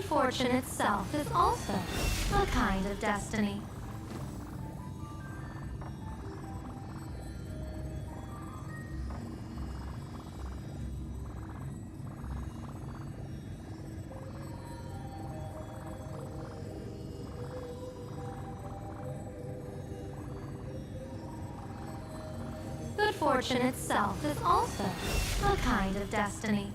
fortune itself is also a kind of destiny. Good fortune itself is also a kind of destiny.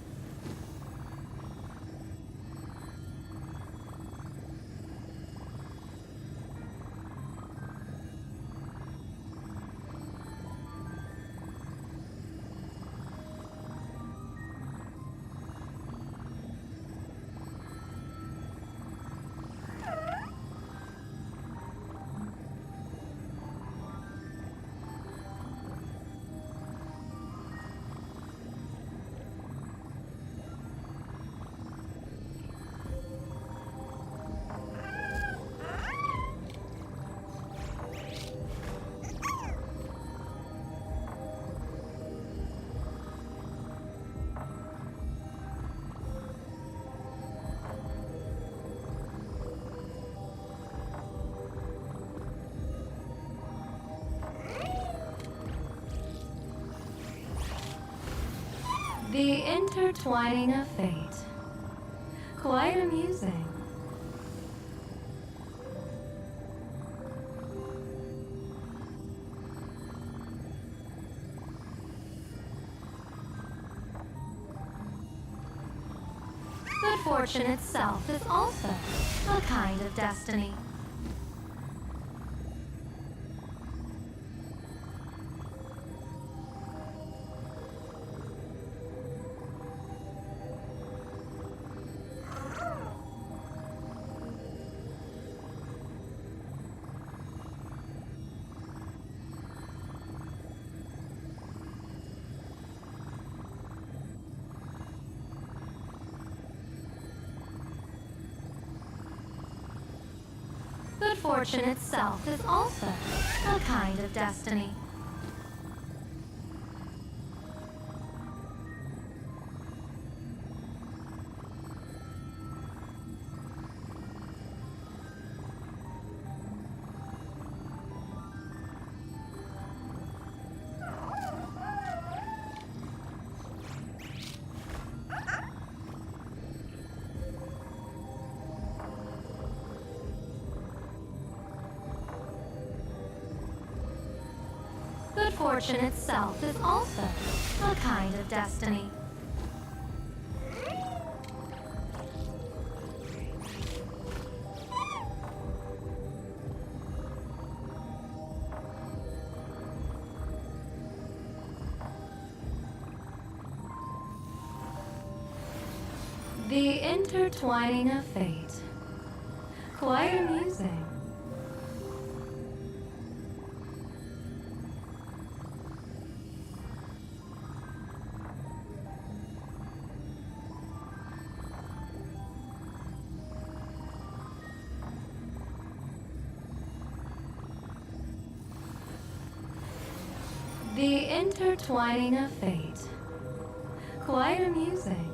The intertwining of fate. Quite amusing. Good fortune itself is also a kind of destiny. Good fortune itself is also a kind of destiny. Good fortune itself is also a kind of destiny. The intertwining of fate. Quite amusing. The intertwining of fate. Quite amusing.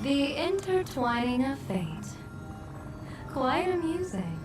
The intertwining of fate. Quite amusing.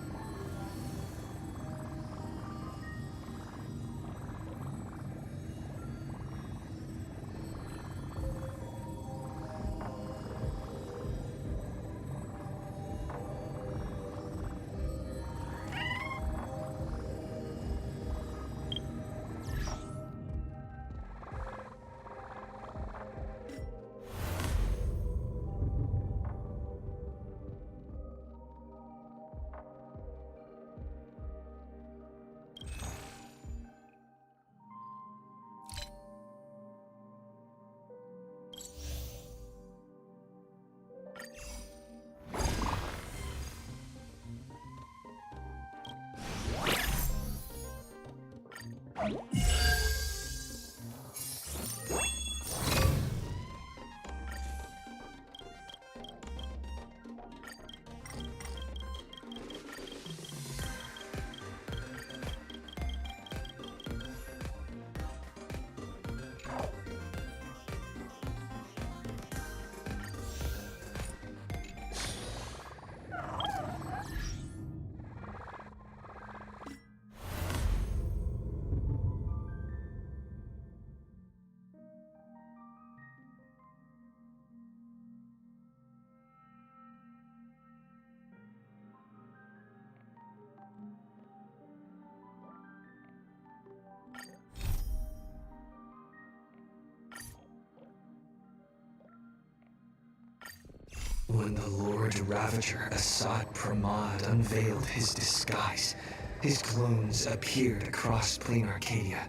When the Lord Ravager Assad Pramad unveiled his disguise, his clones appeared across plain Arcadia.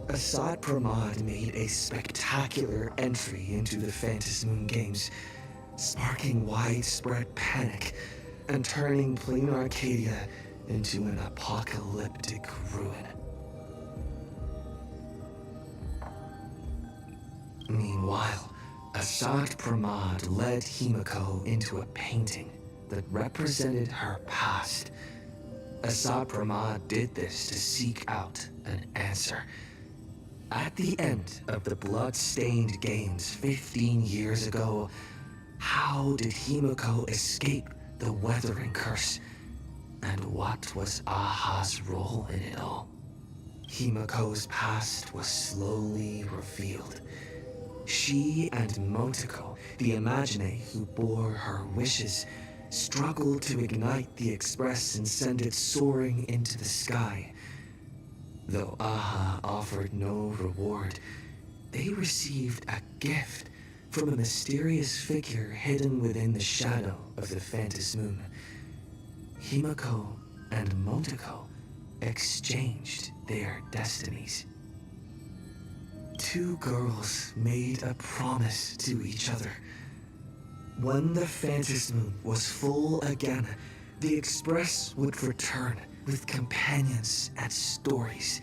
Assad Pramad made a spectacular entry into the Phantasm Moon Games, sparking widespread panic and turning plain Arcadia into an apocalyptic ruin. Meanwhile, Assad Pramad led Himiko into a painting that represented her past. Assad Pramad did this to seek out an answer. At the end of the blood-stained games 15 years ago, how did Himiko escape the weathering curse? And what was Aha's role in it all? Himiko's past was slowly revealed. She and Motoko, the Imagine who bore her wishes, struggled to ignite the Express and send it soaring into the sky. Though Aha offered no reward, they received a gift from a mysterious figure hidden within the shadow of the Phantasm Moon. Himiko and Motoko exchanged their destinies. Two girls made a promise to each other. When the Phantasm Moon was full again, the Express would return with companions and stories.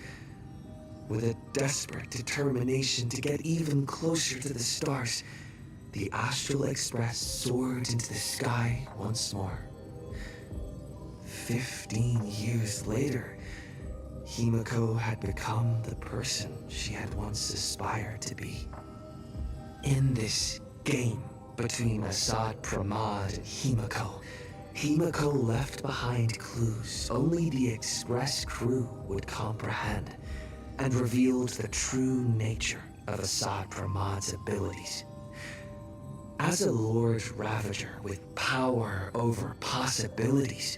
With a desperate determination to get even closer to the stars, the Astral Express soared into the sky once more. 15 years later, Himiko had become the person she had once aspired to be. In this game between Assad Pramad and Himiko left behind clues only the Express crew would comprehend, and revealed the true nature of Assad Pramad's abilities. As a Lord Ravager with power over possibilities,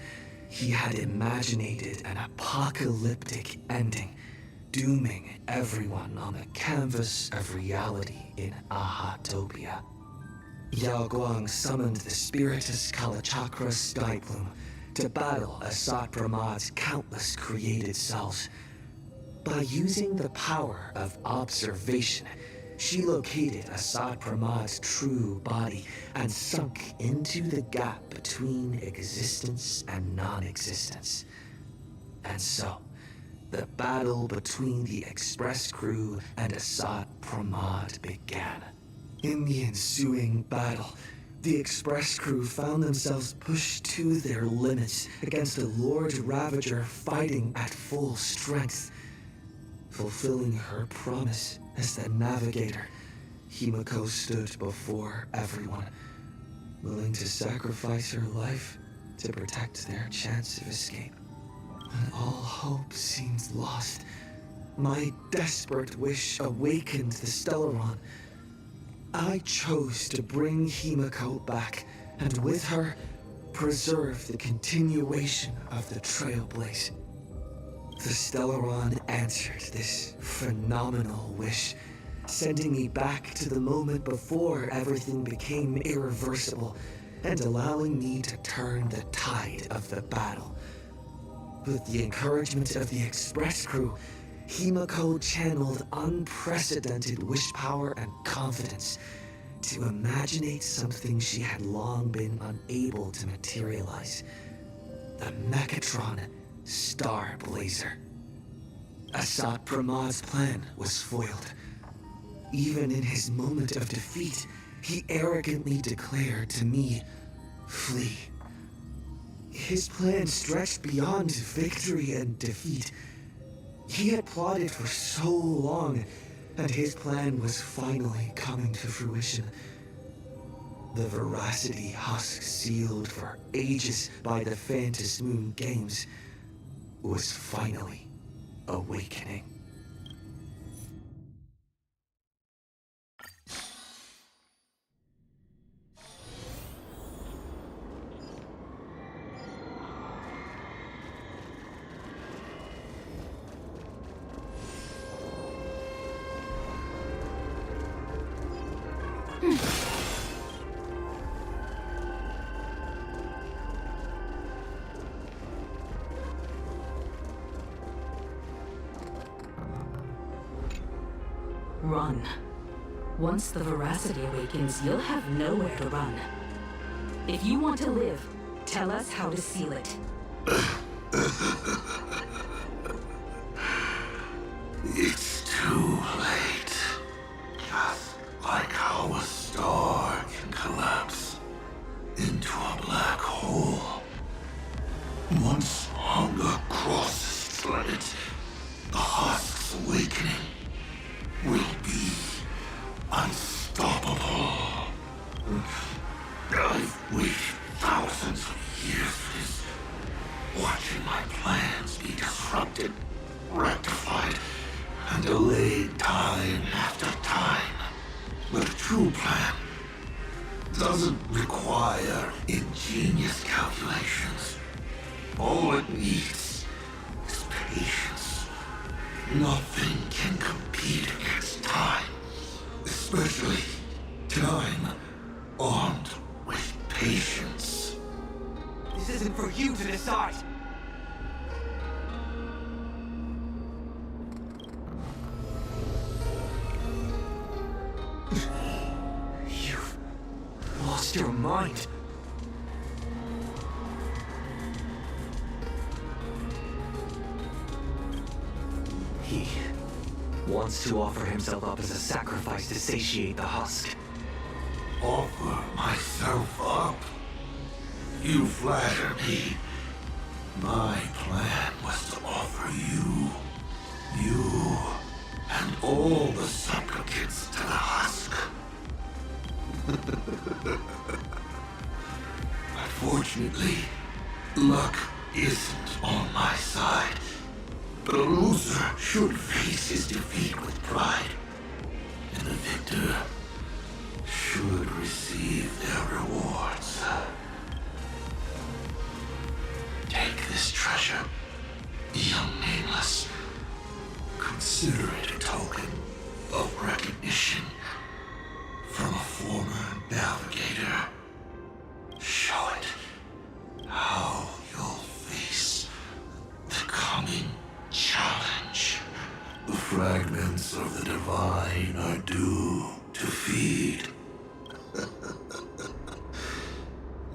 he had imaginated an apocalyptic ending, dooming everyone on the canvas of reality in Ahatopia. Yao Guang summoned the Spiritus Kalachakra Sky Plume to battle Assad Pramad's countless created selves. By using the power of observation, she located Assad Pramad's true body and sunk into the gap between existence and non-existence. And so, the battle between the Express crew and Assad Pramad began. In the ensuing battle, the Express crew found themselves pushed to their limits against a Lord Ravager fighting at full strength. Fulfilling her promise as the navigator, Himiko stood before everyone, willing to sacrifice her life to protect their chance of escape. When all hope seemed lost, my desperate wish awakened the Stellaron. I chose to bring Himiko back, and with her, preserve the continuation of the Trailblaze. The Stellaron answered this phenomenal wish, sending me back to the moment before everything became irreversible, and allowing me to turn the tide of the battle. With the encouragement of the Express crew, Himiko channeled unprecedented wish power and confidence to imaginate something she had long been unable to materialize: the Mechatron Star Blazer. Assad Pramad's plan was foiled. Even in his moment of defeat, he arrogantly declared to me, "Flee." His plan stretched beyond victory and defeat. He had plotted for so long, and his plan was finally coming to fruition. The veracity husk sealed for ages by the Phantasm Moon Games was finally awakening. run. Once the veracity awakens, you'll have nowhere to run. If you want to live, tell us how to seal it. It's too late. Just like how a star can collapse into a black hole. Once hunger crosses its limit, the husk's awakening will be unstoppable. I've waited thousands of years for this, watching my plans be disrupted, rectified, and delayed time after time. But a true plan doesn't require ingenious calculations. All it needs is patience. Nothing can compete against time, especially time armed with patience. This isn't for you to decide. You've lost your mind. He wants to offer himself up as a sacrifice to satiate the husk. Offer myself up? You flatter me. My plan was to offer you, and all the supplicants to the husk. Unfortunately, luck isn't on my side. But a loser should face his defeat with pride, and the victor should receive their rewards. Take this treasure, young nameless. Consider it a token of recognition from a former navigator. Show it how you'll face the coming challenge. The fragments of the divine are due to feed.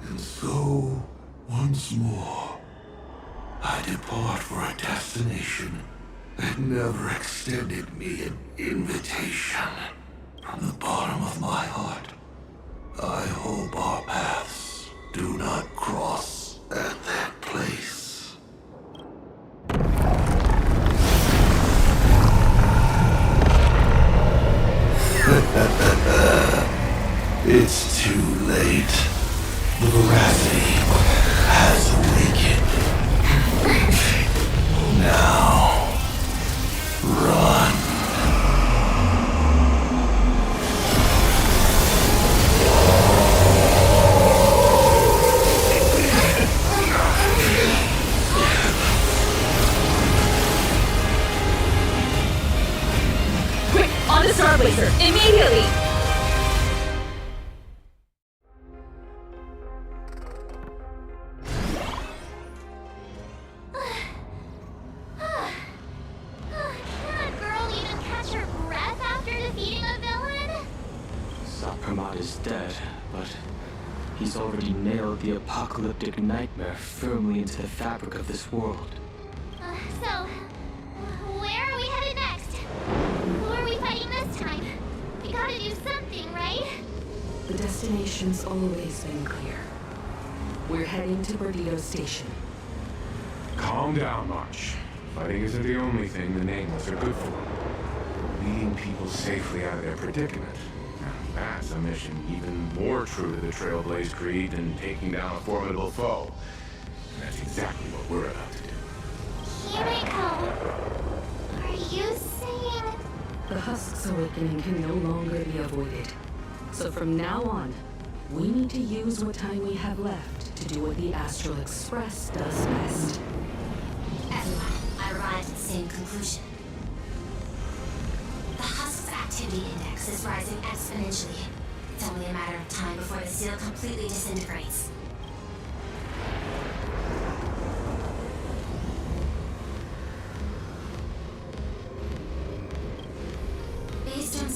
And so, once more, I depart for a destination that never extended me an invitation. From the bottom of my heart, I hope our paths do not cross at that place. It's too late. The veracity has awakened. Now, run. Quick, on the Trailblazer, immediately! Can a girl even catch her breath after defeating a villain? Sapramat is dead, but he's already nailed the apocalyptic nightmare firmly into the fabric of this world. So, where are we headed next? Who are we fighting this time? We gotta do something, right? The destination's always been clear. We're heading to Perdido Station. Calm down, March. Fighting isn't the only thing the Nameless are good for. Leading people safely out of their predicament. Now, that's a mission even more true to the Trailblaze Creed than taking down a formidable foe. And that's exactly what we're about to do. Himiko, are you saying... The husk's awakening can no longer be avoided. So from now on, we need to use what time we have left to do what the Astral Express does best. Everyone, I arrived at the same conclusion. The husk's activity index is rising exponentially. It's only a matter of time before the seal completely disintegrates. Based on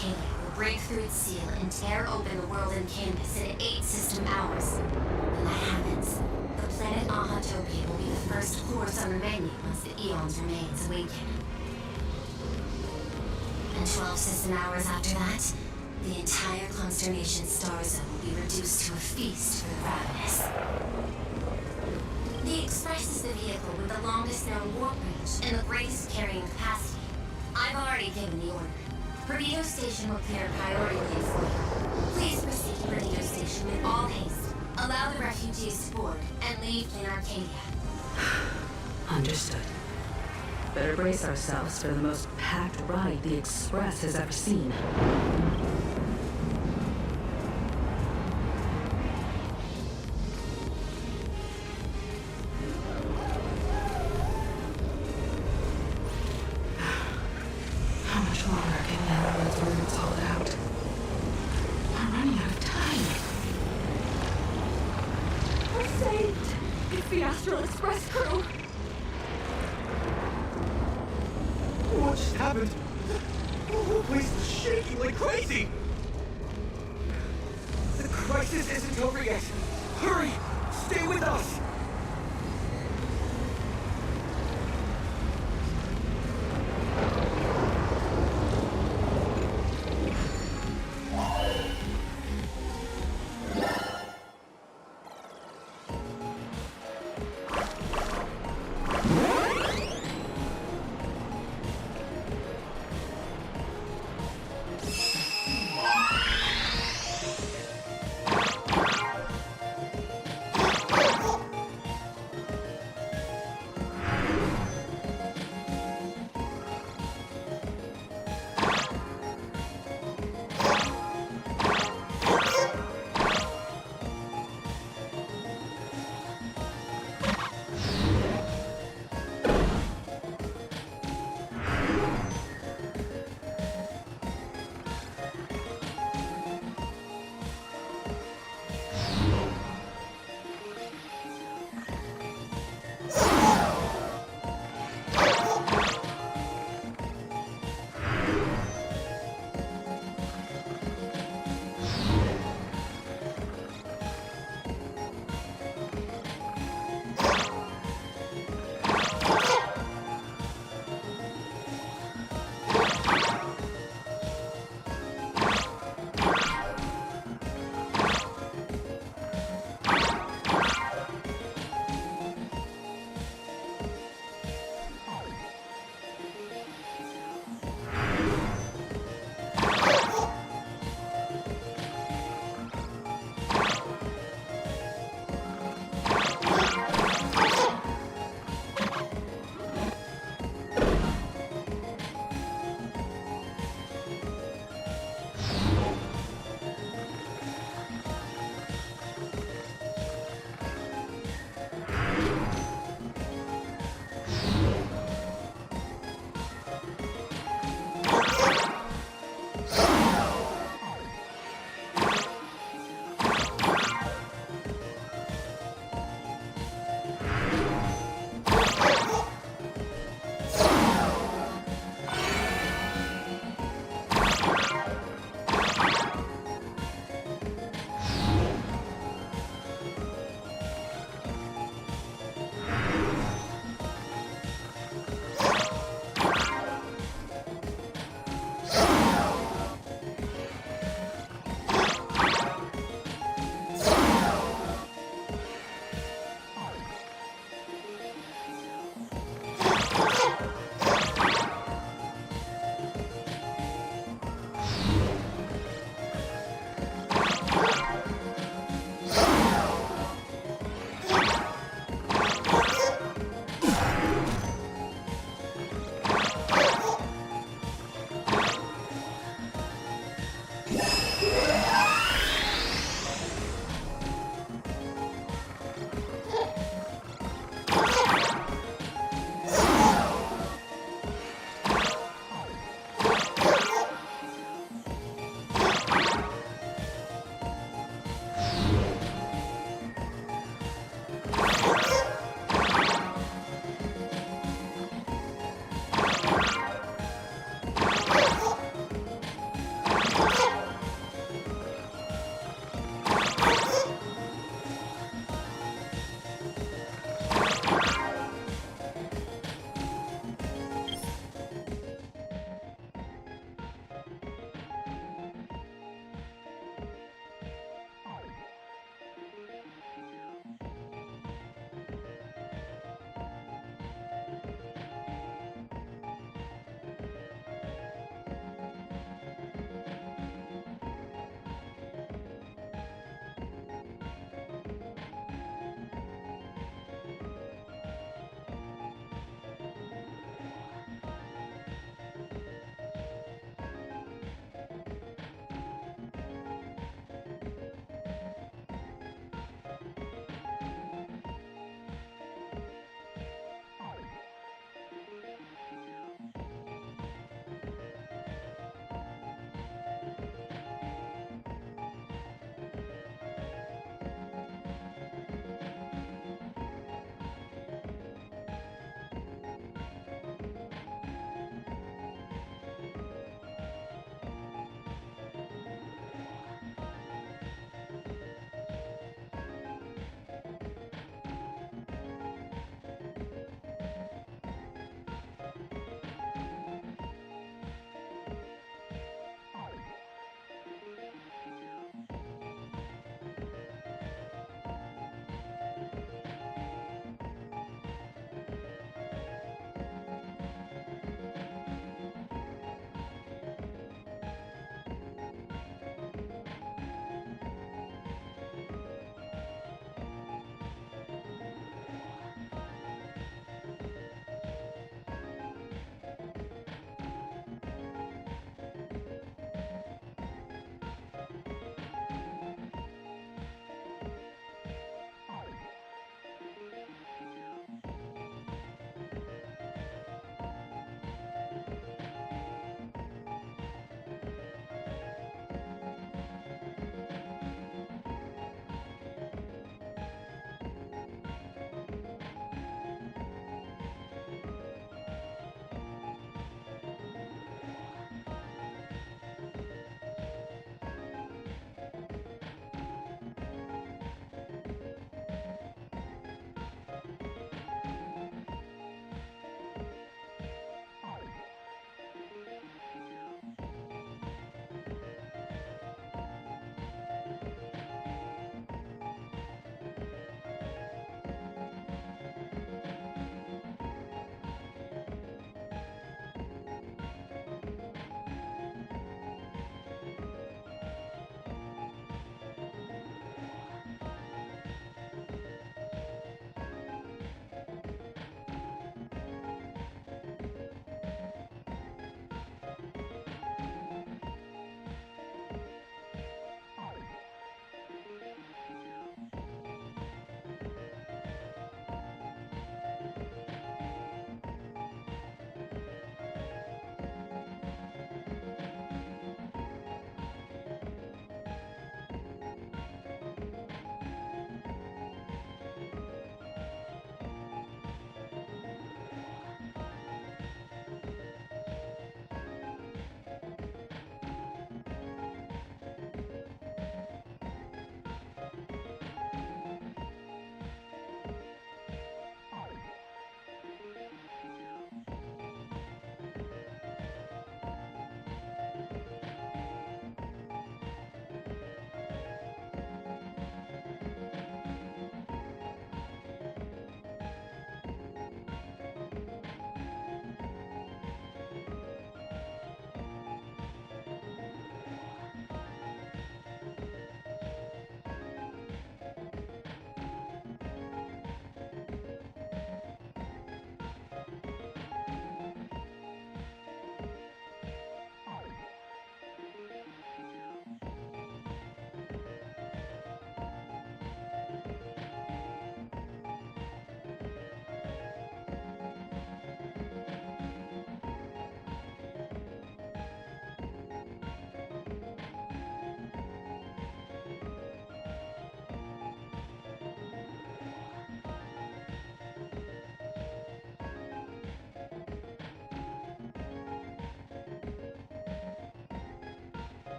Arcadia will break through its seal and tear open the world in canvas in 8 system hours. When that happens, the planet Ahatopia will be the first horse on the menu once the Eon's remains awaken. And 12 system hours after that, the entire Consternation star zone will be reduced to a feast for the ravenous. The Express is the vehicle with the longest known warp range and the greatest carrying capacity. I've already given the order. Perdido Station will clear a priority lane for you. Please proceed to Perdido Station with all haste. Allow the refugees to board and leave Plain Arcadia. Understood. Better brace ourselves for the most packed ride the Express has ever seen. How much longer can the elements roots hold out? I'm running out of time. We're saved! It's the Astral Express crew! What just happened? The whole place is shaking like crazy! The crisis isn't over yet! Hurry! Stay with us!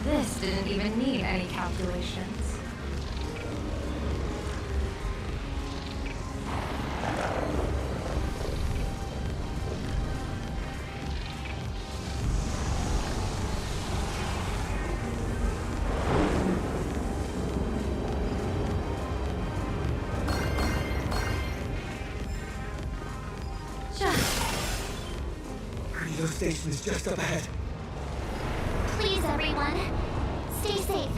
This didn't even need any calculations. Radio station is just up ahead. Please, everyone, stay safe.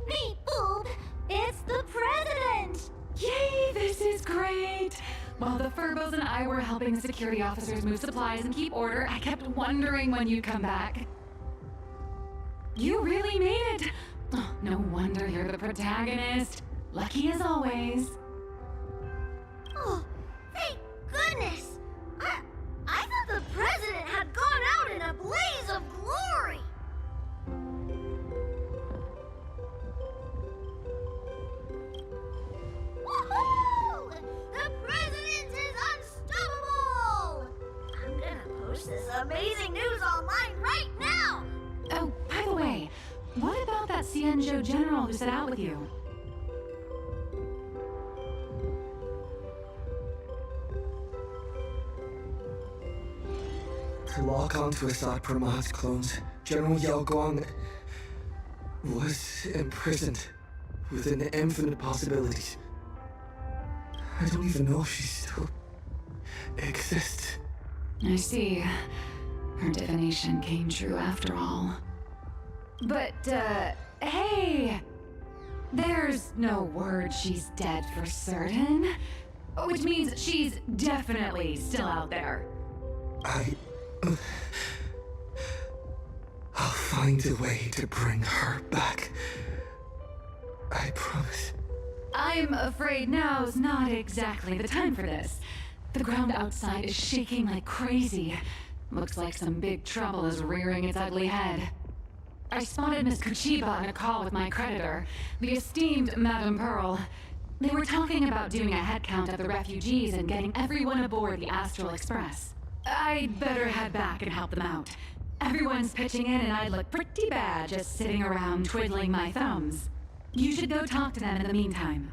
Me, Boob! It's the president! Yay, this is great! While the Furbos and I were helping the security officers move supplies and keep order, I kept wondering when you'd come back. You really made it! Oh, no wonder you're the protagonist. Lucky as always. Oh, thank goodness! I thought the president had gone out in a blaze of glory! Woohoo! The president is unstoppable! I'm gonna post this amazing news online right now! Oh, by the way, what about that Cienjo general who set out with you? To lock onto Assad Pramad's clones, General Yao Guang was imprisoned within infinite possibilities. I don't even know if she still exists. I see. Her divination came true after all. But, hey! There's no word she's dead for certain. Which means she's definitely still out there. I'll find a way to bring her back. I promise. I'm afraid now's not exactly the time for this. The ground outside is shaking like crazy. Looks like some big trouble is rearing its ugly head. I spotted Miss Kuchiba in a call with my creditor, the esteemed Madame Pearl. They were talking about doing a head count of the refugees and getting everyone aboard the Astral Express. I'd better head back and help them out. Everyone's pitching in and I'd look pretty bad just sitting around twiddling my thumbs. You should go talk to them in the meantime.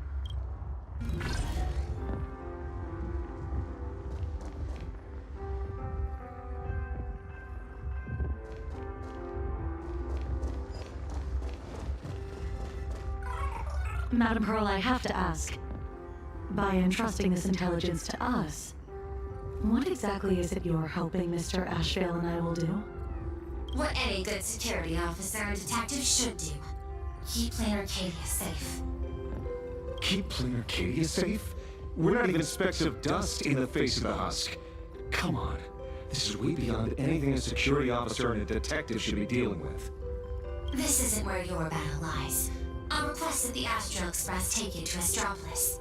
Madam Pearl, I have to ask. By entrusting this intelligence to us, what exactly is it you're hoping Mr. Ashvale and I will do? What any good security officer and detective should do. Keep Plain Arcadia safe. Keep Plain Arcadia safe? We're not even specks of dust in the face of the husk. Come on. This is way beyond anything a security officer and a detective should be dealing with. This isn't where your battle lies. I'll request that the Astral Express take you to Astropolis.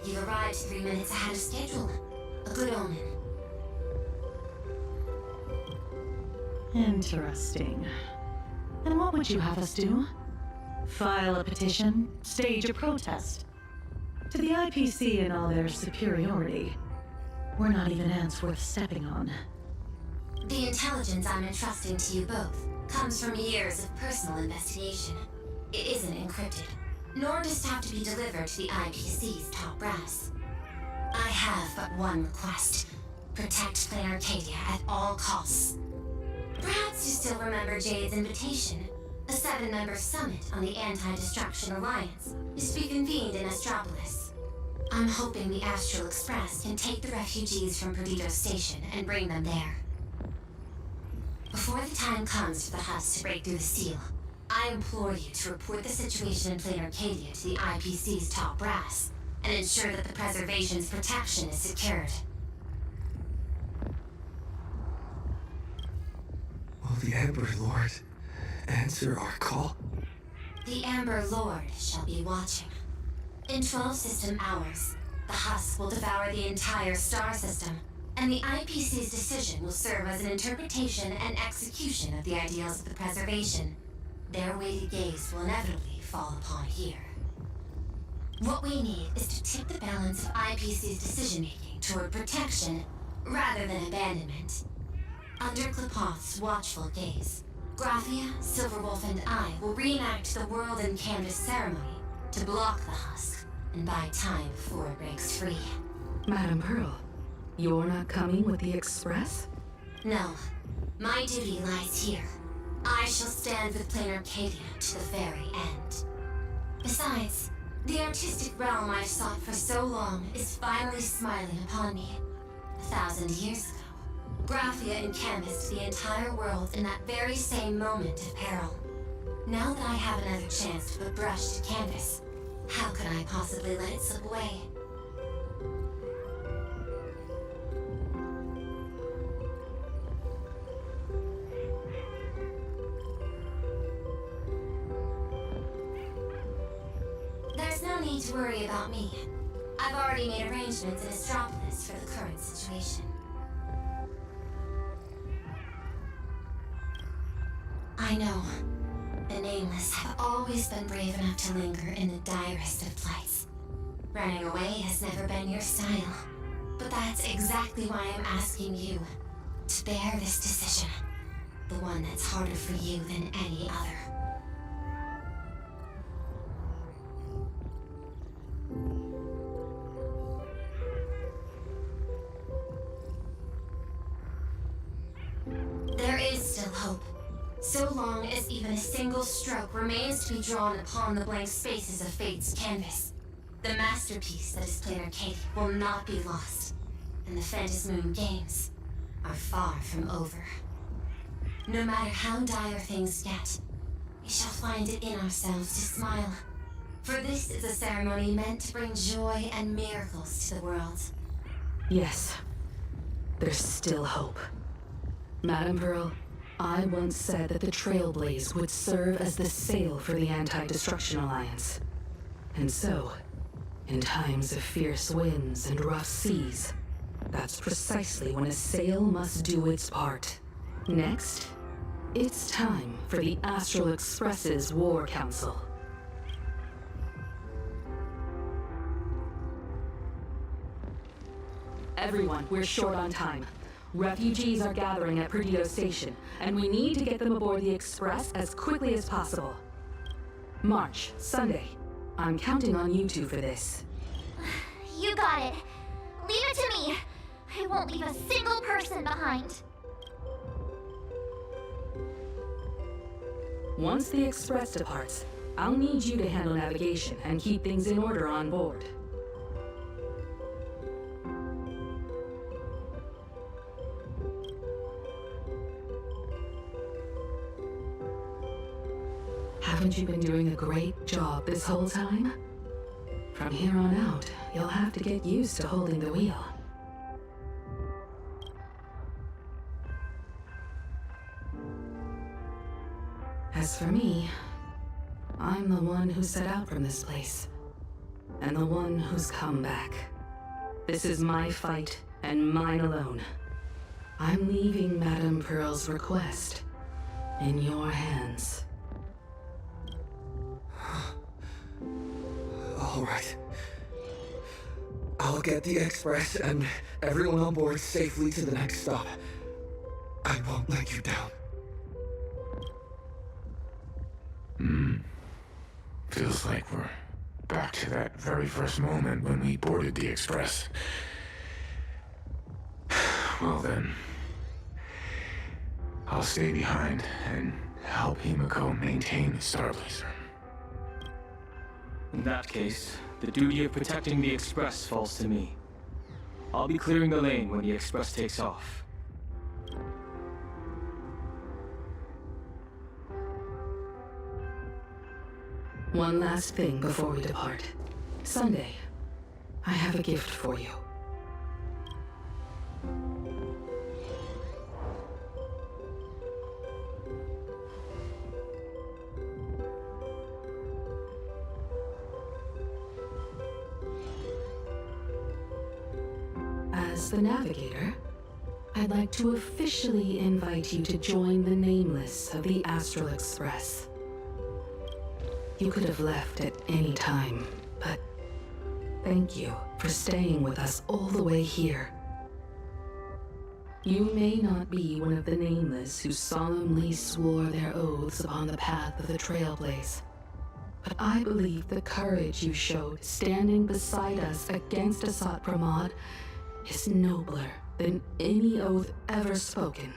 You arrived 3 minutes ahead of schedule. A good omen. Interesting. And what would you have us do? File a petition? Stage a protest? To the IPC and all their superiority, we're not even ants worth stepping on. The intelligence I'm entrusting to you both comes from years of personal investigation. It isn't encrypted, nor does it have to be delivered to the IPC's top brass. I have but one request. Protect Plain Arcadia at all costs. Perhaps you still remember Jade's invitation. A 7-member summit on the Anti-Destruction Alliance is to be convened in Astropolis. I'm hoping the Astral Express can take the refugees from Perdido Station and bring them there. Before the time comes for the husk to break through the seal, I implore you to report the situation in Plain Arcadia to the IPC's top brass and ensure that the preservation's protection is secured. Will the Ember Lord answer our call? The Amber Lord shall be watching. In 12 system hours, the husk will devour the entire star system, and the IPC's decision will serve as an interpretation and execution of the ideals of the preservation. Their weighted gaze will inevitably fall upon here. What we need is to tip the balance of IPC's decision-making toward protection rather than abandonment. Under Klepoth's watchful gaze, Graphia, Silverwolf, and I will reenact the World and Canvas ceremony to block the husk and buy time before it breaks free. Madam Pearl, you're not coming with the Express? No. My duty lies here. I shall stand with Plain Arcadia to the very end. Besides, the artistic realm I've sought for so long is finally smiling upon me. 1,000 years ago, Graphia encanvassed the entire world in that very same moment of peril. Now that I have another chance to put brush to canvas, how could I possibly let it slip away? There's no need to worry about me. I've already made arrangements in Astropolis for the current situation. I know. The Nameless have always been brave enough to linger in the direst of plights. Running away has never been your style. But that's exactly why I'm asking you to bear this decision. The one that's harder for you than any other. There is still hope. So long as even a single stroke remains to be drawn upon the blank spaces of fate's canvas, the masterpiece that is Plain Arcadia will not be lost, and the Phantasmoon Games are far from over. No matter how dire things get, we shall find it in ourselves to smile, for this is a ceremony meant to bring joy and miracles to the world. Yes, there's still hope. Madam Pearl, I once said that the Trailblaze would serve as the sail for the Anti-Destruction Alliance. And so, in times of fierce winds and rough seas, that's precisely when a sail must do its part. Next, it's time for the Astral Express's War Council. Everyone, we're short on time. Refugees are gathering at Perdido Station, and we need to get them aboard the Express as quickly as possible. March, Sunday. I'm counting on you two for this. You got it. Leave it to me. I won't leave a single person behind. Once the Express departs, I'll need you to handle navigation and keep things in order on board. Haven't you been doing a great job this whole time? From here on out, you'll have to get used to holding the wheel. As for me, I'm the one who set out from this place, and the one who's come back. This is my fight, and mine alone. I'm leaving Madame Pearl's request in your hands. All right. I'll get the Express and everyone on board safely to the next stop. I won't let you down. Feels like we're back to that very first moment when we boarded the Express. Well then, I'll stay behind and help Himiko maintain the Starblazer. In that case, the duty of protecting the Express falls to me. I'll be clearing the lane when the Express takes off. One last thing before we depart. Sunday, I have a gift for you. as the Navigator, I'd like to officially invite you to join the Nameless of the Astral Express. You could have left at any time, but thank you for staying with us all the way here. You may not be one of the Nameless who solemnly swore their oaths upon the path of the Trailblaze, but I believe the courage you showed standing beside us against Asat Pramod is nobler than any oath ever spoken.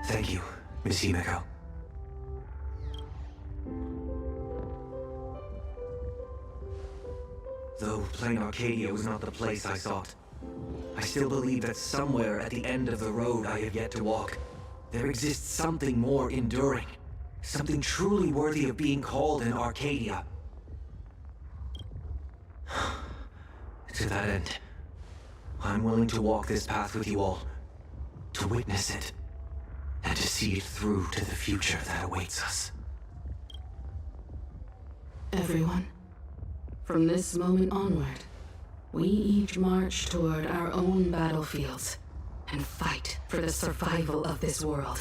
Thank you, Miss Himeko. Though plain Arcadia was not the place I sought, I still believe that somewhere at the end of the road I have yet to walk, there exists something more enduring, something truly worthy of being called an Arcadia. To that end, I'm willing to walk this path with you all, to witness it, and to see it through to the future that awaits us. Everyone, from this moment onward, we each march toward our own battlefields and fight for the survival of this world.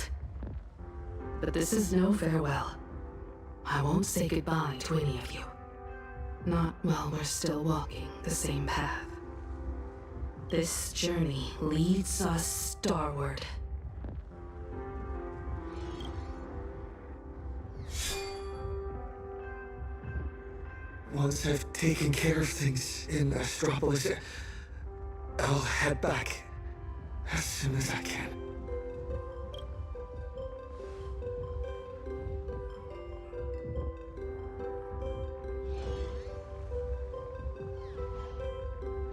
But this is no farewell. I won't say goodbye to any of you. Not while we're still walking the same path. This journey leads us starward. Once I've taken care of things in Astropolis, I'll head back as soon as I can.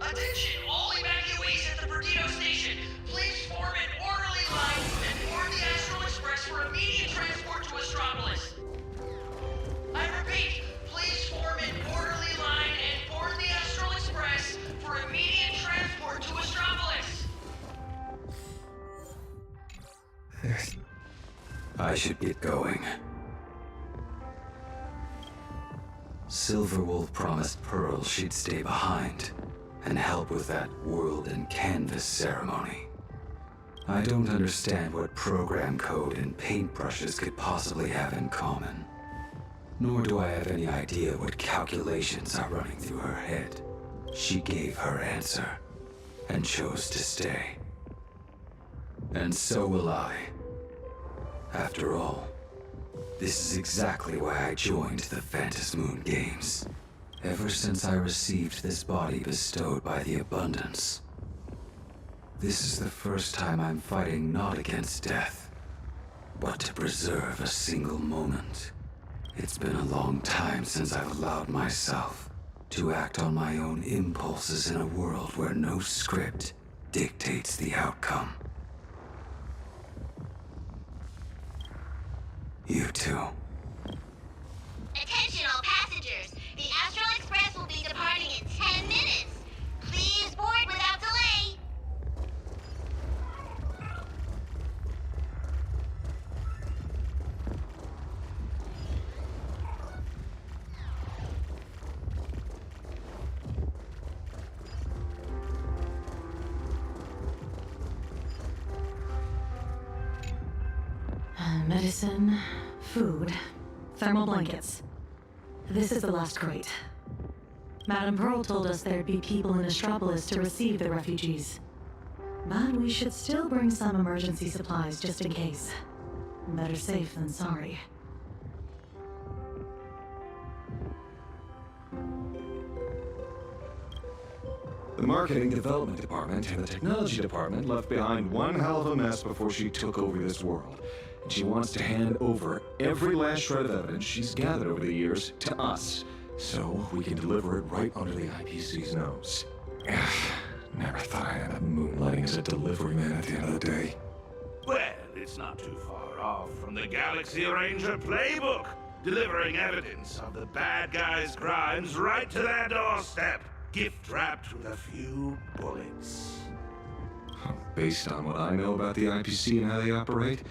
Attention, all evacuees at the Perdido station. Please form an orderly line and board the Astral Express for immediate transport to Astropolis. I repeat, please form an orderly line and board the Astral Express for immediate transport to Astropolis. I should get going. Silverwolf promised Pearl she'd stay behind and help with that world and canvas ceremony. I don't understand what program code and paintbrushes could possibly have in common. Nor do I have any idea what calculations are running through her head. She gave her answer and chose to stay. And so will I. After all, this is exactly why I joined the Phantasmoon Games. Ever since I received this body bestowed by the Abundance. This is the first time I'm fighting not against death, but to preserve a single moment. It's been a long time since I've allowed myself to act on my own impulses in a world where no script dictates the outcome. You too. Attention all passengers! The Astral Express will be departing in 10 minutes! Please board without delay! Medicine, food, thermal blankets. This is the last crate. Madame Pearl told us there'd be people in Astropolis to receive the refugees. But we should still bring some emergency supplies just in case. Better safe than sorry. The marketing development department and the technology department left behind one hell of a mess before she took over this world. And she wants to hand over every last shred of evidence she's gathered over the years to us, so we can deliver it right under the IPC's nose. Never thought I'd end up moonlighting as a delivery man at the end of the day. Well, it's not too far off from the Galaxy Ranger playbook, delivering evidence of the bad guys' crimes right to their doorstep, gift-wrapped with a few bullets. Based on what I know about the IPC and how they operate,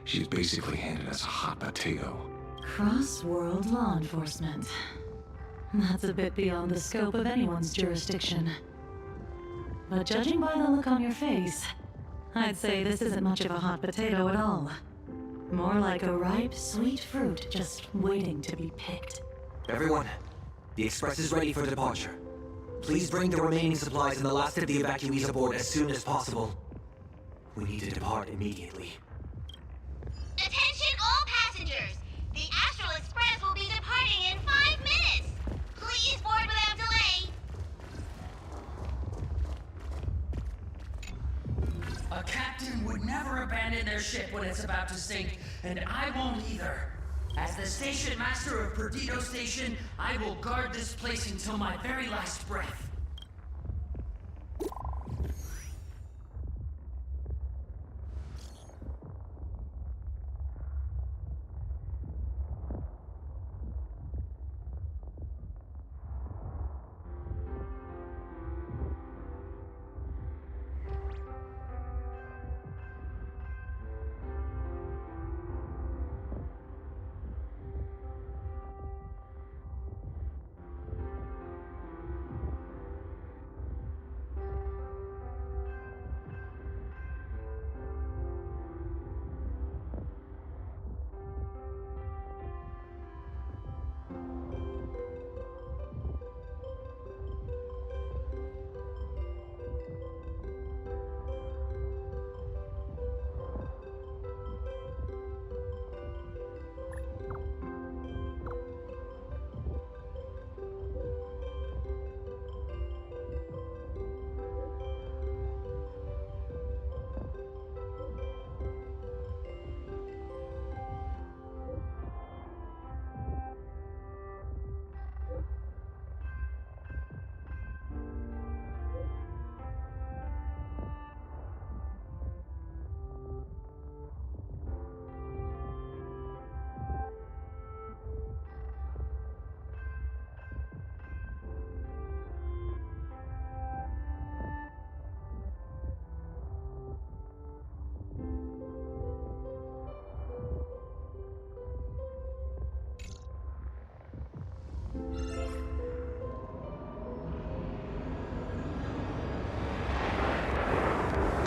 she's basically handed us a hot potato. Cross-world law enforcement. That's a bit beyond the scope of anyone's jurisdiction. But judging by the look on your face, I'd say this isn't much of a hot potato at all. More like a ripe, sweet fruit just waiting to be picked. Everyone, the express is ready for departure. Please bring the remaining supplies and the last of the evacuees aboard as soon as possible. We need to depart immediately. Attention all passengers! The Astral Express will be departing in 5 minutes! Please board without delay! A captain would never abandon their ship when it's about to sink, and I won't either. As the station master of Perdido Station, I will guard this place until my very last breath.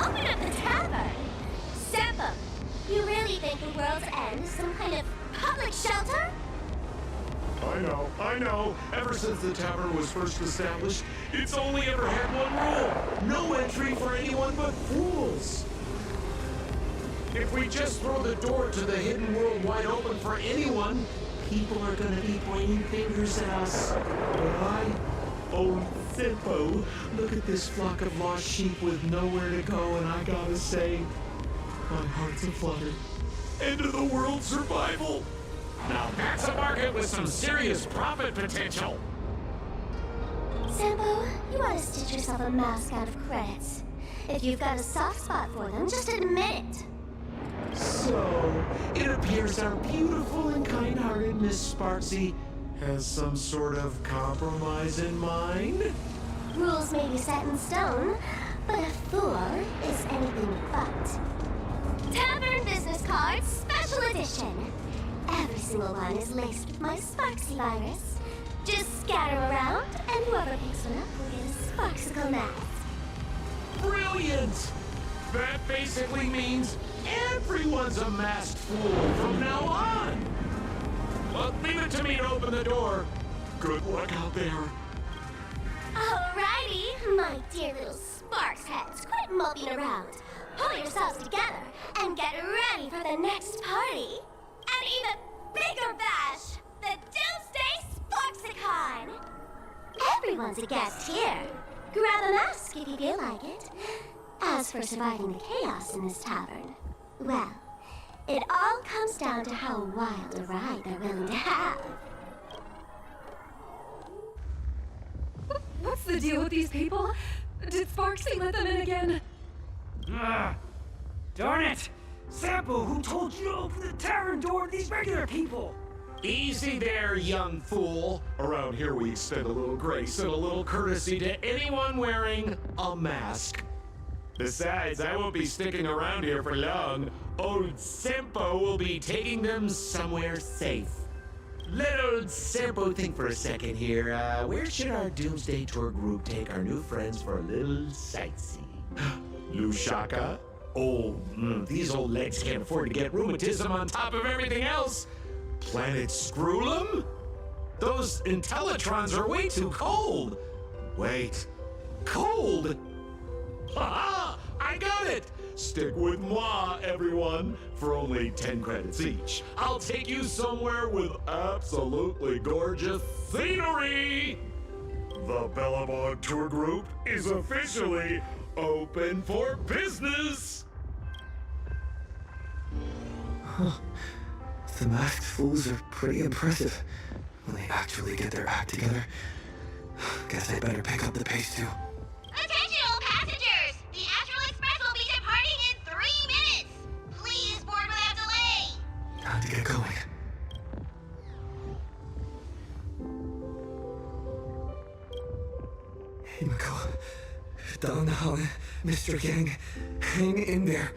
Open up the tavern! Sampo, you really think the world's end is some kind of public shelter? I know. Ever since the tavern was first established, it's only ever had one rule. No entry for anyone but fools. If we just throw the door to the hidden world wide open for anyone, people are gonna be pointing fingers at us. Oh, Simpo, look at this flock of lost sheep with nowhere to go, and I gotta say, my heart's aflutter. End of the world survival. Now that's a market with some serious profit potential. Sampo, you ought to stitch yourself a mask out of credits. If you've got a soft spot for them, just admit it. So, it appears our beautiful and kind-hearted Miss Sparksy has some sort of compromise in mind? Rules may be set in stone, but a fool is anything but. Tavern business cards, special edition. Every single one is laced with my Sparksy virus. Just scatter them around, and whoever picks one up will get a Sparksicle mask. Brilliant! That basically means everyone's a masked fool from now on. Well, leave it to me to open the door. Good luck out there. Alrighty, my dear little Sparks heads, quit moping around. Pull yourselves together and get ready for the next party. An even bigger bash, the Doomsday Sparksicon. Everyone's a guest here. Grab a mask if you feel like it. As for surviving the chaos in this tavern, well, it all comes down to how wild a ride they're willing to have. What's the deal with these people? Did Sparksy let them in again? Darn it! Sampo, who told you to open the tavern door to these regular people? Easy there, young fool. Around here we extend a little grace and a little courtesy to anyone wearing a mask. Besides, I won't be sticking around here for long. Old Simpo will be taking them somewhere safe. Little simple thing for a second here. Where should our Doomsday Tour group take our new friends for a little sightseeing? Lusaka? Oh, these old legs can't afford to get rheumatism on top of everything else. Planet Screwlum? Those Intellitrons are way too cold. Wait, cold? Ha! I got it! Stick with moi, everyone, for only 10 credits each. I'll take you somewhere with absolutely gorgeous scenery! The Bellabog Tour Group is officially open for business! Huh. The masked fools are pretty impressive when they actually get their act together. Guess I better pick up the pace too. Attention all passengers! The Astral Express will be departing in 3 minutes! Please board without delay! Time to get going. Himiko, Donghang, Mr. Yang, hang in there.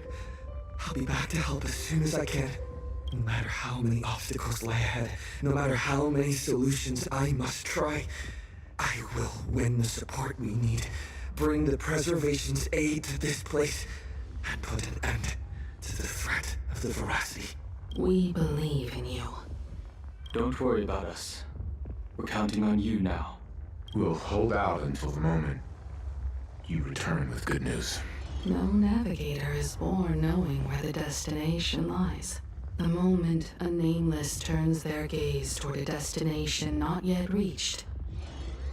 I'll be back to help as soon as I can. No matter how many obstacles lie ahead, no matter how many solutions I must try, I will win the support we need, bring the preservation's aid to this place, and put an end to the threat of the veracity. We believe in you. Don't worry about us. We're counting on you now. We'll hold out until the moment you return with good news. No navigator is born knowing where the destination lies. The moment a nameless turns their gaze toward a destination not yet reached,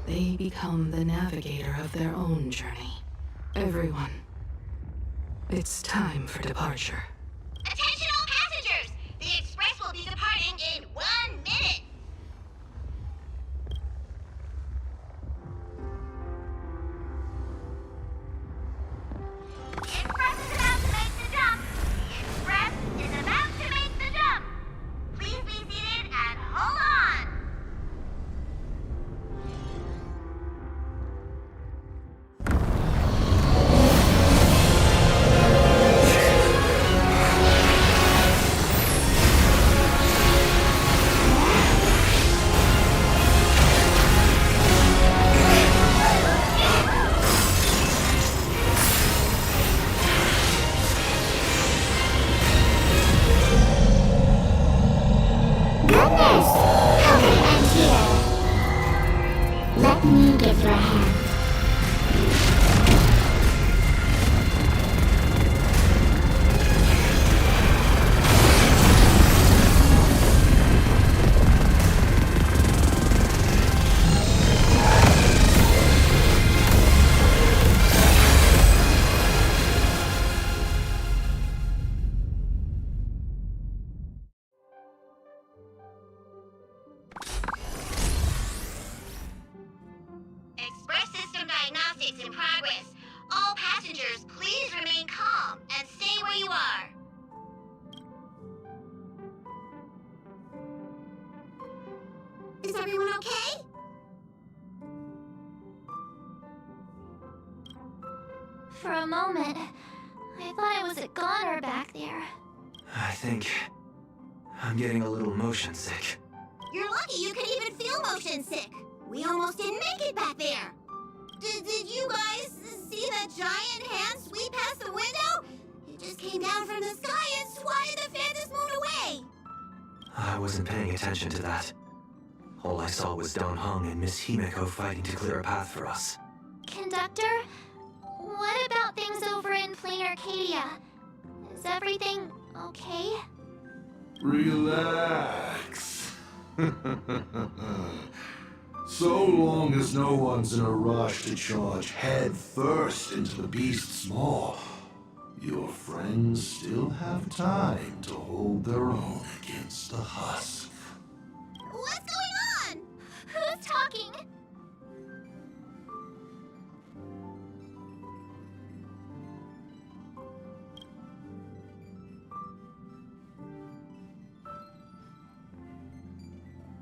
they become the navigator of their own journey. Everyone, it's time for departure. Attention all passengers! The express will be departing in 1 minute! Express is about to make the jump! The express is about to make the jump! Please be seated and hold on! Goodness! How can I end here? Let me give you a hand. Express system diagnostics in progress. All passengers, please remain calm and stay where you are. Is everyone okay? For a moment, I thought it was a goner back there. I think I'm getting a little motion sick. You're lucky you can even feel motion sick. We almost didn't make it back there. Did you guys see that giant hand sweep past the window? It just came down from the sky and swatted the Phantom Moon away. I wasn't paying attention to that. All I saw was Donghang and Miss Himiko fighting to clear a path for us. Conductor, what about things over in Plain Arcadia? Is everything okay? Relax. So long as no one's in a rush to charge head first into the beast's maw, your friends still have time to hold their own against the husk. What's going on? Who's talking?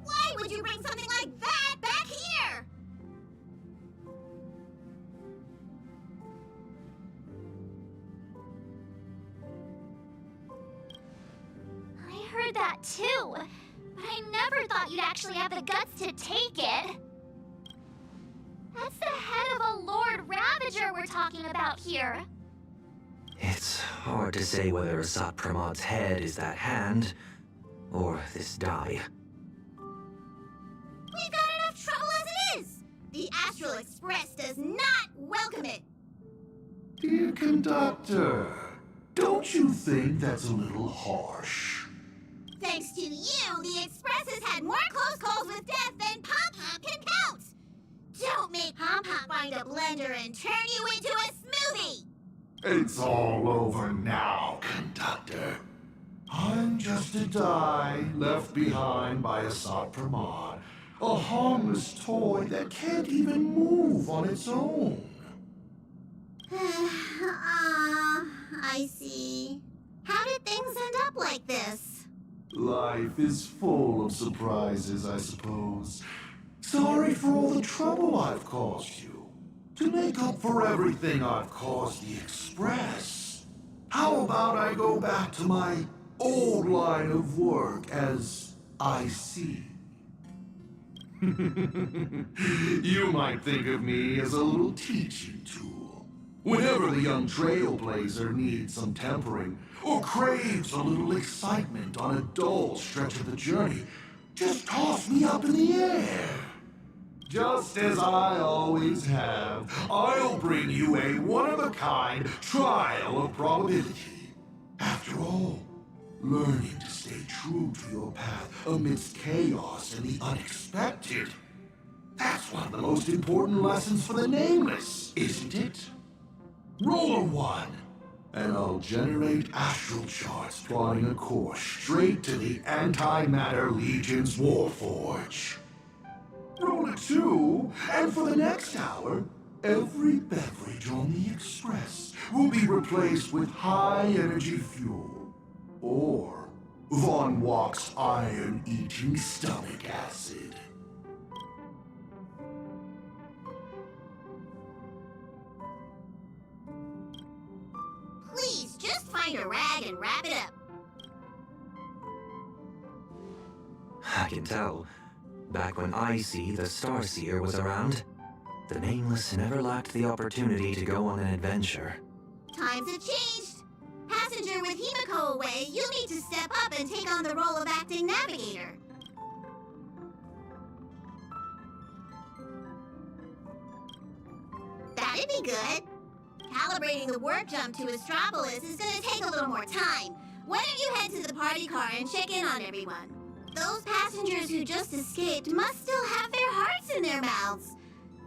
Why would you bring something like that back here? I heard that too, but I never thought you'd actually have the guts to take it. That's the head of a Lord Ravager we're talking about here. It's hard to say whether Asat Pramad's head is that hand, or this die. We've got enough trouble as it is! The Astral Express does not welcome it! Dear conductor, don't you think that's a little harsh? Thanks to you, the Express has had more close calls with death than Pop Pop can count! Don't make Pop Pop find a blender and turn you into a smoothie! It's all over now, conductor. I'm just a die left behind by Asat Pramad, a harmless toy that can't even move on its own. I see. How did things end up like this? Life is full of surprises, I suppose. Sorry for all the trouble I've caused you. To make up for everything I've caused the Express, how about I go back to my old line of work as IC? You might think of me as a little teaching tool. Whenever the young Trailblazer needs some tempering, or craves a little excitement on a dull stretch of the journey, just toss me up in the air. Just as I always have, I'll bring you a one-of-a-kind trial of probability. After all, learning to stay true to your path amidst chaos and the unexpected, that's one of the most important lessons for the Nameless, isn't it? Roll a 1, and I'll generate astral charts plotting a course straight to the Antimatter Legion's Warforge. Roll a 2, and for the next hour, every beverage on the Express will be replaced with high-energy fuel, or Von Walk's iron-eating stomach acid. Please, just find a rag and wrap it up. I can tell. Back when IC, the Starseer, was around, the Nameless never lacked the opportunity to go on an adventure. Times have changed. Passenger with Himiko away, you need to step up and take on the role of acting navigator. That'd be good. Calibrating the warp jump to Astropolis is gonna take a little more time. Why don't you head to the party car and check in on everyone? Those passengers who just escaped must still have their hearts in their mouths.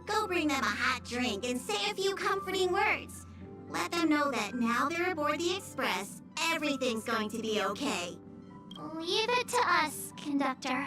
Go bring them a hot drink and say a few comforting words. Let them know that now they're aboard the Express, everything's going to be okay. Leave it to us, conductor.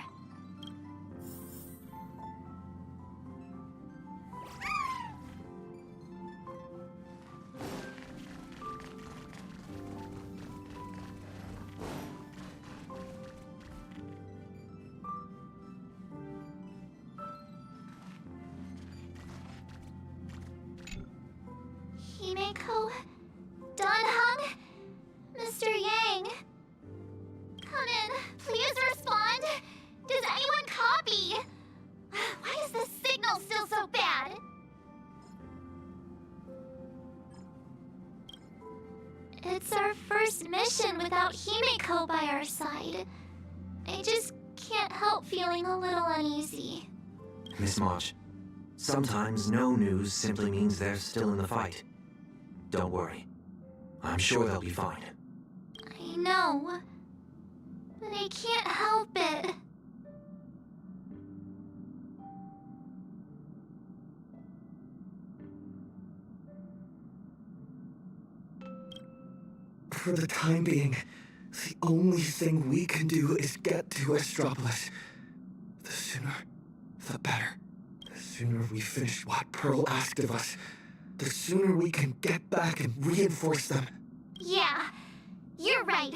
Himeko, Danhong, Mr. Yang. Come in, please respond. Does anyone copy? Why is the signal still so bad? It's our first mission without Himeko by our side. I just can't help feeling a little uneasy. Miss March, sometimes no news simply means they're still in the fight. Don't worry. I'm sure they'll be fine. I know, but I can't help it. For the time being, the only thing we can do is get to Astropolis. The sooner, the better. The sooner we finish what Pearl asked of us, the sooner we can get back and reinforce them. Yeah, you're right.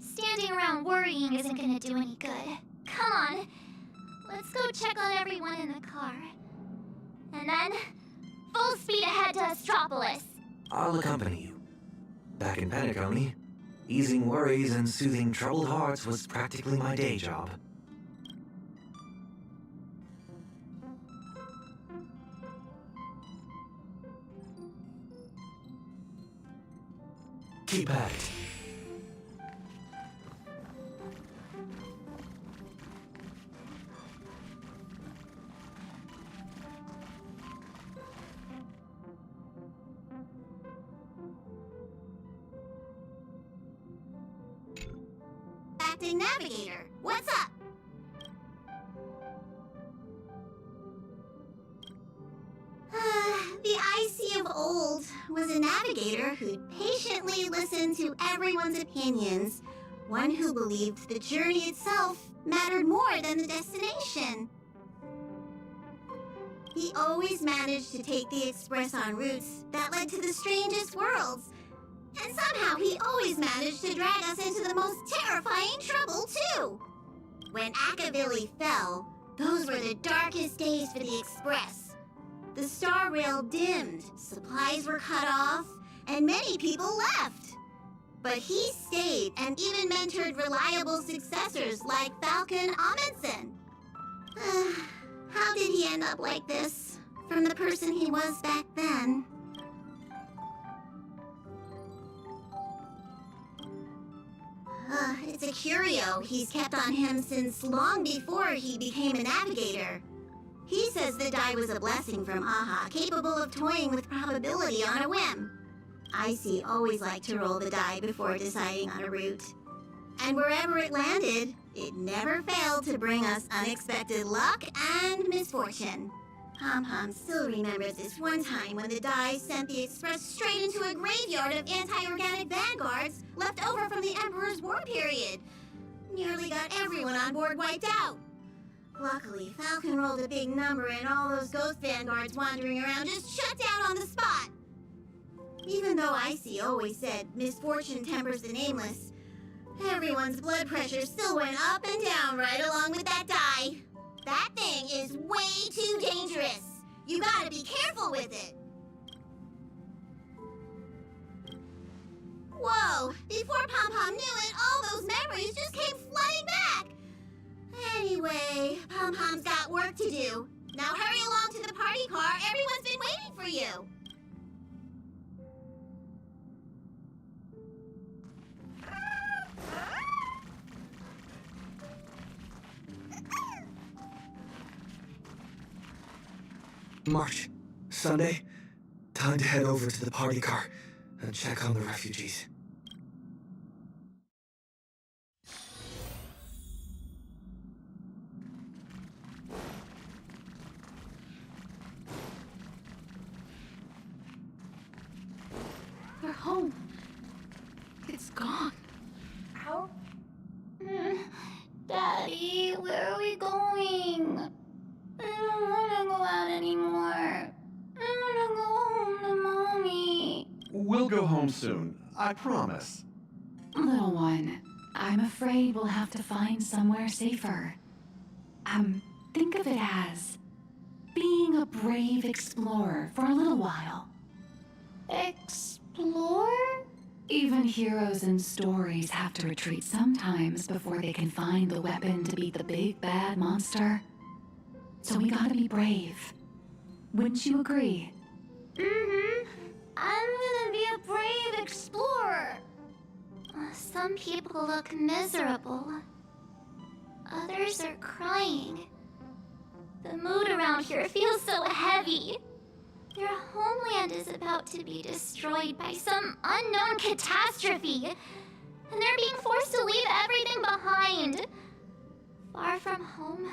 Standing around worrying isn't gonna do any good. Come on, let's go check on everyone in the car. And then, full speed ahead to Astropolis. I'll accompany you. Back in Penacony, easing worries and soothing troubled hearts was practically my day job. Keep at it. Acting navigator, what's up? The IC of old was a navigator who'd patiently listened to everyone's opinions, one who believed the journey itself mattered more than the destination. He always managed to take the Express on routes that led to the strangest worlds, and somehow he always managed to drag us into the most terrifying trouble, too. When Akavili fell, those were the darkest days for the Express. The star rail dimmed, supplies were cut off, and many people left. But he stayed and even mentored reliable successors like Falcon Amundsen. How did he end up like this? From the person he was back then. It's a curio he's kept on him since long before he became a navigator. He says the die was a blessing from Aha, capable of toying with probability on a whim. Icy always liked to roll the die before deciding on a route. And wherever it landed, it never failed to bring us unexpected luck and misfortune. Pom-Pom still remembers this one time when the die sent the Express straight into a graveyard of anti-organic vanguards left over from the Emperor's War period. Nearly got everyone on board wiped out. Luckily, Falcon rolled a big number and all those ghost vanguards wandering around just shut down on the spot. Even though Icy always said misfortune tempers the nameless, everyone's blood pressure still went up and down right along with that die. That thing is way too dangerous. You gotta be careful with it. Whoa, before Pom-Pom knew it, all those memories just came flooding back. Anyway, Pom-Pom's got work to do. Now hurry along to the party car. Everyone's been waiting for you. March, Sunday, time to head over to the party car and check on the refugees. We're home. It's gone. Ow. Daddy, where are we going? I don't want to go out anymore. I want to go home to Mommy. We'll go home soon, I promise. Little one, I'm afraid we'll have to find somewhere safer. Think of it as being a brave explorer for a little while. Explore? Even heroes in stories have to retreat sometimes before they can find the weapon to beat the big bad monster. So we gotta be brave. Wouldn't you agree? Mm-hmm. I'm gonna be a brave explorer. Some people look miserable. Others are crying. The mood around here feels so heavy. Their homeland is about to be destroyed by some unknown catastrophe, and they're being forced to leave everything behind. Far from home,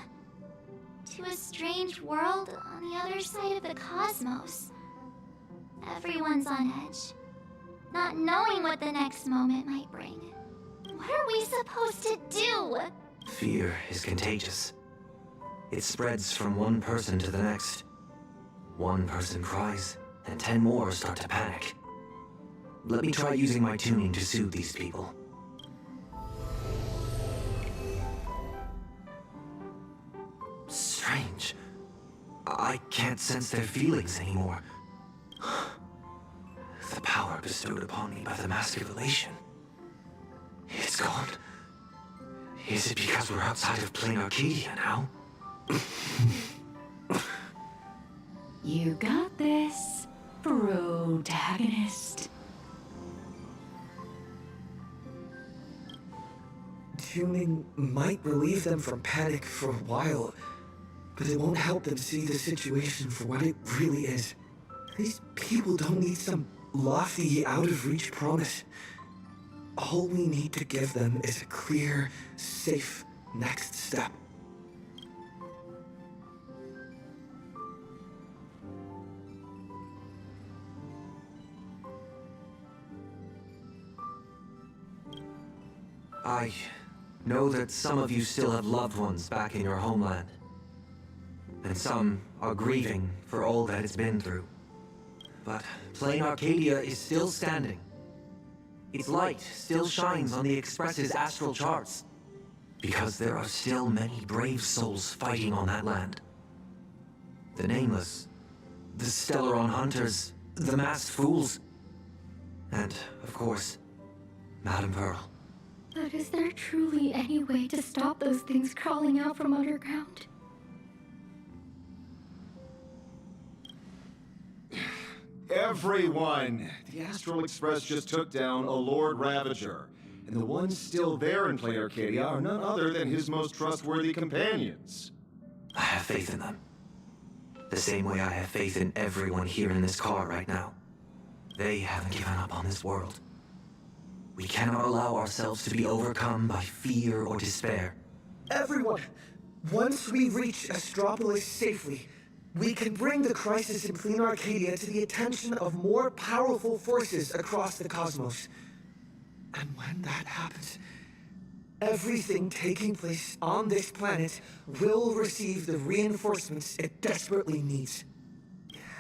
to a strange world on the other side of the cosmos. Everyone's on edge, not knowing what the next moment might bring. What are we supposed to do? Fear is contagious. It spreads from one person to the next. One person cries, and 10 more start to panic. Let me try using my tuning to soothe these people. Strange. I can't sense their feelings anymore. The power bestowed upon me by the Mask of Elation. It's gone. Is it because we're outside of plain Arcadia now? You got this, protagonist. tuning might relieve them from panic for a while, but it won't help them see the situation for what it really is. These people don't need some lofty, out-of-reach promise. All we need to give them is a clear, safe next step. I know that some of you still have loved ones back in your homeland, and some are grieving for all that it's been through. But Plain Arcadia is still standing. Its light still shines on the Express's astral charts, because there are still many brave souls fighting on that land. The Nameless, the Stellaron Hunters, the Masked Fools, and, of course, Madame Pearl. But is there truly any way to stop those things crawling out from underground? Everyone! The Astral Express just took down a Lord Ravager, and the ones still there in Plain Arcadia are none other than his most trustworthy companions. I have faith in them. The same way I have faith in everyone here in this car right now. They haven't given up on this world. We cannot allow ourselves to be overcome by fear or despair. Everyone, once we reach Astropolis safely, we can bring the crisis in Plain Arcadia to the attention of more powerful forces across the cosmos. And when that happens, everything taking place on this planet will receive the reinforcements it desperately needs.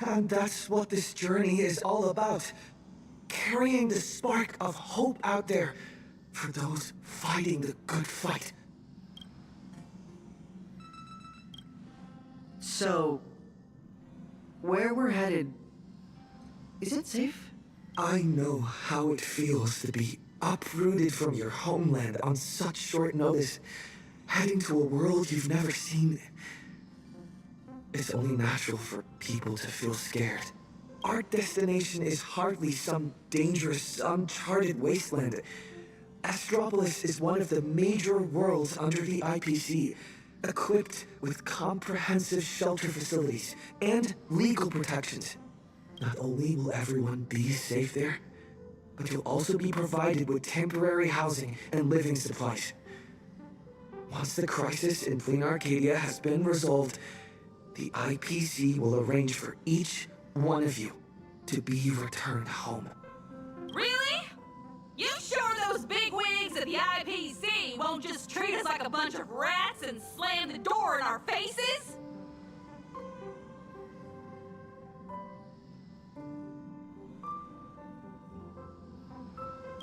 And that's what this journey is all about. Carrying the spark of hope out there for those fighting the good fight. So, where we're headed, is it safe? I know how it feels to be uprooted from your homeland on such short notice, heading to a world you've never seen. It's only natural for people to feel scared. Our destination is hardly some dangerous, uncharted wasteland. Astropolis is one of the major worlds under the IPC, equipped with comprehensive shelter facilities and legal protections. Not only will everyone be safe there, but you'll also be provided with temporary housing and living supplies. Once the crisis in Plain Arcadia has been resolved, the IPC will arrange for each one of you to be returned home. Really? You sure those bigwigs at the IPC won't just treat us like a bunch of rats and slam the door in our faces?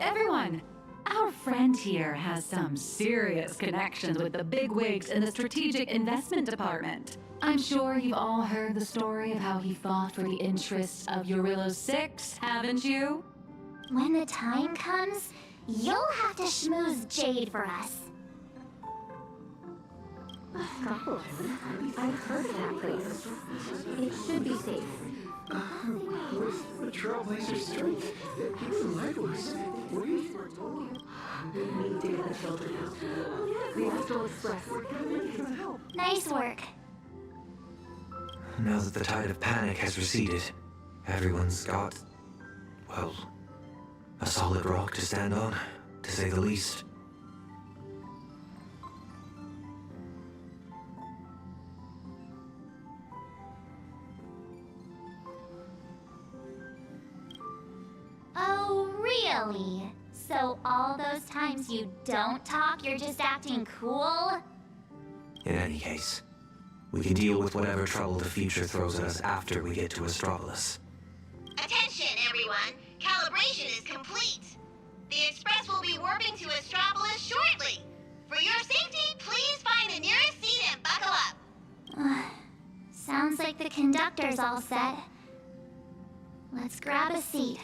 Everyone, our friend here has some serious connections with the bigwigs in the Strategic Investment Department. I'm sure you've all heard the story of how he fought for the interests of Eurillo 6, haven't you? When the time comes, you'll have to schmooze Jade for us. Astropolis. I've heard of that place. It should be safe. With the Trailblaze strength, even lifeless, we need to get the children out. The Astral Express. Nice work. Now that the tide of panic has receded, everyone's got, well, a solid rock to stand on, to say the least. Oh, really? So all those times you don't talk, you're just acting cool? In any case, we can deal with whatever trouble the future throws at us after we get to Astropolis. Attention, everyone. Calibration is complete. The Express will be warping to Astropolis shortly. For your safety, please find the nearest seat and buckle up. Sounds like the conductor's all set. Let's grab a seat.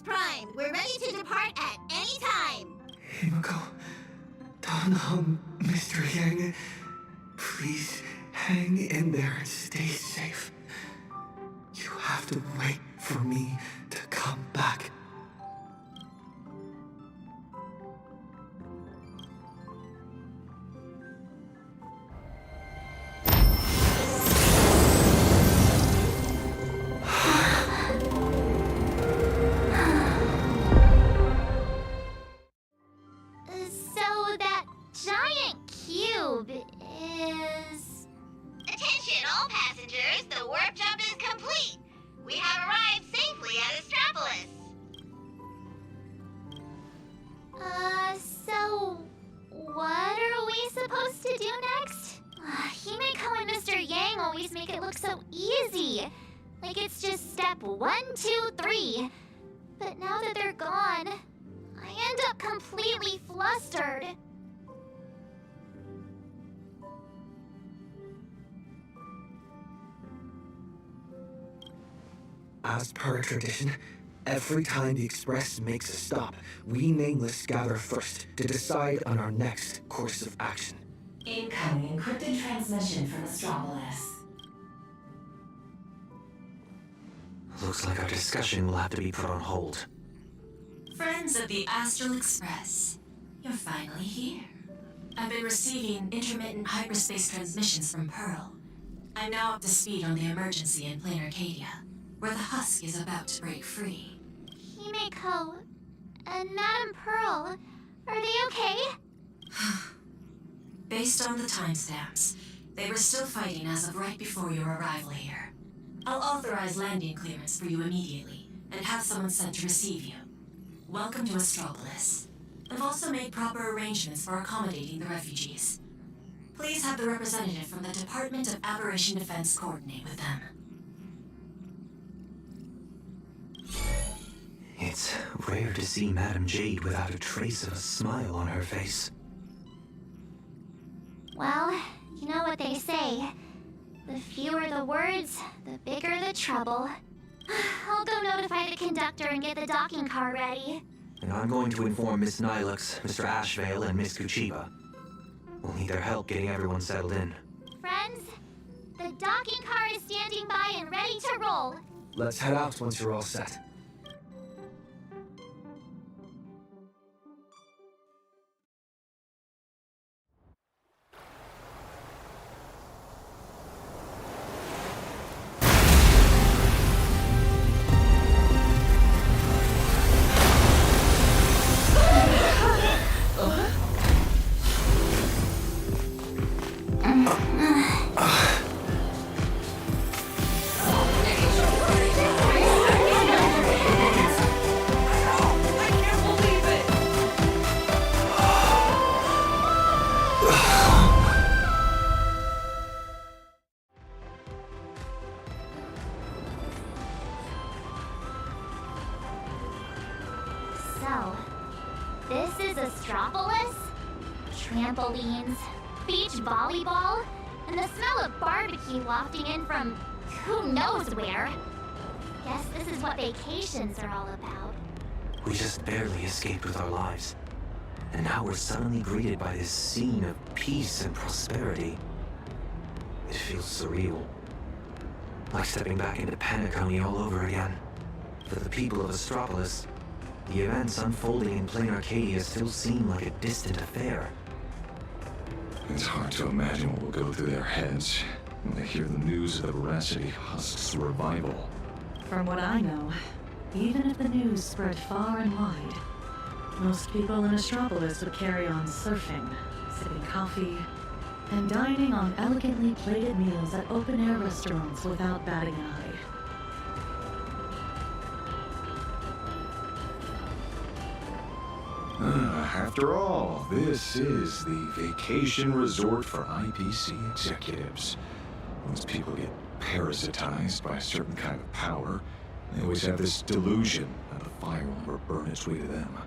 Stargates Prime. We're ready to depart at any time. Himiko, Dongham, Mr. Yang, please hang in there and stay safe. You have to wait for me to come back. So that giant cube is... Attention all passengers, the warp jump is complete. We have arrived safely at Astropolis. So what are we supposed to do next? Himeko and Mr. Yang always make it look so easy. Like it's just step 1, 2, 3. But now that they're gone, I end up completely flustered. As per tradition, every time the Express makes a stop, we Nameless gather first to decide on our next course of action. Incoming encrypted transmission from Astropolis. Looks like our discussion will have to be put on hold. Friends of the Astral Express, you're finally here. I've been receiving intermittent hyperspace transmissions from Pearl. I'm now up to speed on the emergency in Plain Arcadia, where the husk is about to break free. Himeko and Madame Pearl, are they okay? Based on the timestamps, they were still fighting as of right before your arrival here. I'll authorize landing clearance for you immediately, and have someone sent to receive you. Welcome to Astropolis. I've also made proper arrangements for accommodating the refugees. Please have the representative from the Department of Aberration Defense coordinate with them. It's rare to see Madame Jade without a trace of a smile on her face. Well, you know what they say. The fewer the words, the bigger the trouble. I'll go notify the conductor and get the docking car ready. And I'm going to inform Miss Nilux, Mr. Ashvale, and Miss Kuchiba. We'll need their help getting everyone settled in. Friends, the docking car is standing by and ready to roll. Let's head out once you're all set. So, this is Astropolis? Trampolines, beach volleyball, and the smell of barbecue wafting in from who knows where. Guess this is what vacations are all about. We just barely escaped with our lives. And now we're suddenly greeted by this scene of peace and prosperity. It feels surreal. Like stepping back into Paniconi all over again. For the people of Astropolis, the events unfolding in Plain Arcadia still seem like a distant affair. It's hard to imagine what will go through their heads when they hear the news of the Veracity Husk's revival. From what I know, even if the news spread far and wide, most people in Astropolis would carry on surfing, sipping coffee, and dining on elegantly plated meals at open-air restaurants without batting an eye. After all, this is the vacation resort for IPC executives. Once people get parasitized by a certain kind of power, they always have this delusion that the fire will never burn its way to them.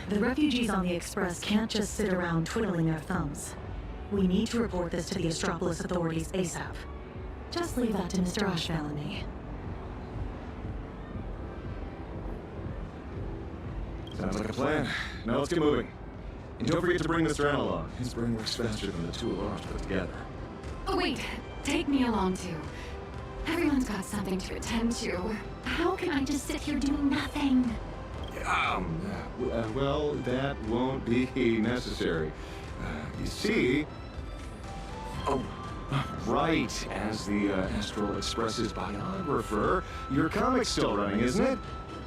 The refugees on the Express can't just sit around twiddling their thumbs. We need to report this to the Astropolis authorities ASAP. Just leave that to Mr. Ashbel and me. Sounds like a plan. Now let's get moving. And don't forget to bring Mr. Allen along. His brain works faster than the two of ours put together. Oh, wait. Take me along, too. Everyone's got something to attend to. How can I just sit here doing nothing? Well, that won't be necessary. You see... Oh, right. As the Astral Express's biographer, your comic's still running, isn't it?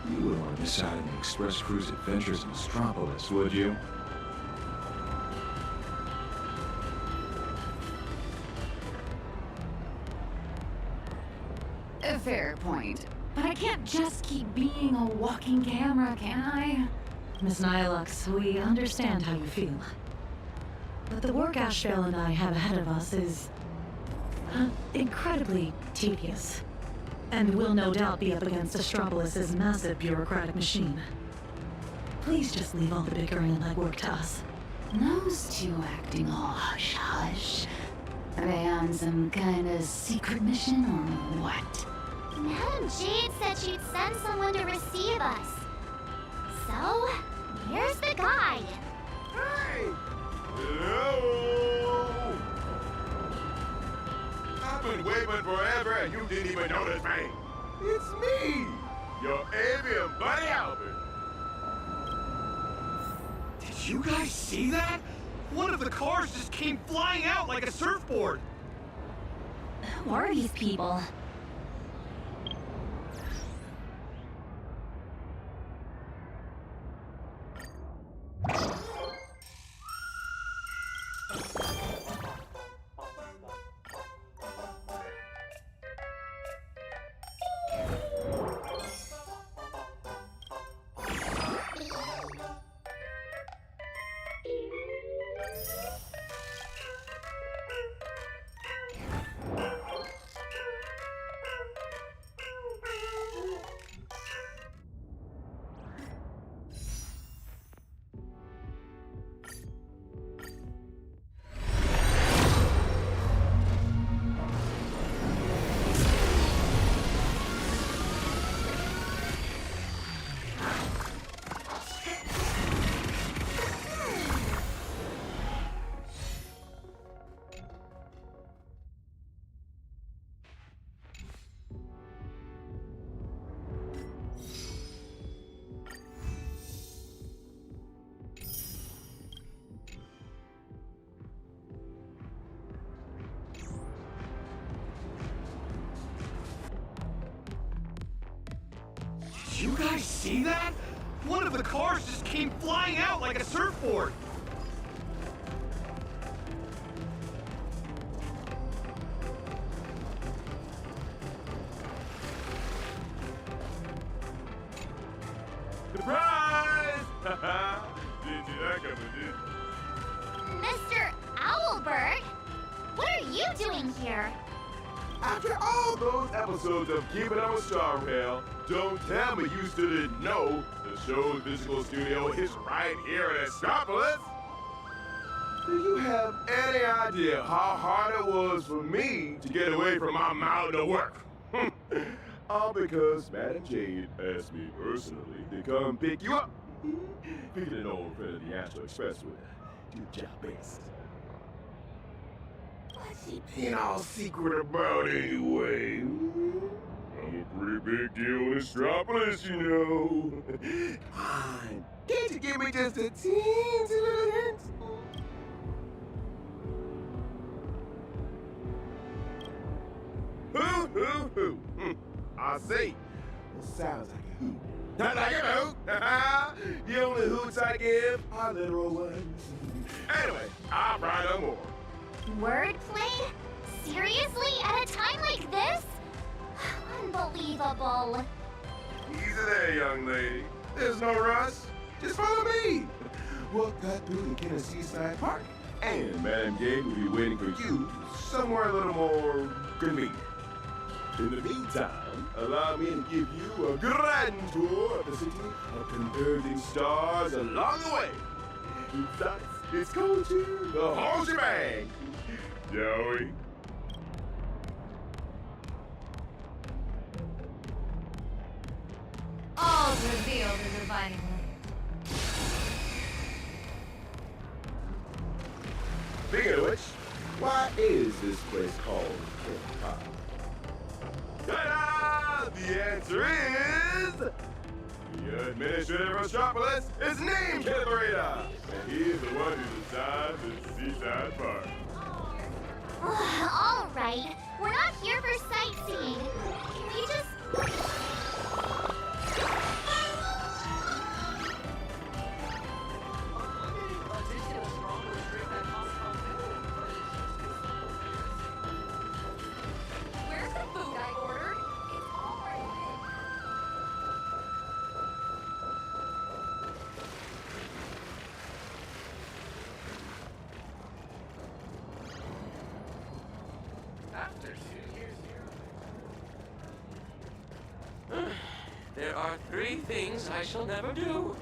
You wouldn't want to miss out on the Express Crew's adventures in Astropolis, would you? A fair point. But I can't just keep being a walking camera, can I? Miss Nilux, we understand how you feel. But the work Ashbel and I have ahead of us is... incredibly tedious. And will no doubt be up against Astropolis' massive bureaucratic machine. Please just leave all the bickering and legwork to us. Those two acting all hush-hush. Are they on some kind of secret mission or what? Madam Jade said she'd send someone to receive us. So, here's the guide. Hey! Hello! I've been waving forever and you didn't even notice me. It's me, your avian buddy Albert. Did you guys see that? One of the cars just came flying out like a surfboard. Who are these people? Did you guys see that? One of the cars just came flying out like a surfboard. Surprise! Did you like it, Mr. Owlbird, what are you doing here? After all those episodes of Keeping Up with Star Rail, don't tell me you still didn't know the show's physical studio is right here in Astropolis. Do you have any idea how hard it was for me to get away from my mountain of work? All because Madam Jade asked me personally to come pick you up. Picking an old friend of the Astro Express would do the job best. What's he being all secret about anyway? I'm a pretty big deal in Astropolis, you know. Come on, can't you give me just a teensy little hint? Hoo. I see. It sounds like a hoot. Not like a hoot. The only hoots I give are literal ones. Anyway, I'll try no more. Wordplay? Seriously? At a time like this? Unbelievable. Easy there, young lady. There's no rush. Just follow me. We'll cut through the Tennessee Side Park, and Madam Jade will be waiting for you somewhere a little more convenient. In the meantime, allow me to give you a grand tour of the city of converging stars along the way. Besides, it's culture, the whole shebang. Joey. All's revealed in the dividing line. Speaking of which, why is this place called Honkai? Ta-da! The answer is... The administrator of Astropolis is named Caliberator, and he's the one who designed the seaside park. All right, we're not here for sightseeing. Can we just... Where's the food I ordered? It's already After 2 years here. There are 3 things I shall never do.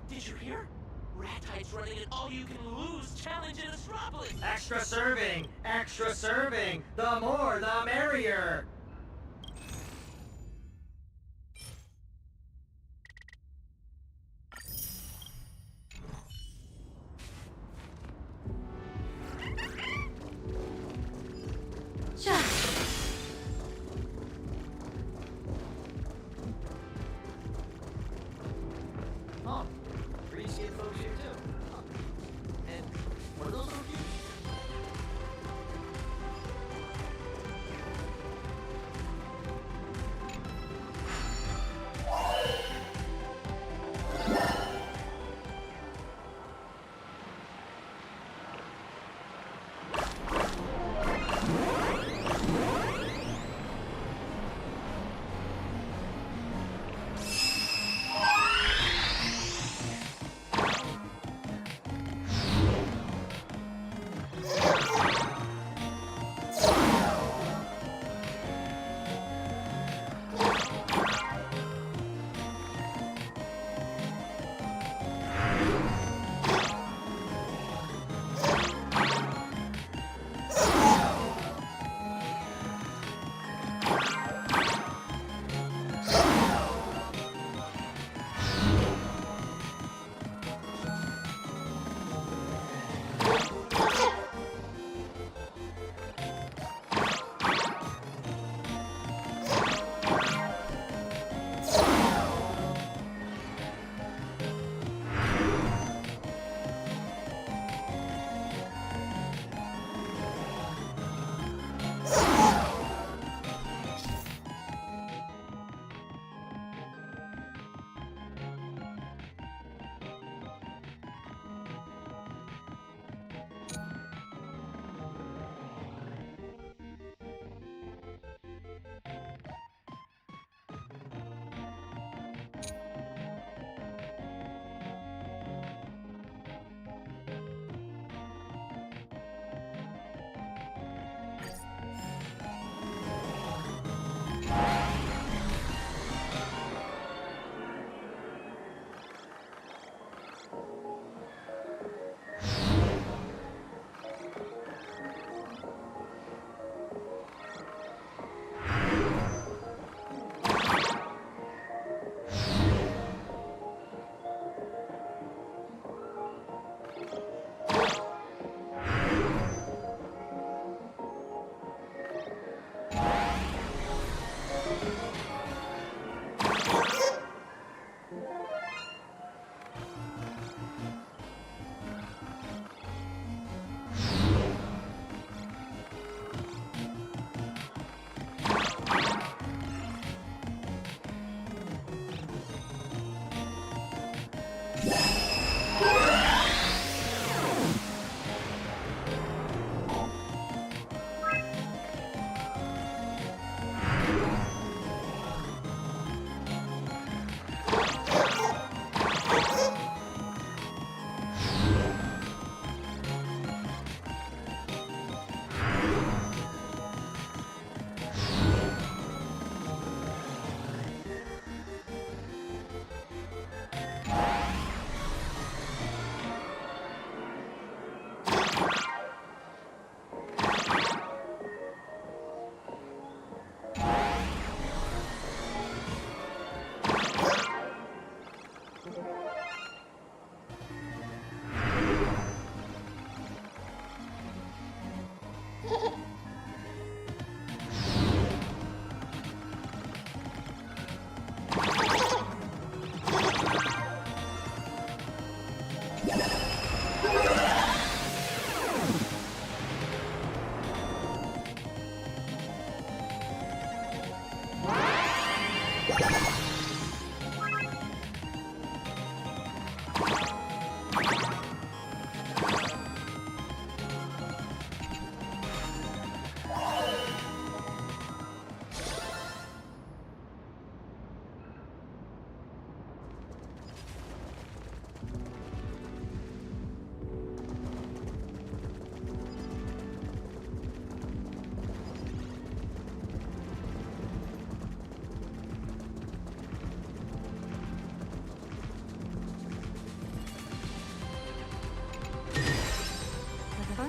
Did you hear? Ratite's running an all-you-can-lose challenge in Astropolis. Extra serving! Extra serving! The more, the merrier! Oh, free skate folks here too. Huh. And what are those reviews?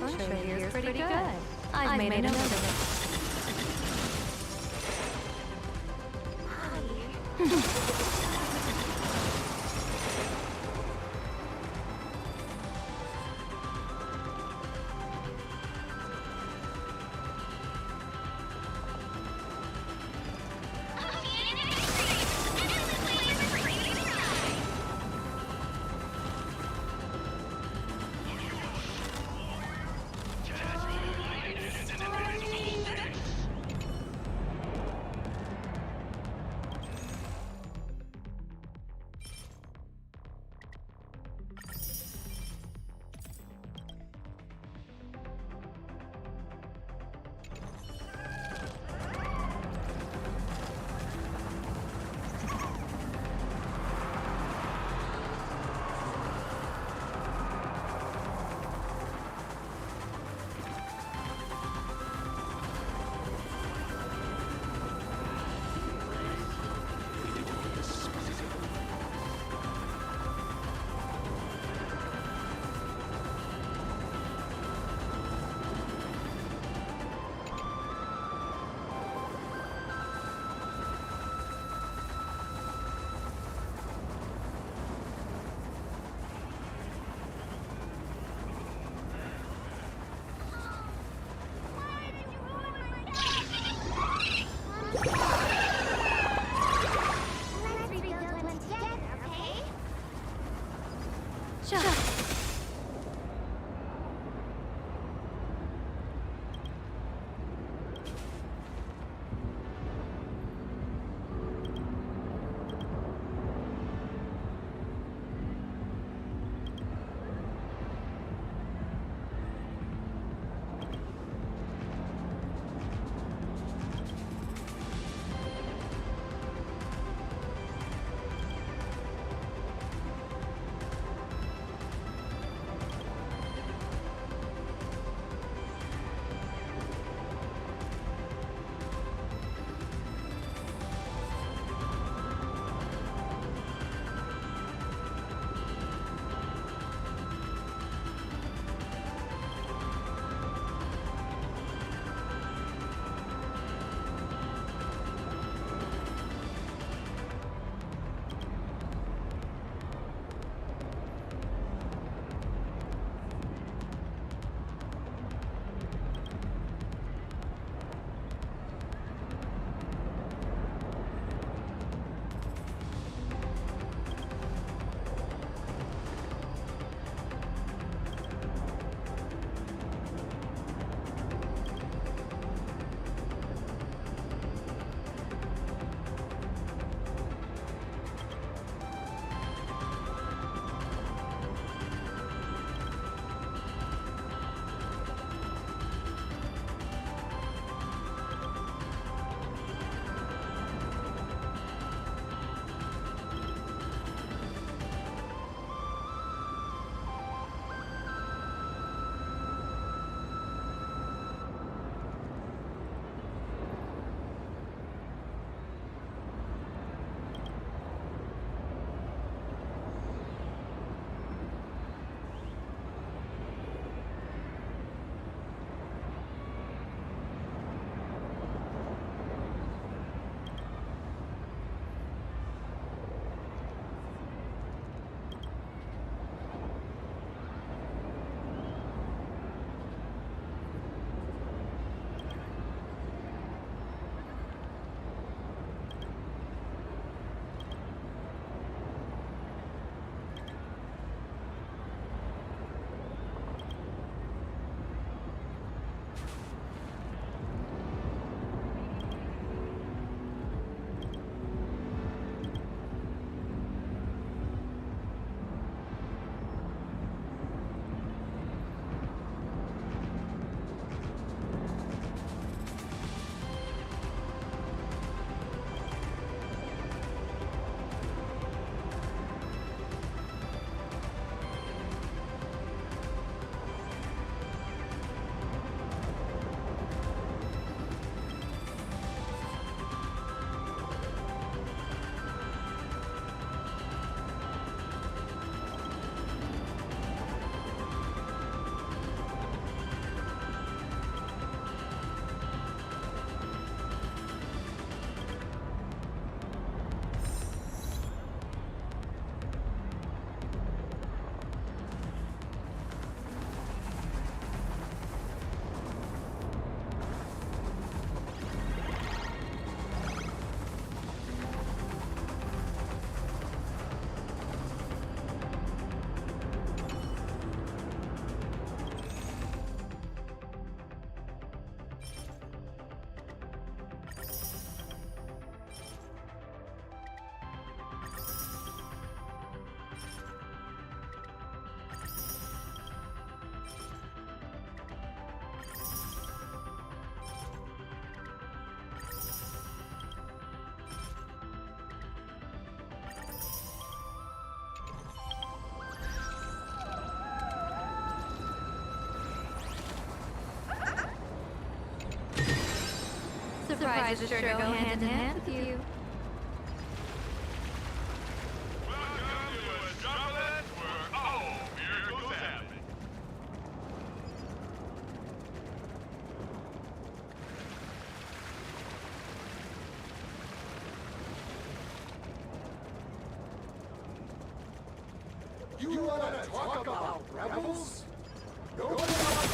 punch right here is pretty good. I've made a note of it. surprises sure to go hand in hand with you. You wanna talk about rebels? Go ahead.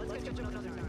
Let's get to another time.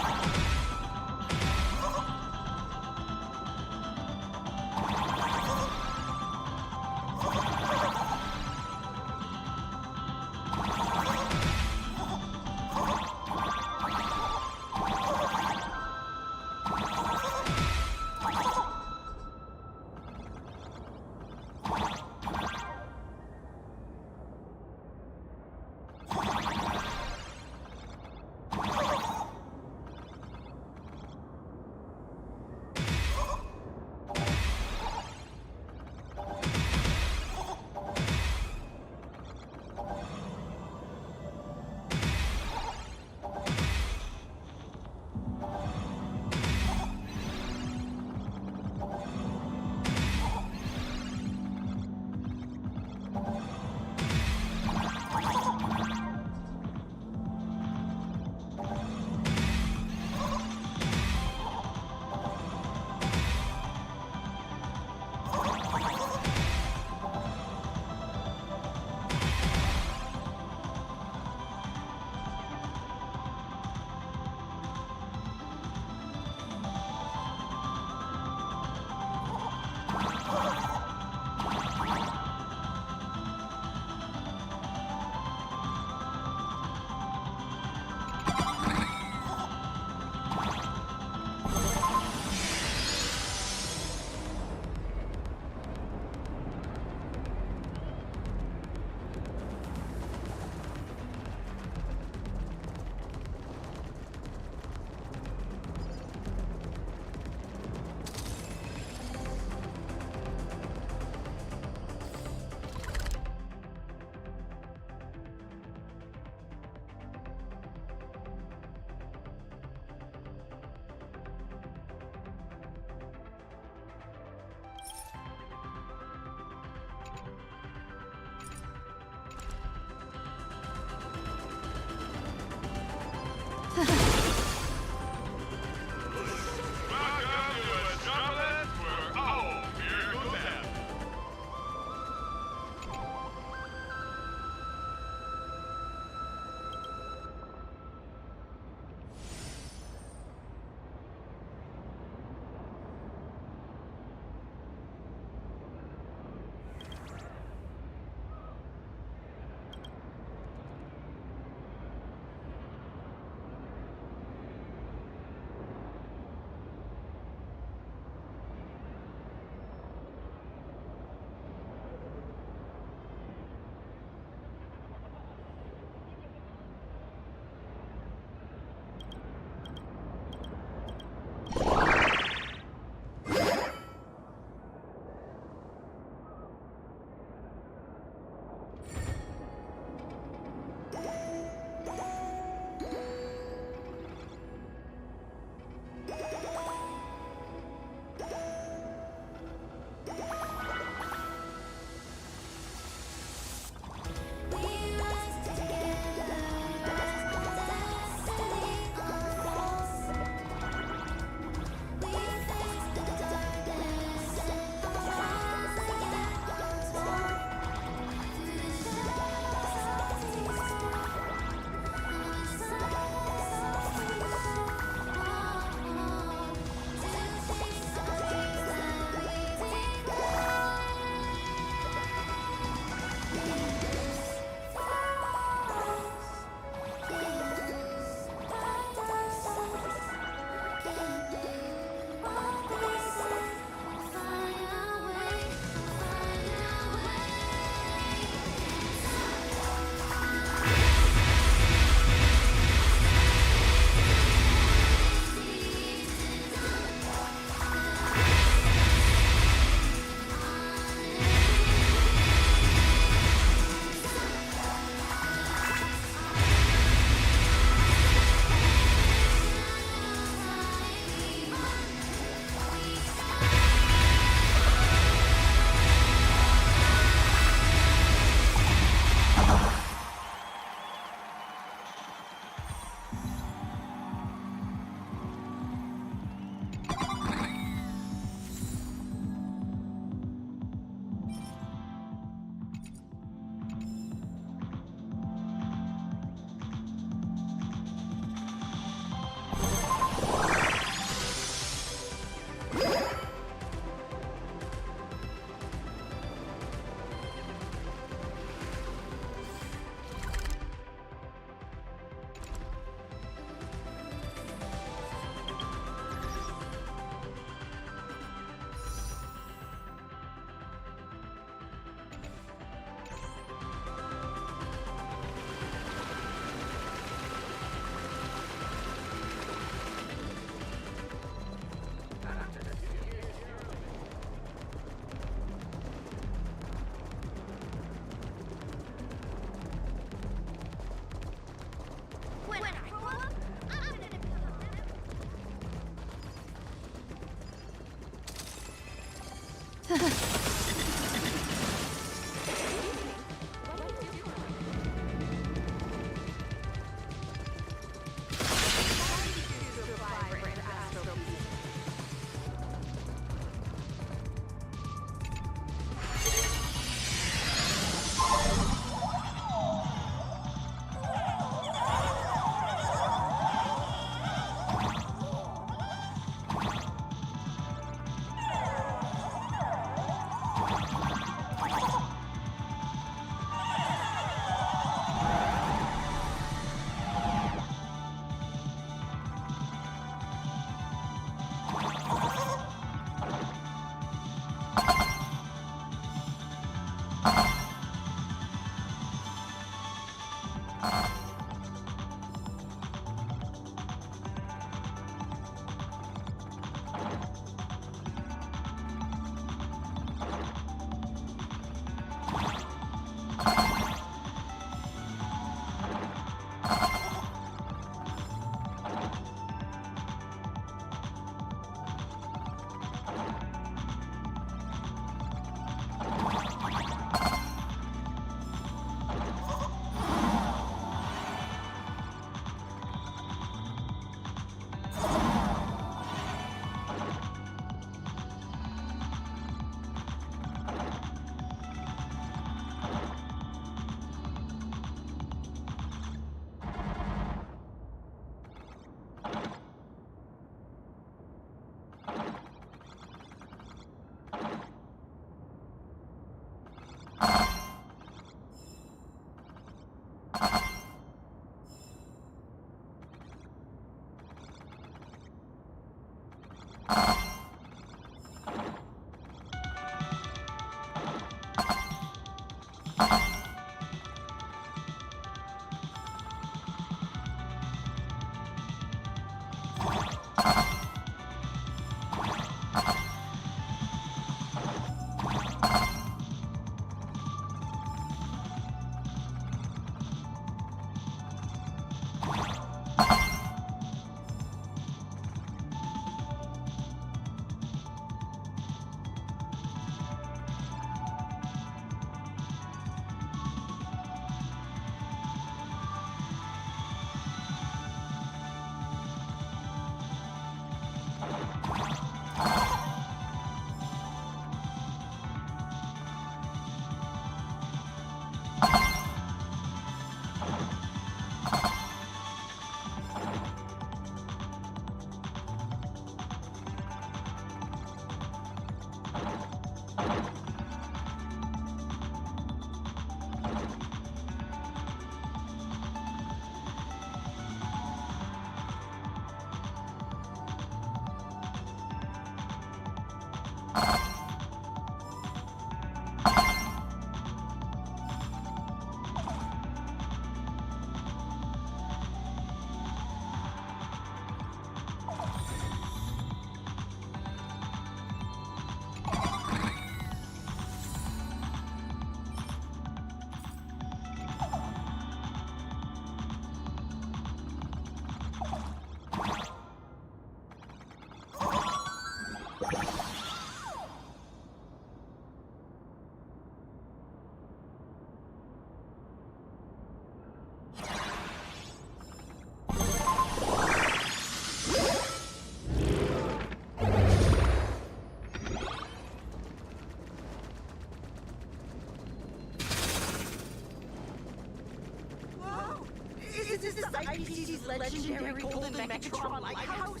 Is this the IPC's legendary golden Megatron lighthouse?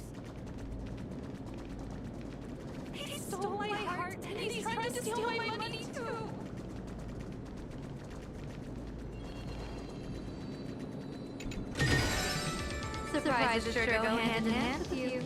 He stole my heart, and he's trying to steal my money too! Surprises sure go hand in hand with you.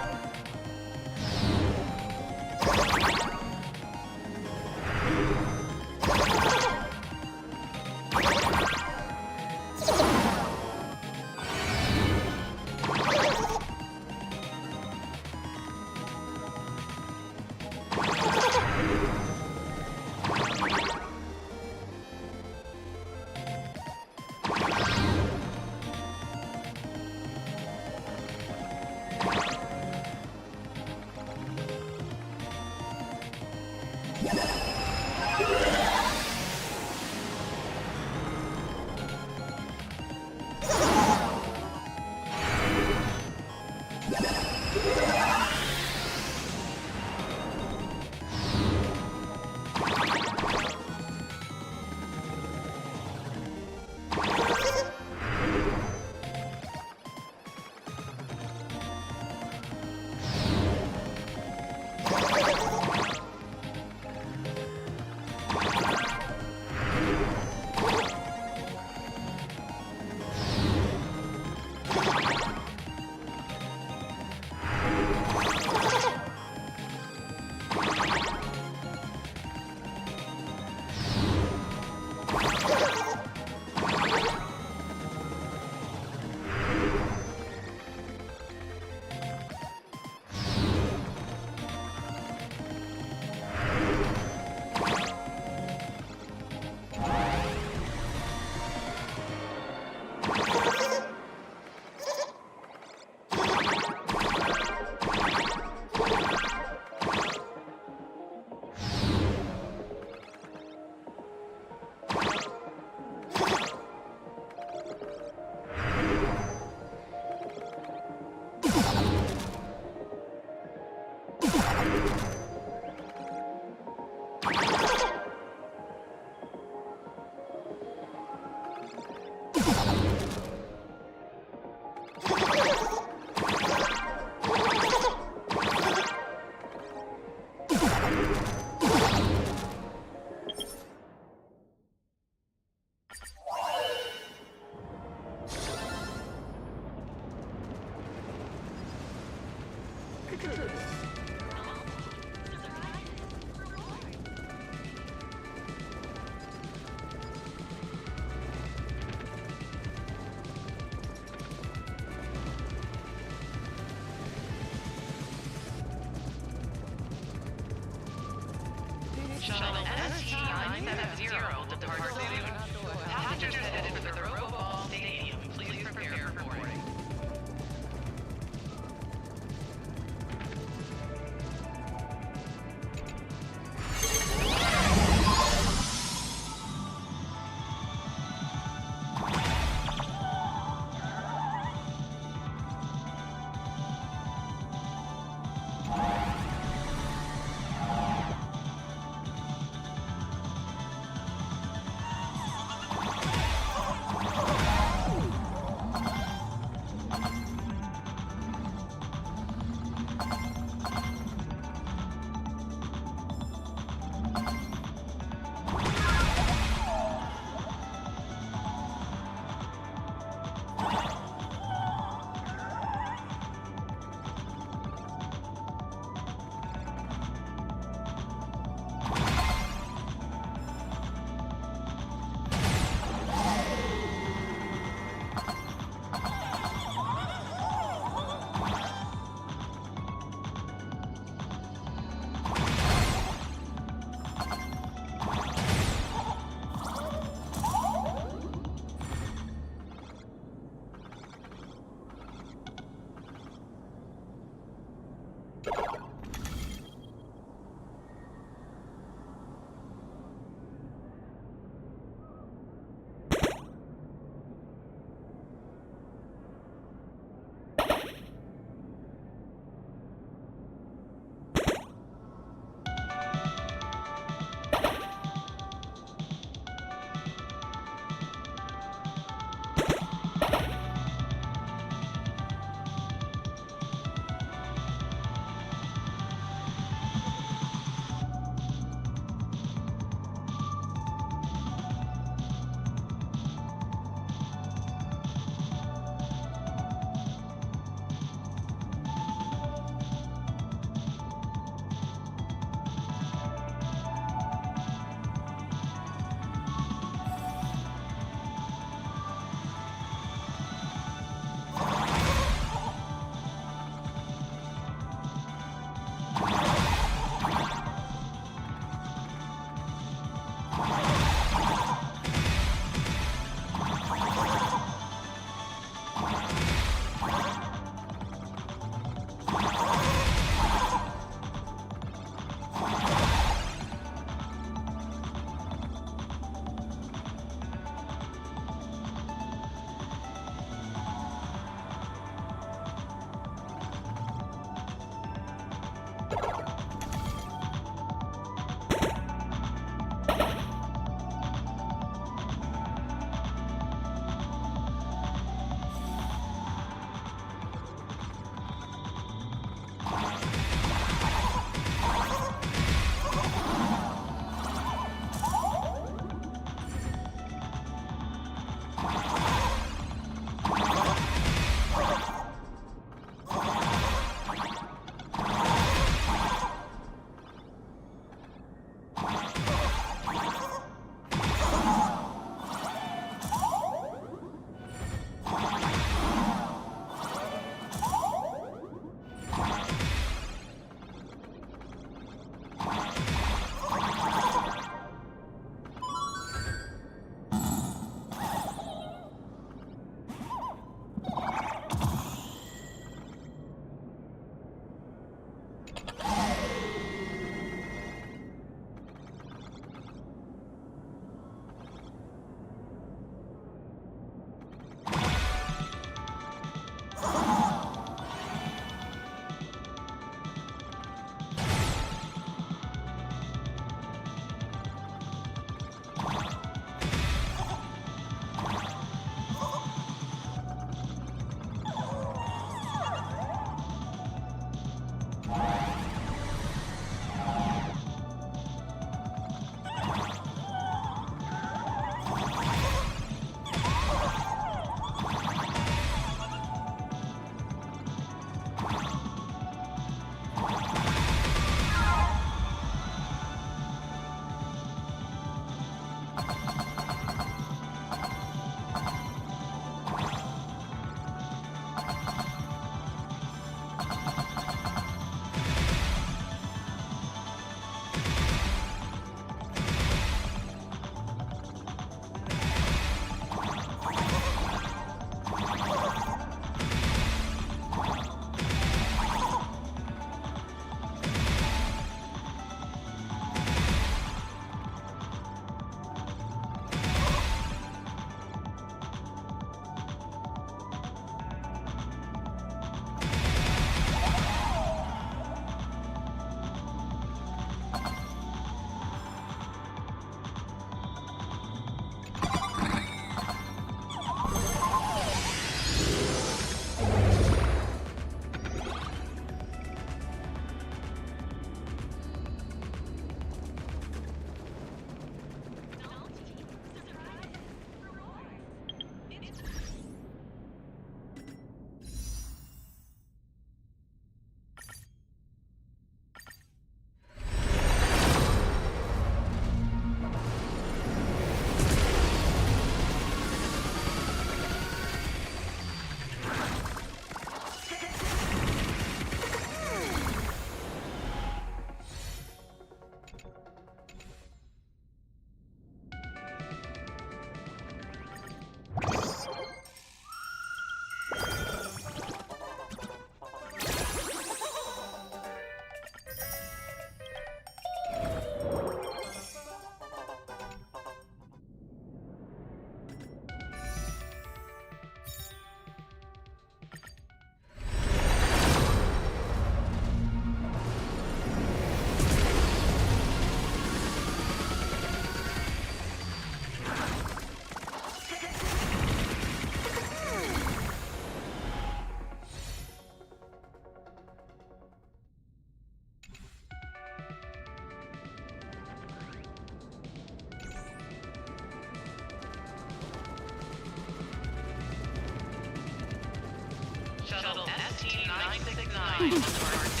Team 969 on Part 2.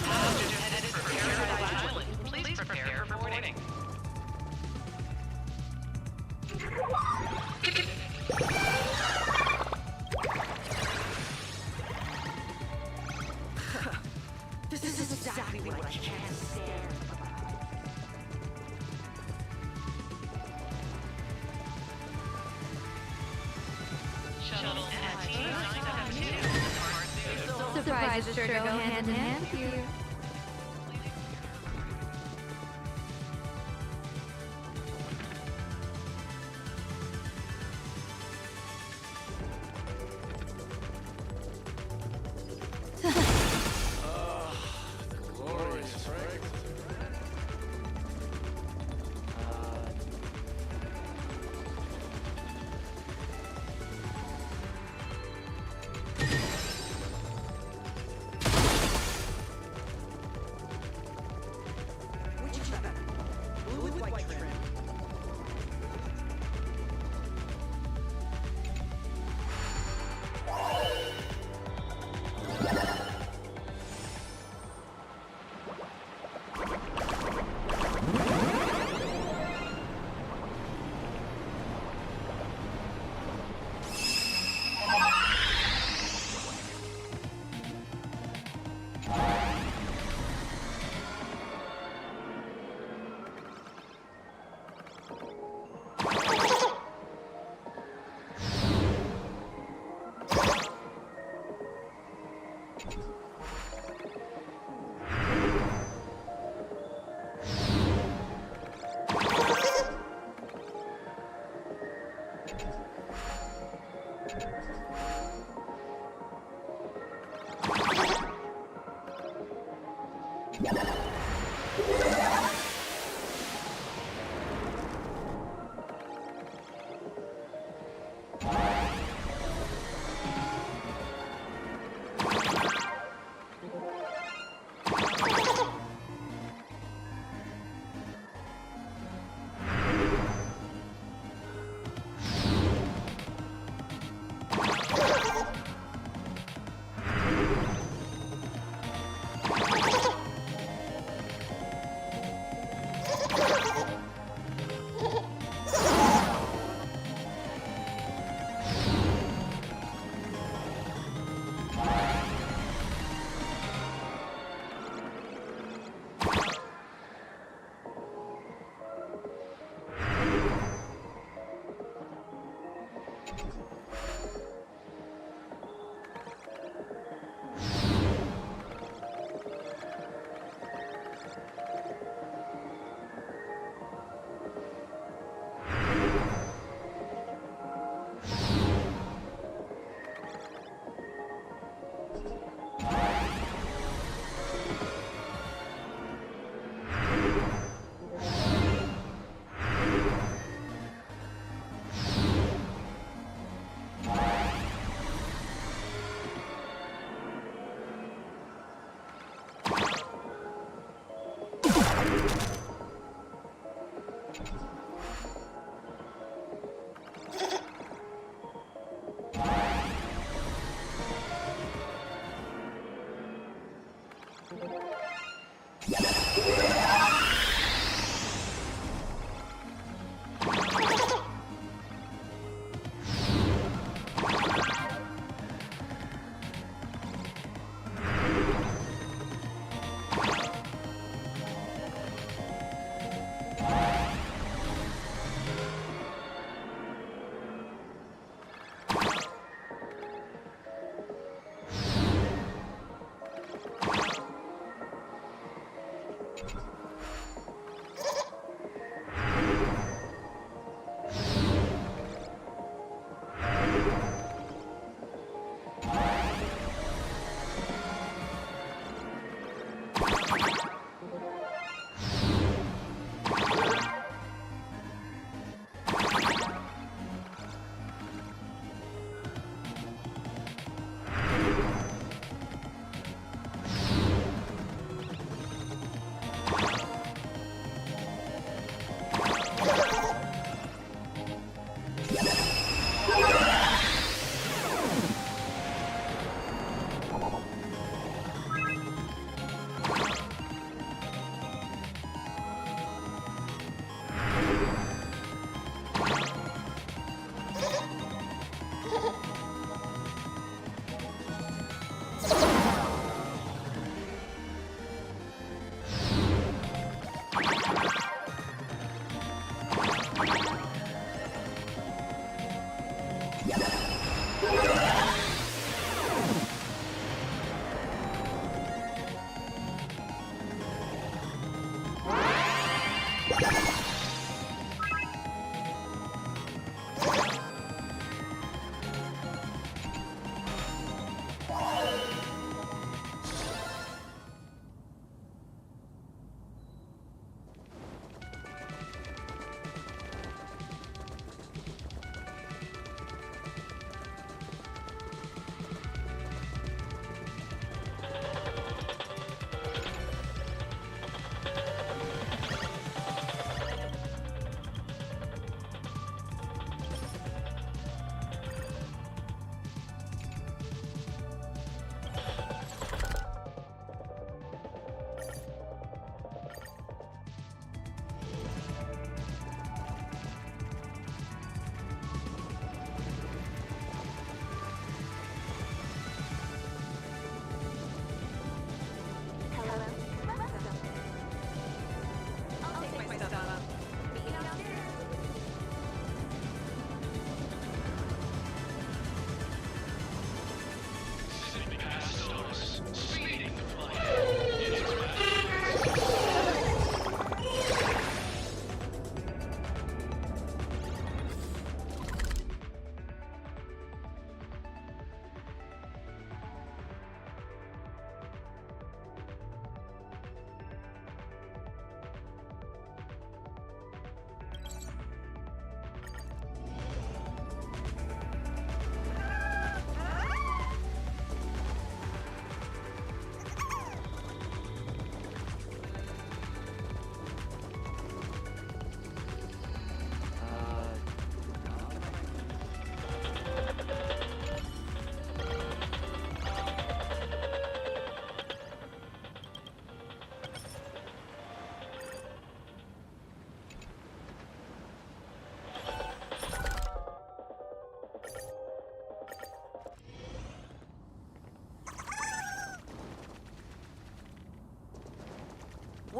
Passengers headed for Paradise Island. Please prepare for boarding. This is exactly what I can't stand. Shuttle MT 972 on Part 2. Surprises sure go hand in hand with you. Glorious fragrance. Which is better? Blue with white trim.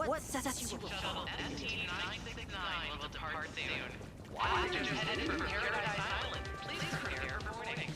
What sets you apart? Shuttle ST-969 will depart soon. Passengers headed for Paradise Island. Please prepare for boarding.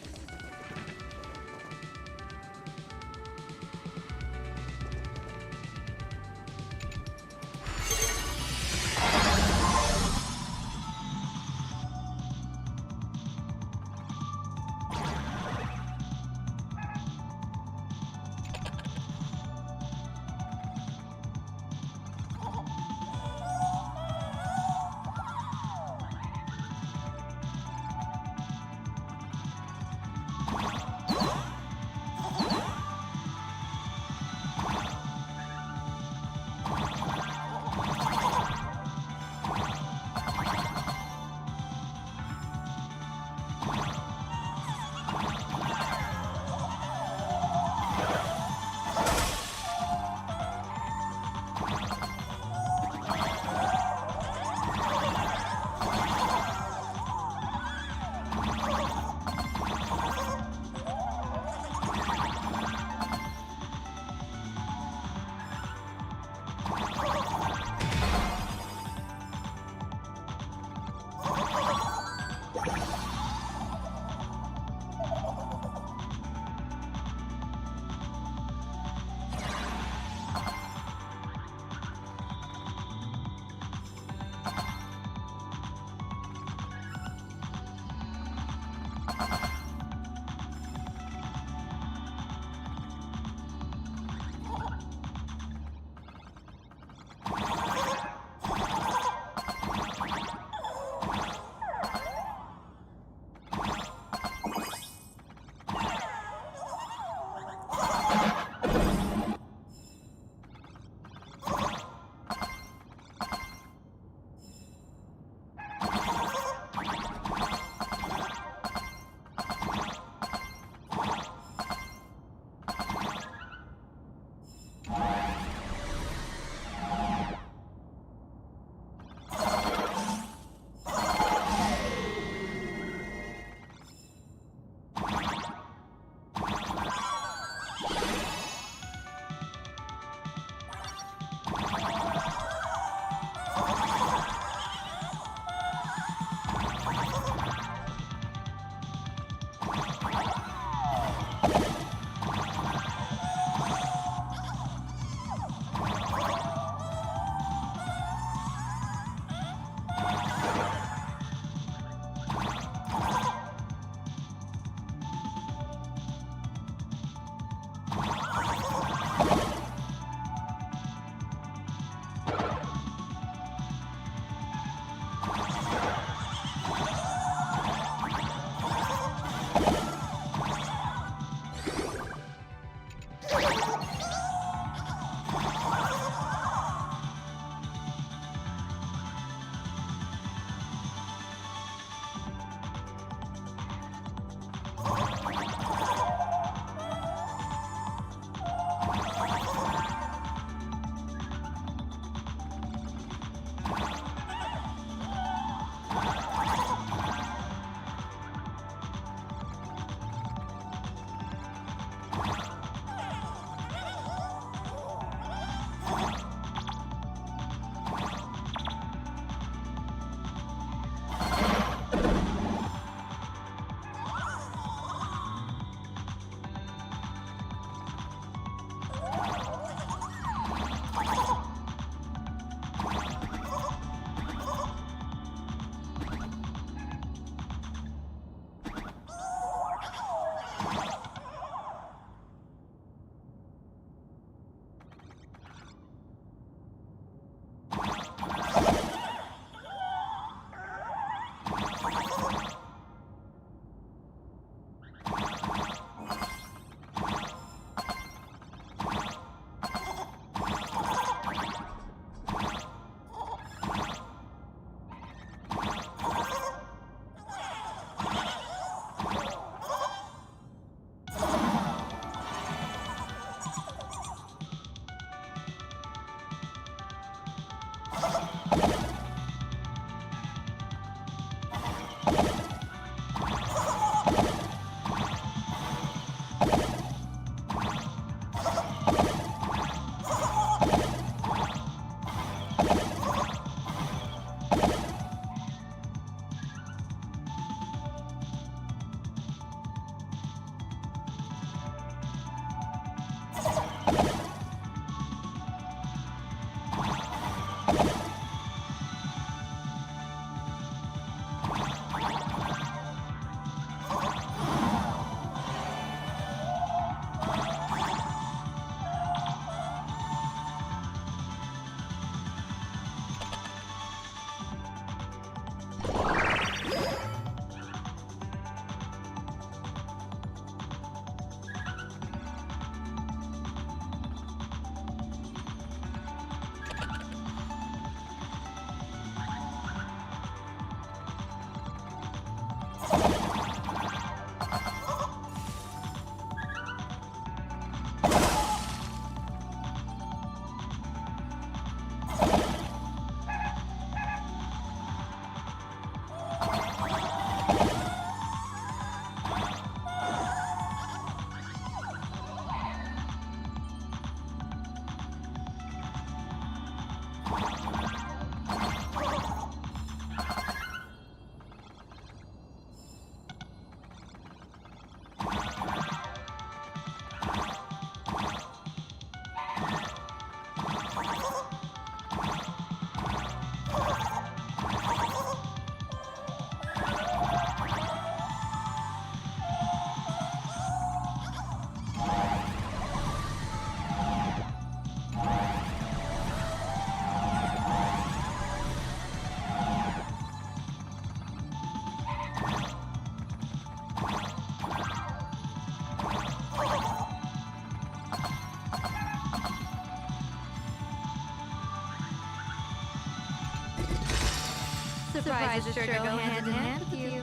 prizes sure go hand in hand with you.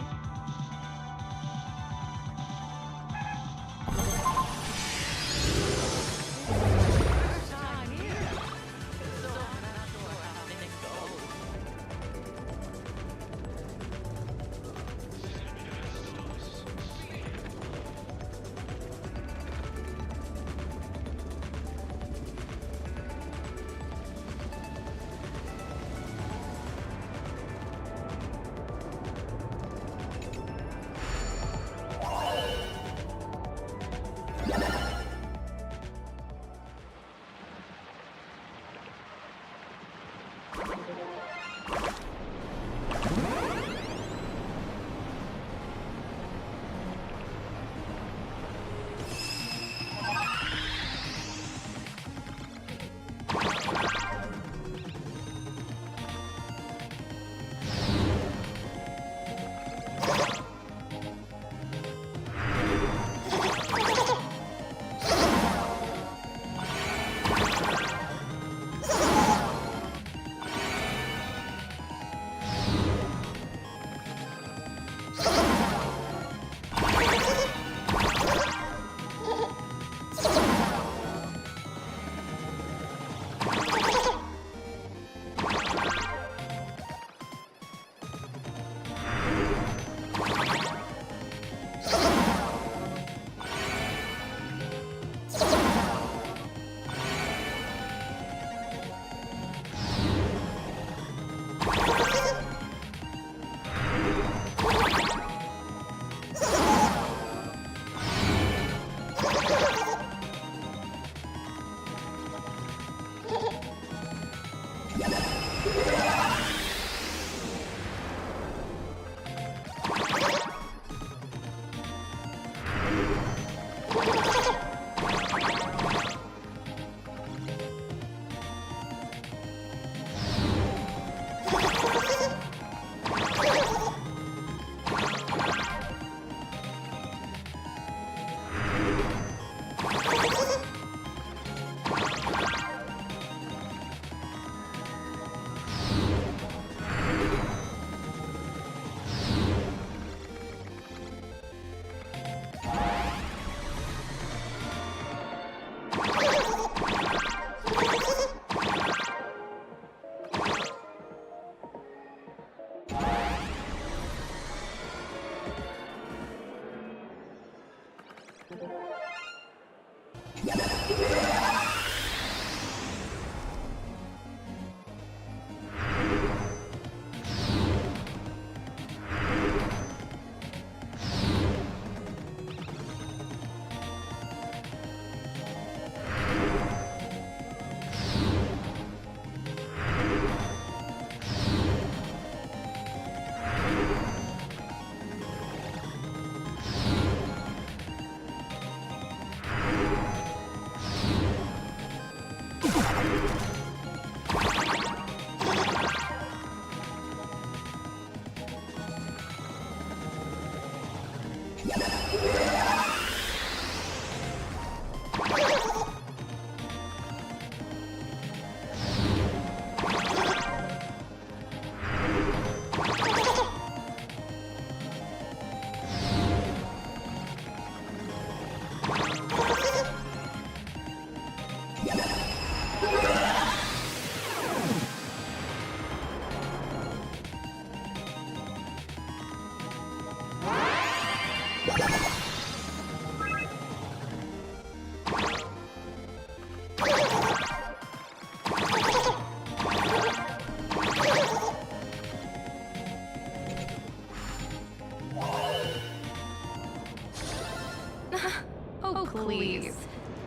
Oh, please.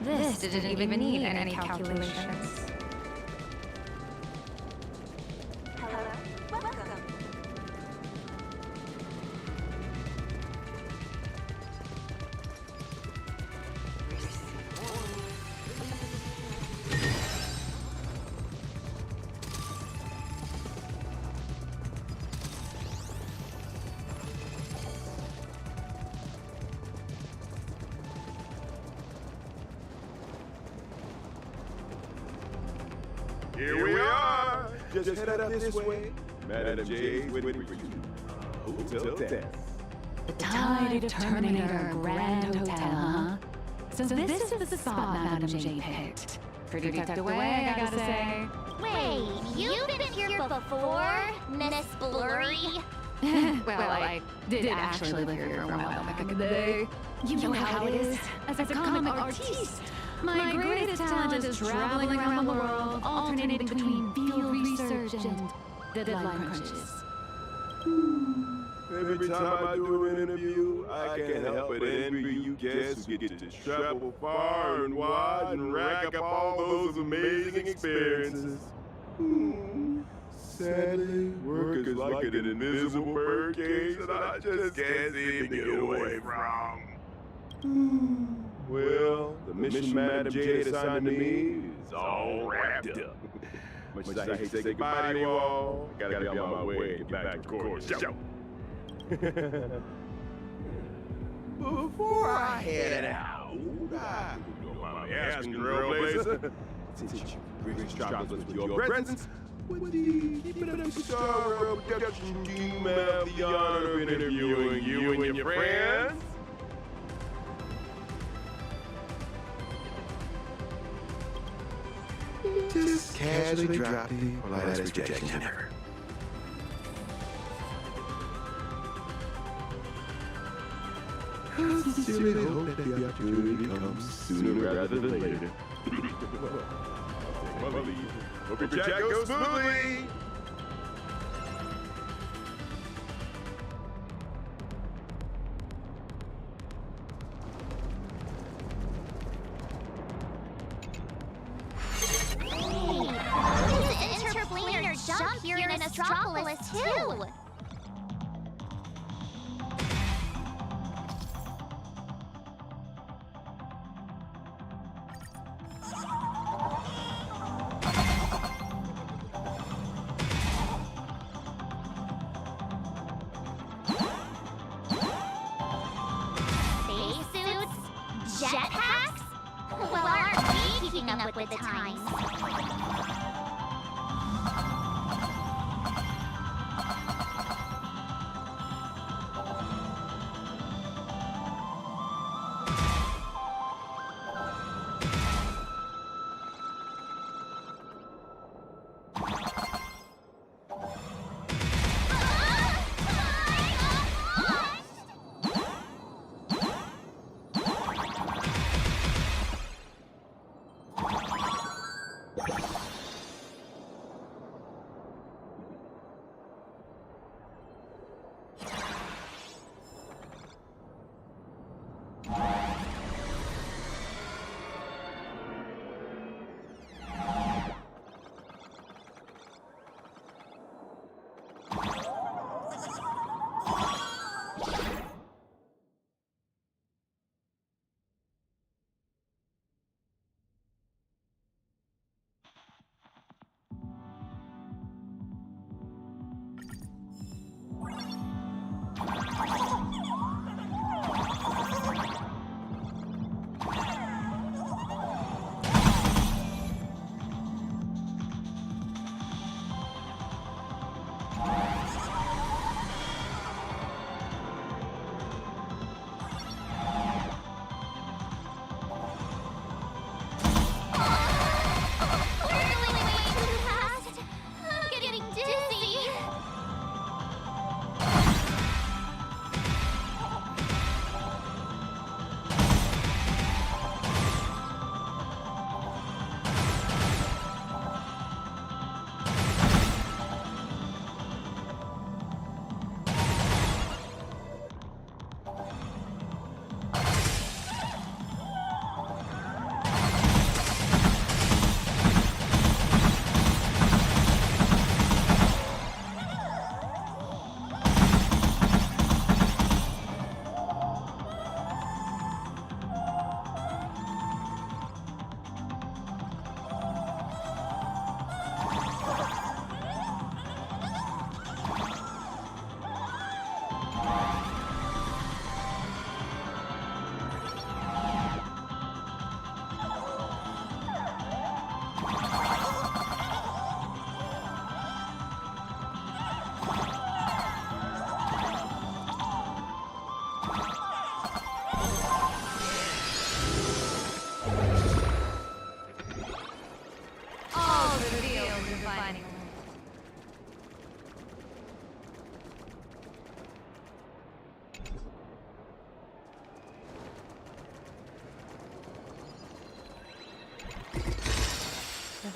This didn't even need any calculations. Here we are. Just head up this way. Madam J's waiting for you. Hotel Test. The Tide of Terminator Grand Hotel, huh? So this is the spot Madam J picked. Pretty tucked away, I gotta say. Wait, you've been here before, Miss Blurry? Well, I did actually live here for a while back in the day. You know how it is. As a comic artiste, my greatest talent is traveling around the world, alternating between field research and deadline crunches. Every time I do an interview, I can't help but envy you guests who get to travel far and wide and rack up all those amazing experiences. Sadly, work is like an invisible birdcage that I just can't seem to get away from. Well, the mission Madam J assigned to me is all wrapped up. Much as I hate to say goodbye to you all, I gotta be on my way to get back to court. Before I head out, I don't mind me asking, Trailblazer, since you graced Astropolis with your presence, would the Keep It Up Star World production team have the honor of interviewing you and your friends? Just casually drop the politest rejection ever. I sincerely hope that the opportunity comes Sooner rather than later. Well, I'll take my leave. Hope your chat goes smoothly! Hey, interplanar jump here in Astropolis too! Jetpacks? Well, aren't we keeping up with the times?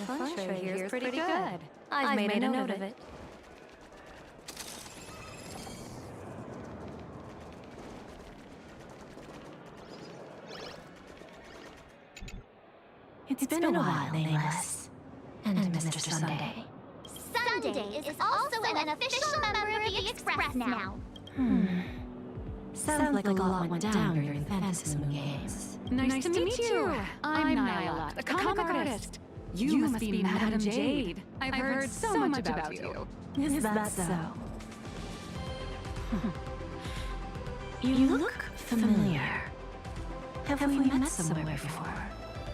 feng shui here is pretty good. I've made a note of it. It's been a while, Nameless. And Mr. Sunday. Sunday is also an official member of the Express now. Sounds like a lot went down during the Fantasy Moon Games. Nice to meet you. I'm Nyla, a comic artist. You must be Madame Jade. I've heard so much about you. Is that so? You look familiar. Have we met somewhere before?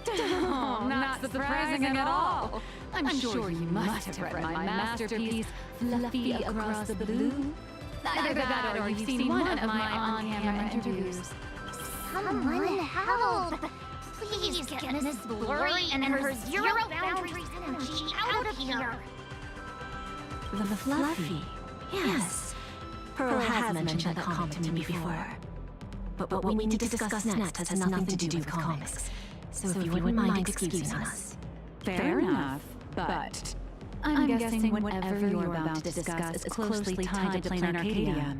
Oh, not surprising at all. I'm sure you must have read my masterpiece, Fluffy Across the Blue. Either that or you've seen one of my on-camera interviews. Someone help! Please get Miss Blurry and her zero boundaries energy out of here! The Fluffy. Yes. Pearl has mentioned that comic to me before. But what we need to discuss next has nothing to do with comics. So if you wouldn't mind excusing us. Fair enough, but I'm guessing whatever you're about to discuss is closely tied to Plain Arcadia.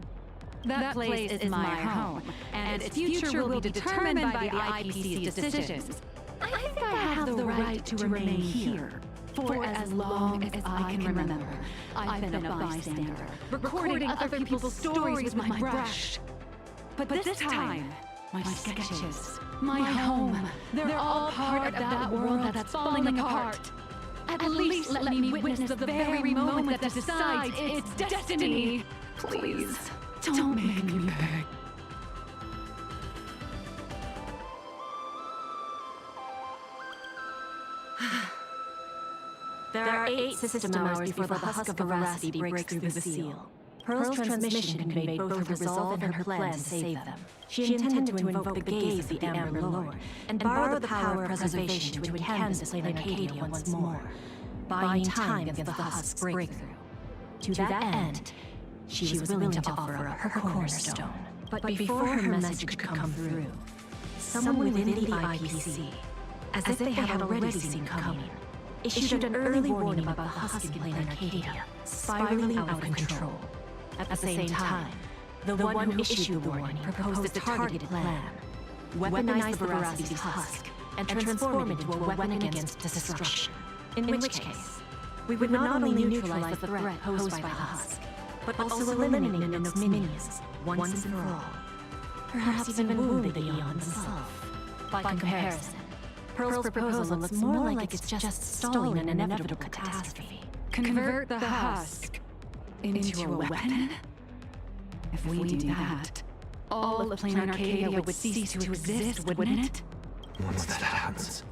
That place is my home, and its future will be determined by the IPC's decisions. I think I have the right to remain here. For as long as I can remember, I've been a bystander, recording other people's stories with my brush. But this time, my sketches, my home, they're all part of that world that's falling apart. At least let me witness the very moment that decides its destiny. Please, don't make me beg. There are 8 system hours before the husk of veracity breaks through the seal. Pearl's transmission conveyed both her resolve and her plan to save them. She intended to invoke the gaze of the Amber Lord and borrow the power of preservation to canvass Plain Arcadia once more, buying time against the husk's breakthrough. To that end, she was willing to offer up her cornerstone. But before her message could come through, someone within the IPC, as if they had already seen coming, issued an early warning about the husk in Plain Arcadia, spiraling out of control. At the same time, the one who issued the warning proposed a targeted plan. Weaponize the Veracity's husk and transform it into a weapon against destruction. In which case, we would not only neutralize the threat posed by the husk, but also eliminate Nook's minions once and for all. Perhaps even wound the Eon himself. By comparison, Pearl's proposal looks more like it's just stalling an inevitable catastrophe. Convert the husk into a weapon? If we do that, all of Plain Arcadia would cease to exist, wouldn't it? Once that happens,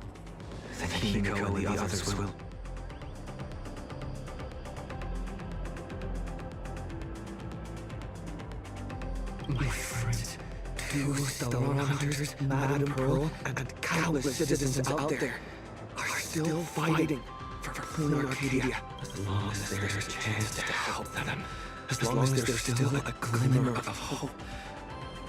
then Himiko and the others will. My friends, 2 Stellar Hunters, Madame Pearl, and countless citizens out there are still fighting for Plain Arcadia. As long as there's a chance to help them, as long as there's still a glimmer of hope,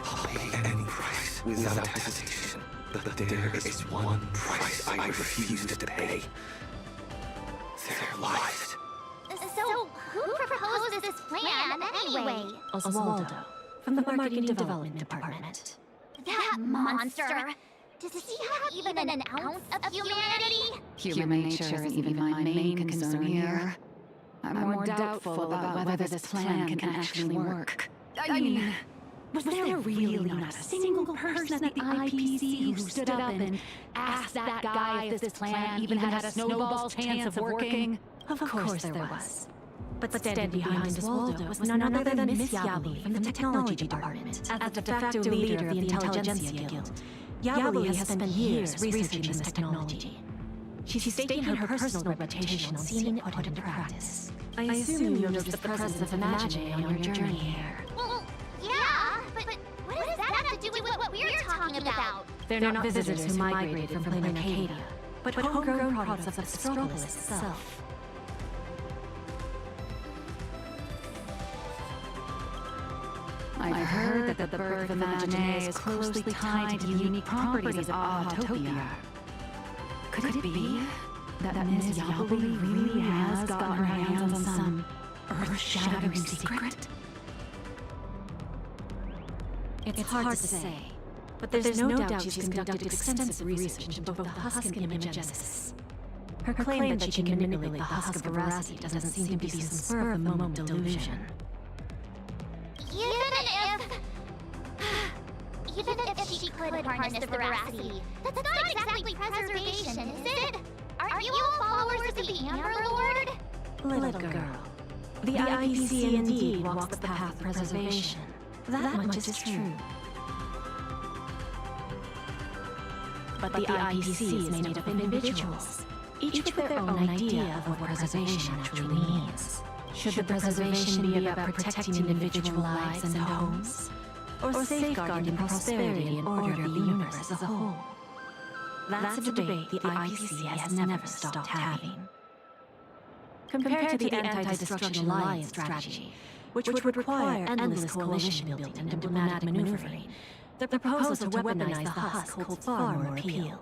I'll pay any price without hesitation. But there is one price I refuse to pay. Their lives. So, who proposed this plan anyway? Oswaldo, from the Marketing Development Department. That monster! Does he have even an ounce of humanity? Human nature isn't even my main concern here. I'm more doubtful about whether this plan can actually work. I mean, was there really not a single person at the IPC who stood up and asked that guy if this plan even had a snowball's chance of working? Of course there was. But standing behind Oswaldo was none other than Miss Yabuli from the Technology Department. As the de facto leader of the Intelligentsia Guild, Yabuli has spent years researching this technology. She's staking her personal reputation on seeing it put into practice. I assume you noticed the presence of Imagine on your journey here. Well, yeah, but what does that have to do with what we're talking about? They're not visitors who migrated from Plain Arcadia, but homegrown products of Astropolis itself. I've heard that the birth of Imagine is closely tied to the unique properties of Autopia. Could it be that Ms. Yabali really has gotten her hands on some earth-shattering secret? It's hard to say, but there's no doubt she's conducted extensive research into both the husk and imagenesis. Her claim that she can manipulate the husk of veracity doesn't seem to be some spur-of-the-moment delusion. Even if she could harness the veracity, that's not exactly preservation, is it? Aren't you all followers of the Amber Lord? Little girl, the IPC indeed walks the path of preservation. That much is true. But the IPC is made up of individuals, each with their own idea of what preservation actually means. Should the preservation be about protecting individual lives and homes, or safeguarding the prosperity and order of the universe as a whole? That's a debate the IPC has never stopped having. Compared to the Anti-Destruction Alliance strategy, which would require endless coalition building and diplomatic maneuvering, the proposal to weaponize the husk holds far more appeal.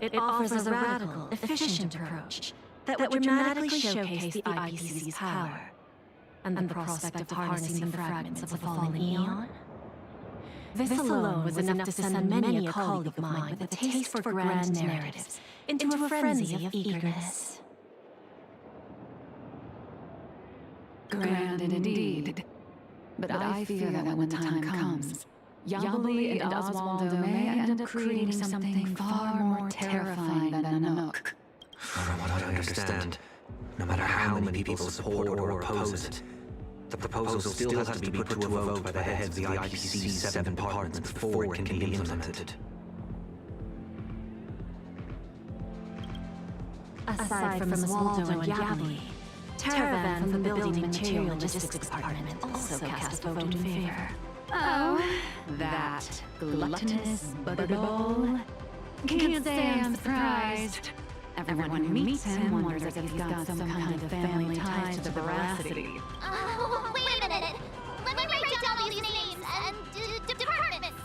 It offers a radical, efficient approach that would dramatically showcase the IPC's power, and the prospect of harnessing the fragments of the fallen eon. This alone was enough to send many a colleague of mine with a taste for grand narratives into a frenzy of eagerness. Grand indeed. But I fear that when the time comes, Yabali and Oswaldo may end up creating something far more terrifying than a Nook. From what I understand, no matter how many people support or oppose it, the proposal still has to be put to a vote by the heads of the IPC's 7 departments before it can be implemented. Aside from Oswaldo and Yabali, Taravan from the Building Material Logistics Department also cast a vote in favor. Oh, that gluttonous butterball. Can't say I'm surprised. Everyone who meets him wonders if he's got some kind of family ties to the veracity. Oh, wait a minute. Let me write down all these names and departments.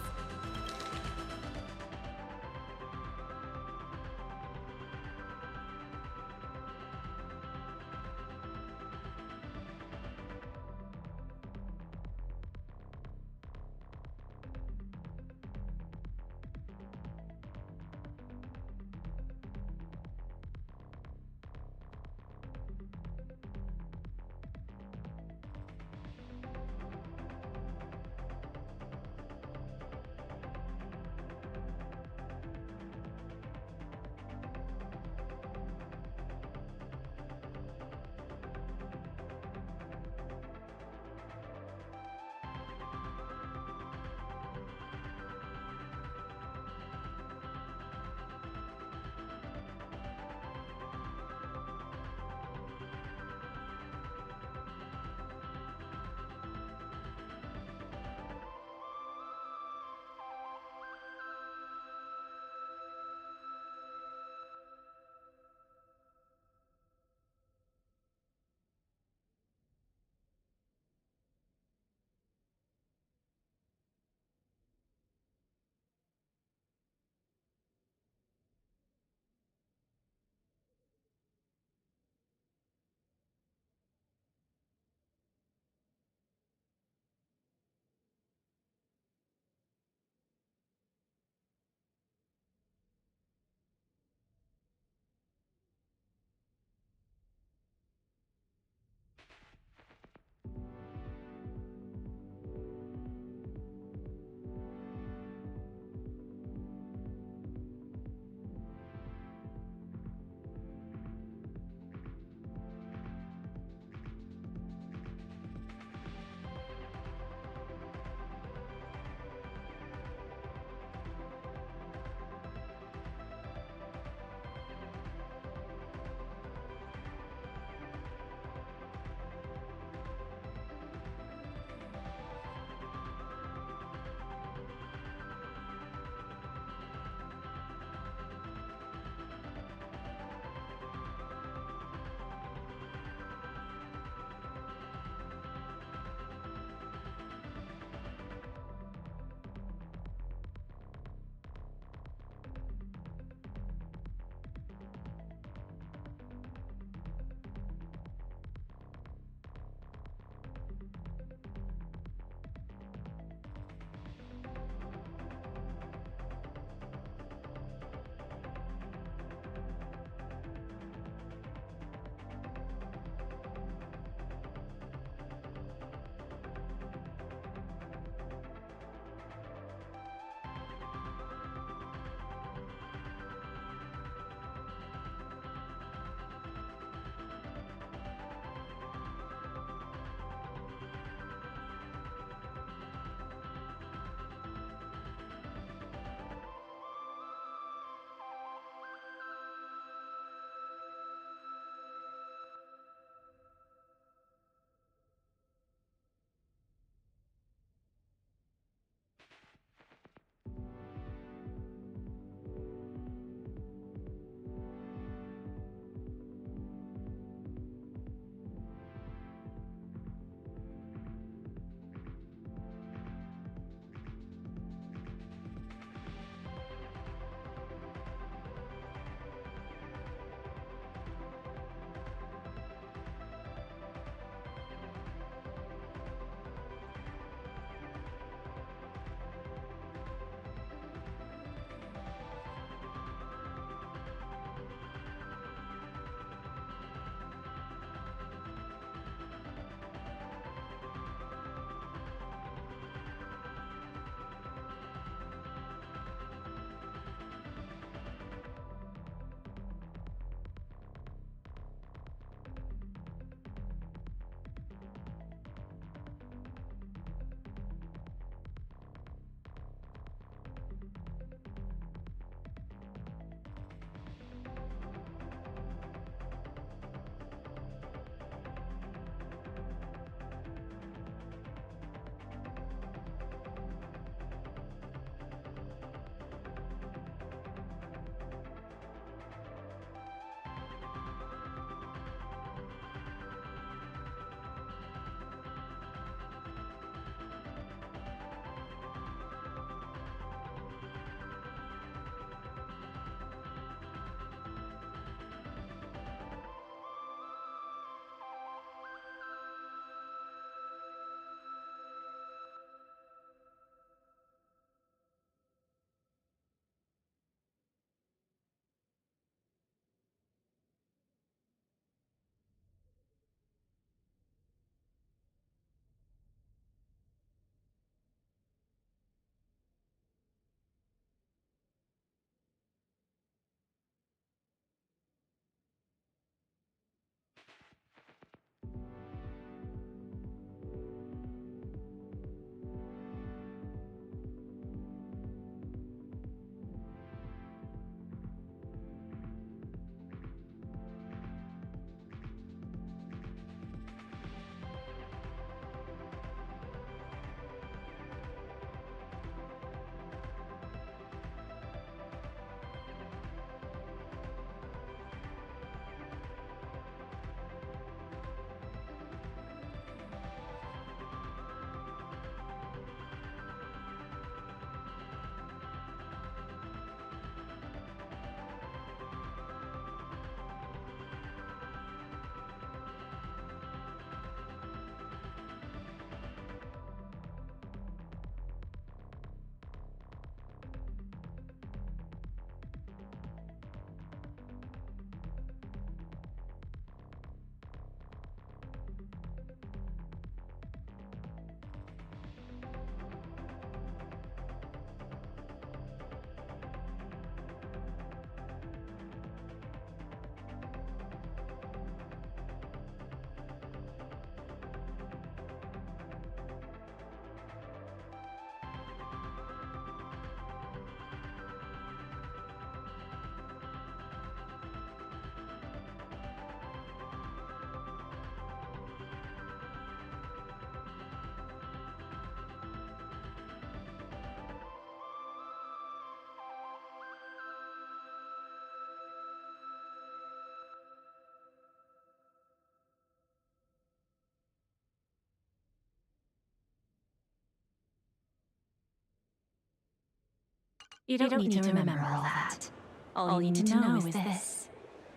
You don't need to remember all that. All you need to know is this.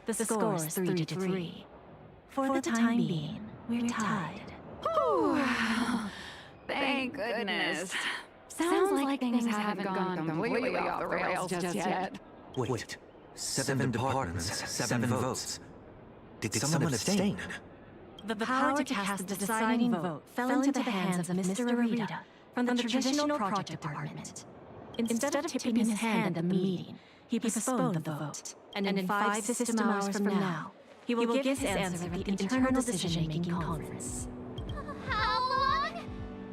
The score is 3-3. For the time being, we're tied. Thank goodness. Sounds like things haven't gone completely off the rails just yet. Wait, 7 departments, 7 votes. Did someone abstain? The power to cast the deciding vote fell into the hands of Mr. Arita from the Traditional Project Department. Instead of tipping his hand at the meeting, he postponed the vote, and in 5 system hours from now, he will give his answer at the internal decision-making conference. How long?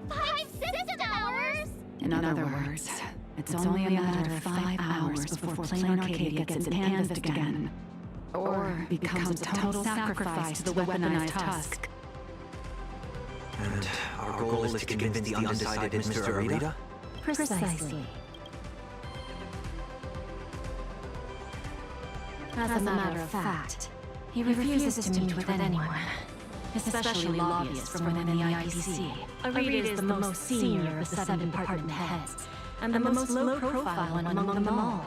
5 system hours? In other words, it's only a matter of 5 hours before Plain Arcadia gets canvassed again. Or becomes a total sacrifice to the weaponized husk. And our goal is to convince the undecided Mr. Arita? Precisely. As a matter of fact, he refuses to meet with anyone, especially lobbyists from within the IPC. Arita is the most senior of the 7 department heads, and the most low-profile among them all.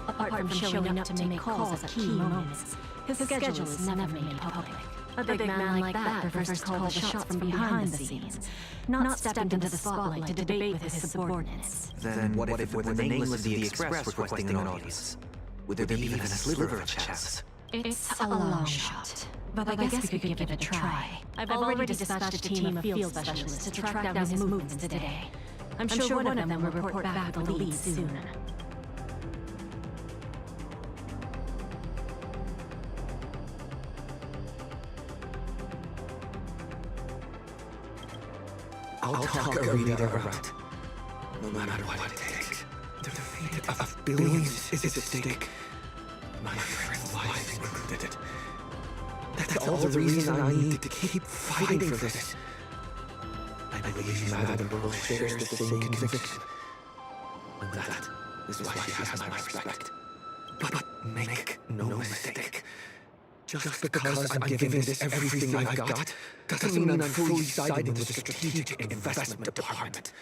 Apart from showing up to make calls at key moments, his schedule is never made public. A big man like that prefers to call the shots from behind the scenes, not step into the spotlight to debate with his subordinates. Then what if it were the nameless of the Express requesting an audience? Would there be even a sliver of a chance? It's a long shot, but I guess we could give it a try. I've already dispatched a team of field specialists to track down his movements today. I'm sure one of them will report back with the lead soon. I'll talk Arita around. No matter what it takes. The fate of billions is at stake. My friends' lives included. That's all the reason I need to keep fighting for this. I believe Madame Burl shares the same conviction. And that is why she has my respect. But make no mistake. Just because I'm giving this everything I've got, doesn't mean I'm fully siding with the Strategic Investment Department.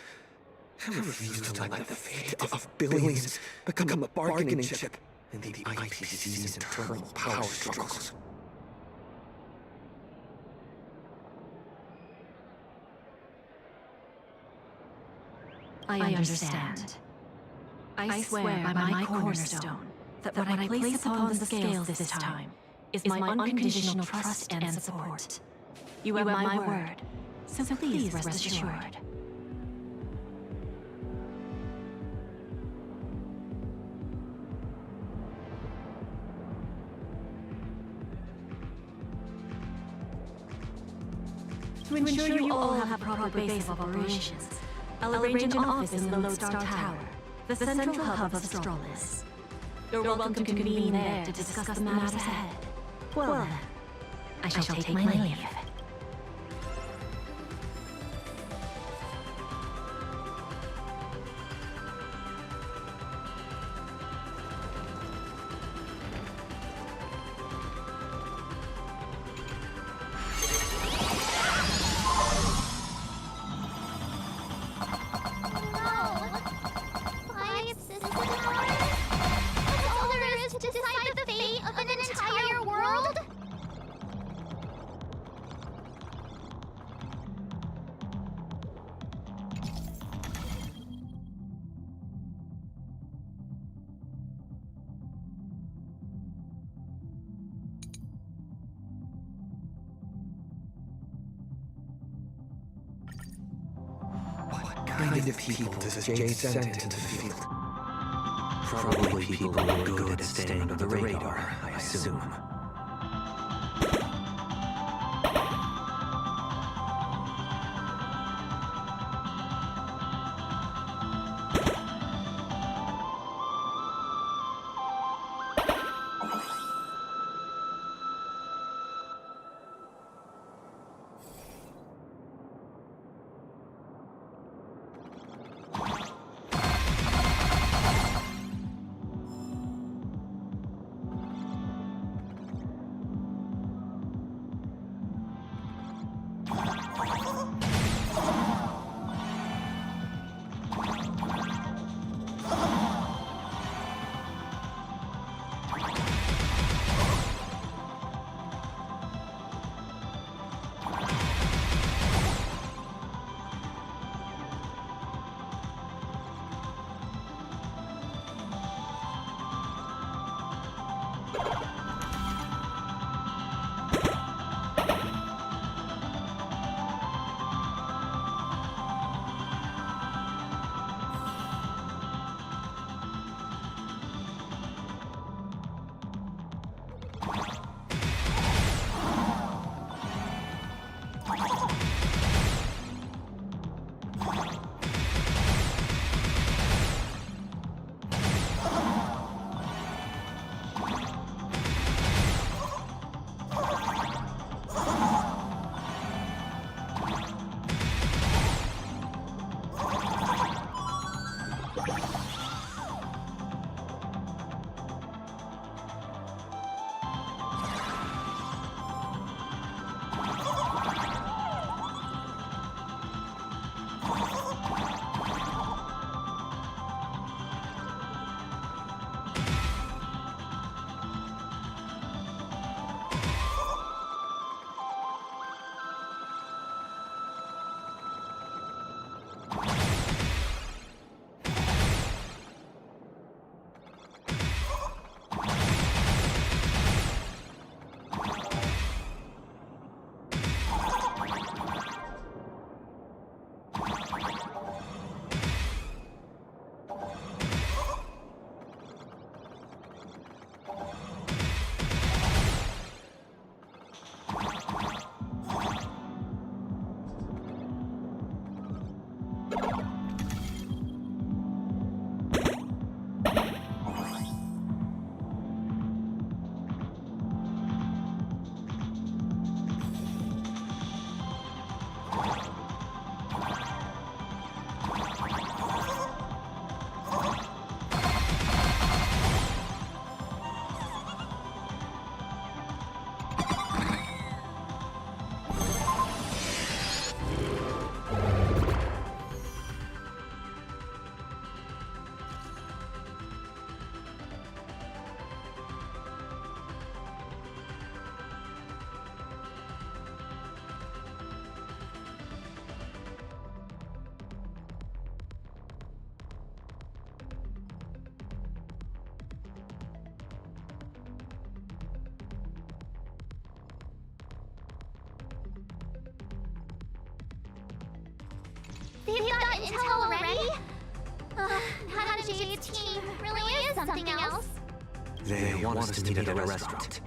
I refuse to let the fate of billions become a bargaining chip in the IPC's internal power struggles. I understand. I swear by my cornerstone that what I place upon the scales this time is my unconditional trust and support. You have my word, so please rest assured. To ensure you all have a proper base of operations, I'll arrange an office in the Lodestar Tower, the central hub of Astropolis. You're welcome to convene there to discuss the matters ahead. Well then, I shall take my leave. What kind of people does Jade send into the field? Probably people who are good at staying under the radar, I assume. intel already? Hannah Jade's team really is something else. They want us to meet at a restaurant.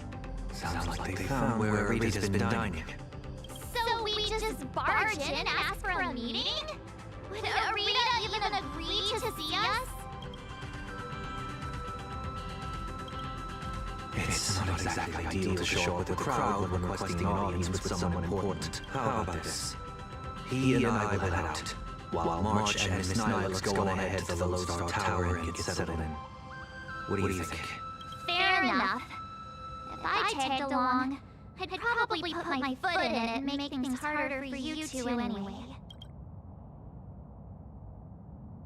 Sounds like they found where Rita's been dining. So we just barge in and ask for a meeting? Would Rita even agree to see us? It's not exactly ideal to show up with a crowd when requesting an audience with someone important. How about this? He and I will head out, while March and Miss Nyla's go on ahead to the Lodestar Tower and get settled in. What do you think? Fair enough. If I tagged along, I'd probably put my foot in it and make things harder for you two anyway.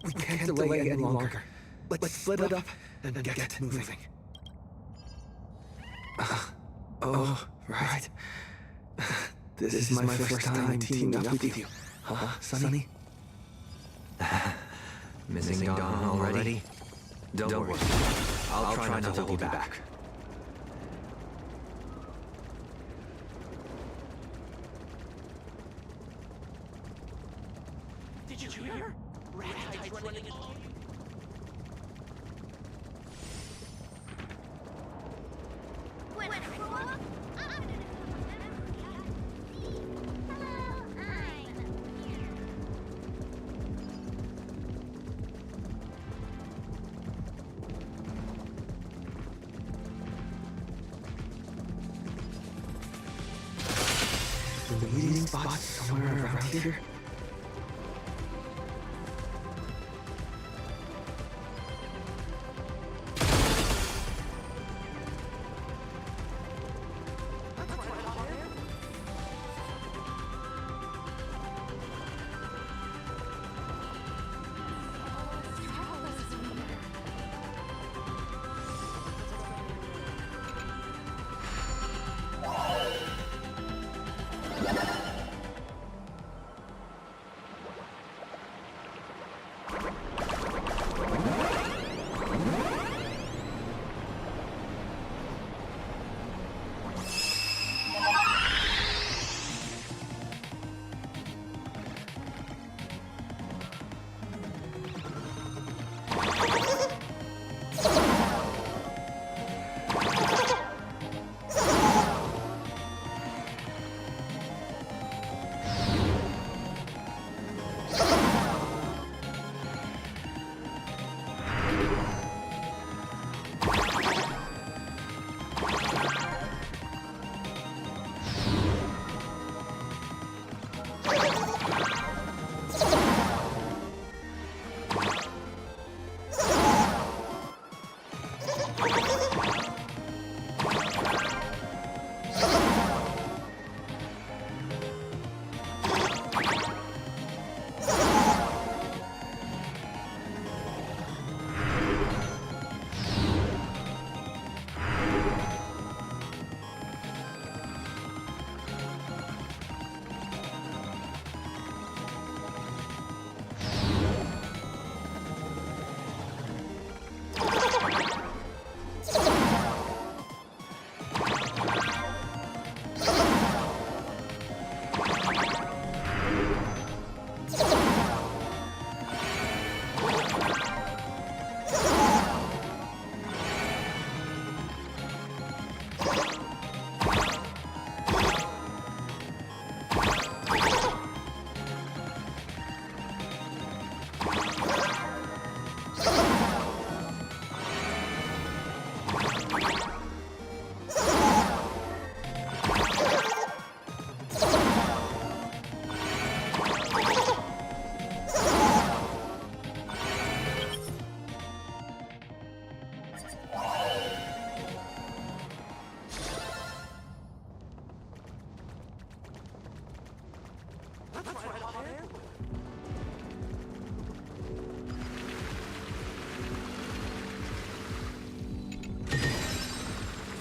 We can't delay any longer. Let's split up and get moving. Oh, right. This is my first time teaming up with you. Huh, Sonny? Missing Dawn already? Don't worry. I'll try not to hold you back. Did you hear? Rat running in. When I grow up, I'm gonna The meeting spot somewhere around here?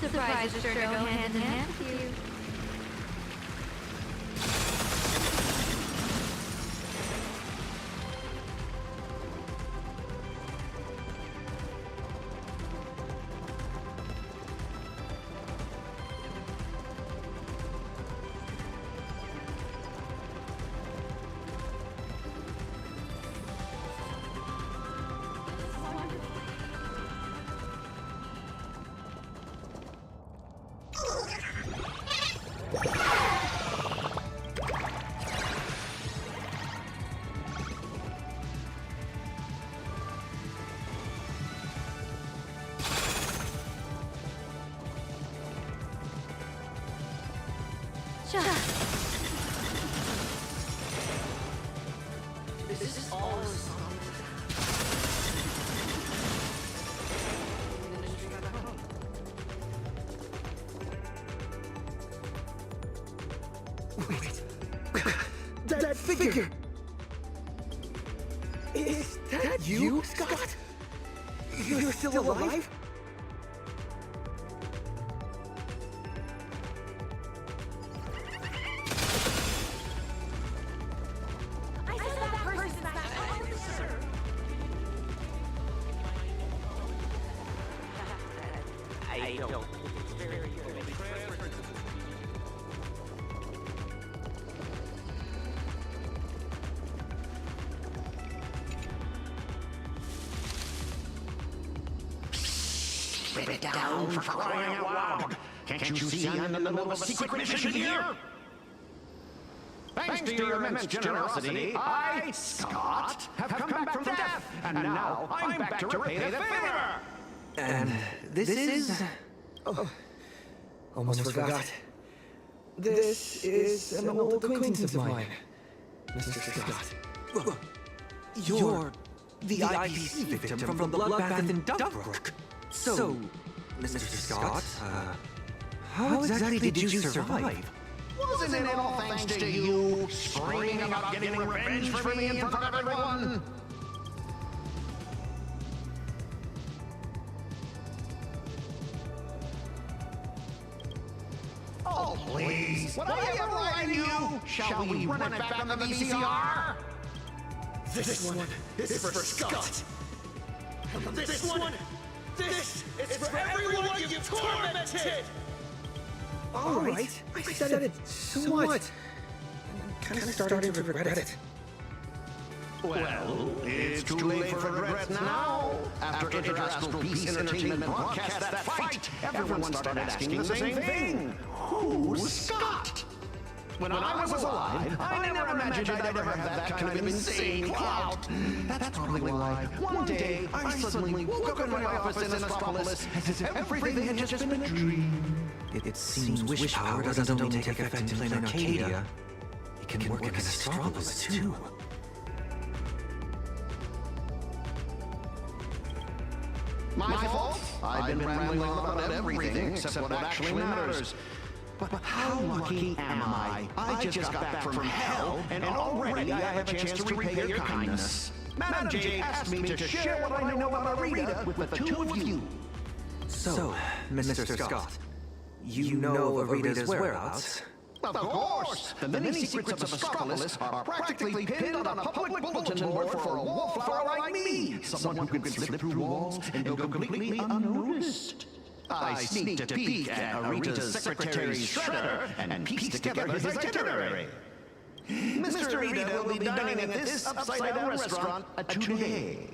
Surprises sure go hand in hand with you. This is all Wait. That figure! Is that you, Scott? You're still alive? I said that person's not officer. I don't. It's very good. Rip it down for crying out loud! Can't you see I'm in the middle of a secret mission here? Thanks to your immense generosity, I, Scott, have come back from death, and now I'm back to repay the favor! And this is... Oh, almost forgot. This is an old acquaintance of mine, Mr. Scott. You're the IPC victim from the bloodbath in Dubbrook. So, Mr. Scott, how exactly did you survive? Wasn't it all thanks to you screaming about getting revenge for me in front of everyone? Oh, please. Would I ever lie to you? Shall we run it back on the VCR? This one is for Scott. And this one, this is for everyone you've tormented! All right, I said it. So what? I'm kind of starting to regret it. Well, it's too late for regrets now. After Interastral Peace Entertainment broadcast that fight, everyone started asking the same thing. Who's Scott? When I was alive, I never imagined I'd ever have that kind of insane clout. That's probably why one day I suddenly woke up in my office in Astropolis as if everything had just been a dream. It seems wish power doesn't only take effect in plain Arcadia. It can work in Astropolis too. My fault? I've been rambling on about everything except what actually matters. But how lucky am I? I just got back from hell, and already I have a chance to repay your kindness. Madam J asked me to share what I know about Arita with the two of you. So, Mr. Scott, you know of Arita's whereabouts? Of course! The many secrets of Astropolis are practically pinned on a public bulletin board for a wallflower like me! Someone who can slip through walls and go completely unnoticed. I sneaked a peek at Arita's secretary's shredder and pieced together his itinerary. Mr. Arita will be dining at this upside-down restaurant today.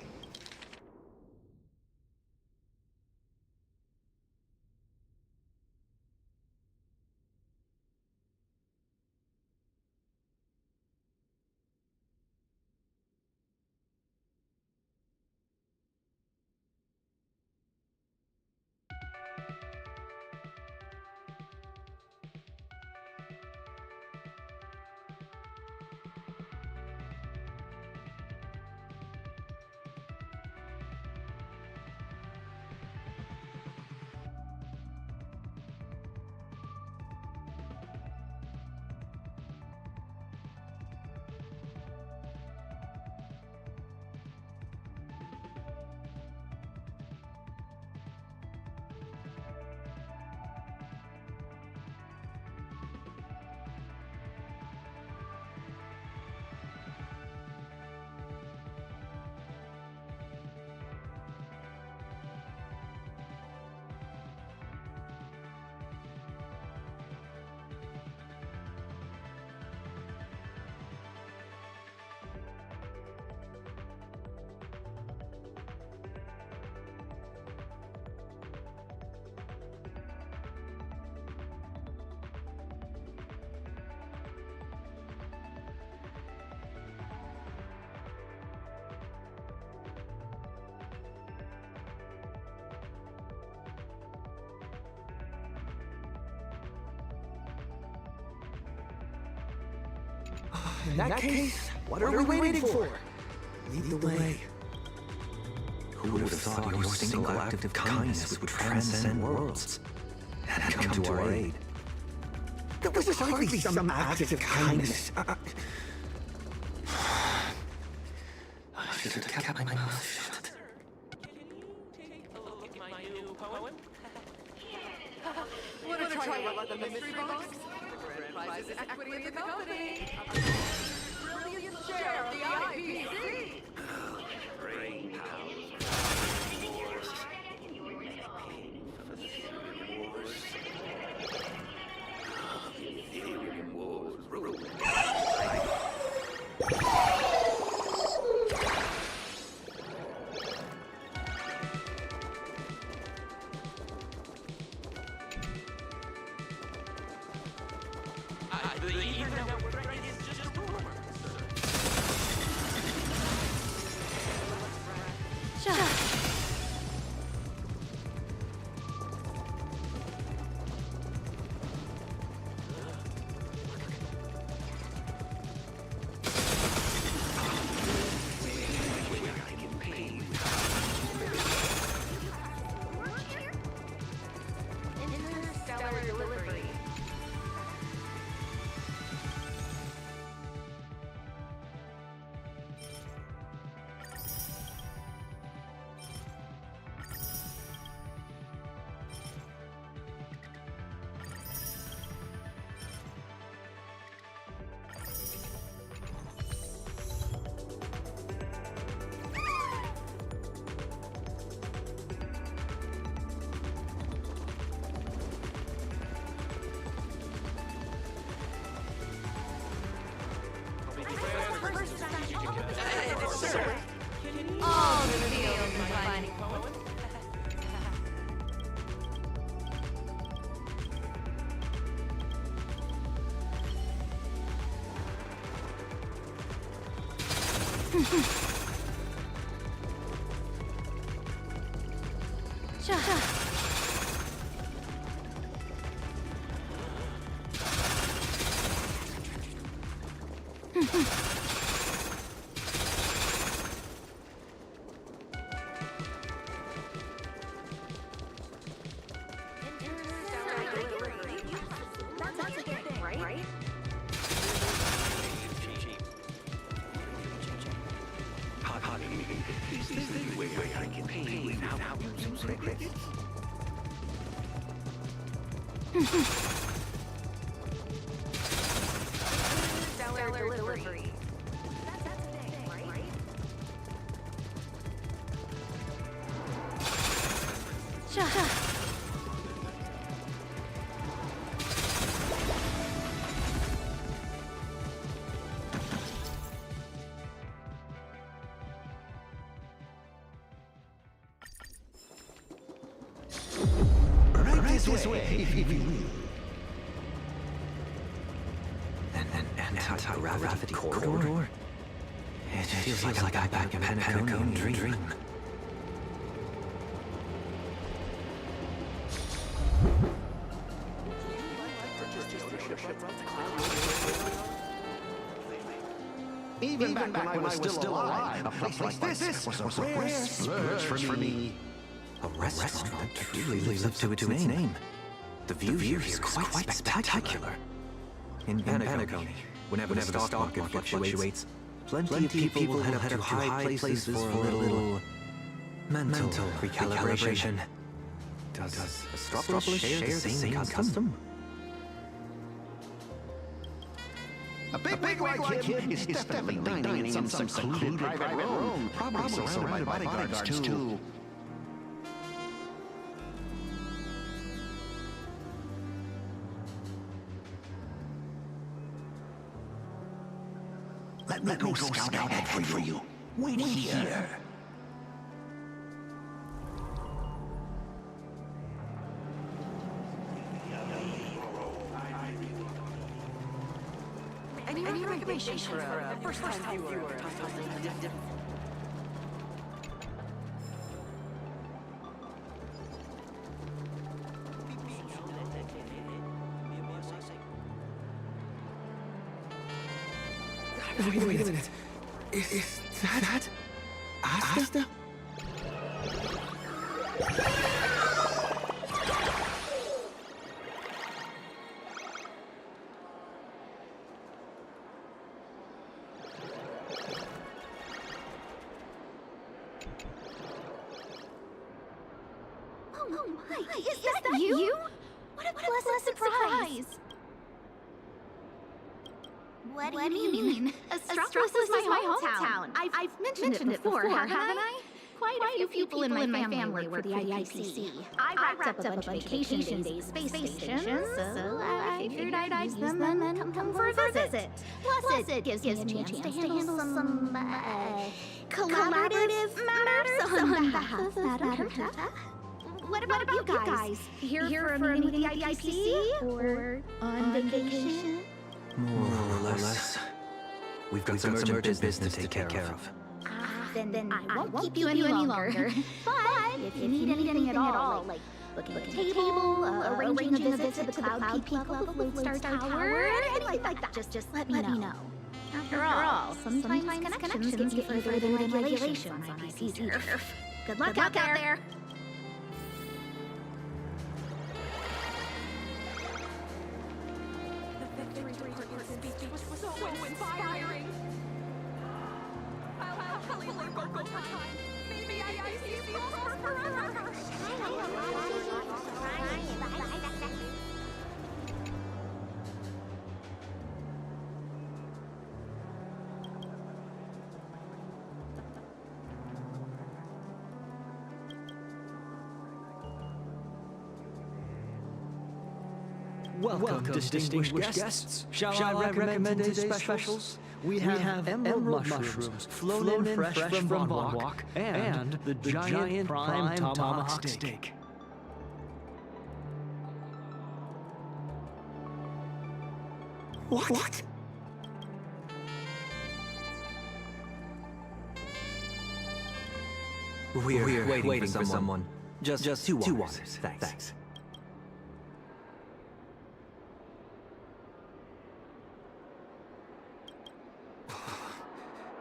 In that case, what are we waiting for? Lead the way. Who would have thought your single act of kindness would transcend worlds and come to our aid? There was hardly some act of kindness. I should have kept my mouth shut. Want to try what the mystery box? Grand prize is equity in the company. Brilliant share of the IPC. Brain All the field combining. That's a good thing, right? Is this the way I can pay without using credits? Stellar delivery. That's a thing, right? Right this way, if you will. An anti-gravity corridor? It feels like I'm back in a Panaconia dream. Even back when I was still alive, a place like this was a rare splurge for me. A restaurant that truly lives up to its name. The view here is quite spectacular. In Panaconia, whenever the stock market fluctuates, plenty of people head up to high places for a little mental recalibration. Does Astropolis share the same custom? A big wig like him is definitely dining in some secluded private room, probably surrounded by bodyguards too. Let me go scout ahead for you. Wait here. Any recommendations for a first-time viewer? Wait a minute. Is that Asta? Oh my, is that you? What a pleasant surprise. What do you mean? Astropolis is my hometown. I've mentioned it before, haven't I? Quite a few people in my family work for the IPC. I wrapped up a bunch of vacation days at space stations, so I figured I'd use them and come for a visit. Plus, it gives me a chance to handle some collaborative matters on behalf of Madame Herta. What about you guys? Here for a meeting at the IPC or on vacation? More or less. We've got some urgent business to take care of. Then I won't keep you any longer. But if you need anything at all, like booking a table, arranging a visit to the Cloud Peak Club of Lodestar Tower, anything like that, just let me know. After all, sometimes connections get further than regulations on IPC turf. Good luck out there! So inspiring. I'll tell you later over time. Maybe IPC will prosper forever. Welcome, distinguished guests. Shall I recommend today's specials? We have emerald mushrooms, flown in fresh from Bonwalk, and the giant prime tomahawk steak. What? We're waiting for someone. Just two waters. Thanks.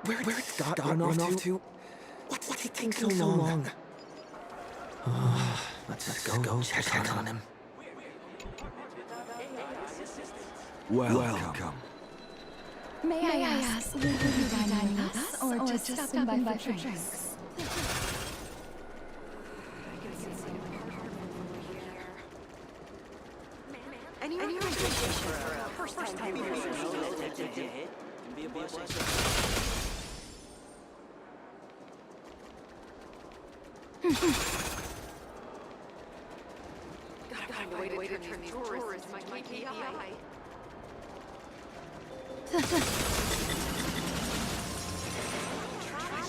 Where'd Scott run off to? What's taking so long? Let's go check on him. Welcome. May I ask, will you be dining with us or just stopping by for drinks? And you're first time be a blessing. Gotta find a way to turn these tourists into my KPI.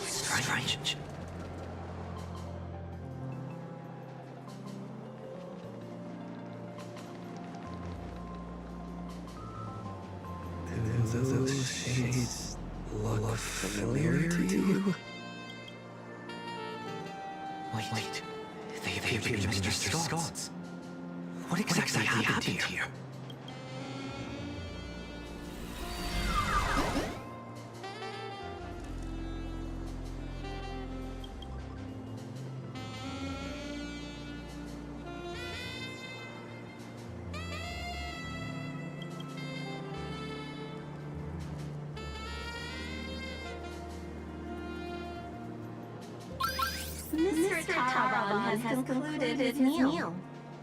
Strange. Those shades look familiar to you? Wait. They appear to be Mr. Scott's. What exactly happened here? Mr. Taron has concluded his meal.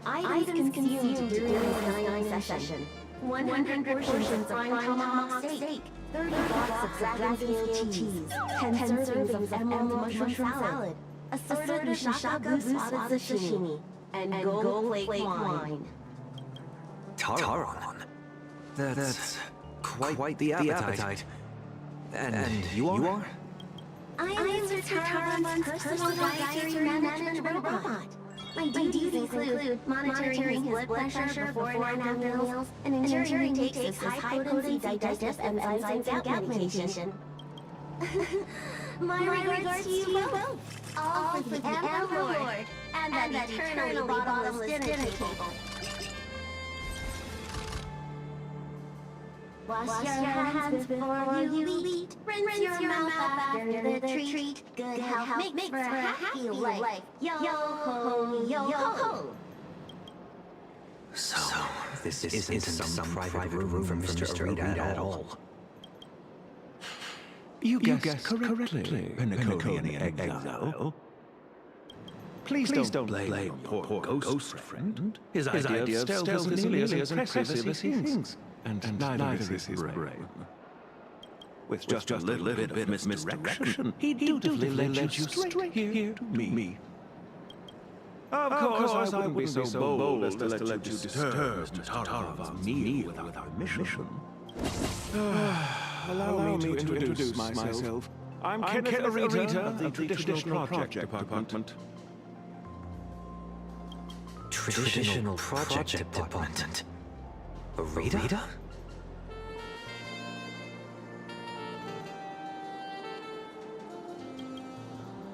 Items consumed during the dining session. 100 portions of prime tomahawk steak, 30 blocks of dragon-scale cheese, 10 servings of emerald mushroom salad, assorted shaka blue-spotted sashimi, and gold flake wine. Taron? That's quite the appetite. And you are? I am Mr. Taron's personal dietary management robot. My duties include monitoring his blood pressure before and after meals, and ensuring he takes his high-potency digestive enzyme gout medication. My regards to you both. All for the Amber Lord and that eternally bottomless dinner table. Wash your hands before you eat. Rinse your mouth after the treat. Good health makes for a happy life. Yo ho, yo ho. So, this isn't some private room for Mr. Arita at all. You guessed correctly, Penaconian in exile. Please don't blame poor ghost friend. His idea of stealth isn't nearly as impressive as he thinks. And neither is his brain. With just a little bit of misdirection, he dutifully led you straight here to me. Of course, I wouldn't be so bold as to let you disturb Mr. Taravan's meal without permission. Allow me to introduce myself. I'm Kenneth Arita of the Traditional Project Department. Traditional Project Department? Arita?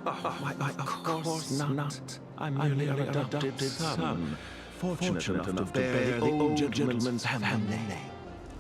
Why, of course not. I'm merely an adopted son, fortunate enough to bear the old gentleman's family name.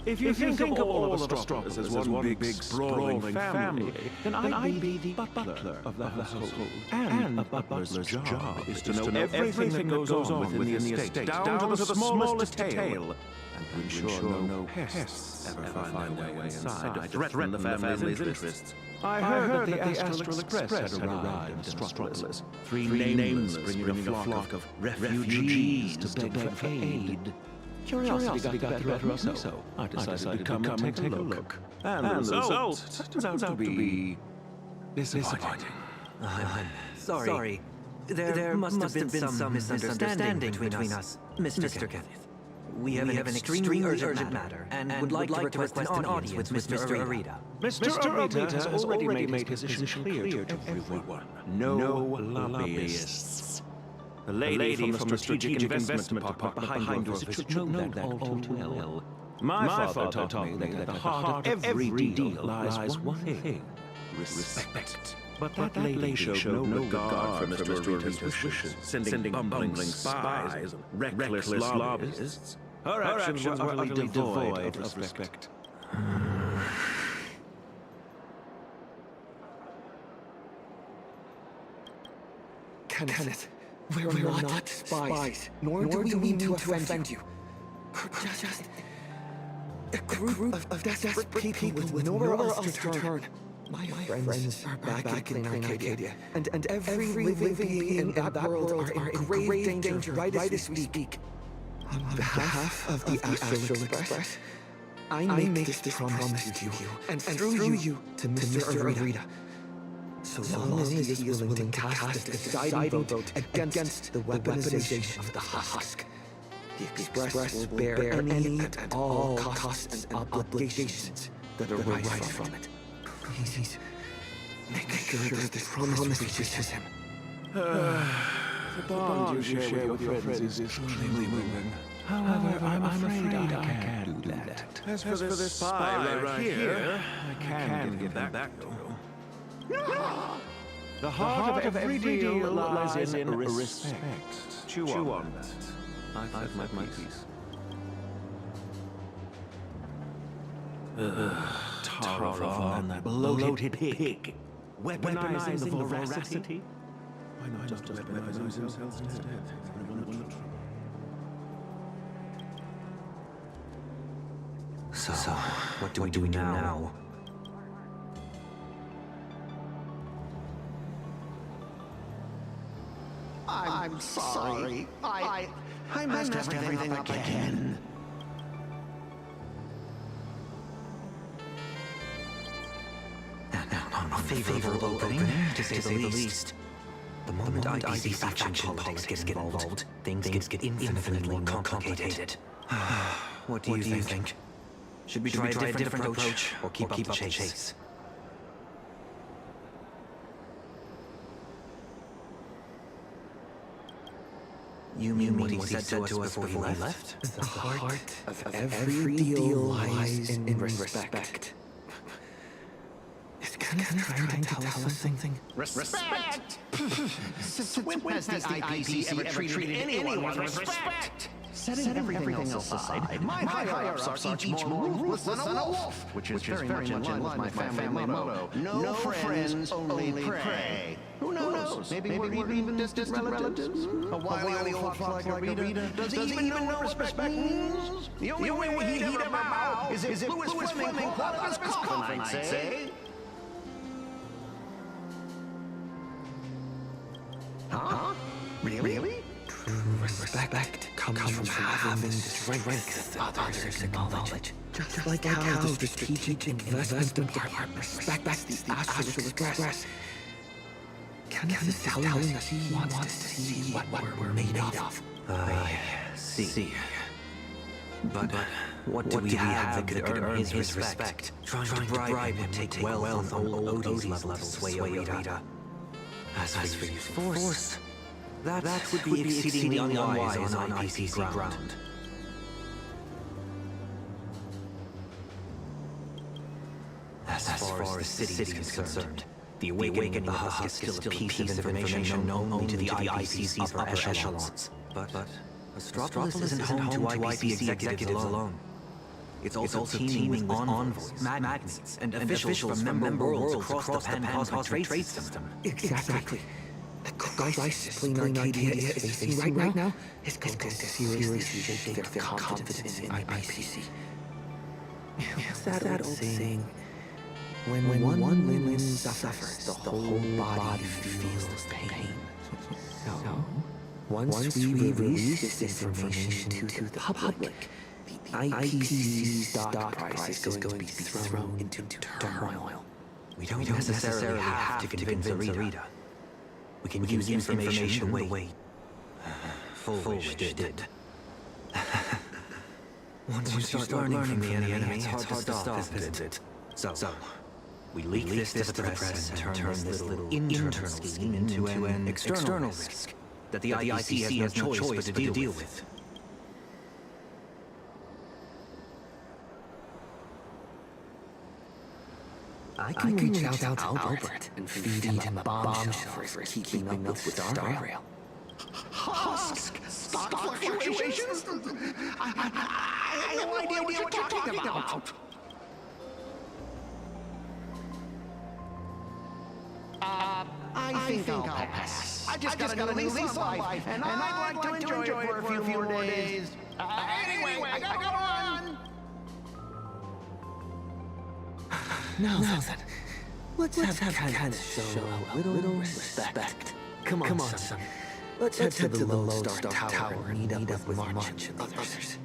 If you think of all of Astropolis as one big sprawling family, then I'd be the butler of the household. And a butler's job is to know everything that goes on within the estate, down to the smallest detail, and to ensure no pests ever find their way inside to threaten the family's interests. I heard that the Astral Express had arrived in Astropolis. 3 nameless bringing a flock of refugees to beg for aid. Curiosity got the better of me, so I decided to come and take a look. And the result turns out to be disappointing. I'm sorry. There must have been some misunderstanding between us, Mr. Kenneth. We have an extremely urgent matter, and would like to request an audience with Mr. Arita. Mr. Arita has already made his position clear to everyone. No lobbyists. The lady from the Strategic Investment Department behind us should know that all too well. My father taught me that at the heart of every deal lies one thing: respect. But that lady showed no regard for Mr. Arita's wishes, sending bumbling spies and reckless lobbyists. Her actions were utterly devoid of respect. Kenneth, we're not spies, nor do we mean to offend you. We're just a group of desperate people with nowhere else to turn. My friends are back in Arcadia, and every living being in that world are in grave danger right as we speak. On behalf of the Astral Express, I make this promise to you, and through you to Mr. Arita. So long as he is willing to cast a deciding vote against the weaponization of the husk, the Express will bear any and all costs and obligations that arise from it. Please, make sure that this promise reaches him. The bond you share with your friends is truly moving. However, I'm afraid I can't do that. As for this spy right here, I can give them back to you. The heart of every deal lies in respect. Chew on that. I've had my piece. Taravan, that bloated pig. Weaponizing the veracity. Why not just weaponize himself instead? So, what do we do now? I'm sorry. I messed everything up again. A favorable opening, to say the least. The moment IPC faction politics get involved, things get infinitely more complicated. What do you think? Should we try a different approach, or keep up the chase? You mean what he said to us before he left? The heart of every deal lies in respect. Is Kenneth trying to tell us something? Respect! Since when has the IPC ever treated anyone with respect? Setting everything else aside, my higher-ups are each more ruthless than a wolf, which is very much in line with my family motto. No friends, only prey. Who knows? Maybe we're even distant relatives? A wily old fox like Rita does he even know what respect means? The only way he'd ever bow is if Lewis Fleming crawled out of his coffin, I'd say. Huh? Really? True respect comes from having the strength that others acknowledge. Just like how the Strategic Investment Department respects the Astral Express. Can this tell us he wants to see what we're made of? I see. But what do we have that could earn his respect? Trying to bribe him to take wealth on old Odie's level to sway Rita. As for use force, that would be exceedingly unwise on IPC ground. As far as the city is concerned, the awakening of the Husk is still a piece of information known only to the IPC's upper echelons. But Astropolis isn't home to IPC executives alone. It's also teeming with envoys, magnets, and officials from member worlds across the pan-cosmic trade system. Exactly. The crisis plain idea is facing right now is going to seriously shake their confidence in IPC. What's that old saying? When one limb suffers, the whole body feels the pain. So, once we release this information to the public, the IPC stock price is going to be thrown into turmoil. We don't necessarily have to convince Rita. We can use information the way Foolish did. Once you start learning from the enemy, it's hard to stop, isn't it? So, we leak this to the press and turn this little internal scheme into an external risk that the IPC has no choice but to deal with. I can reach out to Albert and feed him a bombshell for keeping up with Star Rail. Husk? Stock fluctuations? I have no idea what you're talking about. I think I'll pass. I just got a new lease on life, and I'd like to enjoy it for a few more days. Anyway, I gotta run! Now then, let's have kind of show a little respect. Come on, son. Let's head to the Lone Star Tower and meet up with March and the others.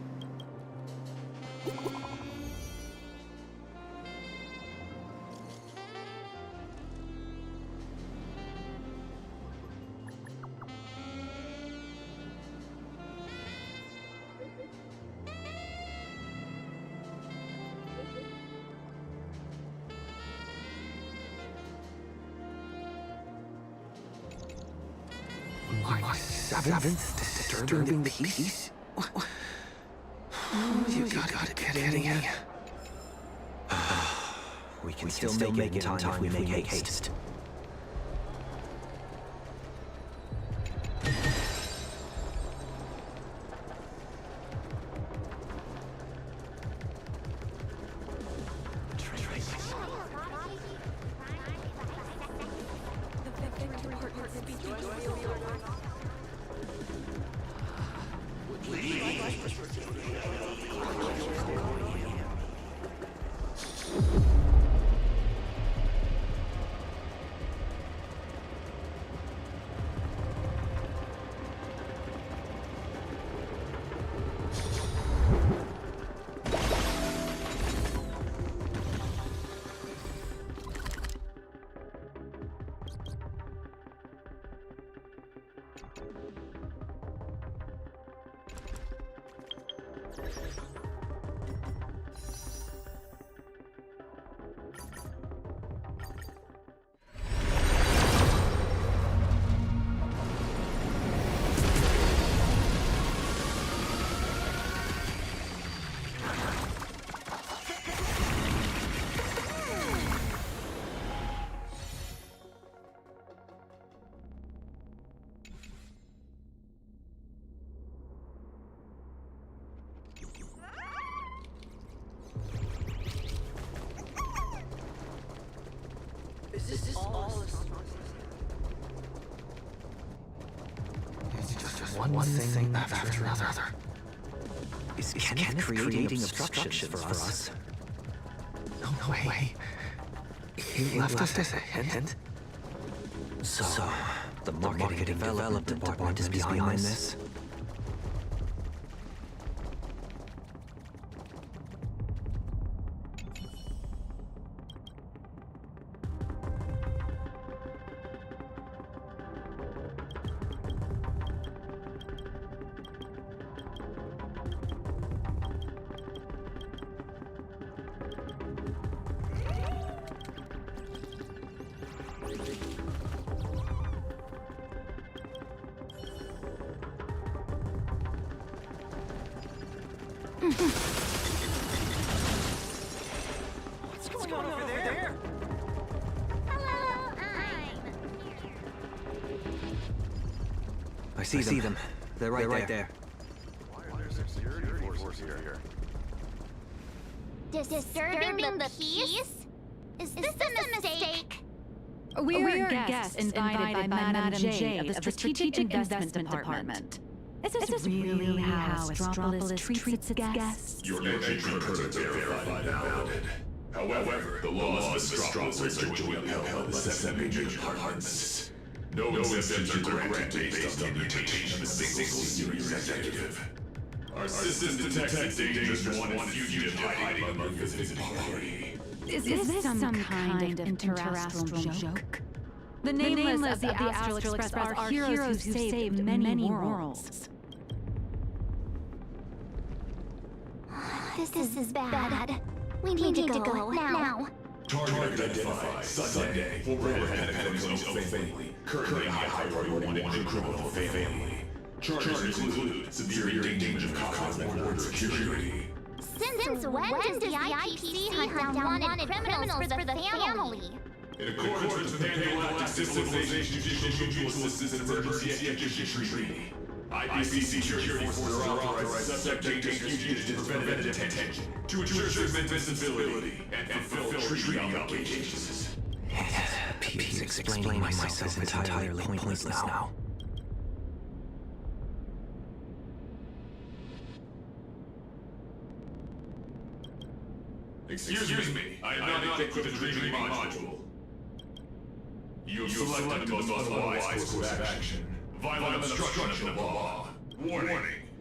March 7th? Disturbing the peace? You gotta be kidding me. We can still make it in time if we make haste. one thing after another. Is Kenneth creating obstructions for us? No way. He left us as a hint. So, the marketing development department is behind this? What's going on over there? Hello, I'm I see them. They're right there. Why are there security forces here? disturbing the peace? Is this a mistake? We're guests invited by Madam J of the Strategic Investment Department. Is this really how Astropolis treats its guests? Your entry permits are verified and valid. However, the laws of Astropolis are jointly upheld by the 7 major departments. No exemptions are granted based on the invitation of a single senior executive. Our system detects a dangerous one fugitive hiding among the visiting party. Is this some kind of interastral joke? The nameless of the Astral Express are heroes who saved many worlds. This is bad. We need to go now. Target identified. Sunday. Former head of his own family. Currently a high-priority wanted criminal family. Charges include severe danger of cosmic border security. Since when does the IPC hunt down wanted criminals for the family? In accordance with the Pan-Galactic Civilization Judicial Mutual Assistance Emergency Extradition Treaty, IPC security forces are authorized to subject dangerous fugitives to preventative detention to ensure shipment visibility and fulfill treaty obligations. Pete's explaining myself entirely pointless now. Excuse me, I am not equipped with a dreaming module. You have selected the most unwise course of action. Violent obstruction of the law. Warning.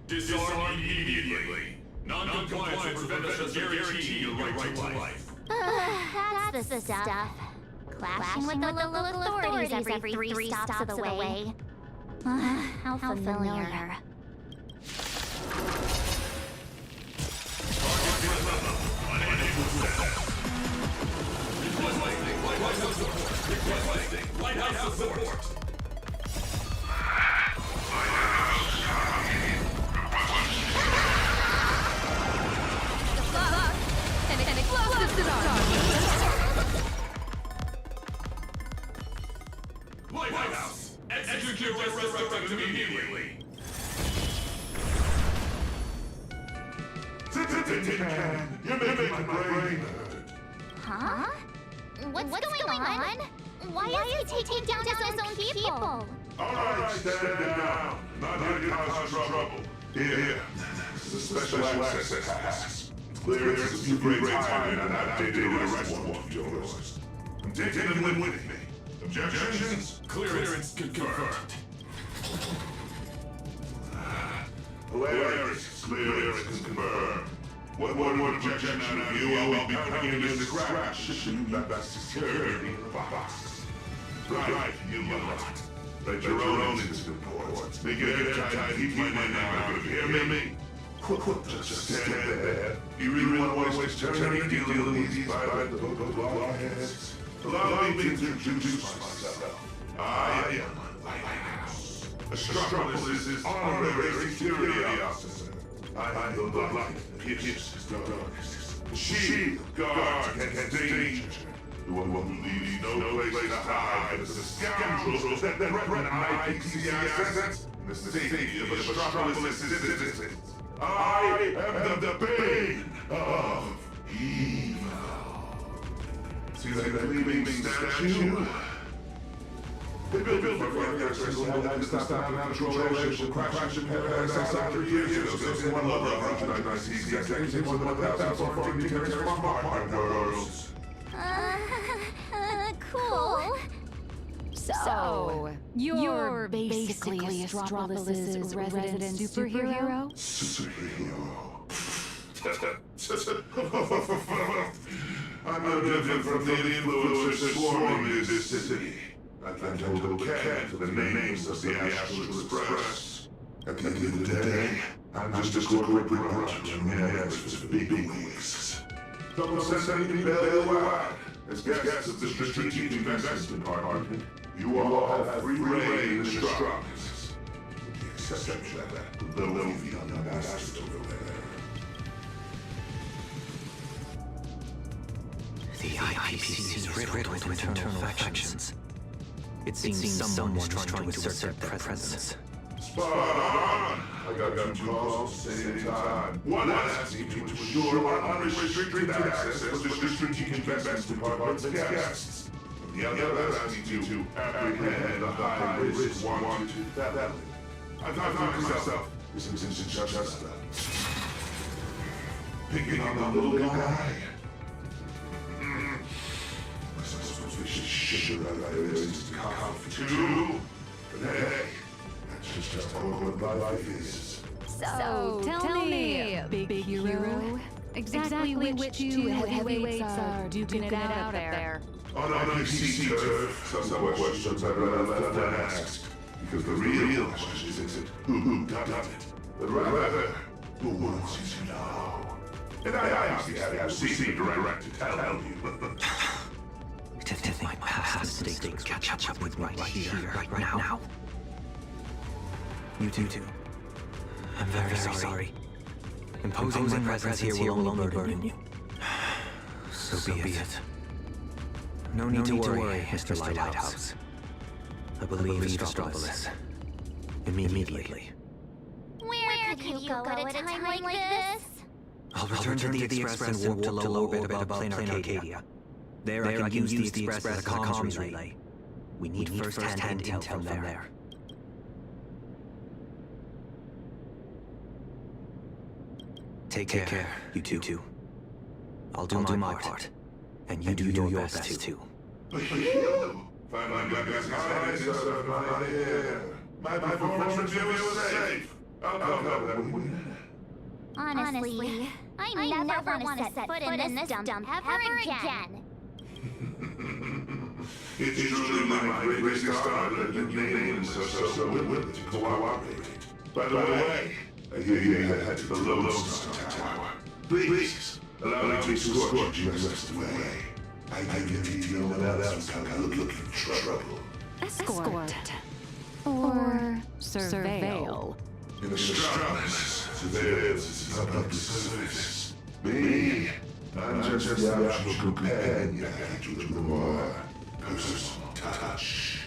Disarm immediately. Non-compliance will prevent us from guaranteeing your right to life. That's the stuff. Clashing with the local authorities every three stops of the way. How familiar. Requesting Lighthouse support. An explosive disaster. Lighthouse, execute resurrect immediately. You're making my brain hurt. Huh? What's going on? Why is he taking down his own people? Alright, stand down. Not here to cause trouble. Here. This is a special access pass. Clearance is a great time and an outdated arrest warrant of yours. I'm taking them with me. Objections? Clearance confirmed. Hilarious. Clearance confirmed. One more objection out of you, I'll be coming in to scratch. That's security in the box. Right, you lot. Let your own instant reports. Make it airtight, keep my name out of it. Hear me? Just stand there. You really want to waste eternity dealing with these private lawheads? Allow me to introduce myself. I am Lighthouse. Astropolis is honorary security officer. I am the light that pierces darkness. The shield guards against danger. The one who leaves no place to hide but the scoundrels that threaten IPC assets and the safety of Astropolis' citizens. I am the bane of evil. See that gleaming statue? They built for aircraft and had to stop out of control, crashing outside 3 years ago. So one level of 190 executives, one of the 1,000 dignitaries from our worlds. Cool. So, you're basically Astropolis' resident superhero? I'm no different from the influencers swarming this city. I've been told to can for the names of the Astral Express. At the end of the day, I'm just a corporate grunt from the efforts of big wigs. Someone sent me to bail you out. As guests of the Strategic Investment Department, you all have free reign in Astropolis. With the exception of that Leviathan bastard over there. The IPCC is riddled with internal factions. It seems someone is trying to assert their presence. Spot on! I got 2 calls at the same time. One asking me to ensure unrestricted access to the Strategic Investment Department's guests. And the other asking me to apprehend the high-risk wanted felon. I thought to myself, this is just picking on the little guy. Shit out of this coffee too. But hey, that's just how life is. So, tell me, big hero, exactly which 2 heavyweights are duking it out there? On IPCC turf, some questions I'd rather left unasked. Because the real question isn't who done it, but rather who wants you to know. And I obviously have seen direct to tell you. To think my past mistakes catch up with me right here, right now. You too. I'm very sorry. Imposing my presence here will only burden you. So be it. No need to worry, Mr. Lighthouse. I will leave Astropolis immediately. Where could you go at a time like this? I'll return to the Express and warp to low orbit above Plane Arcadia. There I can use the Express as a comms relay. We need first-hand intel from there. Take care, you two. I'll do my part. And you do your best too. Finally got this high stuff out of my hair. My performance review is safe. I'll cover that win. Honestly, I never want to set foot in this dump ever again. It's truly my greatest honor that you name so willing to cooperate. By the way, I hear you head to the Lone Star Tower. Please, allow me to escort you the rest of the way. I guarantee no one else will come looking for trouble. Escort. Or surveil. In Astropolis, surveillance is public service. Me, I'm just the optional companion with the more personal touch.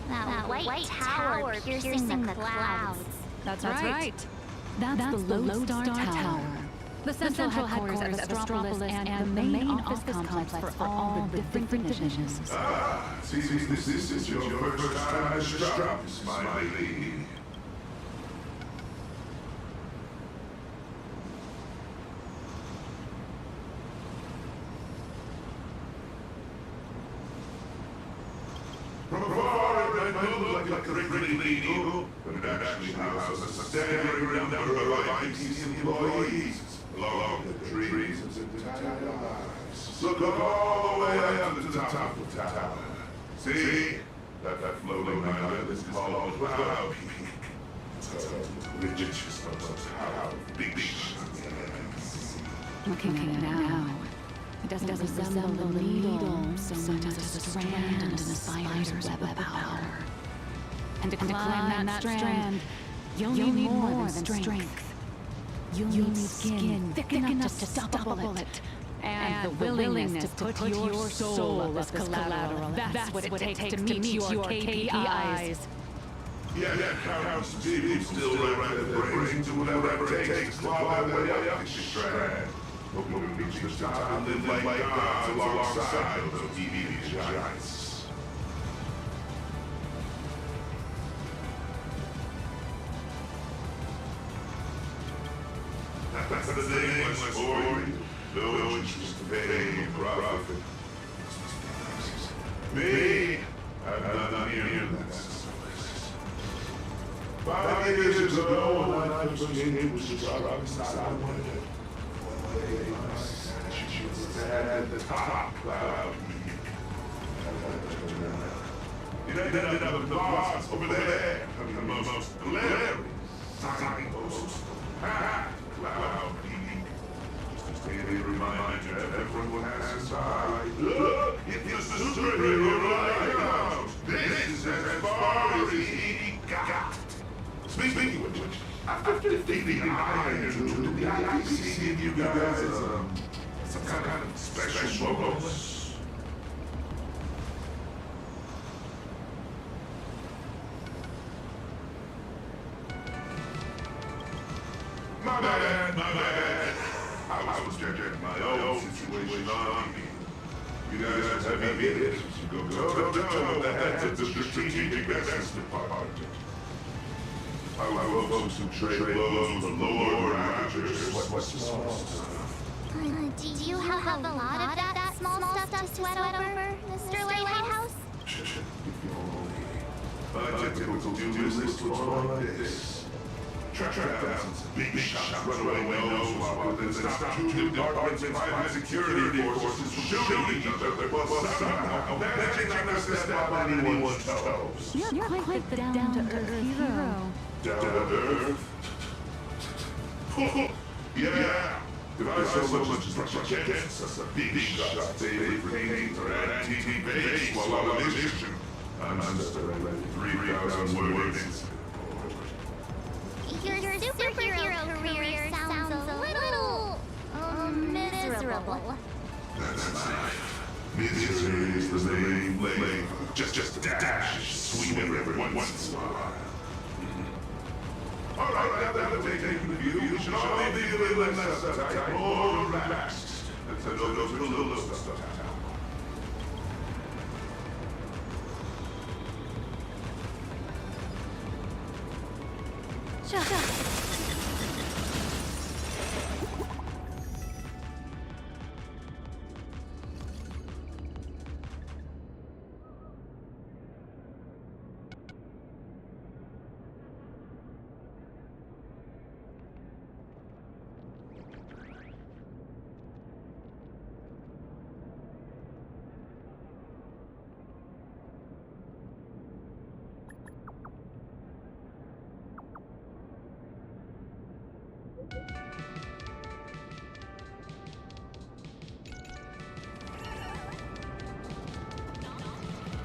That white tower piercing the clouds. That's right. That's the Lone Star Tower. The central headquarters of Astropolis and the main office complex for all the different divisions. See, this is your first time at Astropolis, my lady. From afar, it might look like a great eagle, but it actually houses a staggering number of IPC employees along the trees and lives. Look all the way up to the top of the tower. See? That floating island is called Cloud Peak. It's the richest of the tower. Big Looking at it now, it doesn't resemble a needle so much as a strand in a spider's web of power. And to climb that strand, you'll need more than strength. You'll need skin thick enough to stop a bullet. And the willingness to put your soul as collateral. That's what it takes to meet your KPIs. Yeah, counts people still run their brains to whatever it takes to climb their way up the strand. But we'll reach the top and live like gods alongside those EV giants. That's the nameless for you. No interest to pay or profit. Me, I'm not near that. 5 years ago, when I first came here, was just right beside I wondered at the top cloud. It ended up in the box over there, the most glaring signpost. Cloud Peak. Just a daily reminder everyone has by. Look, it's the superhero lighthouse. This is as far as he got. Speaking of which, after defeating Iron to the IPC give you guys some kind of special bonus. My bad. I was judging my own situation on me. You guys have heavy hitters. You go toe-to-toe with the heads of the strategic investment department. I love folks who trade blows for Lord Rogers. What small stuff. Do you have a lot of that small stuff to sweat over, Mr. Lighthouse? My typical do-list looks like this. Track down big shots, runaway nose then stop two departments and private security forces from shooting each other. But somehow, managing not to step on anyone's toes. You're quite the down-to-earth hero. Down to earth? Yeah. If I so much as brush against us, a big shot, favorite paint or antique base while on a mission, I'm just a 3,000 words. Your superhero career sounds a little miserable. That's life. Misery is the main flavor. Just a dash, sweet every once in a while. All right, now that I've taken the view, you should all be a little less uptight, more relaxed. Let's those little stuff out. Shut up.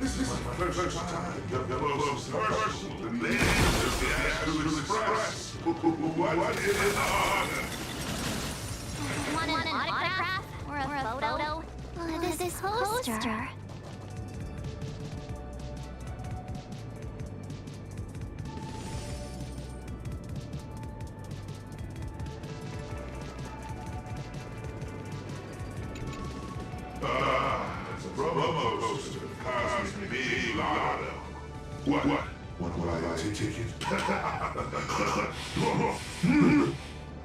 This is my first time. You're most personal. The name is the Astro Express. What is an honor? Want an autograph? Or a photo? This poster. It's a promo poster. Cosmic Big Lotto. What? What will I ticket?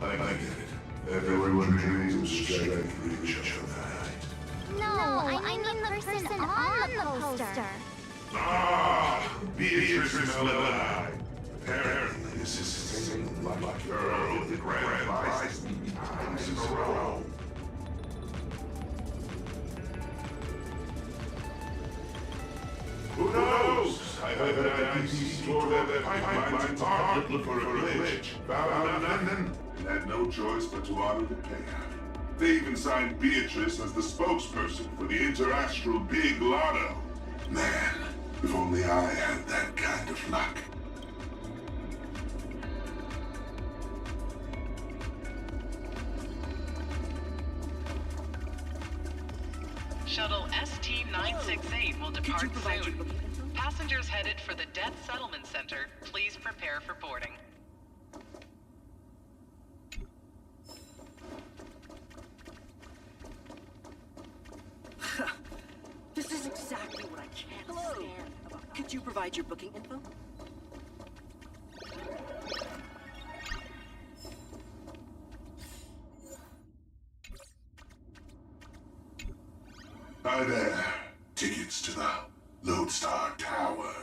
I get it. Everyone dreams of striking rich overnight. No, I mean the person on the poster. Beatrice Melanie. Apparently, this is the same lucky girl with the grand prize 3 times in a row. Who knows? I heard that IPC tore their pipelines apart looking for a glitch, found nothing, and had no choice but to honor the payout. They even signed Beatrice as the spokesperson for the Interastral Big Lotto. Man, if only I had that kind of luck. Shuttle ST-968 will depart soon. Passengers headed for the Death Settlement Center, please prepare for boarding. This is exactly what I can't stand about. Could you provide your booking info? Hi there. Tickets to the Lodestar Tower.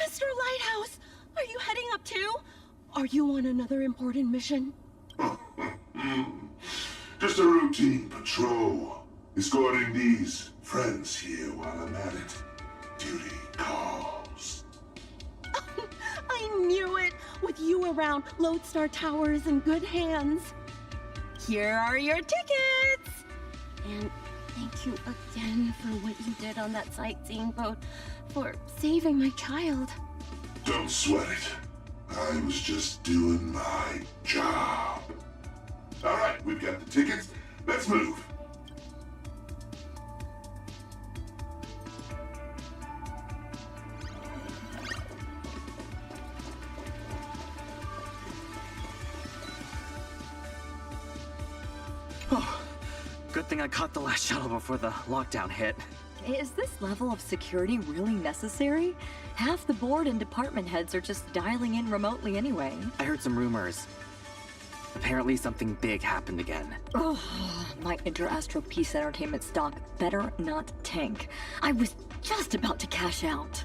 Mr. Lighthouse, are you heading up too? Are you on another important mission? Just a routine patrol. Escorting these friends here while I'm at it. Duty calls. I knew it! With you around, Lodestar Tower is in good hands. Here are your tickets! And thank you again for what you did on that sightseeing boat, for saving my child. Don't sweat it. I was just doing my job. All right, we've got the tickets. Let's move. Oh, good thing I caught the last shuttle before the lockdown hit. Is this level of security really necessary? Half the board and department heads are just dialing in remotely anyway. I heard some rumors. Apparently something big happened again. Oh, my Interastral Peace Entertainment stock better not tank. I was just about to cash out.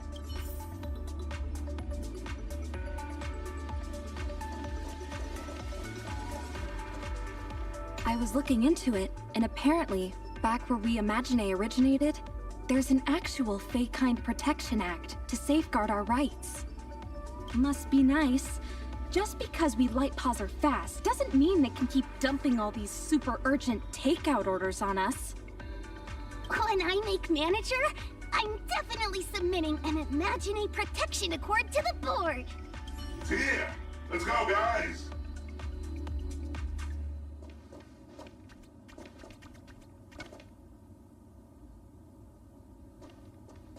I was looking into it, and apparently, back where We Imagine originated, there's an actual Fey-Kind Protection Act to safeguard our rights. Must be nice. Just because we light paws are fast doesn't mean they can keep dumping all these super urgent takeout orders on us. When I make manager, I'm definitely submitting an Imagine Protection Accord to the board. It's here. Let's go, guys.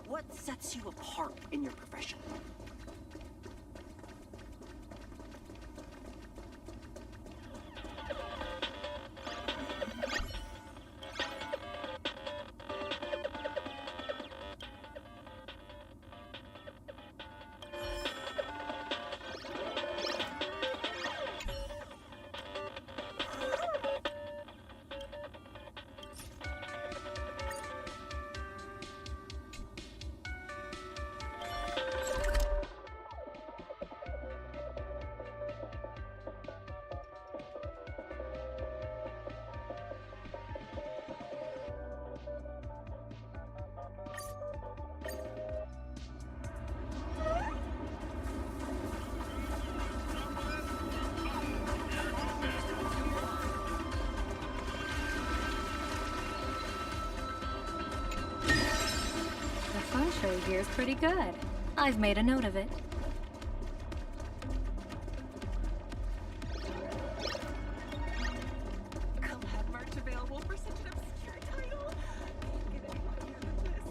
What sets you apart in your profession? The feng shui here's pretty good. I've made a note of it. Come have merch available for such an obscure title. Can't get any funnier than this.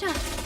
just...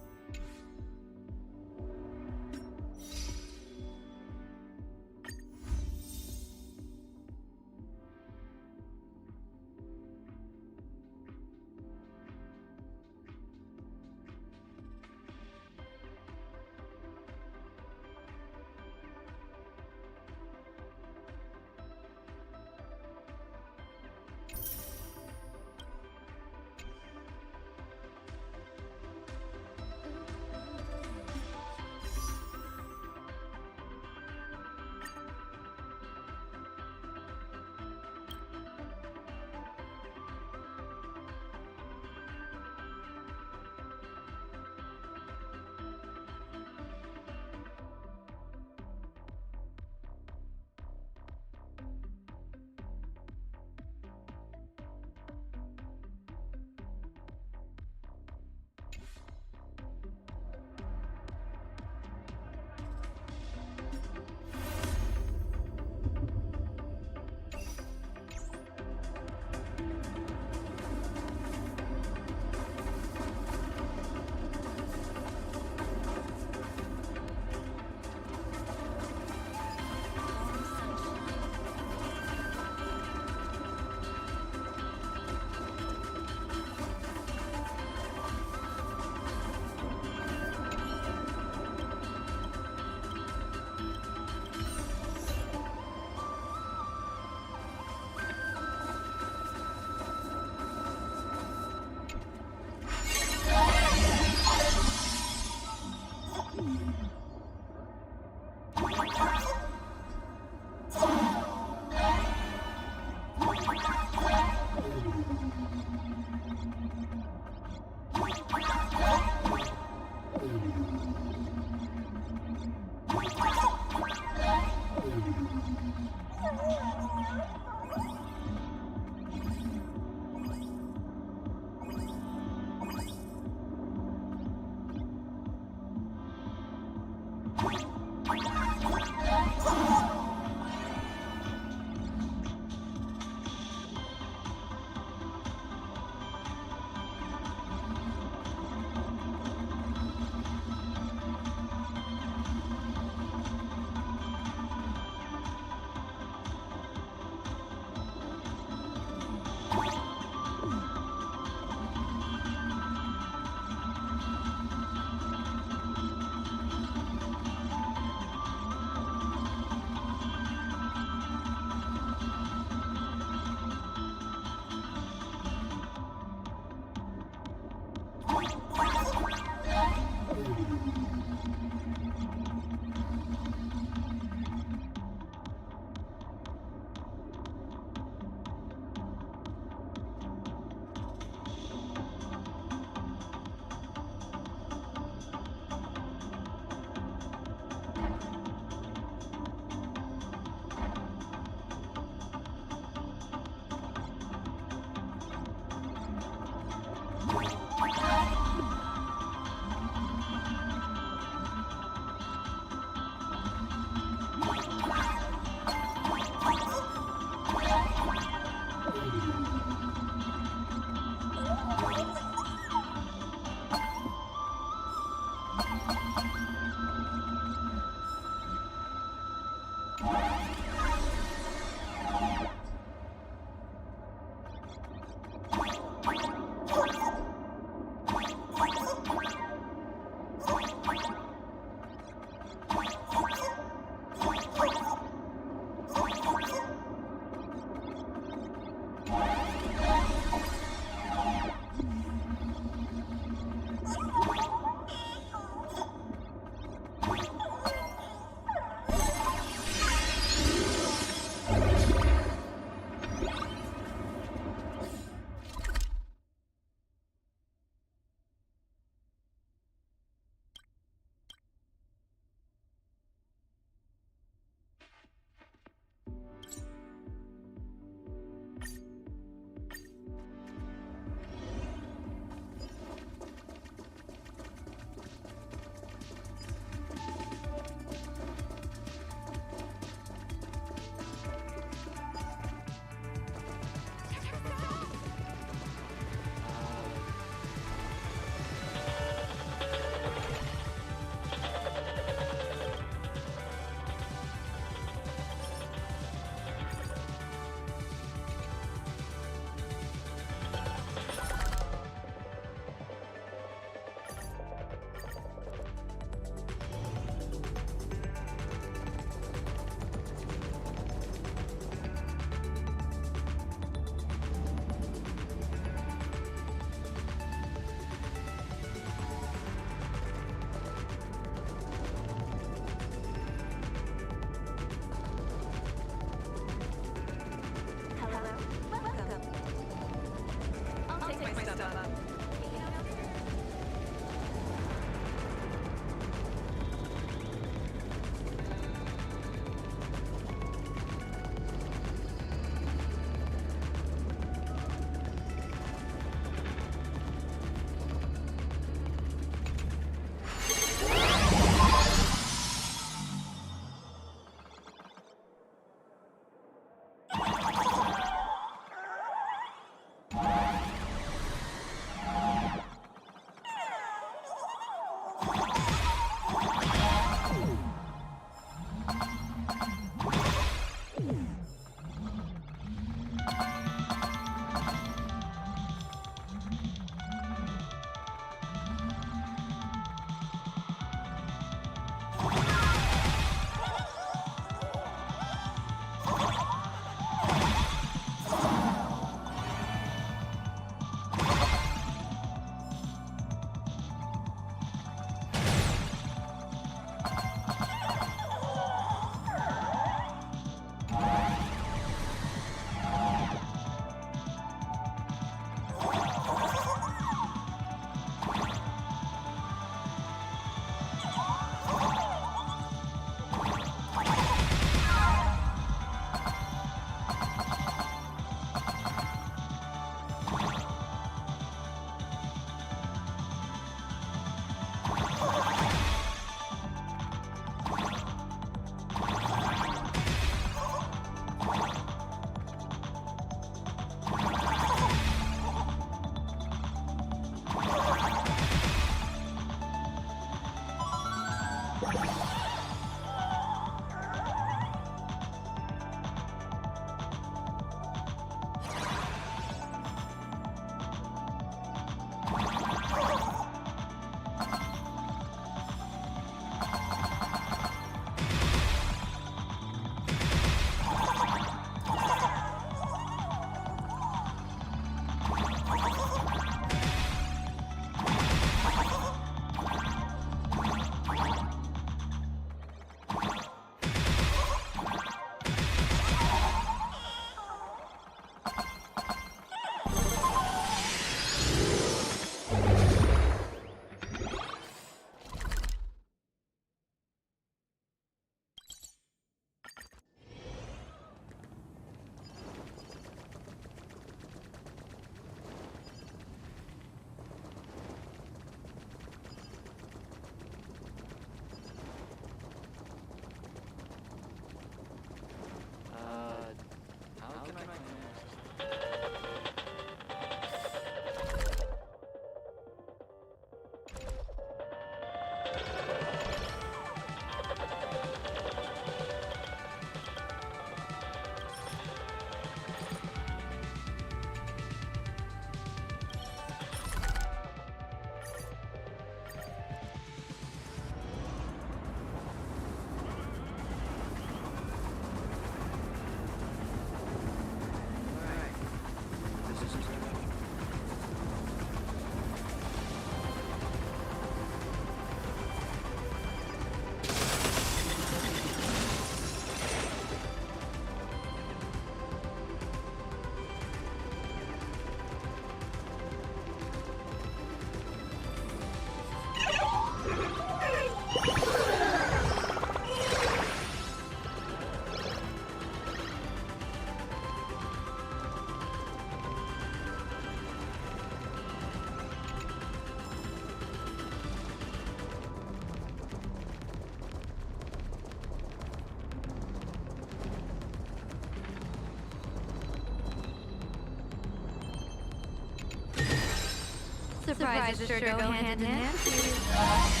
Surprises sure go hand in hand.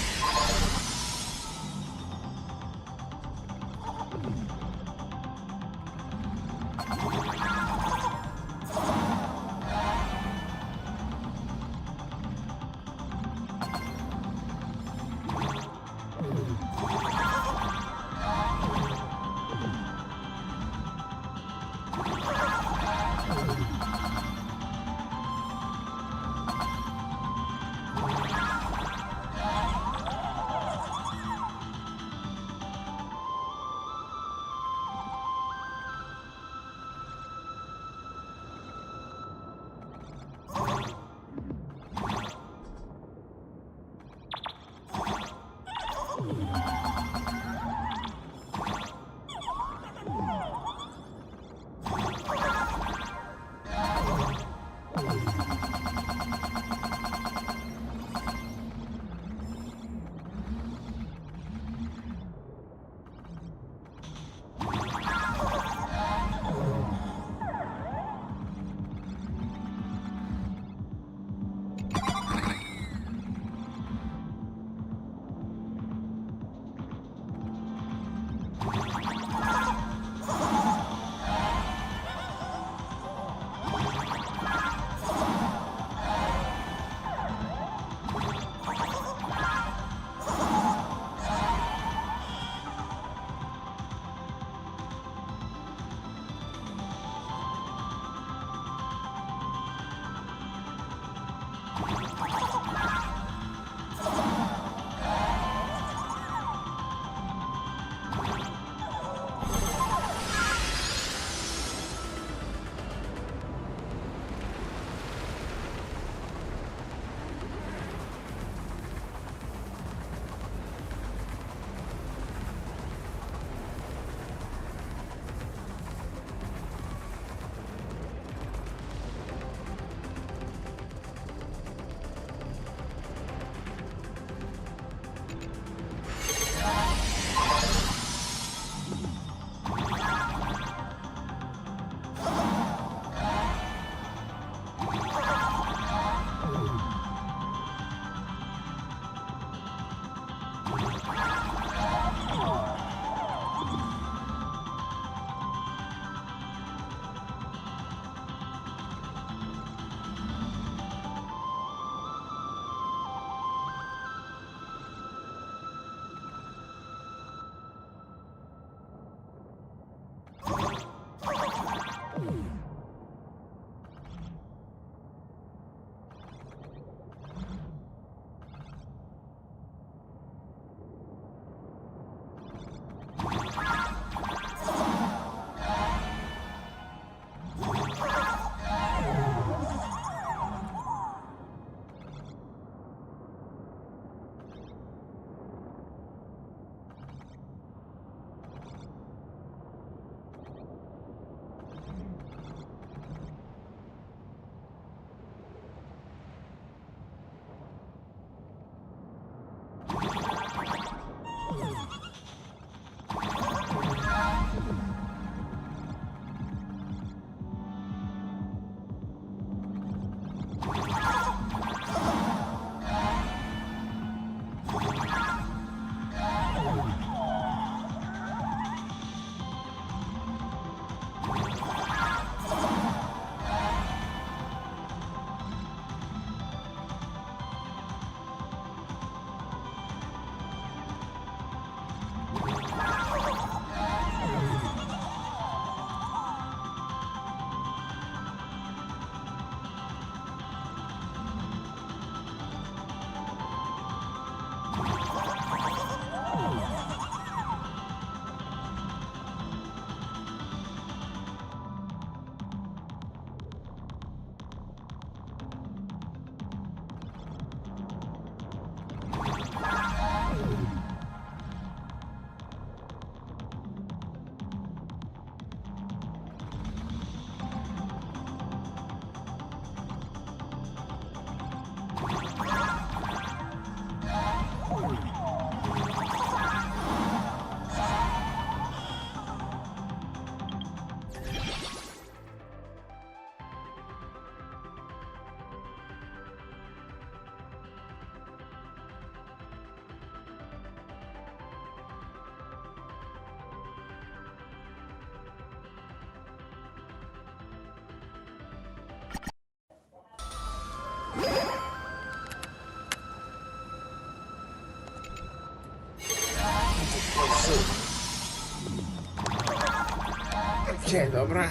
Okej, dobra.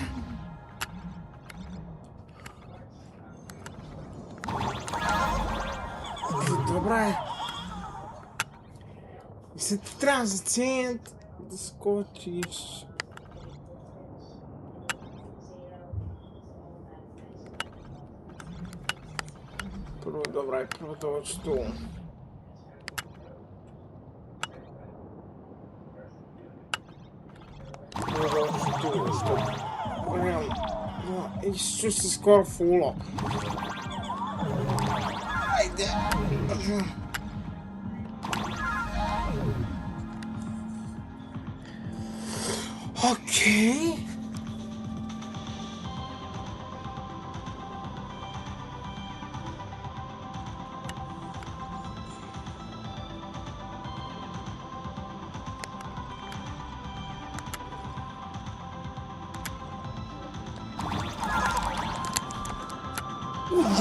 Dobra. I sad tu trebam za cent da skočiš. Prvo, dobra, prvo doći tu. Prvo doći tu, što... Realno, išu se skoro fullo. Ajde. Okej.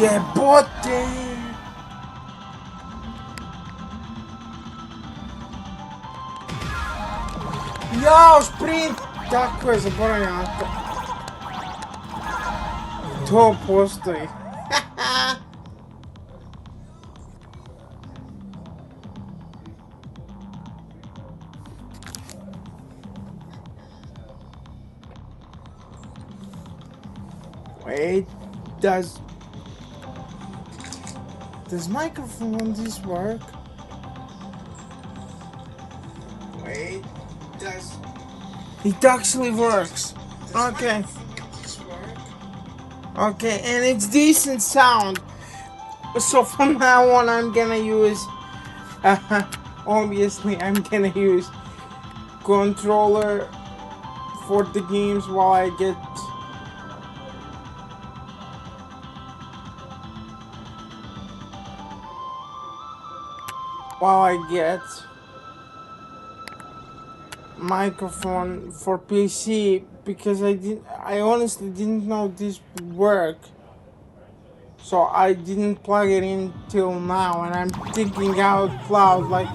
Jebote! Jao, sprint! Tako je, zaboravljam to. To postoji. Wait, does microphone on this work? Wait, it actually works. Okay. Okay, and it's decent sound. So from now on I'm gonna use obviously I'm gonna use controller for the games while I get microphone for PC, because I honestly didn't know this would work, so I didn't plug it in till now, and I'm thinking out loud, like,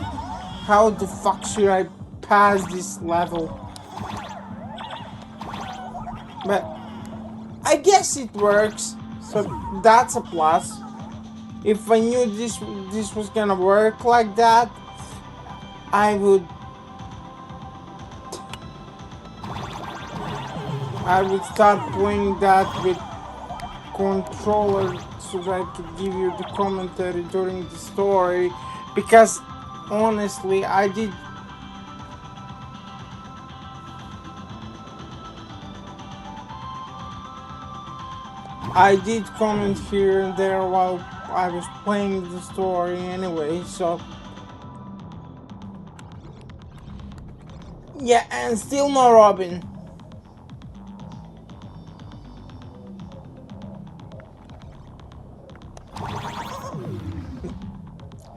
how the fuck should I pass this level? But I guess it works, so that's a plus. If I knew this was gonna work like that, I would start playing that with controller so that I could give you the commentary during the story, because honestly I did comment here and there while I was playing the story anyway, so yeah, and still no Robin.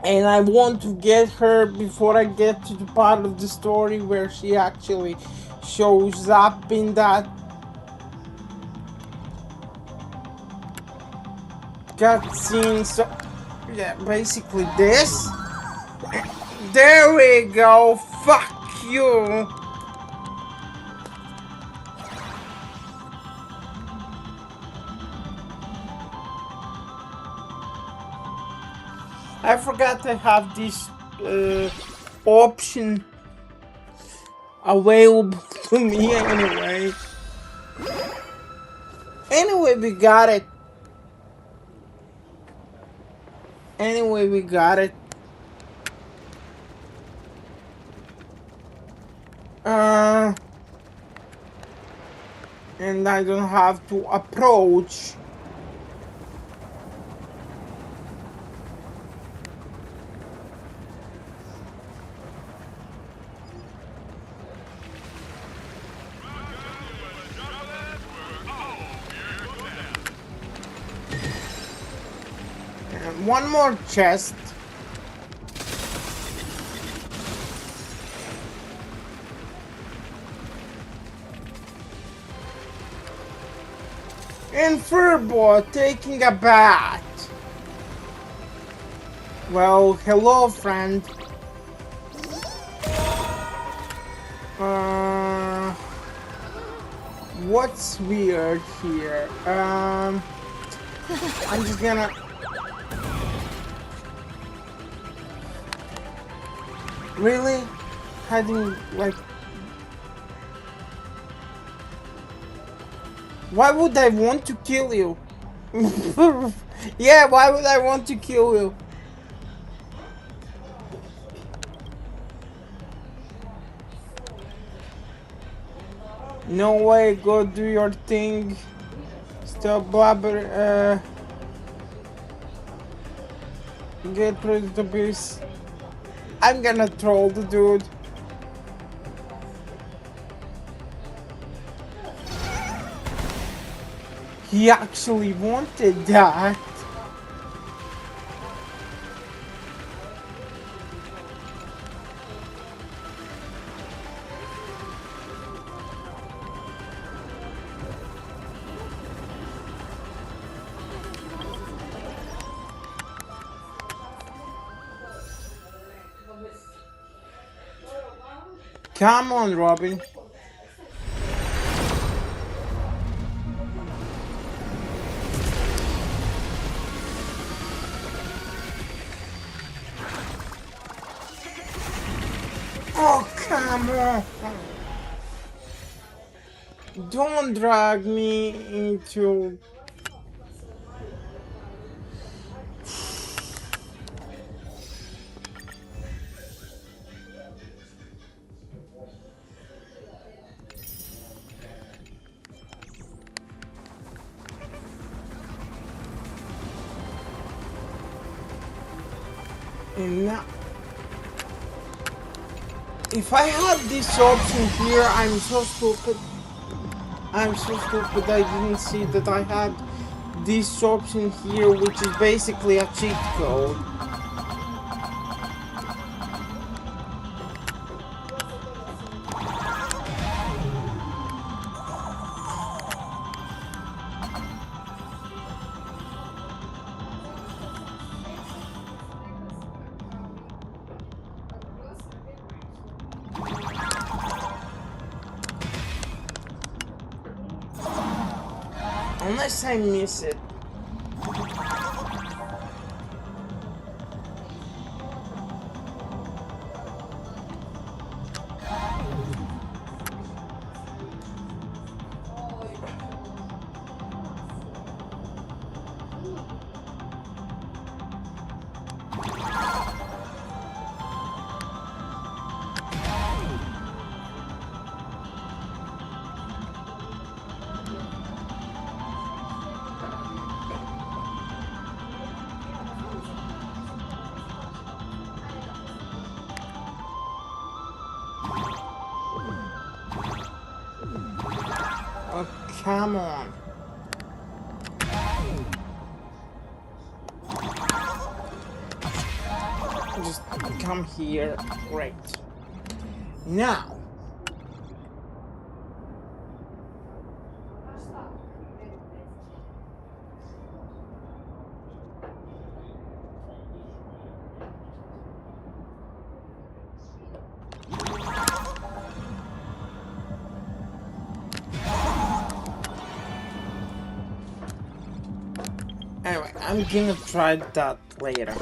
And I want to get her before I get to the part of the story where she actually shows up in that cutscene. So yeah, basically this. There we go. Fuck you. I forgot to have this option available to me anyway. Anyway, we got it. And I don't have to approach. And one more chest. And Furbo taking a bath. Well, hello, friend. what's weird here? I'm just gonna... Really? Hiding, like... Why would I want to kill you? Yeah, why would I want to kill you? No way, go do your thing. Stop blabber, get rid of the beast. I'm gonna troll the dude. He actually wanted that. Come on, Robin. Oh, come on. Don't drag me into... And now, if I had this option here, I'm so stupid. I'm so stupid I didn't see that I had this option here, which is basically a cheat code. Unless I miss it. Oh, come on. Just come here. Great. Now. Anyway, I'm gonna try that later.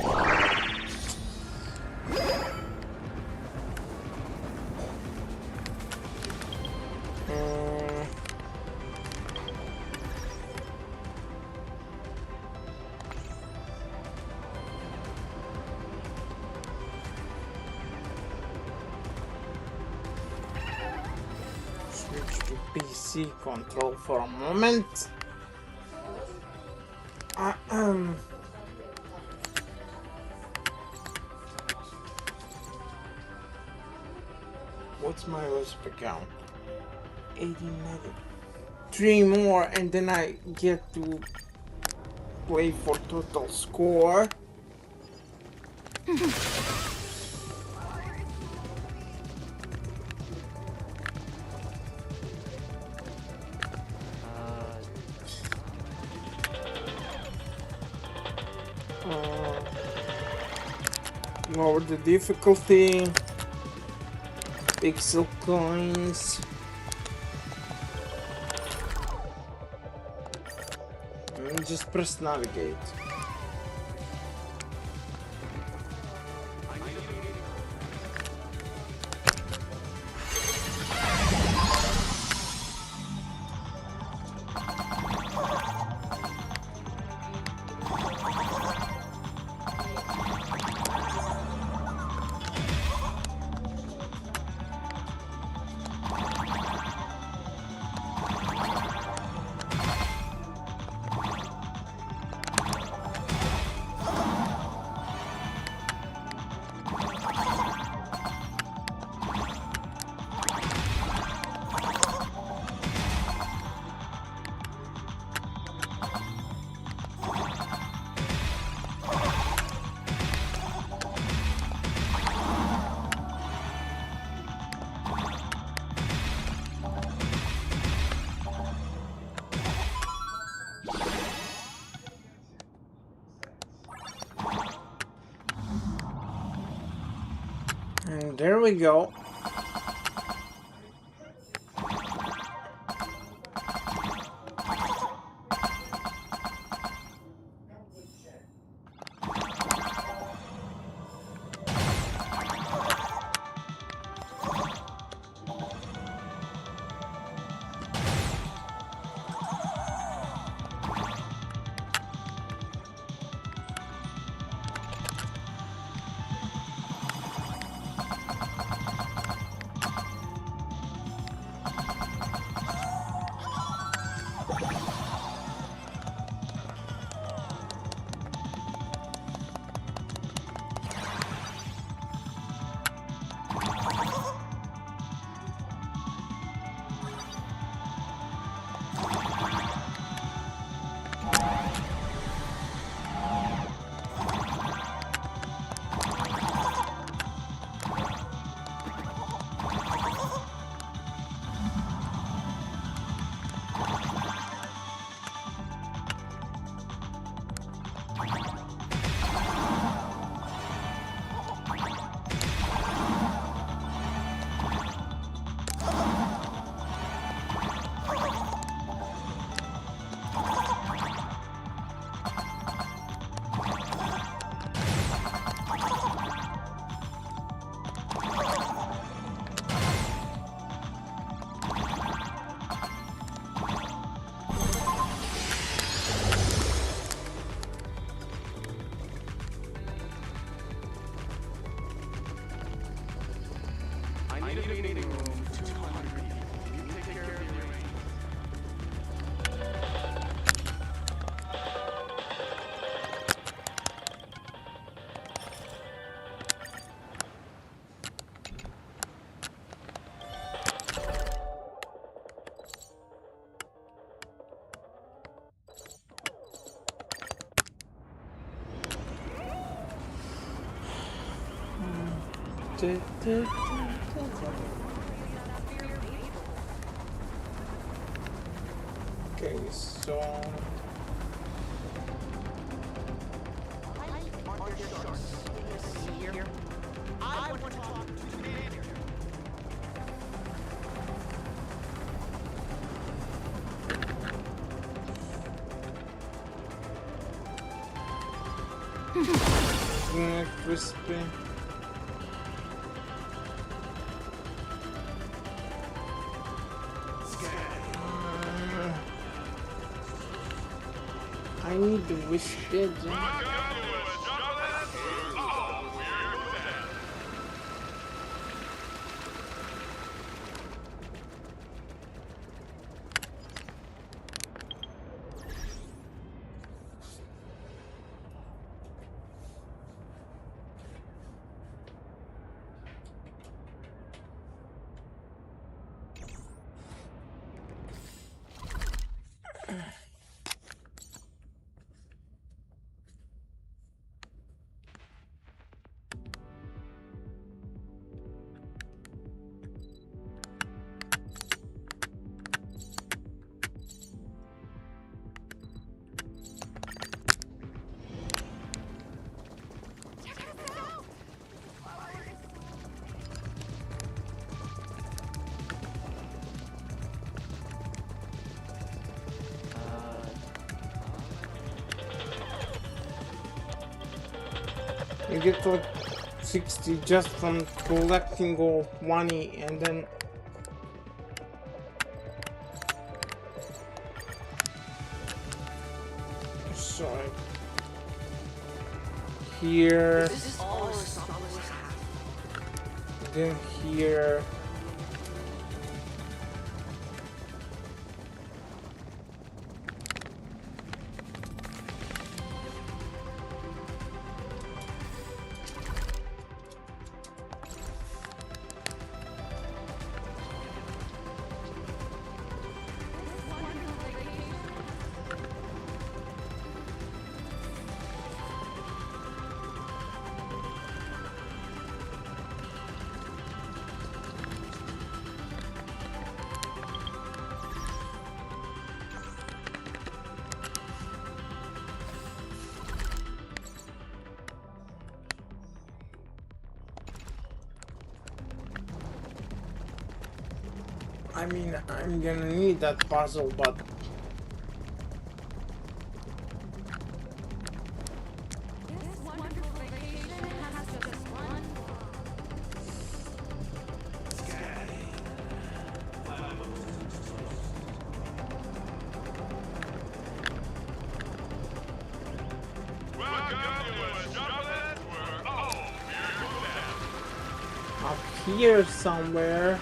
Switch to PC control for a moment. What's my recipe count? 89. 3 more and then I get to play for total score. Lower the difficulty. Pixel coins. just press navigate. And there we go. Okay, so I want to talk to the manager. Crispy. I need the whisper. You get like 60 just from collecting gold money, and then sorry. Here, then here. I mean, I'm gonna need that puzzle, but up here somewhere.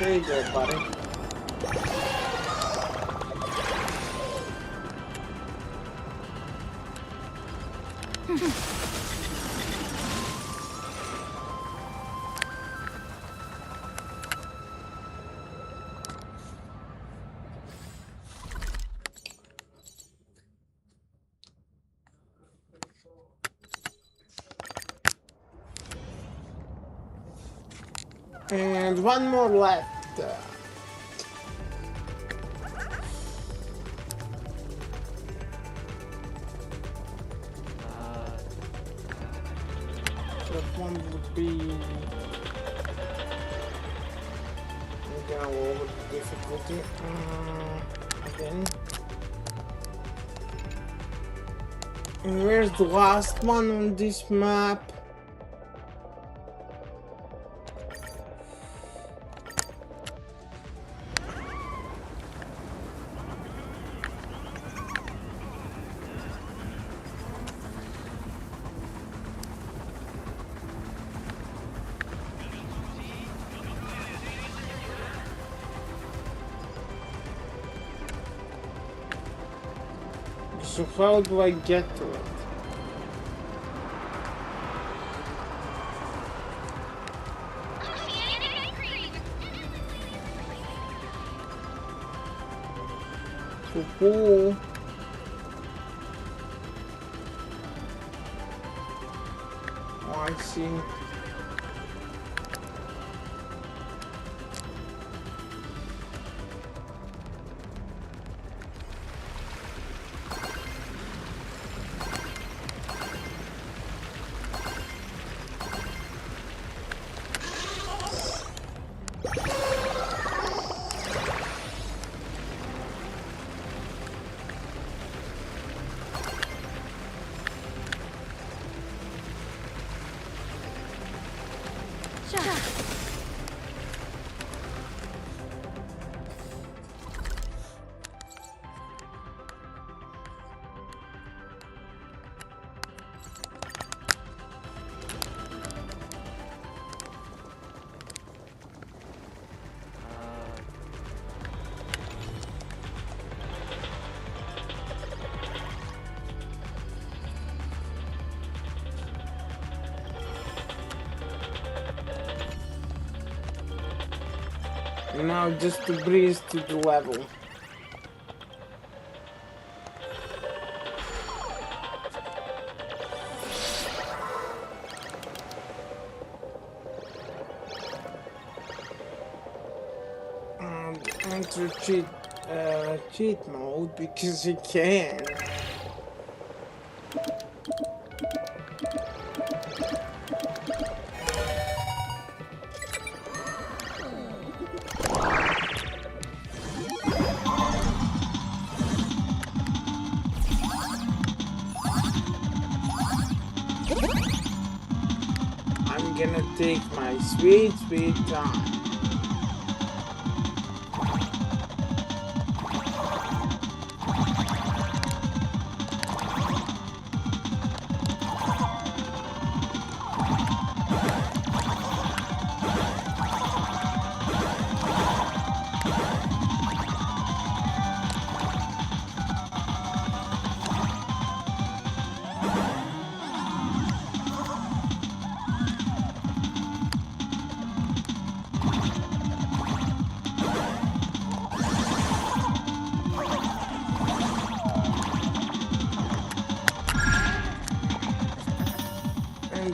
There you go, buddy. And one more left. That one would be... We're gonna lower the difficulty again. And where's the last one on this map? So how do I get to it? So cool. Oh, I see. Now just to breeze to the level. Enter cheat mode because you can. I'm gonna take my sweet time.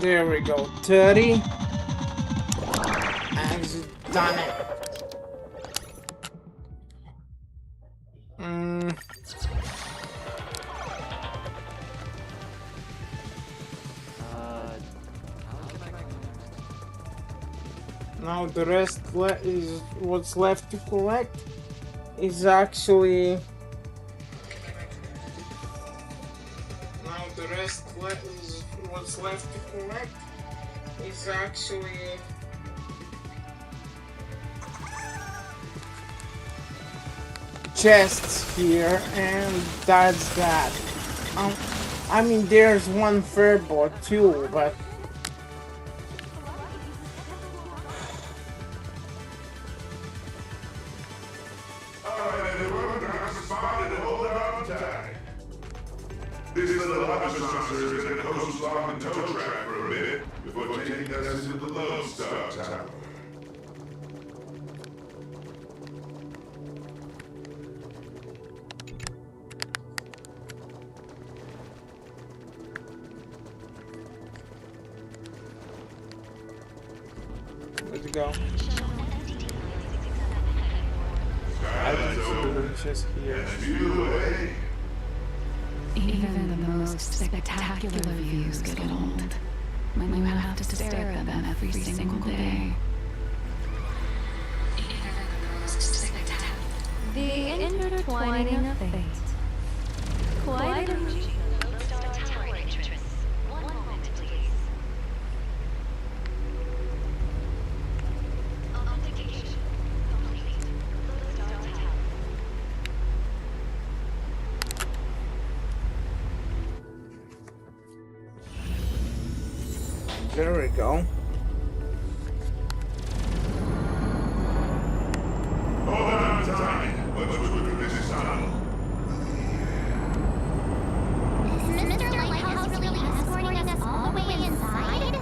There we go, 30. And it's done it. Now the rest is what's left to collect is actually. Now the rest is what's left to collect is actually chests here, and that's that. I mean, there's one fireboard too, but This little officer is gonna coast along the tow track for a bit before taking us into the Lone Star Tower. let's go. I just here. Even the most spectacular views get old when you have to stare at them every single day. The intertwining of fate. Quite a There we go. Hold on tight. Let's look at this tunnel. Is Mr. Lighthouse really escorting us all the way inside?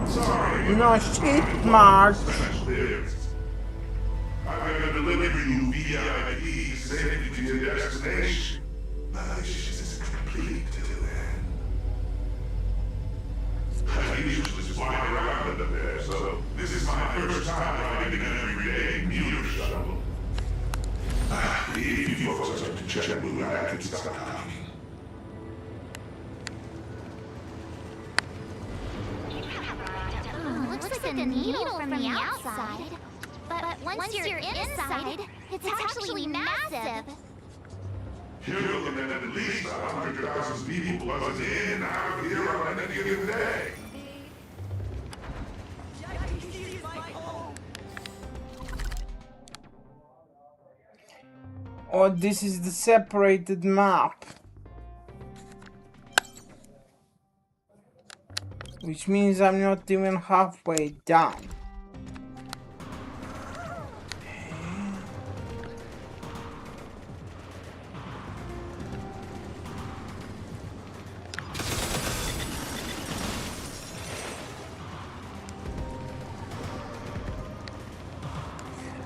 Sorry. No shit, Mark. I'm gonna deliver you VIP safely to your destination. My mission is complete to the end. I usually fly around up there, so this is my first time riding an everyday commuter shuttle. If you folks are to check me, I can stop talking. Looks like a needle from the outside. But once you're inside, it's actually massive. You're looking at least 100,000 people buzzing in and out of here on any given day. Oh, this is the separated map. Which means I'm not even halfway down.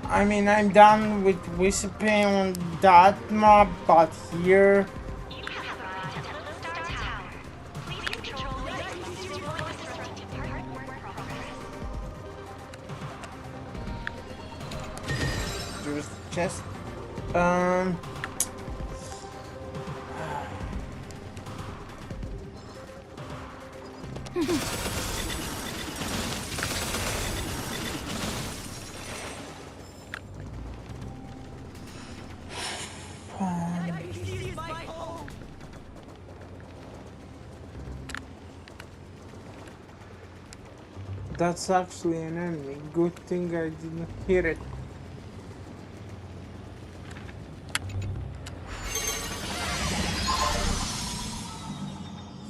I mean, I'm done with Whispering on that map, but here... There's just... That's actually an enemy. Good thing I didn't hit it.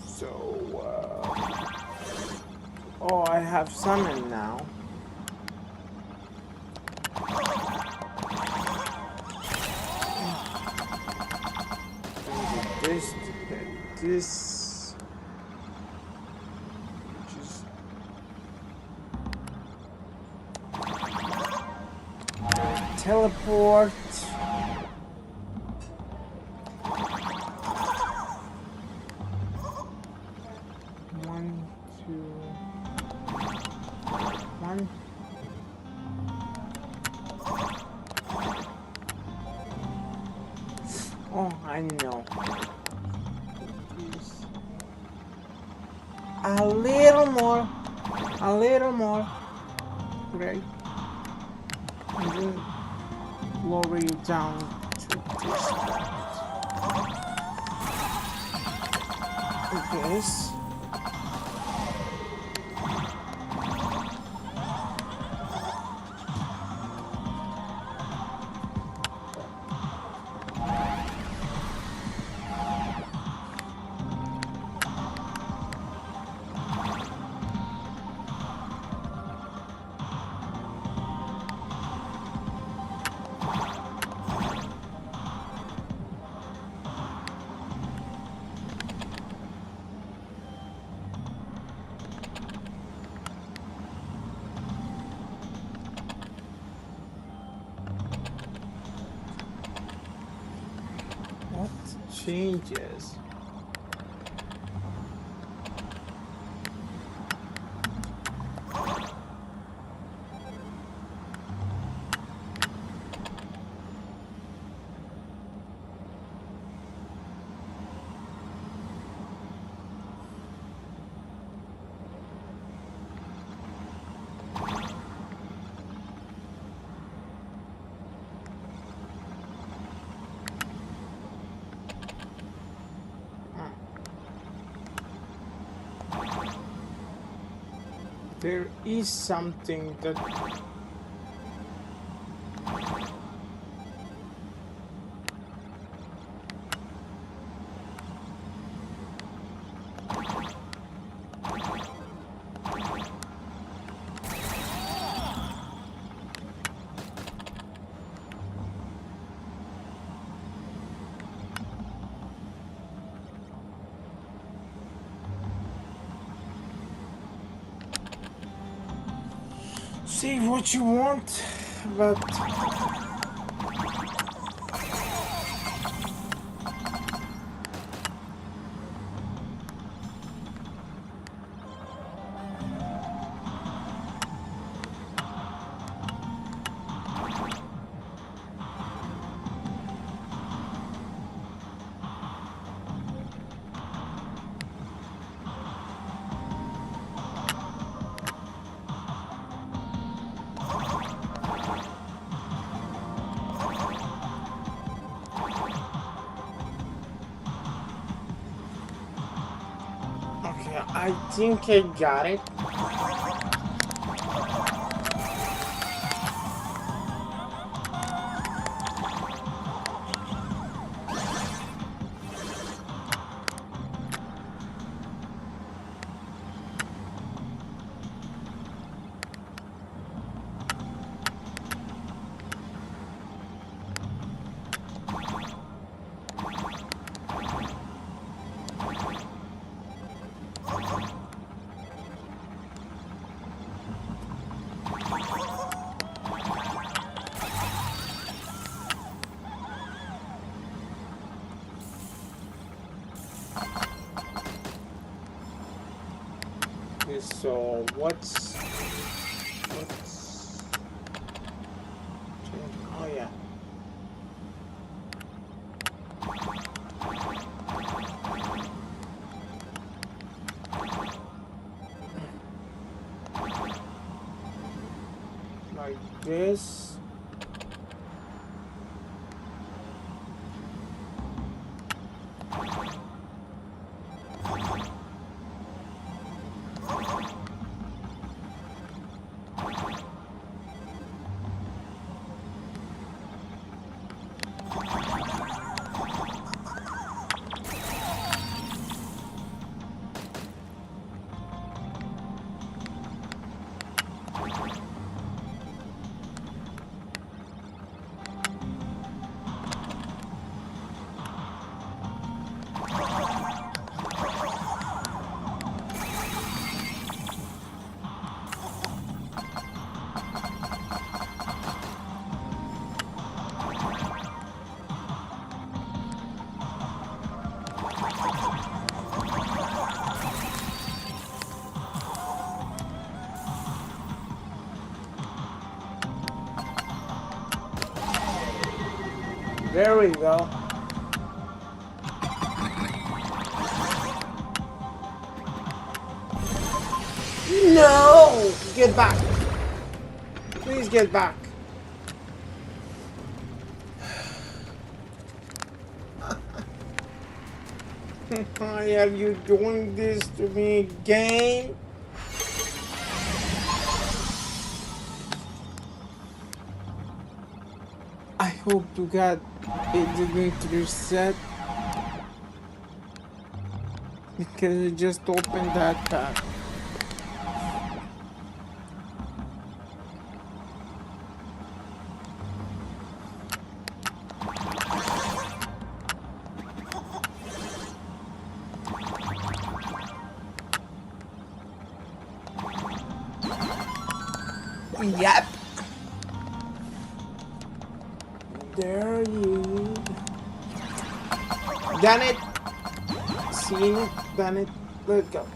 So, oh, I have summon now. This just teleport. One, two, one. Oh, I know. A little more. Great. And then lower you down to this point. This. Changes. There is something that say what you want, but I think I got it. So what's oh yeah. Like this. There we go. No! Get back! Please get back. Why are you doing this to me again? I hope to God it didn't reset, because it just opened that pack. Yep. There you. Done it. Seen it. Done it. Let's go.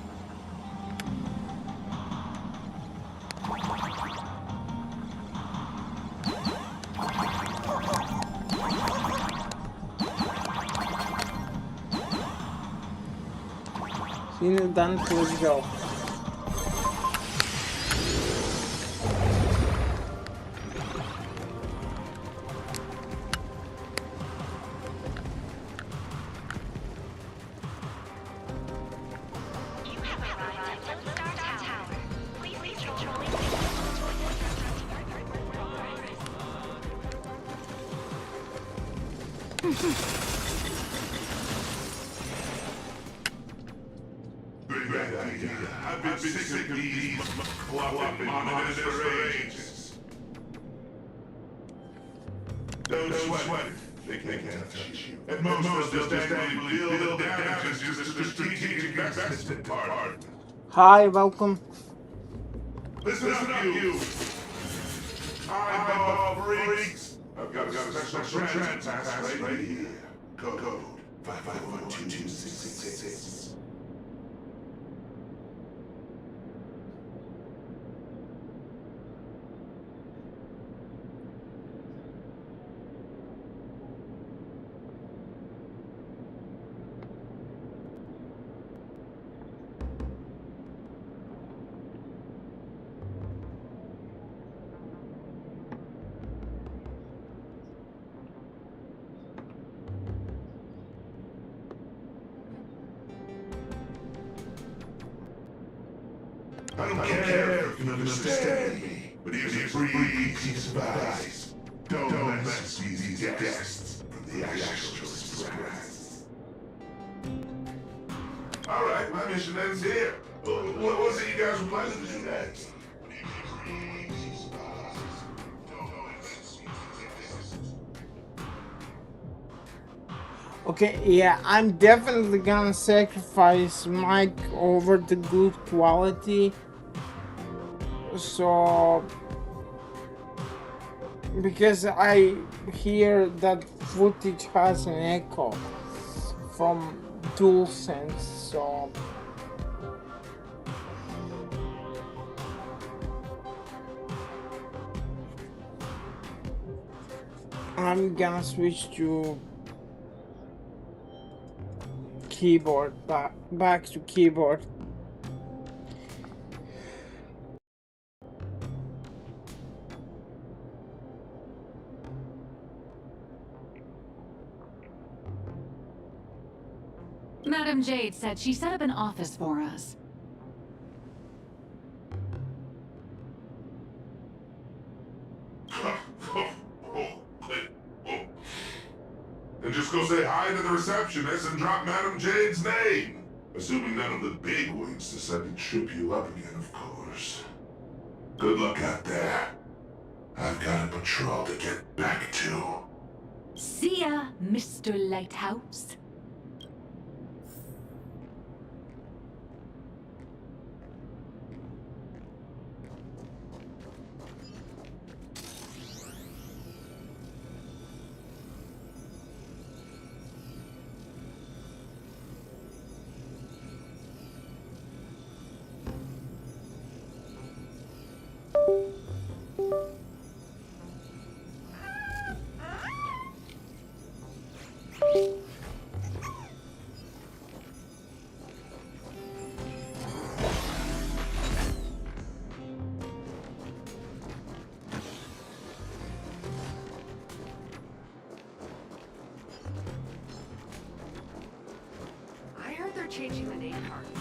Seen it. Done it. Let's go. I've been sick of these flopping monitors for ages. Don't sweat it. They can't touch you. At most, they'll just angrily bill the damages to the strategic investment part. Hi, welcome. Listen up, you. Eyeball freaks. I've got a special transpass right here. Code 5512266. I don't care if you understand me, but here's a free piece of advice. Don't mess with these guests from the Astropolis Express. Alright, my mission ends here. What was it you guys were planning to do next? Okay, yeah, I'm definitely gonna sacrifice mic over the good quality. So, because I hear that footage has an echo from DualSense, so I'm gonna switch to keyboard, back to keyboard. Madam Jade said she set up an office for us. And just go say hi to the receptionist and drop Madam Jade's name. Assuming none of the bigwigs decide to trip you up again, of course. Good luck out there. I've got a patrol to get back to. See ya, Mr. Lighthouse. changing the name cards.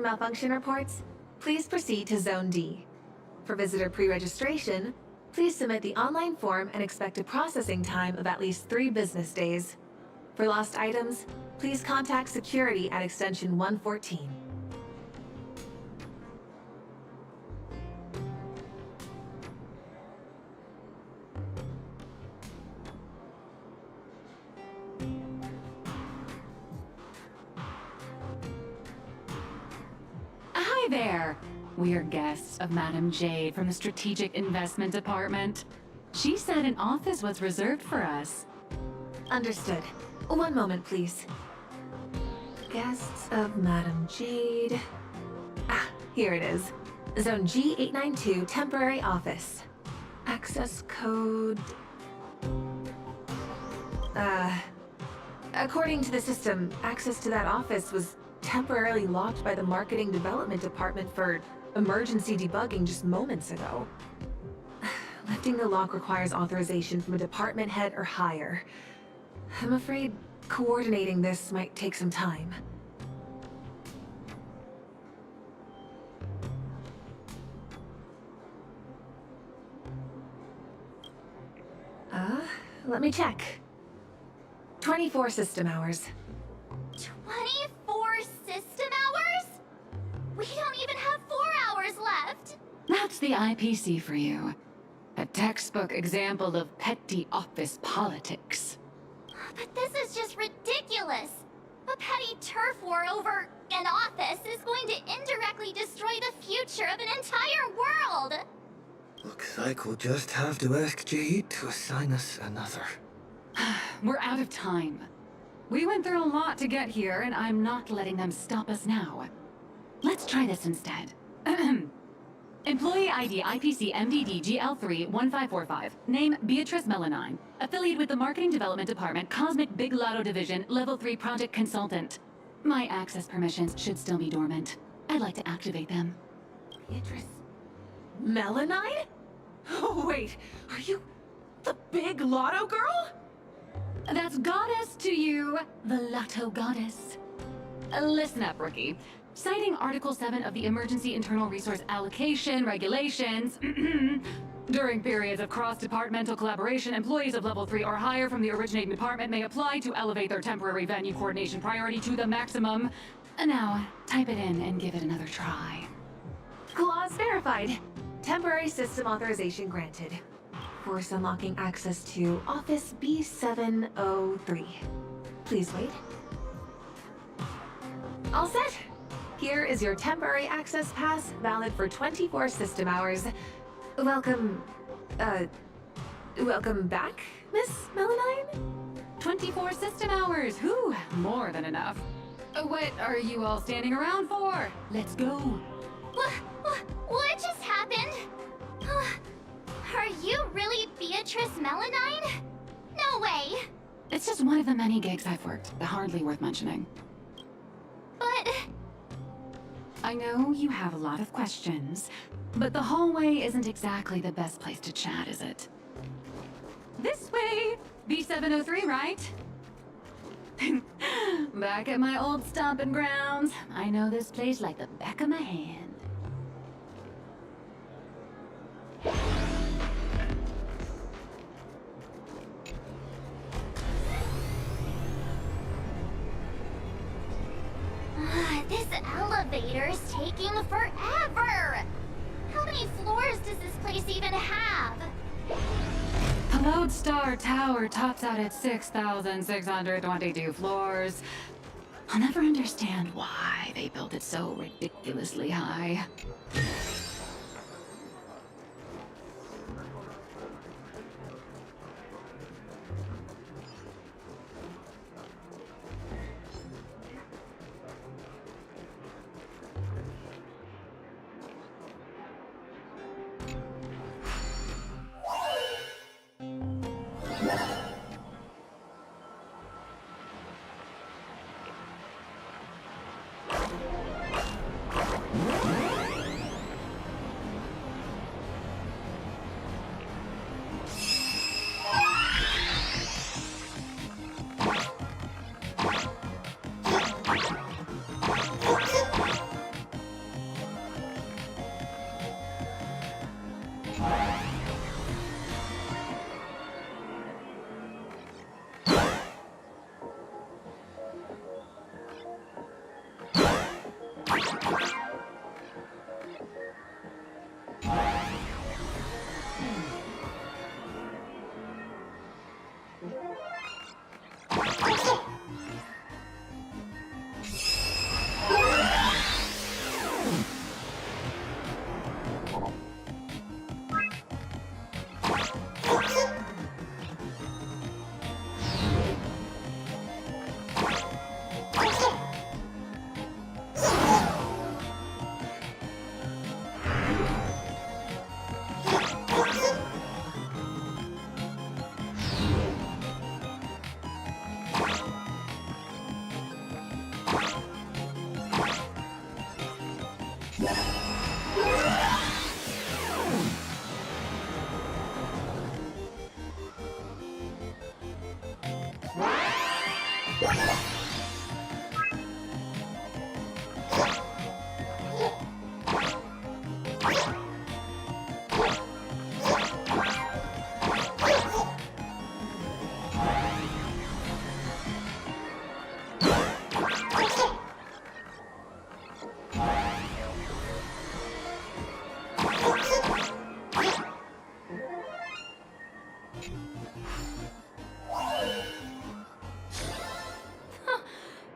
for malfunction reports, please proceed to Zone D. For visitor pre-registration, please submit the online form and expect a processing time of at least 3 business days. For lost items, please contact security at extension 114. Hi there! We're guests of Madame Jade from the Strategic Investment Department. She said an office was reserved for us. Understood. One moment, please. Guests of Madame Jade. Ah, here it is. Zone G892, temporary office. Access code... According to the system, access to that office was temporarily locked by the Marketing Development Department for emergency debugging just moments ago. Lifting the lock requires authorization from a department head or higher. I'm afraid coordinating this might take some time. Let me check. 24 system hours. 24 system hours? We don't even have 4 hours left. That's the IPC for you. A textbook example of petty office politics. But this is just ridiculous. A petty turf war over an office is going to indirectly destroy the future of an entire world. Looks like we'll just have to ask Jade to assign us another. We're out of time. We went through a lot to get here, and I'm not letting them stop us now. Let's try this instead. Employee ID IPC MDD GL3 1545. Name Beatrice Melanine. Affiliate with the Marketing Development Department, Cosmic Big Lotto Division, Level 3 Project Consultant. My access permissions should still be dormant. I'd like to activate them. Beatrice Melanine? Oh, wait, are you the Big Lotto Girl? That's goddess to you, the Lotto Goddess. Listen up, rookie. Citing Article 7 of the Emergency Internal Resource Allocation Regulations, during periods of cross-departmental collaboration, employees of Level 3 or higher from the originating department may apply to elevate their temporary venue coordination priority to the maximum. Now, type it in and give it another try. Clause verified. Temporary system authorization granted. Force unlocking access to Office B703. Please wait. All set. Here is your temporary access pass, valid for 24 system hours. Welcome back, Miss Melanine? 24 system hours, whew, more than enough. What are you all standing around for? Let's go. What just happened? Are you really Beatrice Melanine? No way. It's just one of the many gigs I've worked, hardly worth mentioning. But... I know you have a lot of questions, but the hallway isn't exactly the best place to chat, is it? This way! B703, right? Back at my old stomping grounds. I know this place like the back of my hand. This elevator's taking forever! How many floors does this place even have? The Lodestar Tower tops out at 6,622 floors. I'll never understand why they built it so ridiculously high.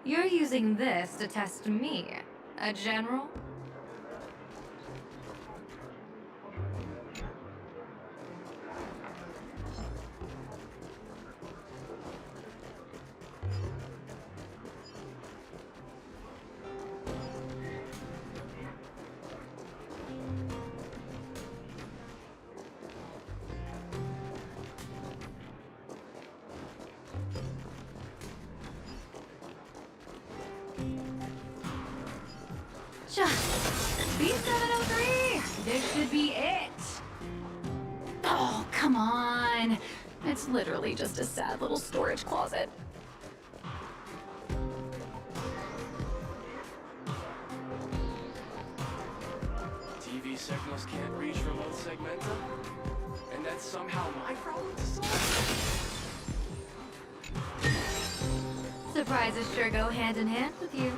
You're using this to test me, a general? B703! This should be it! Oh, come on. It's literally just a sad little storage closet. TV signals can't reach remote segmenta? And that's somehow my problem to solve? Surprises sure go hand in hand with you.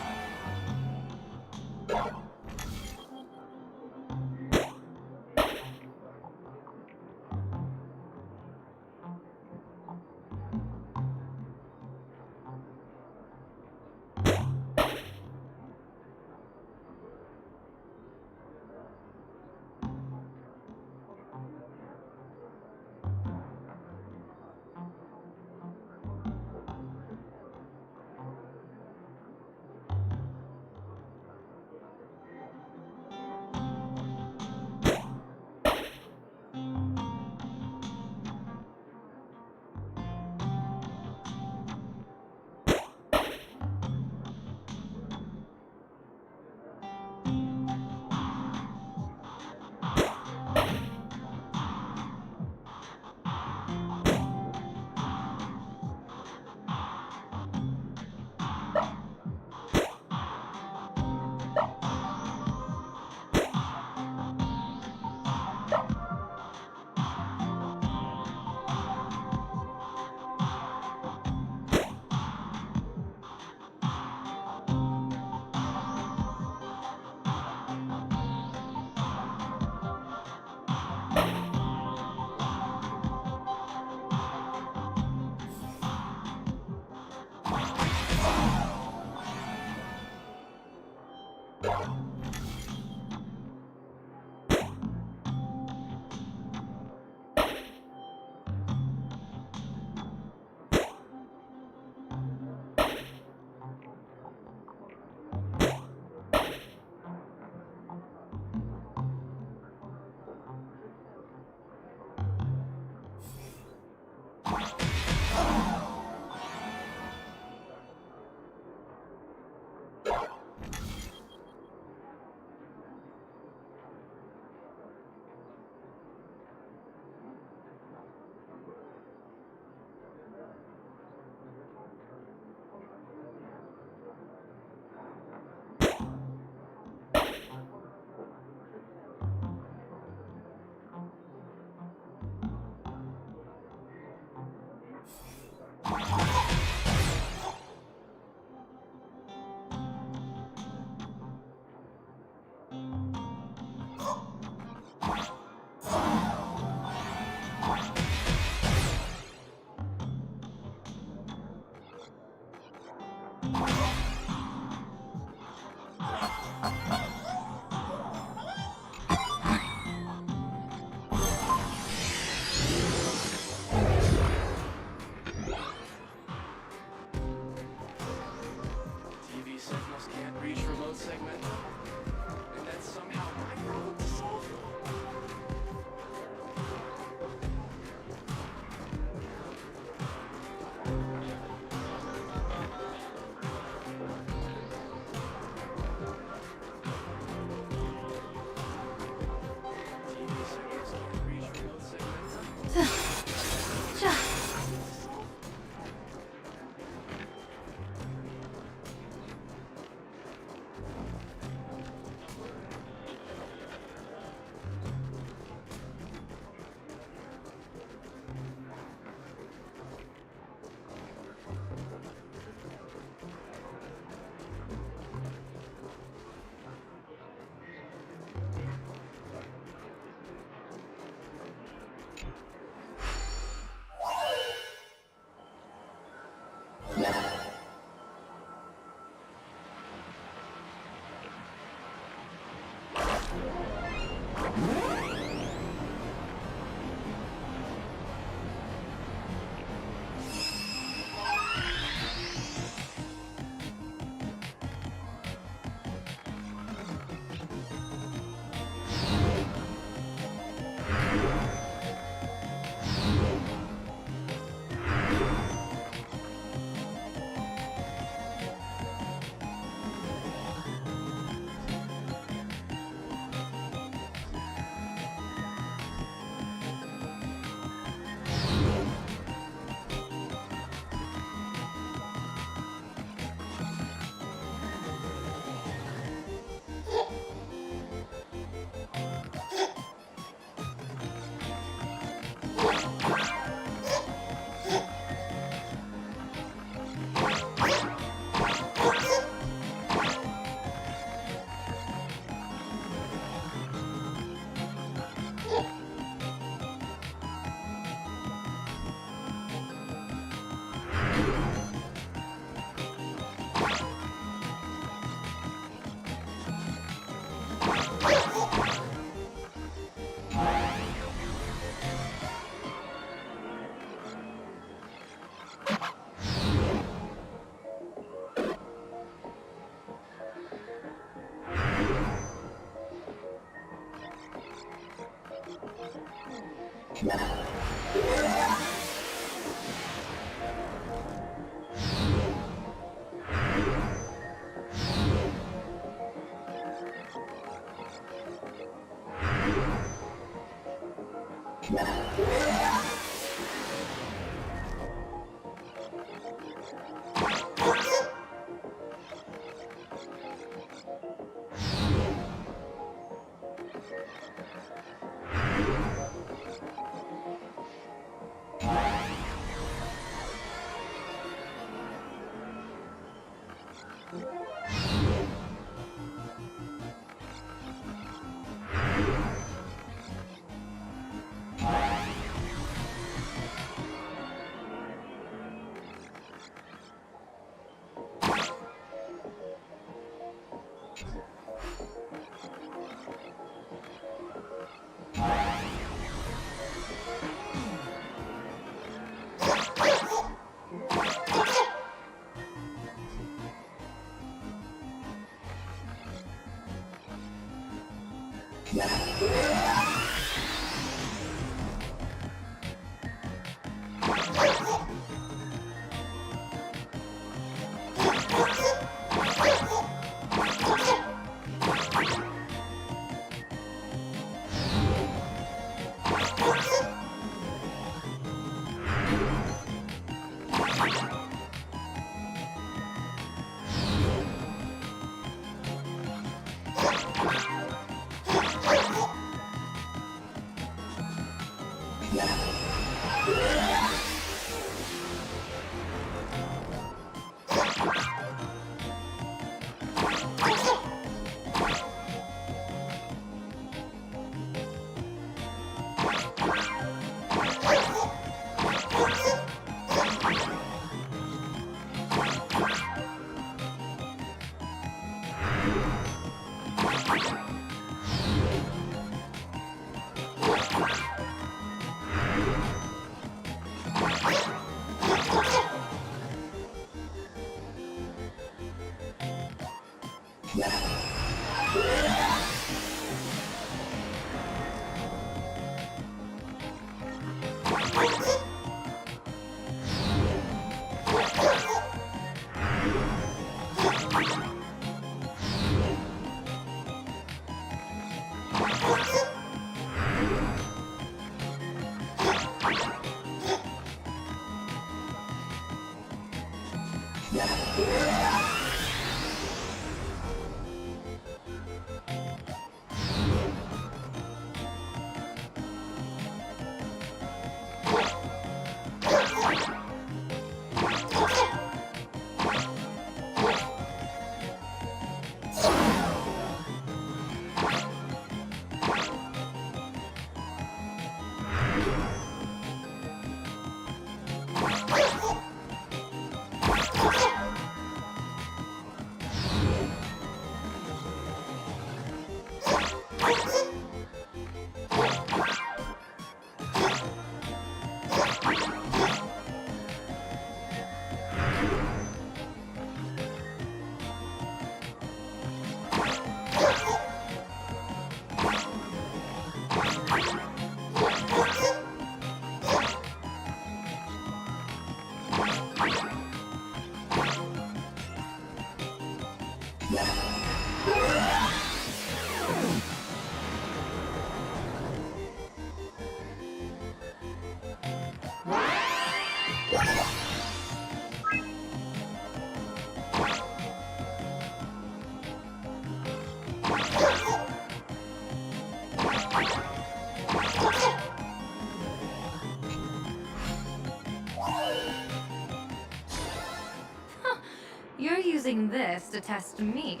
You're using this to test me,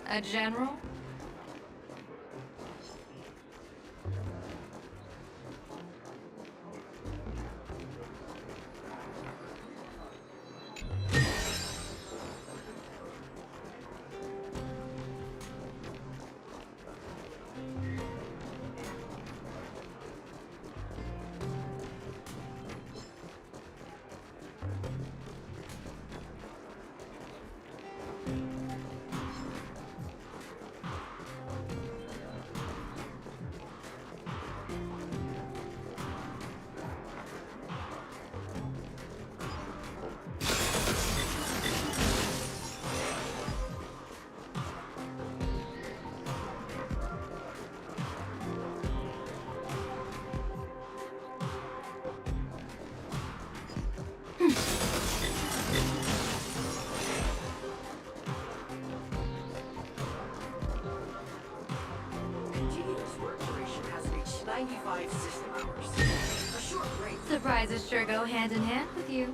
a general? Continuous work duration has reached 95 system hours. A short break. Surprises sure go hand in hand with you.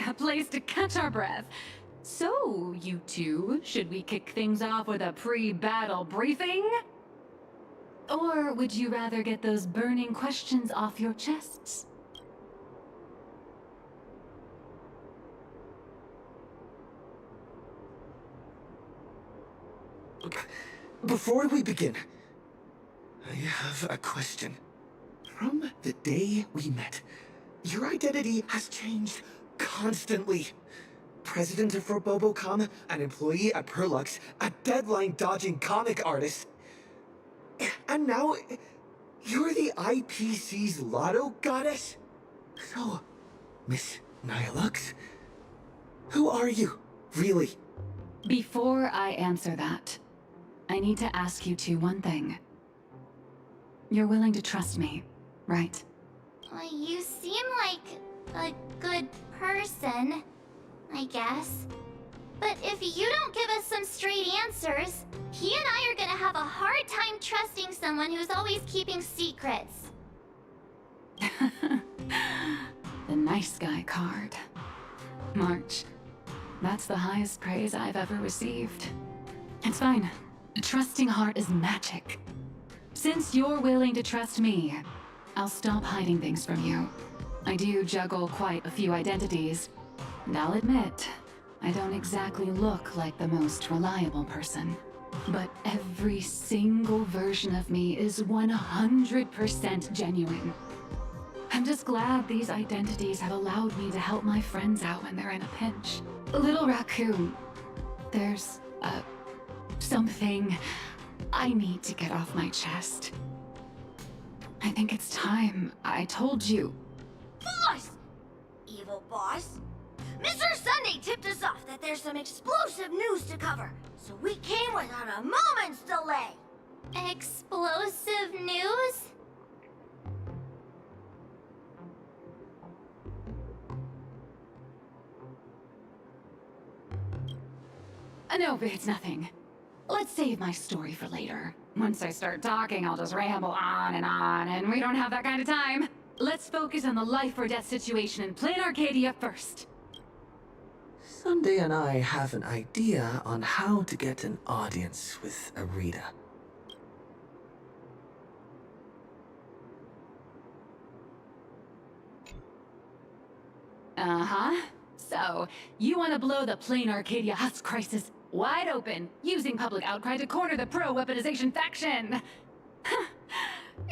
a place to catch our breath. So, you two, should we kick things off with a pre-battle briefing? Or would you rather get those burning questions off your chests? Before we begin, I have a question. From the day we met, your identity has changed constantly. President of Robobocom, an employee at Perlux, a deadline-dodging comic artist. And now, you're the IPC's lotto goddess? So, Miss Nihilux, who are you, really? Before I answer that, I need to ask you two one thing. You're willing to trust me, right? You seem like a good person, I guess. But if you don't give us some straight answers, he and I are gonna have a hard time trusting someone who's always keeping secrets. The nice guy card. March. That's the highest praise I've ever received. It's fine. Trusting heart is magic. Since you're willing to trust me, I'll stop hiding things from you. I do juggle quite a few identities, and I'll admit, I don't exactly look like the most reliable person. But every single version of me is 100% genuine. I'm just glad these identities have allowed me to help my friends out when they're in a pinch. Little Raccoon, there's, something I need to get off my chest. I think it's time I told you. Boss! Evil boss. Mr. Sunday tipped us off that there's some explosive news to cover, so we came without a moment's delay. Explosive news? No, it's nothing. Let's save my story for later. Once I start talking, I'll just ramble on, and we don't have that kind of time. Let's focus on the life or death situation in Plain Arcadia first. Sunday and I have an idea on how to get an audience with Arita. Uh-huh. So, you want to blow the Plain Arcadia Husk crisis wide open, using public outcry to corner the pro-weaponization faction.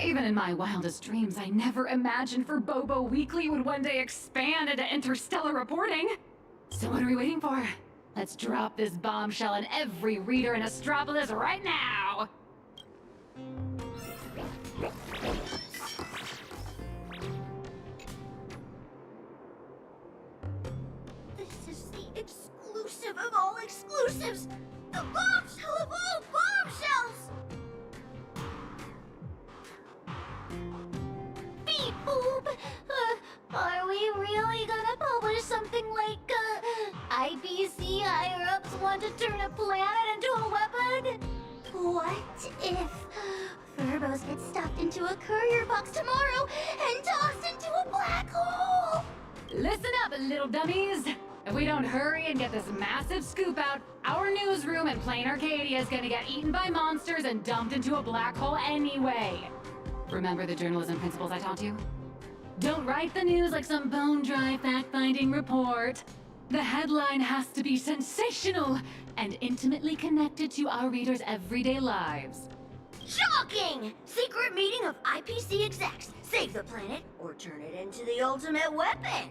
Even in my wildest dreams, I never imagined For Bobo Weekly would one day expand into interstellar reporting. So what are we waiting for? Let's drop this bombshell on every reader in Astropolis right now! This is the exclusive of all exclusives! The bombshell of all bombshells! Beep boop! Are we really gonna publish something like, IPC higher-ups want to turn a planet into a weapon? What if Furbos get stuffed into a courier box tomorrow and tossed into a black hole? Listen up, little dummies! If we don't hurry and get this massive scoop out, our newsroom in Plain Arcadia is gonna get eaten by monsters and dumped into a black hole anyway. Remember the journalism principles I taught you? Don't write the news like some bone-dry fact-finding report. The headline has to be sensational and intimately connected to our readers' everyday lives. Shocking! Secret meeting of IPC execs. Save the planet or turn it into the ultimate weapon.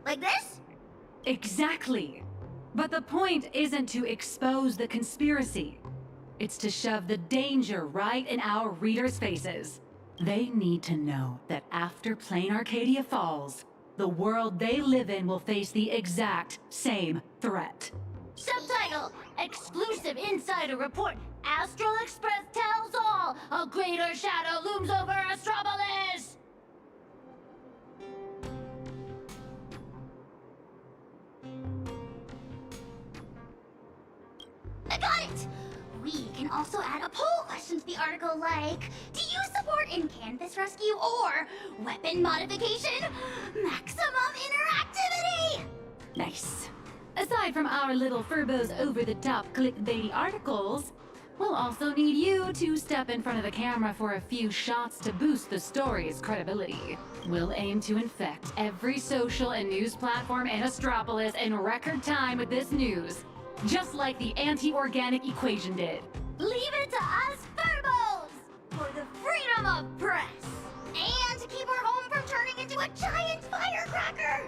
Like this? Exactly. But the point isn't to expose the conspiracy. It's to shove the danger right in our readers' faces. They need to know that after Plain Arcadia falls, the world they live in will face the exact same threat. Subtitle: Exclusive Insider Report. Astral Express tells all. A greater shadow looms over Astropolis. I got it! We can also add a poll question to the article like, do you support in-canvas rescue or weapon modification? Maximum interactivity! Nice. Aside from our little Furbo's over-the-top clickbaity articles, we'll also need you to step in front of the camera for a few shots to boost the story's credibility. We'll aim to infect every social and news platform in Astropolis in record time with this news, just like the anti-organic equation did. Leave it to us Furbos for the freedom of press and to keep our home from turning into a giant firecracker.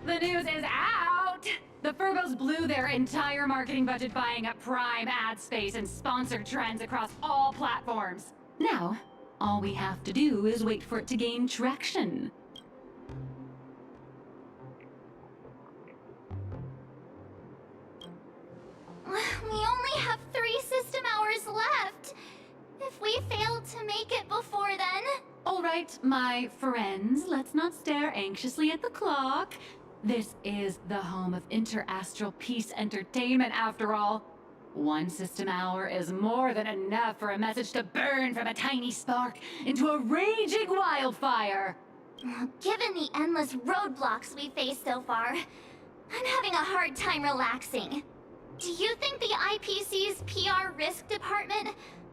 The news is out! The Furbos blew their entire marketing budget buying up prime ad space and sponsored trends across all platforms. Now, all we have to do is wait for it to gain traction. We only have 3 system hours left. If we fail to make it before then... All right, my friends, let's not stare anxiously at the clock. This is the home of Inter-Astral Peace Entertainment, after all. 1 system hour is more than enough for a message to burn from a tiny spark into a raging wildfire. Given the endless roadblocks we faced so far, I'm having a hard time relaxing. Do you think the IPC's PR risk department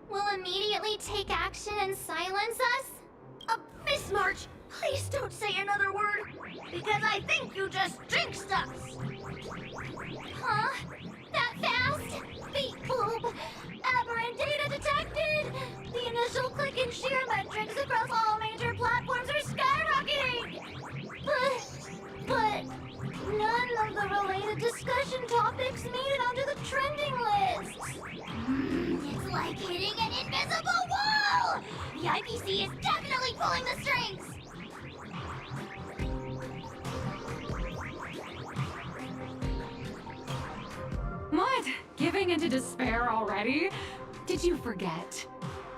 will immediately take action and silence us? Miss March, please don't say another word, because I think you just jinxed us! Huh? That fast? Beep boop! Aberrant data detected! The initial click and share metrics across all major platforms are skyrocketing! But none of the related discussion topics made it onto the trending list! It's like hitting an invisible wall! The IPC is definitely pulling the strings! What? Giving into despair already? Did you forget?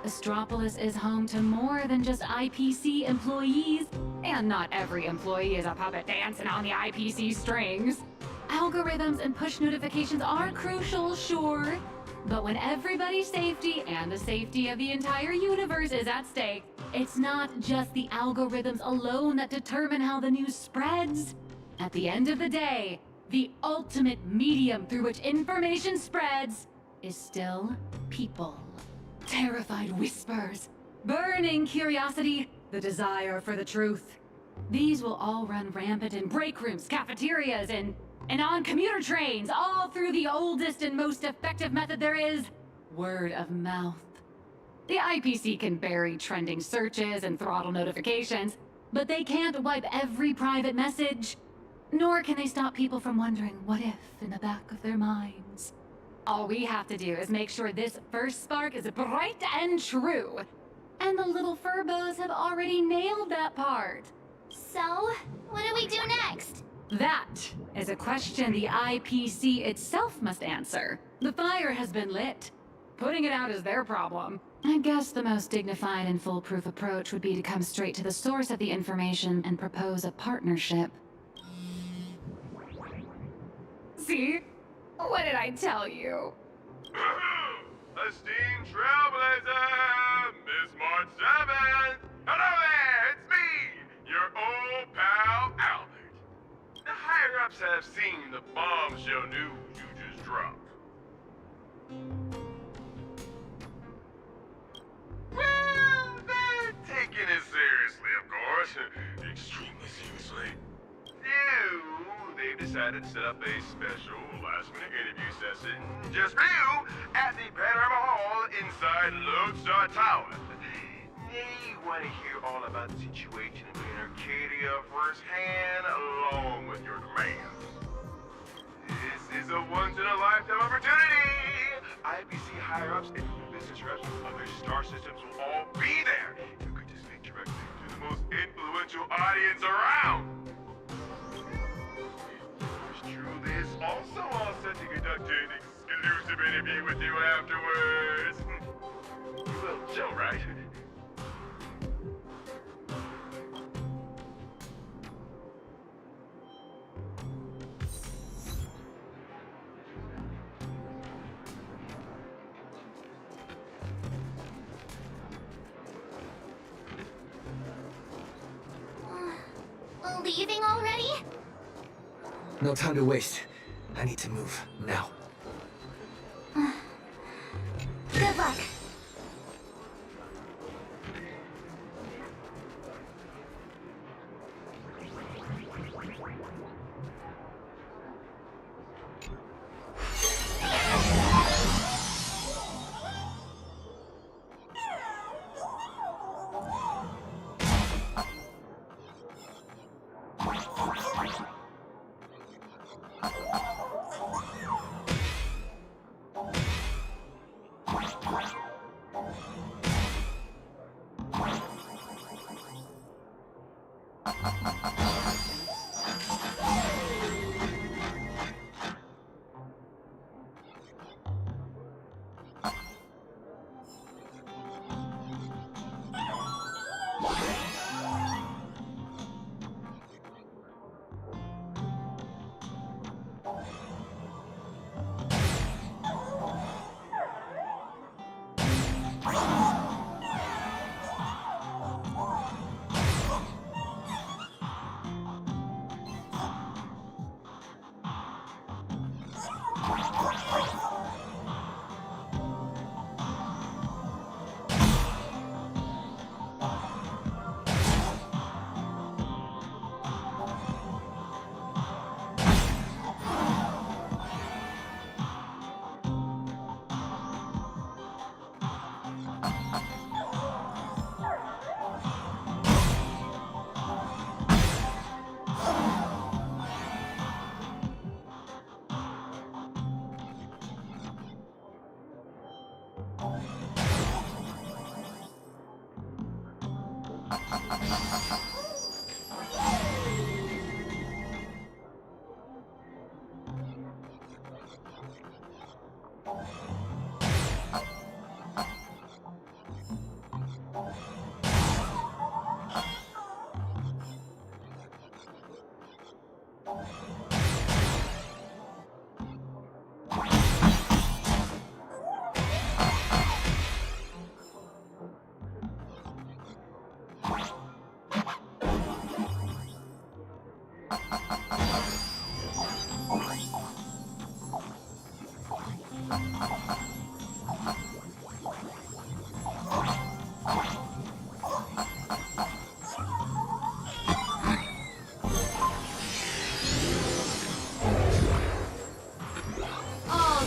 Astropolis is home to more than just IPC employees, and not every employee is a puppet dancing on the IPC strings. Algorithms and push notifications are crucial, sure, but when everybody's safety and the safety of the entire universe is at stake, it's not just the algorithms alone that determine how the news spreads. At the end of the day, the ultimate medium through which information spreads is still people. Terrified whispers, burning curiosity, the desire for the truth. These will all run rampant in break rooms, cafeterias, and on commuter trains, all through the oldest and most effective method there is, word of mouth. The IPC can bury trending searches and throttle notifications, but they can't wipe every private message. Nor can they stop people from wondering what if in the back of their minds. All we have to do is make sure this first spark is bright and true. And the little Furbos have already nailed that part. So, what do we do next? That is a question the IPC itself must answer. The fire has been lit. Putting it out is their problem. I guess the most dignified and foolproof approach would be to come straight to the source of the information and propose a partnership. See? What did I tell you? Esteemed Trailblazer, Miss March 7! Hello there, it's me, your old pal Albert. The higher-ups have seen the bombshell news you just dropped. Well, they're taking it seriously, of course. Extremely seriously. They've decided to set up a special last-minute interview session just for you at the Panorama Hall inside Lodestar Tower. They want to hear all about the situation in Arcadia firsthand, along with your demands. This is a once-in-a-lifetime opportunity. IPC higher-ups and business reps from other star systems will all be there. You could just speak directly to the most influential audience around. Is also all set to conduct an exclusive interview with you afterwards. You will, Joe, right? leaving already? No time to waste. I need to move, now. Good luck.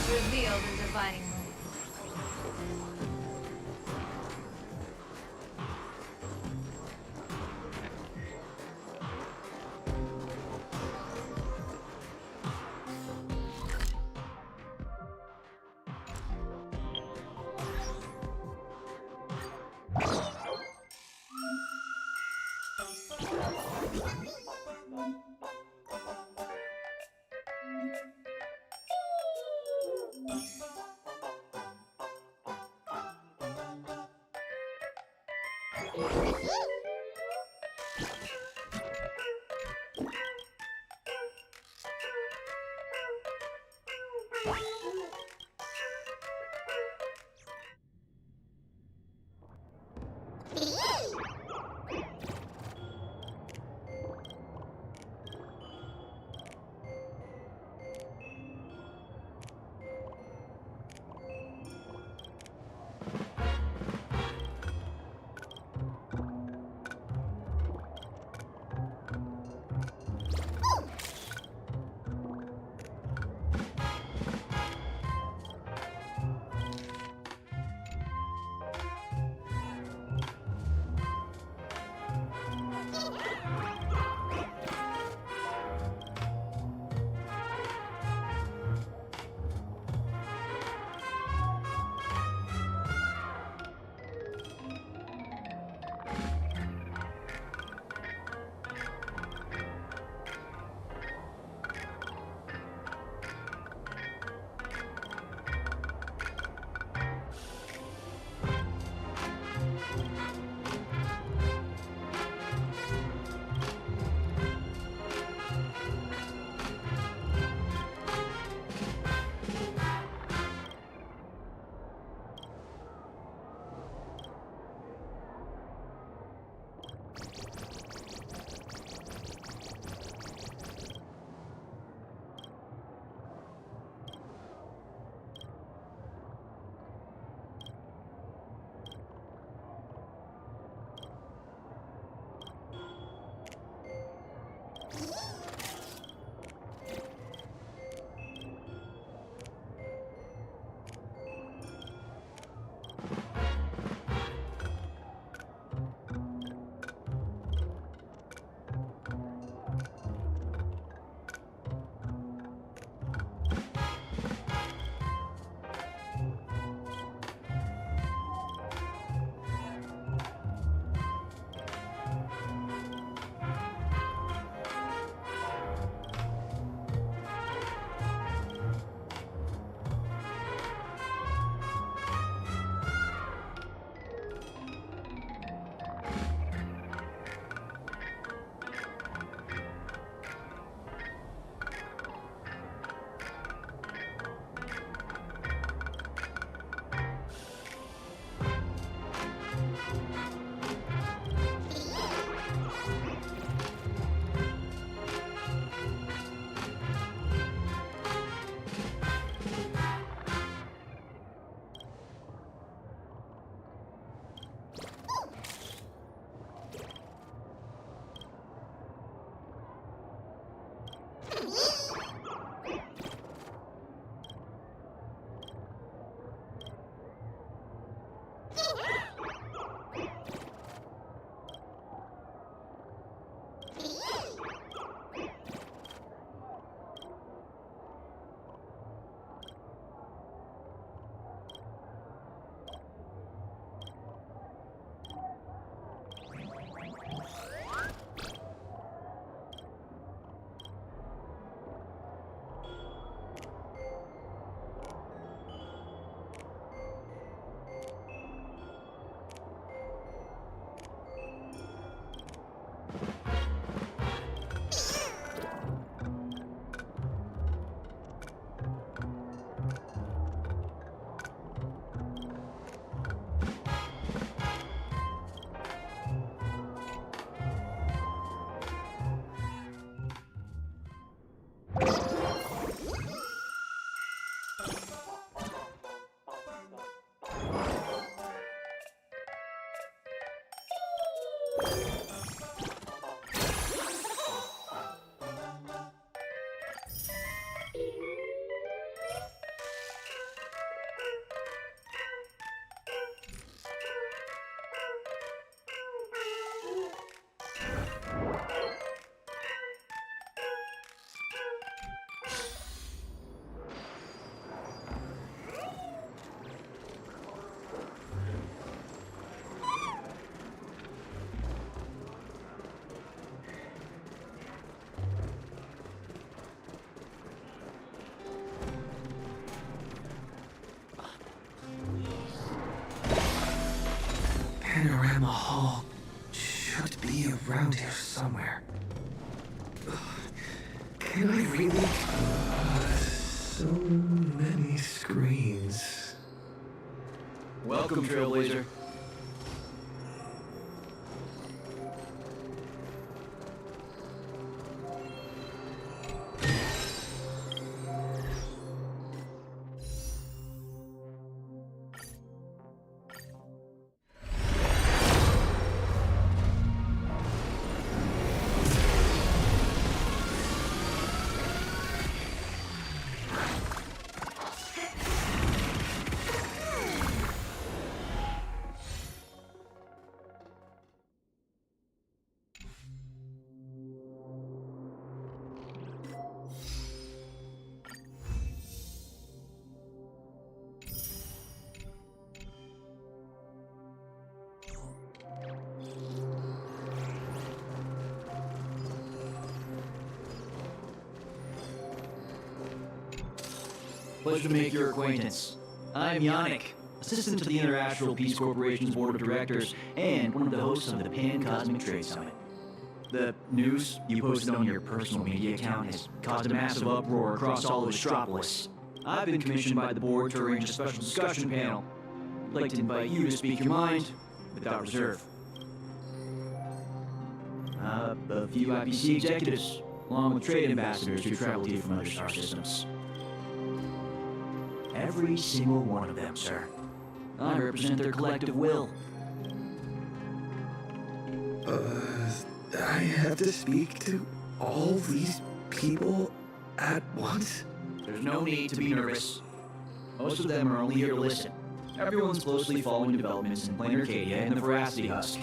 Reveal the dividing line. Panorama Hall should be around here somewhere. Can I really? So many screens. Welcome, Trailblazer. Pleasure to make your acquaintance. I'm Yannick, assistant to the International Peace Corporation's Board of Directors and one of the hosts of the Pan-Cosmic Trade Summit. The news you posted on your personal media account has caused a massive uproar across all of Astropolis. I've been commissioned by the board to arrange a special discussion panel. I'd like to invite you to speak your mind without reserve. A few IPC executives, along with trade ambassadors who traveled here from other star systems. Every single one of them, sir. I represent their collective will. I have to speak to all these people at once? There's no need to be nervous. Most of them are only here to listen. Everyone's closely following developments in Plain Arcadia and the Veracity Husk.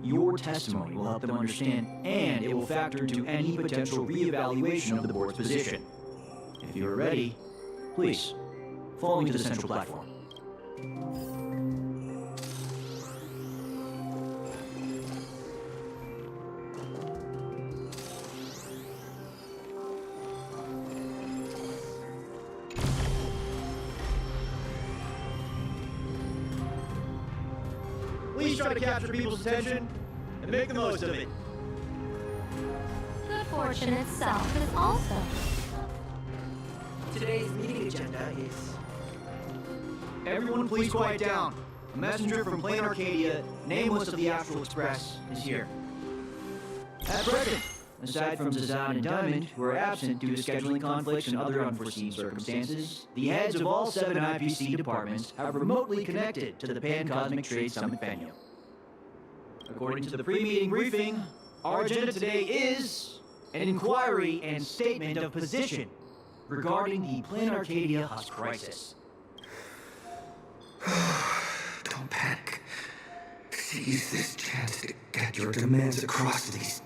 Your testimony will help them understand, and it will factor into any potential reevaluation of the board's position. If you are ready, please, follow me to the central platform. Please try to capture people's attention and make the most of it. Good fortune itself is also. Today's meeting agenda is... Everyone please quiet down. A messenger from Plain Arcadia, nameless of the Astral Express, is here. At present, aside from Zazan and Diamond, who are absent due to scheduling conflicts and other unforeseen circumstances, the heads of all 7 IPC departments have remotely connected to the Pan-Cosmic Trade Summit venue. According to the pre-meeting briefing, our agenda today is an inquiry and statement of position regarding the Plain Arcadia Husk crisis. Don't panic. Seize this chance to get your demands across to these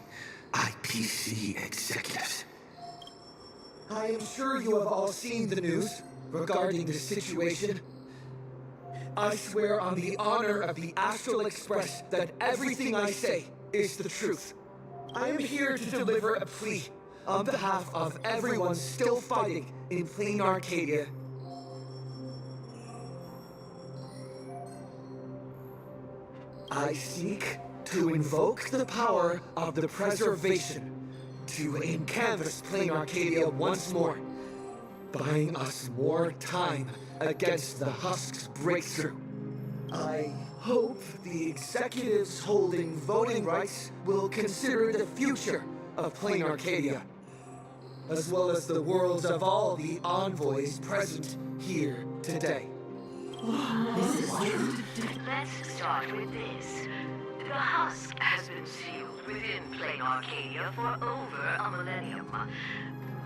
IPC executives. I am sure you have all seen the news regarding this situation. I swear on the honor of the Astral Express that everything I say is the truth. I am here to deliver a plea on behalf of everyone still fighting in Plain Arcadia. I seek to invoke the power of the preservation to encanvas Plain Arcadia once more, buying us more time against the Husk's breakthrough. I hope the executives holding voting rights will consider the future of Plain Arcadia, as well as the worlds of all the envoys present here today. Let's start with this. The husk has been sealed within Plain Arcadia for over a millennium.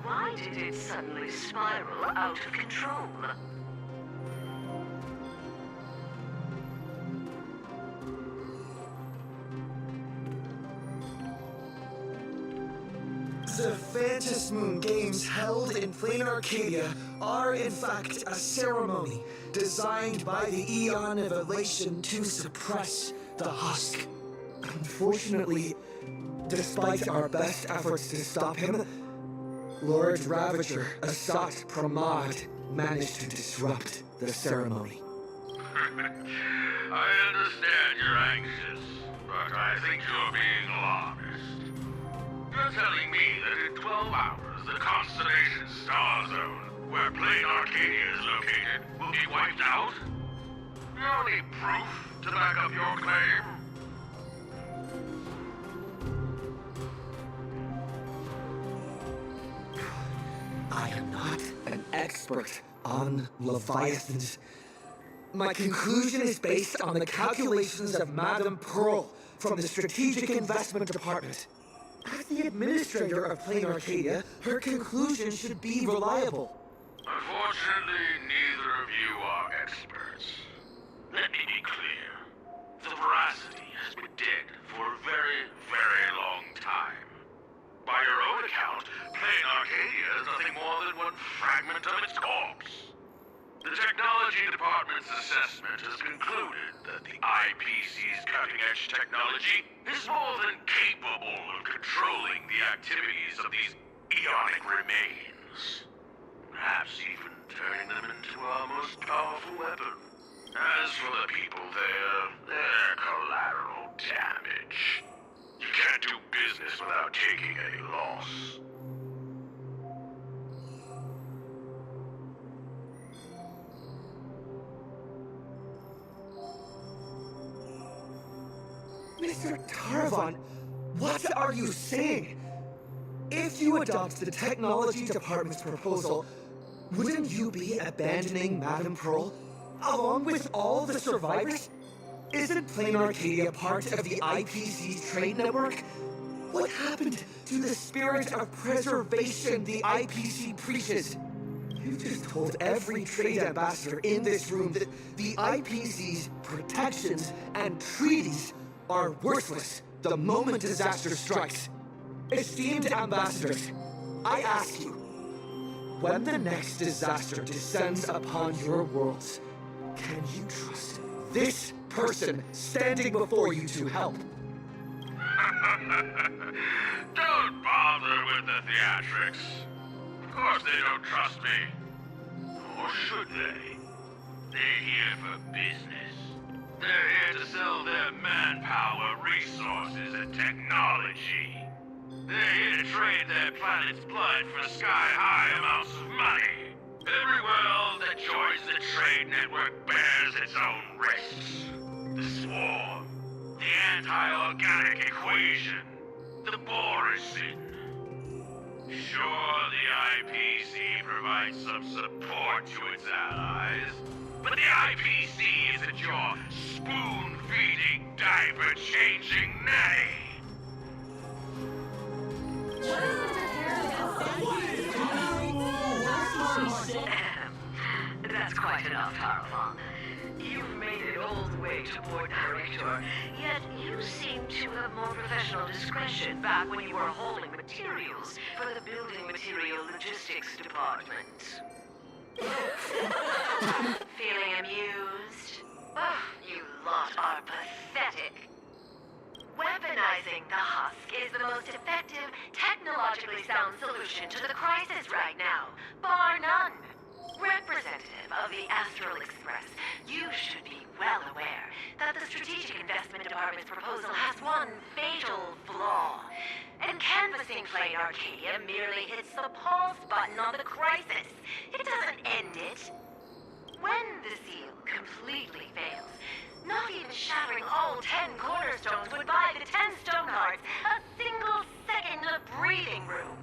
Why did it suddenly spiral out of control? The Phantasmoon Games held in Plain Arcadia are in fact a ceremony designed by the Eon of Elation to suppress the Husk. Unfortunately, despite our best efforts to stop him, Lord Ravager Asat Pramad managed to disrupt the ceremony. I understand you're anxious, but I think you're being alarmist. You're telling me that in 12 hours, the Constellation Star Zone, where Plane Arcadia is located, will be wiped out? You only proof to back up your claim? I am not an expert on Leviathans. My conclusion is based on the calculations of Madame Pearl from the Strategic Investment Department. As the administrator of Plane Arcadia, her conclusion should be reliable. Unfortunately, neither of you are experts. Let me be clear. The veracity has been dead for a very, very long time. By your own account, Plane Arcadia is nothing more than one fragment of its corpse. The Technology Department's assessment has concluded that the IPC's cutting-edge technology is more than capable of controlling the activities of these eonic remains. Perhaps even turning them into our most powerful weapon. As for the people there, they're collateral damage. You can't do business without taking a loss. Mr. Taravan, what are you saying? If you adopt the Technology Department's proposal, wouldn't you be abandoning Madame Pearl, along with all the survivors? Isn't Plane Arcadia part of the IPC's trade network? What happened to the spirit of preservation the IPC preaches? You just told every trade ambassador in this room that the IPC's protections and treaties are worthless the moment disaster strikes. Esteemed ambassadors, I ask you, when the next disaster descends upon your worlds, can you trust this person standing before you to help? Don't bother with the theatrics. Of course they don't trust me. Or should they? They're here for business. They're here to sell their manpower, resources, and technology. They're here to trade their planet's blood for sky-high amounts of money. Every world that joins the trade network bears its own risks. The swarm, the anti-organic equation, the Borisin. Sure, the IPC provides some support to its allies, but the IPC isn't your spoon-feeding, diaper-changing nanny. That's quite enough, Taravan. You've made it all the way to Board Director, yet you seem to have more professional discretion back when you were hauling materials for the Building Material Logistics Department. Feeling amused? Oh, you lot are pathetic. Weaponizing the husk is the most effective, technologically sound solution to the crisis right now, bar none. Representative of the Astral Express, you should be well aware that the Strategic Investment Department's proposal has one fatal flaw. And canvassing Plane Arcadia merely hits the pause button on the crisis. It doesn't end it. When the seal completely fails, not even shattering all 10 cornerstones would buy the 10 Stonehearts a single second of breathing room.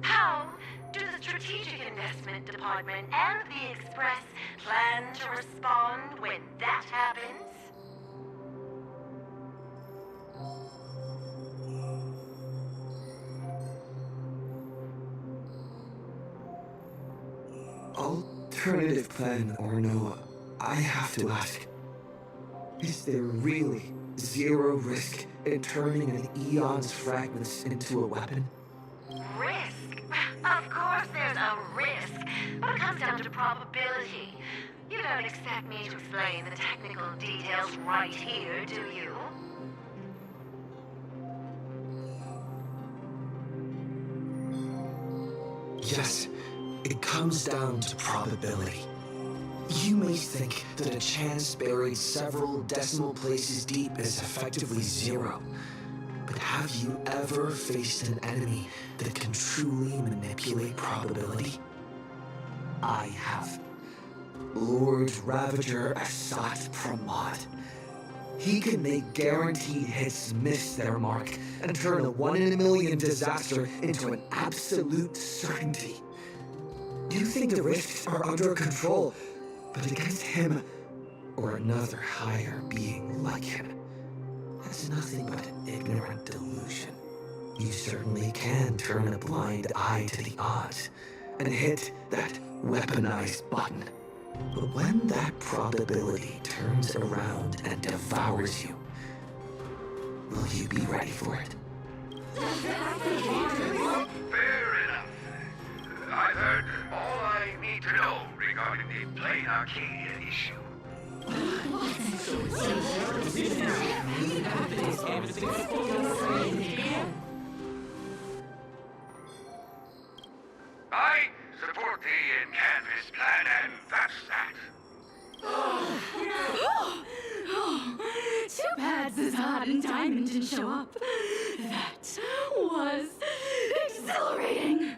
How do the Strategic Investment Department and the Express plan to respond when that happens? Alternative plan or no, I have to ask. Is there really zero risk in turning an Eon's fragments into a weapon? Risk? Of course there's a risk, but it comes down to probability. You don't expect me to explain the technical details right here, do you? Yes, it comes down to probability. You may think that a chance buried several decimal places deep is effectively zero. But have you ever faced an enemy that can truly manipulate probability? I have. Lord Ravager Assat Pramod. He can make guaranteed hits miss their mark and turn a 1 in a million disaster into an absolute certainty. You think the risks are under control, but against him, or another higher being like him, that's nothing but an ignorant delusion. You certainly can turn a blind eye to the odds and hit that weaponized button. But when that probability turns around and devours you, will you be ready for it? Fair enough. I've heard all I need to know regarding the Plain Arcadia issue. I support the in-canvas plan, and that's that. Too bad Zazad and Diamond didn't show up. That was exhilarating.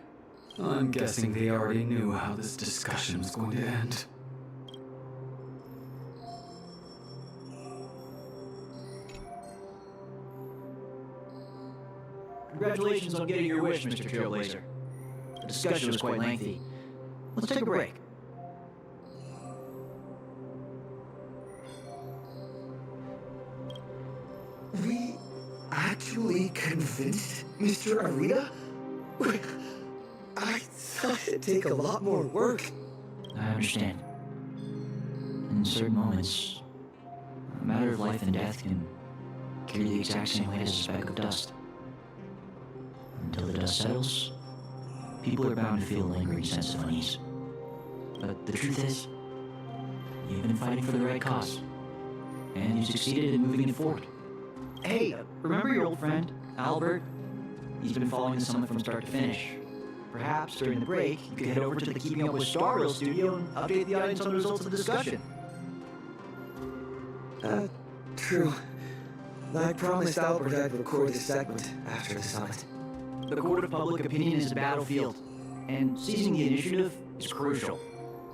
I'm guessing they already knew how this discussion was going to end. Congratulations on getting your wish, Mr. Trailblazer. The discussion was quite lengthy. Let's take a break. We actually convinced Mr. Arita? I thought it'd take a lot more work. I understand. In certain moments, a matter of life and death can carry the exact same weight as a speck of dust. Until the dust settles, people are bound to feel a lingering sense of unease. But the truth is, you've been fighting for the right cause, and you succeeded in moving it forward. Hey, remember your old friend, Albert? He's been following the summit from start to finish. Perhaps during the break, you could head over to the Keeping Up with Star Rail studio and update the audience on the results of the discussion. True. I promised Albert I'd record this segment after the summit. The court of public opinion is a battlefield, and seizing the initiative is crucial.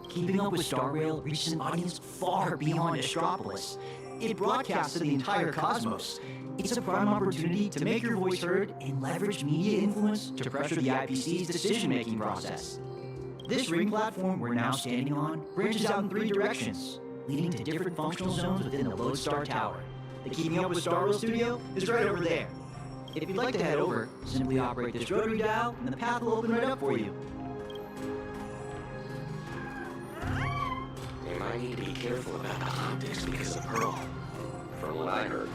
Keeping Up with Star Rail reaches an audience far beyond Astropolis. It broadcasts to the entire cosmos. It's a prime opportunity to make your voice heard and leverage media influence to pressure the IPC's decision-making process. This ring platform we're now standing on branches out in 3 directions, leading to different functional zones within the Lodestar Tower. The Keeping Up with Star Rail studio is right over there. If you'd like to head over, simply operate this rotary dial and the path will open right up for you. They might need to be careful about the optics because of Pearl, from what I heard.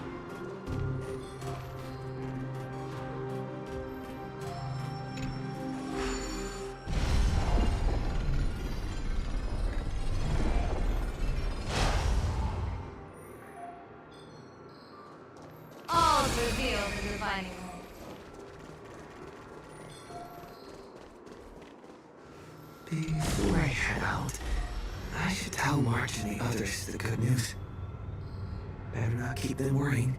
All's revealed in the divining light. Before I head out, I should tell March and the others the good news. Better not keep them worrying.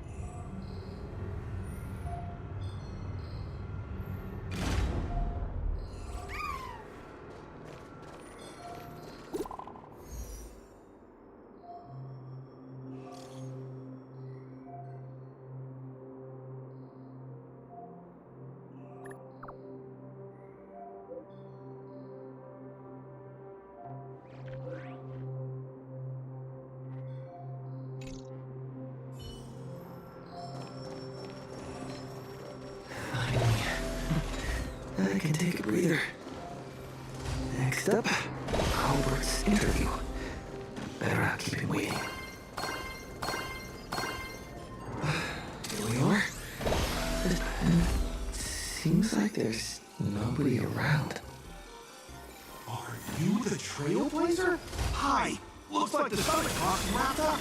I can take a breather. Next up, Albert's interview. Better not keep him waiting. Here we are. Seems like there's nobody around. Are you the Trailblazer? Hi! Looks like the summit talk's wrapped up!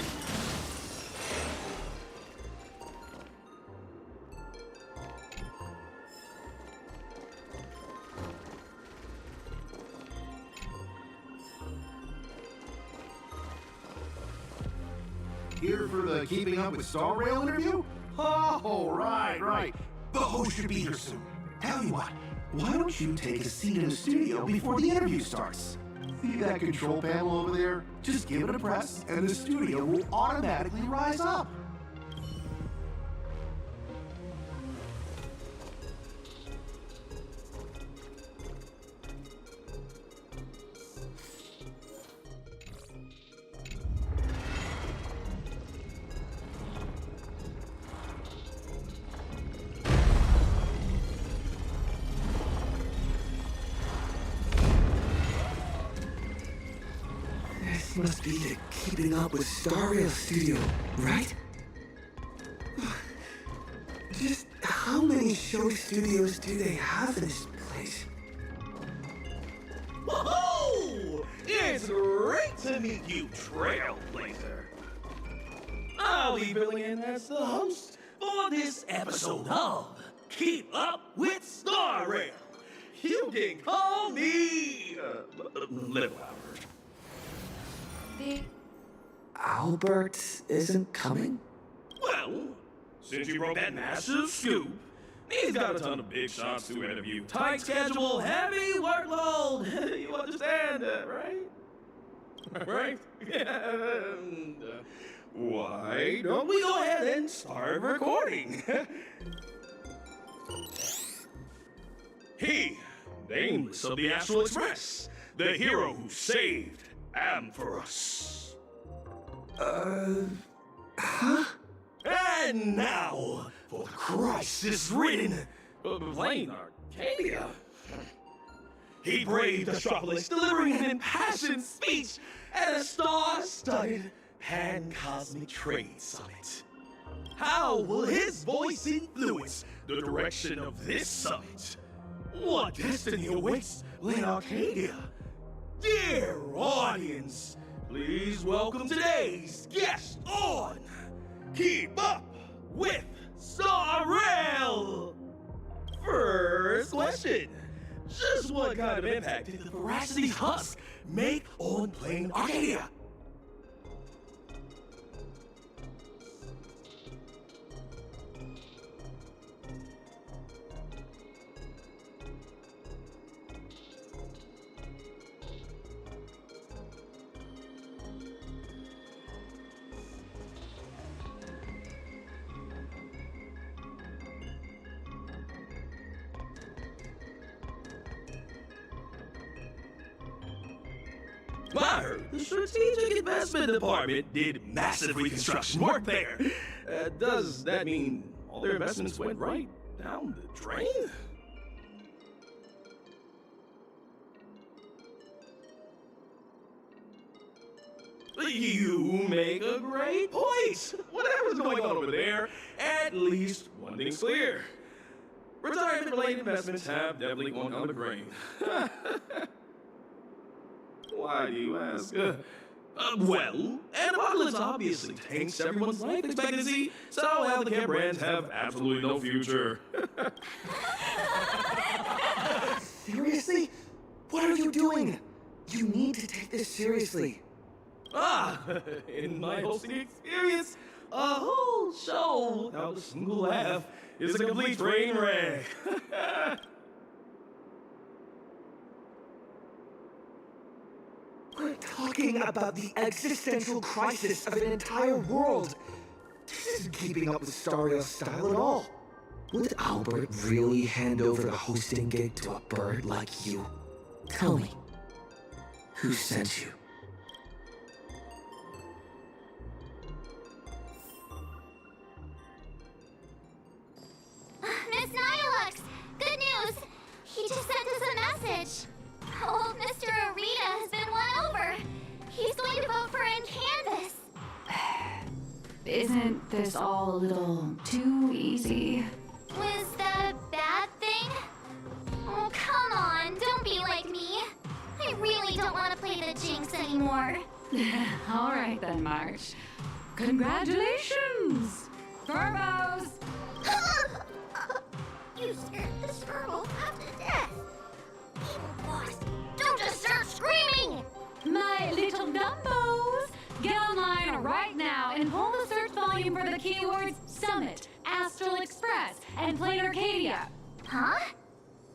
Here for the Keeping Up with Star Rail interview? Oh, right. The host should be here soon. Tell you what, why don't you take a seat in the studio before the interview starts? See that control panel over there? Just give it a press, and the studio will automatically rise up. This must be the Keeping Up with Star Rail studio, right? Just how many show studios do they have in this place? Whoa! It's great to meet you, Trailblazer. I'll be filling in as the host for this episode of Keep Up with Star Rail. You can call me Little Albert. Albert isn't coming? Well, since you broke that massive scoop, he's got a ton of big shots to interview. Tight schedule, heavy workload. You understand that, right? Right? And, why don't we go ahead and start recording? He, nameless of the Astral Express, the hero who saved Amphoros. Huh? And now, for the crisis-ridden plane Arcadia. He braved Astropolis, delivering an impassioned speech at a star-studded pan-cosmic trade summit. How will his voice influence the direction of this summit? What destiny awaits Plane Arcadia? Dear audience, please welcome today's guest on Keep Up with Star Rail! First question. Just what kind of impact did the Veracity Husk make on Plane Arcadia? I heard the Strategic Investment Department did massive reconstruction work there. Does that mean all their investments went right down the drain? You make a great point. Whatever's going on over there, at least one thing's clear. Retirement-related investments have definitely gone down the drain. Why do you ask? Well, Astropolis obviously tanks everyone's life expectancy, so healthcare brands have absolutely no future. Seriously? What are you doing? You need to take this seriously. In my hosting experience, a whole show without a single laugh is a complete train wreck. We're talking about the existential crisis of an entire world. This isn't keeping up with Star Rail style at all. Would Albert really hand over the hosting gig to a bird like you? Tell me, who sent you? Miss Nihilux! Good news! He just sent us a message. Old Mr. Arita has been won over. He's going to vote for in Canvas. Isn't this all a little too easy? Was that a bad thing? Oh, come on, don't be like me. I really don't want to play the Jinx anymore. All right then, March. Congratulations! Turbos! You scared this girl half to death. Evil boss, don't just start screaming! My little Dumbos! Get online in right now and pull the search volume for the keywords Summit, Astral Express, and Plain Arcadia. Huh?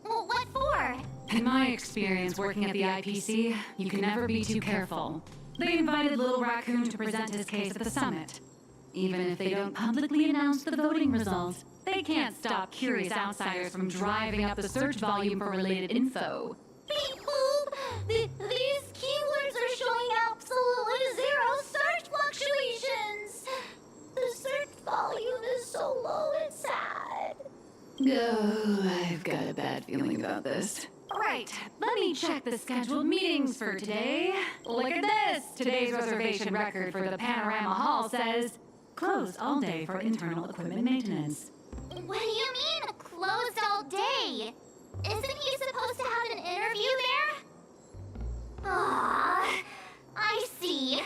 Well, what for? In my experience working at the IPC, you can never be too careful. They invited Little Raccoon to present his case at the summit. Even if they don't publicly announce the voting results, they can't stop curious outsiders from driving up the search volume for related info. Beep boop! These keywords are showing absolutely zero search fluctuations! The search volume is so low, it's sad. Oh, I've got a bad feeling about this. Right, let me check the scheduled meetings for today. Look at this! Today's reservation record for the Panorama Hall says, closed all day for internal equipment maintenance. What do you mean, closed all day? Isn't he supposed to have an interview there? Ah, I see.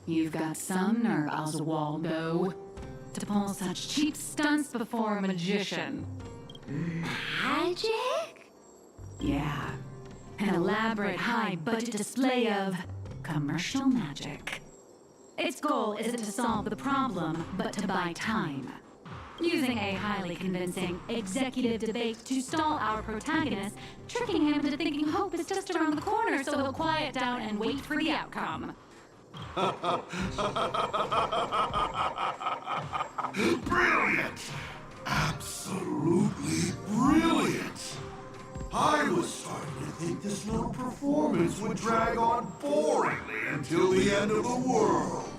You've got some nerve, Oswaldo, to pull such cheap stunts before a magician. Magic? Yeah, an elaborate high-budget display of commercial magic. Its goal isn't to solve the problem, but to buy time. Using a highly convincing executive debate to stall our protagonist, tricking him into thinking hope is just around the corner so he'll quiet down and wait for the outcome. Brilliant! Absolutely brilliant! I was starting to think this little performance would drag on boringly until the end of the world.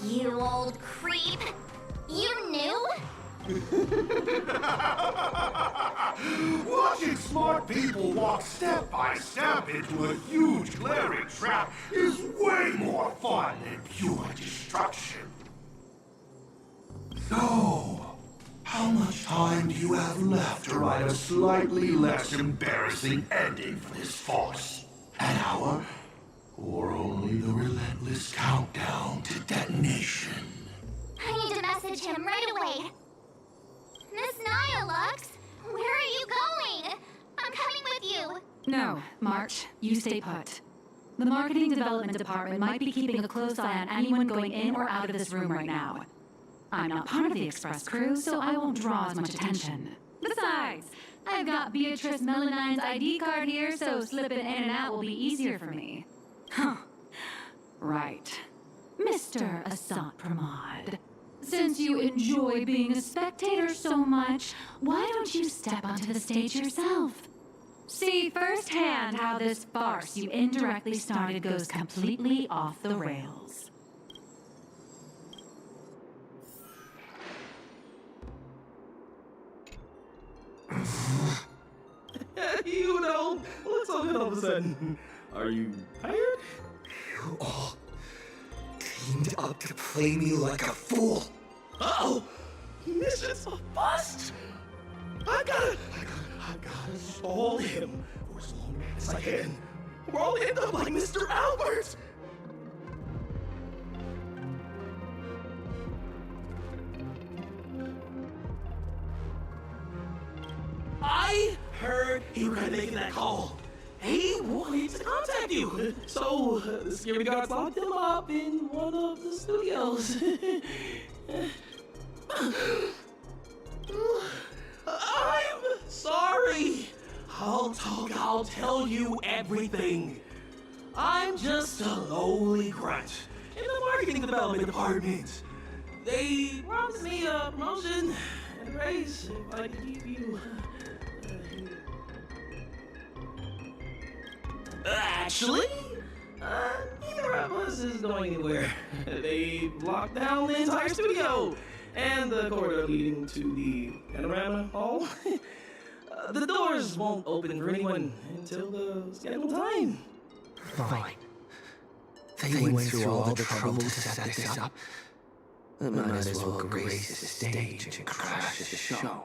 You old creep. You knew? Watching smart people walk step by step into a huge glaring trap is way more fun than pure destruction. So, how much time do you have left to write a slightly less embarrassing ending for this farce? An hour? Or only the relentless countdown to detonation? I need to message him right away. Miss Nyalux, where are you going? I'm coming with you. No, March, you stay put. The marketing development department might be keeping a close eye on anyone going in or out of this room right now. I'm not part of the express crew, so I won't draw as much attention. Besides, I've got Beatrice Melanine's ID card here, so slipping in and out will be easier for me. Huh. Right. Mr. Asat Pramod, since you enjoy being a spectator so much, why don't you step onto the stage yourself? See firsthand how this farce you indirectly started goes completely off the rails. You know, what's so good all of a sudden? Are you tired? You all teamed up to play me like a fool. Uh-oh! Mission's a bust! I gotta stall him for as long as I can. Or I'll end up like Mr. Albert! I heard he regretted making that call. He wanted to contact you. So, the security guards locked him up in one of the studios. I'm sorry. I'll tell you everything. I'm just a lowly grunt in the marketing development department. They promised me a promotion and raise if I could give you. Actually, neither of us is going anywhere. They locked down the entire studio and the corridor leading to the Panorama Hall. The doors won't open for anyone until the scheduled time. Fine. They went through all the trouble to set this up. I might as well grace the stage and crash the show.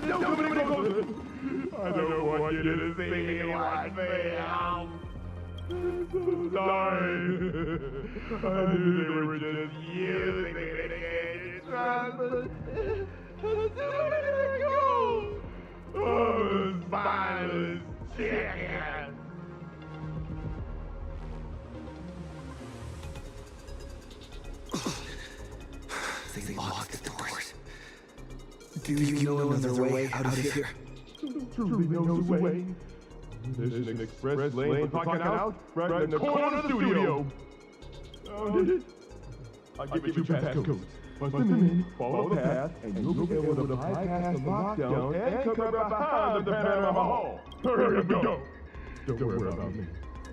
Don't come any closer. I don't want you to see me like this. I'm so sorry. I knew they were just using me to get drunk, but let's go. Oh, spineless chicken. They locked the doors. Do you know another way out of here? Truly knows the way. There's an express lane for talking out right in the corner of the studio. Found it. I'll give you 2 passcodes. Bust them in, follow the path, and you'll be able to bypass the lockdown and come right behind the panorama hall. Hurry up and go. Don't worry about me.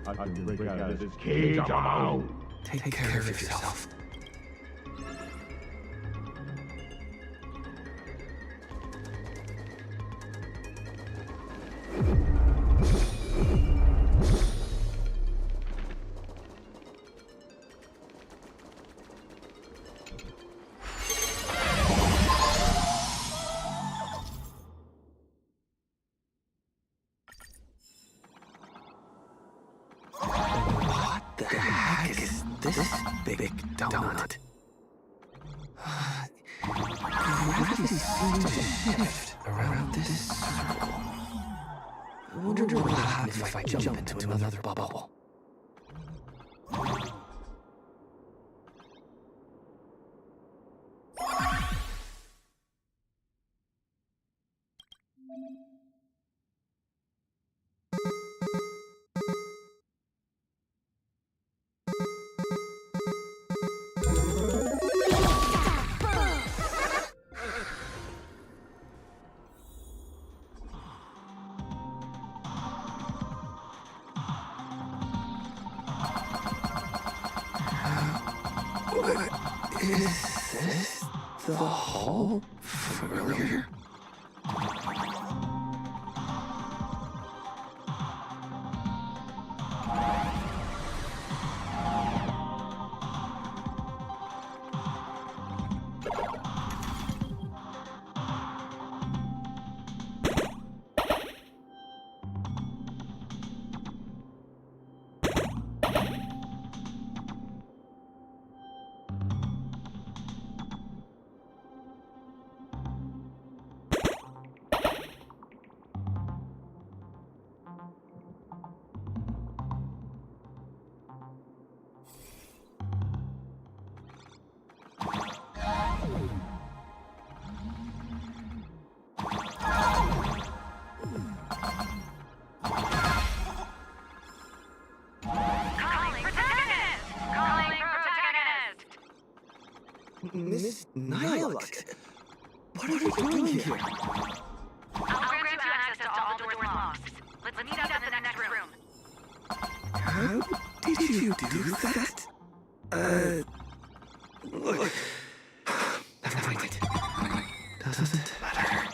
I can break out of this cage on my own. Take care of yourself. Big donut. Gravity seems to shift around this circle. I wonder what will happen if I jump into another bubble. Is this the hall? Familiar? Miss Nihilux, what are you doing here? I'll grant you access to all the doors locked. Let's meet up in the next room. How did you do that? Look. Never mind. Doesn't matter.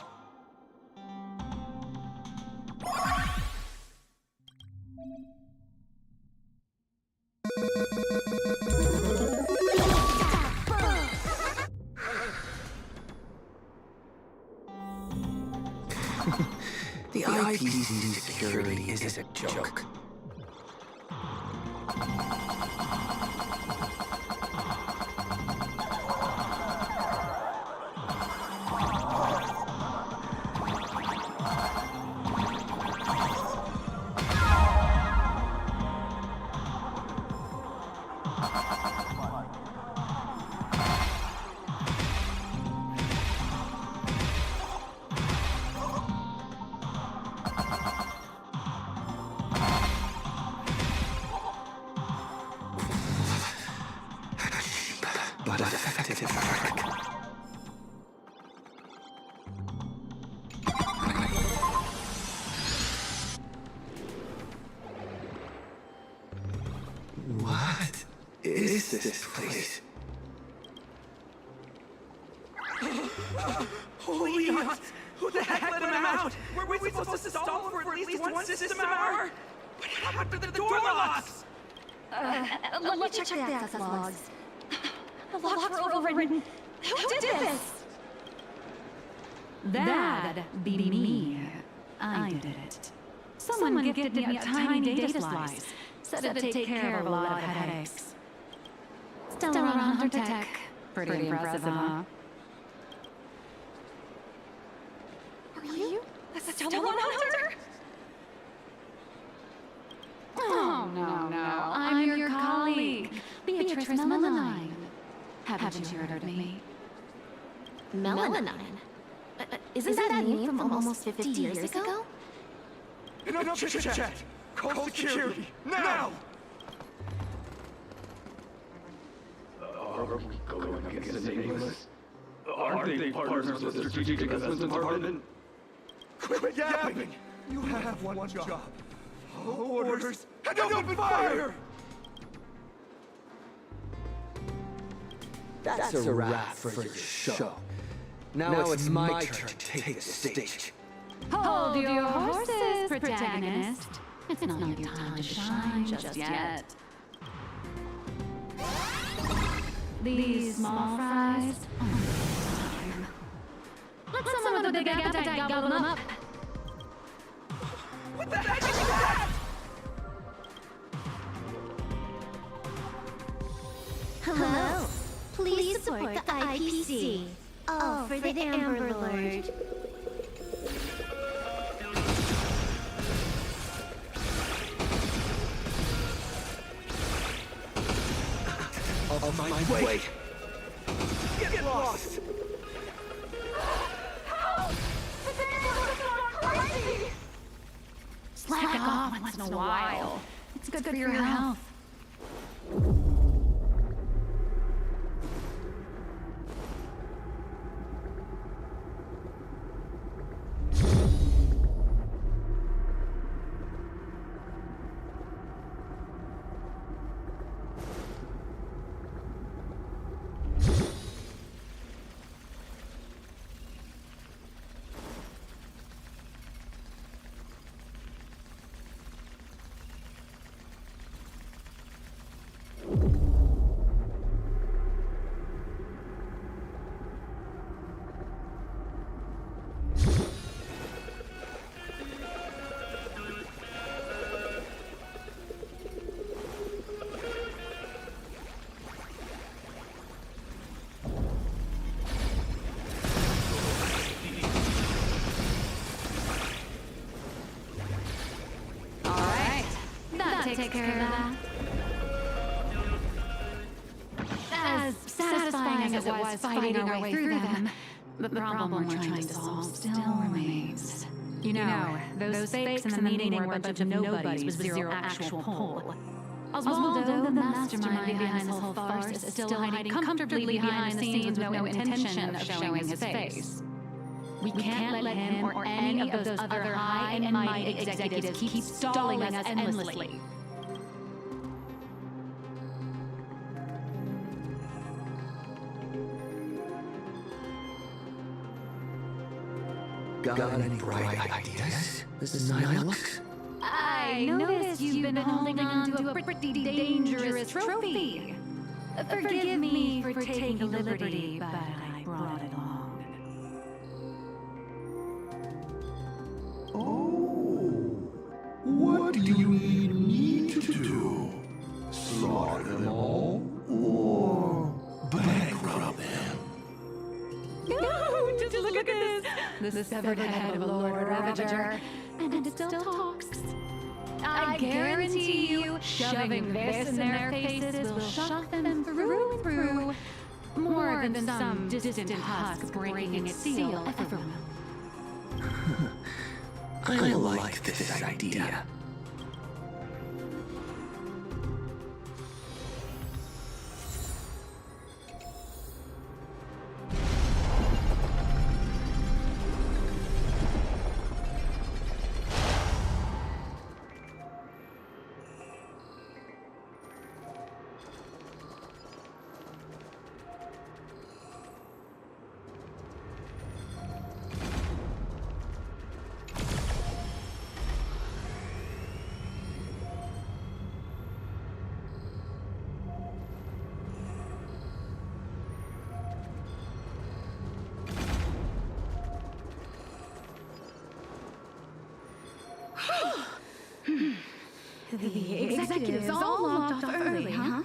The IPC security is a joke. But effective work. What is this place? Holy nuts! Who the heck let him out? Were we supposed to stall for at least one system hour? What happened to the door locks? Let me check the access logs. The locks were overridden. Who did this? That'd be me. I did it. Someone gifted me a tiny data slice. Said it'd take care of a lot of headaches. Still around Hunter Tech. Pretty impressive, huh? Are you a Stellar Hunter? Oh, no. I'm your colleague, Beatrice Melanine. Haven't you heard of me? Melanine? Isn't that a name from almost 50 years ago? Enough chit-chat! Call security, now! Are we going against the nameless? Aren't they partners with the Strategic Investment Department? Quit yapping! You have one job. Follow orders and open fire! That's a wrap for your show. Now it's my turn to take the stage. Hold your horses, protagonist. It's not your time to shine just yet. These small fries. Let someone with a big appetite gobble them up. What the heck is that? Hello. Please support the IPC. All for the Amber Lord. Of my way! Get lost! Help! The Amber has gone crazy! Slack off once in a while. It's good for your health. Take care of that. As satisfying as it was fighting our way through them, the problem we're trying to solve still remains. You know, those fakes in the meeting were a bunch of nobodies with zero actual pull. Oswaldo, the mastermind behind this whole farce, is still hiding comfortably behind the scenes with no intention of showing his face. We can't let him or any of those other high and mighty executives keep stalling us endlessly. Got any bright ideas? This is Nihilux? I noticed you've been holding on to a pretty dangerous trophy. Forgive me for taking the liberty, but I brought it along. Oh, what do you need me to do? Slaughter them all? Or bankrupt them? No, just look at this. The severed head of Lord Ravager, and it still talks. I guarantee you, shoving this in their faces will shock them through and through, more than some distant husk breaking its seal ever will. I like this idea. The executives all logged off early, huh?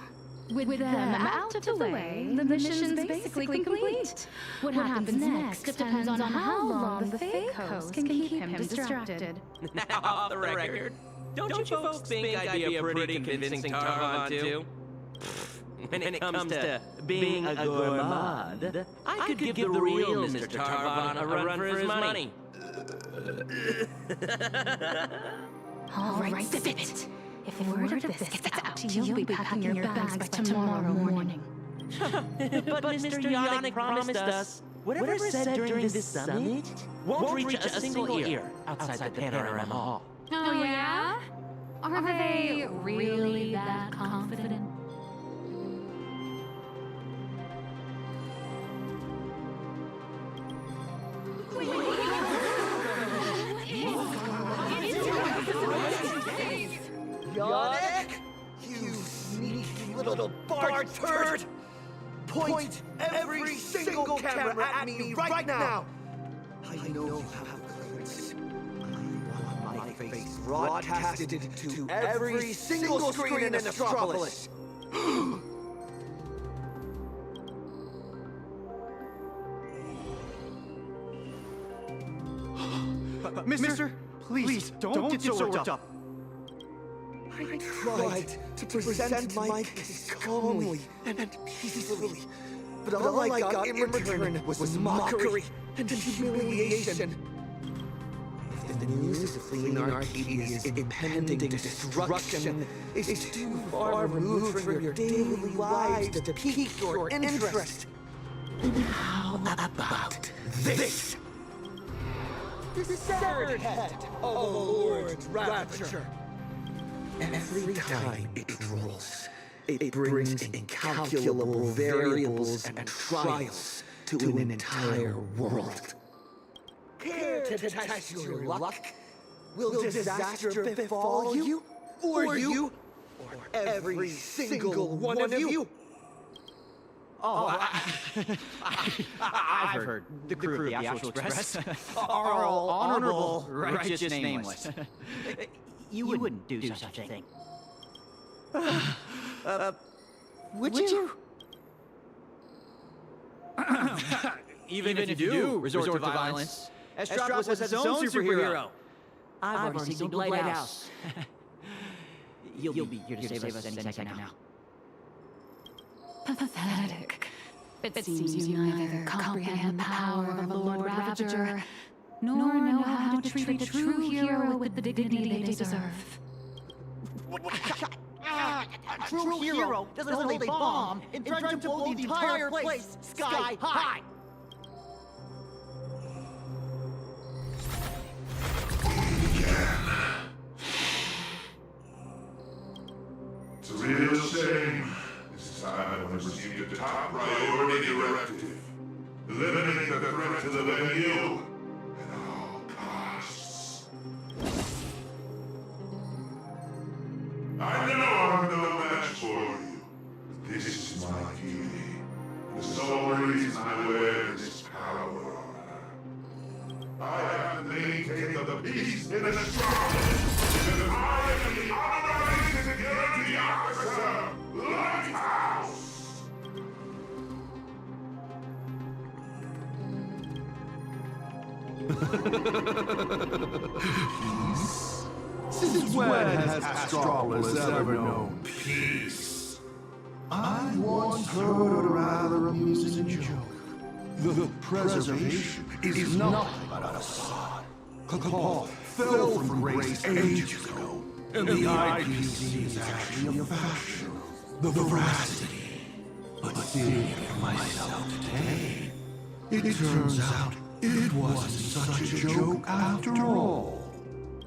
With them out of the way, the mission's basically complete. What happens next depends on how long the fake host can keep him distracted. Now, off the record, don't you folks think I'd be a pretty convincing Tarvon, too? When it comes to being a gourmand, I could give the real Mr. Tarvon a run for his money. All right, zip it. If word of this gets out to you, you'll be packing your bags by tomorrow morning. But Mr. Yannick promised us whatever is said during this summit won't reach a single ear outside the Panorama Hall. Oh, yeah? Are they really that confident? Yannick! You sneaky little bard turd! Point every single camera at me right now! I know you have clicks. I want my face broadcasted to every single screen in Astropolis! Mister, please don't get so worked up. I tried to present my case calmly and peacefully, but all I got in return was mockery and humiliation. If the news of Clean Arcadia's impending destruction is too far removed from your daily lives to pique your interest, then how about this? The severed head of the Lord Ravager. Every time it rolls, it brings incalculable variables and trials to an entire world. Care to test your luck? Will disaster befall you? Or you? Or every single one of you? Oh, I've heard the crew of the Actual Express are all honorable, righteous, nameless. You wouldn't do such a thing. Would you? Even if you do resort to violence, Astropolis has its own superhero. I've already signaled Lighthouse. You'll be here to save us any second now. Pathetic. It seems you neither comprehend the power of the Lord Ravager, nor know how to treat a true hero with the dignity they deserve. A true hero doesn't hold a bomb and threaten to blow the entire place sky high. It's a real shame. This time I received a top priority directive. Eliminate the threat to the venue at all costs. I know I'm no match for you, but this is my duty. The sole reason I wear this power armor. I have to maintain the peace in Astropolis, because I am the honorary security officer, Lighthouse! Peace? Since when has Astropolis ever known peace? I once heard a rather amusing joke. The preservation is not about a facade. Cabal fell from grace ages ago, and the IPC is actually a fashion. The veracity. But seeing for myself today, it turns out it wasn't such a joke after all.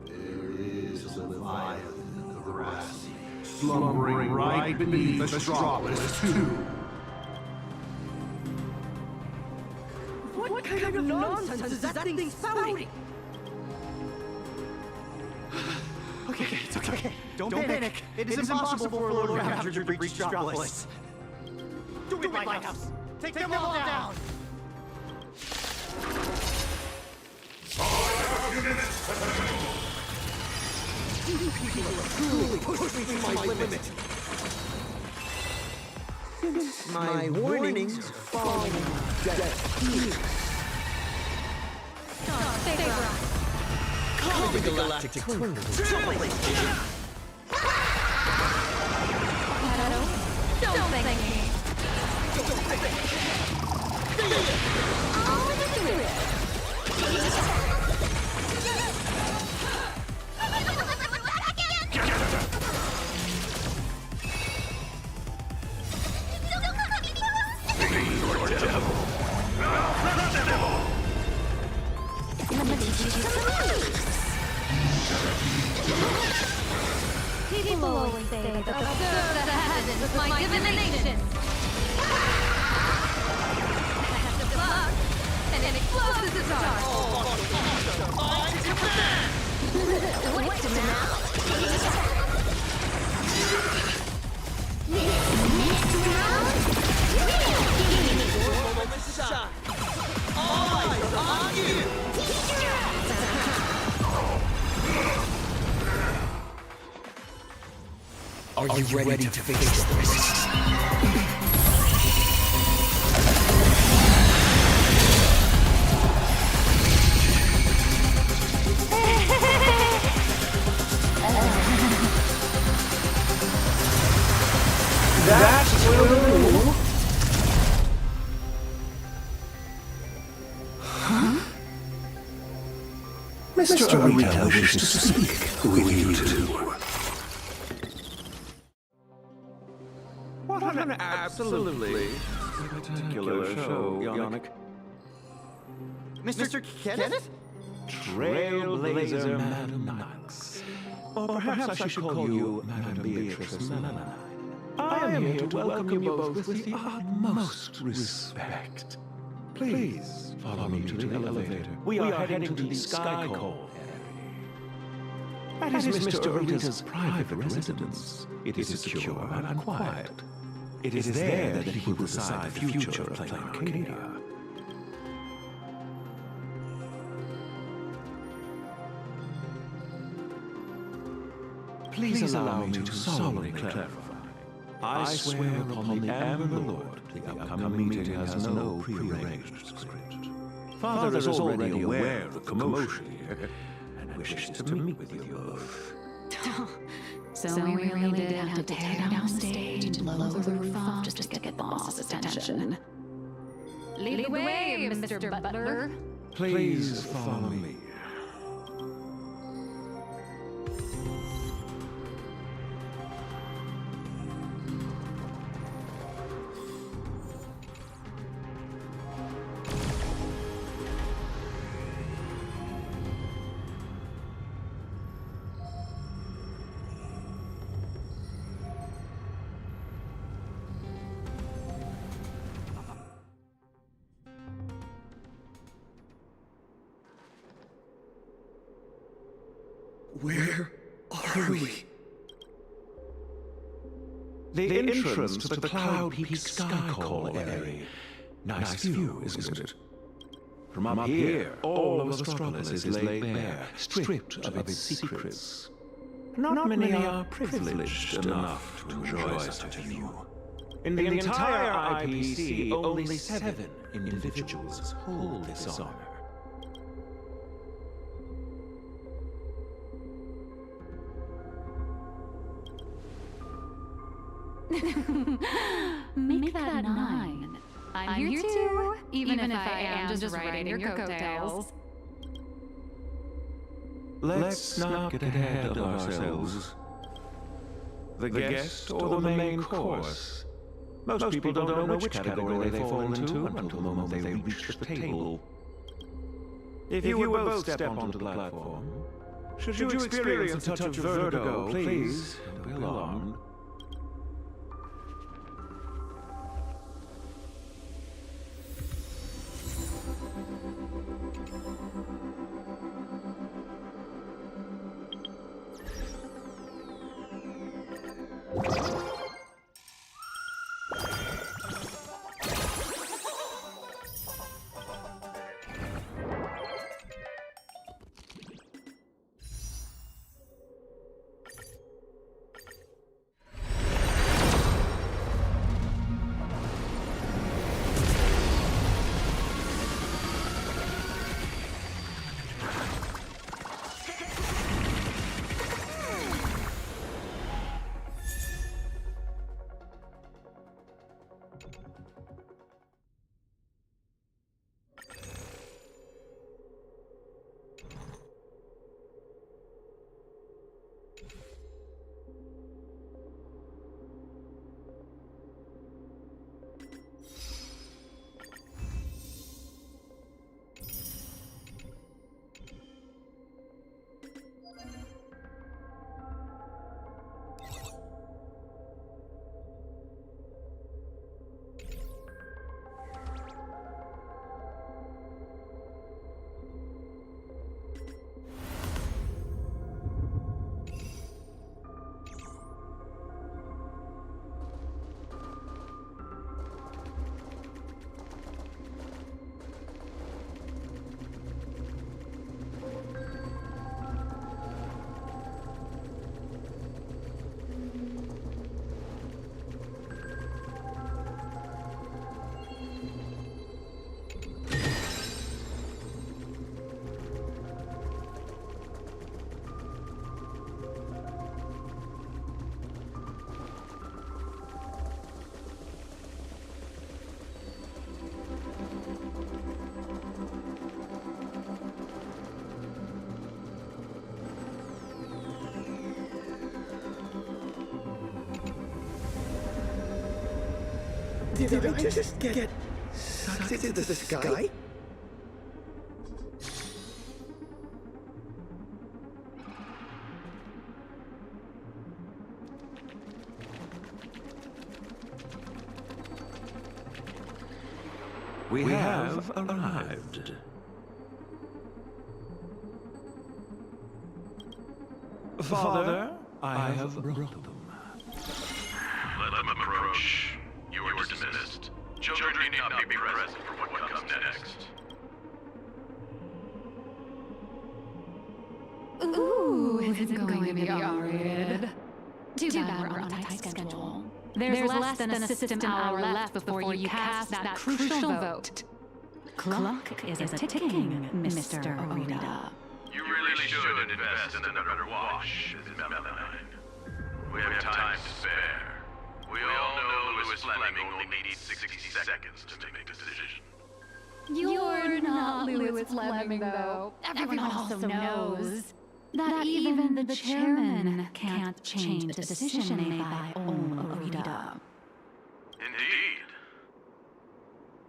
There is a Leviathan in the veracity, slumbering right beneath Astropolis too. What kind of nonsense is that thing spouting? Okay, it's okay. Don't panic. It is impossible for a little Ravager to breach Astropolis. Do it, Lighthouse. Take them all down. Truly pushed me to my limit. My warnings are falling on deaf ears. Call me the Galactic Twin. Trailblaze Mission. Don't thank me. All the thrill. People always say that the third that happens with my divination. Cast a block, and it explodes the dark. Wait a minute. Next round. Shot. All eyes are on you. Are you ready to face this? That's true. Huh? Mr. Arita wishes to speak with you two. What an absolutely spectacular show, Yannick. Mr. Kenneth? Trailblazer Madam Knox. Or perhaps I should call you Madam Beatrice Melanine. I am here to welcome you both with the utmost respect. Please follow me to the elevator. We are heading to the Sky Call area. That is Mr. Arita's private residence. It is secure and quiet. It is there that he will decide the future of Plain Arcadia. Please allow me to solemnly clarify. I swear upon the Amber Lord, the upcoming meeting has no prearranged script. Father is already aware of the commotion here, and wishes to meet with you both. So we really did have to tear down the stage and blow the roof off just to get the boss's attention. Lead the way, Mr. Butler. Please follow me. Where are we? The entrance to the Cloud Peak Sky Call area. Nice view, isn't it? From up here, all of Astropolis is laid bare, stripped of its secrets. Not many are privileged enough to enjoy such a view. In the entire IPC, only 7 individuals hold this honor. Make that 9. I'm here too, even if I am just riding your coattails. Let's not get ahead of ourselves. The guest or the main course? Most people don't know which category they fall into until the moment they reach the table. If you would both step onto the platform, should you experience a touch of vertigo, please don't be alarmed. Did I just get sucked into the sky? We have arrived. Father, I have brought them. Let them approach. You are dismissed. Children need not be present for what comes next. Ooh, is it going to be R-rated? Too bad we're on a tight schedule. There's less than a system hour left before you cast that crucial vote. Clock is a ticking, Mr. Arita. You really should invest in another wash, Melanine. We have time to spare. We all know Louis Fleming only needs 60 seconds to make a decision. You're not Louis Fleming, though. Everyone also knows that even the chairman can't change a decision made by Arita. Indeed.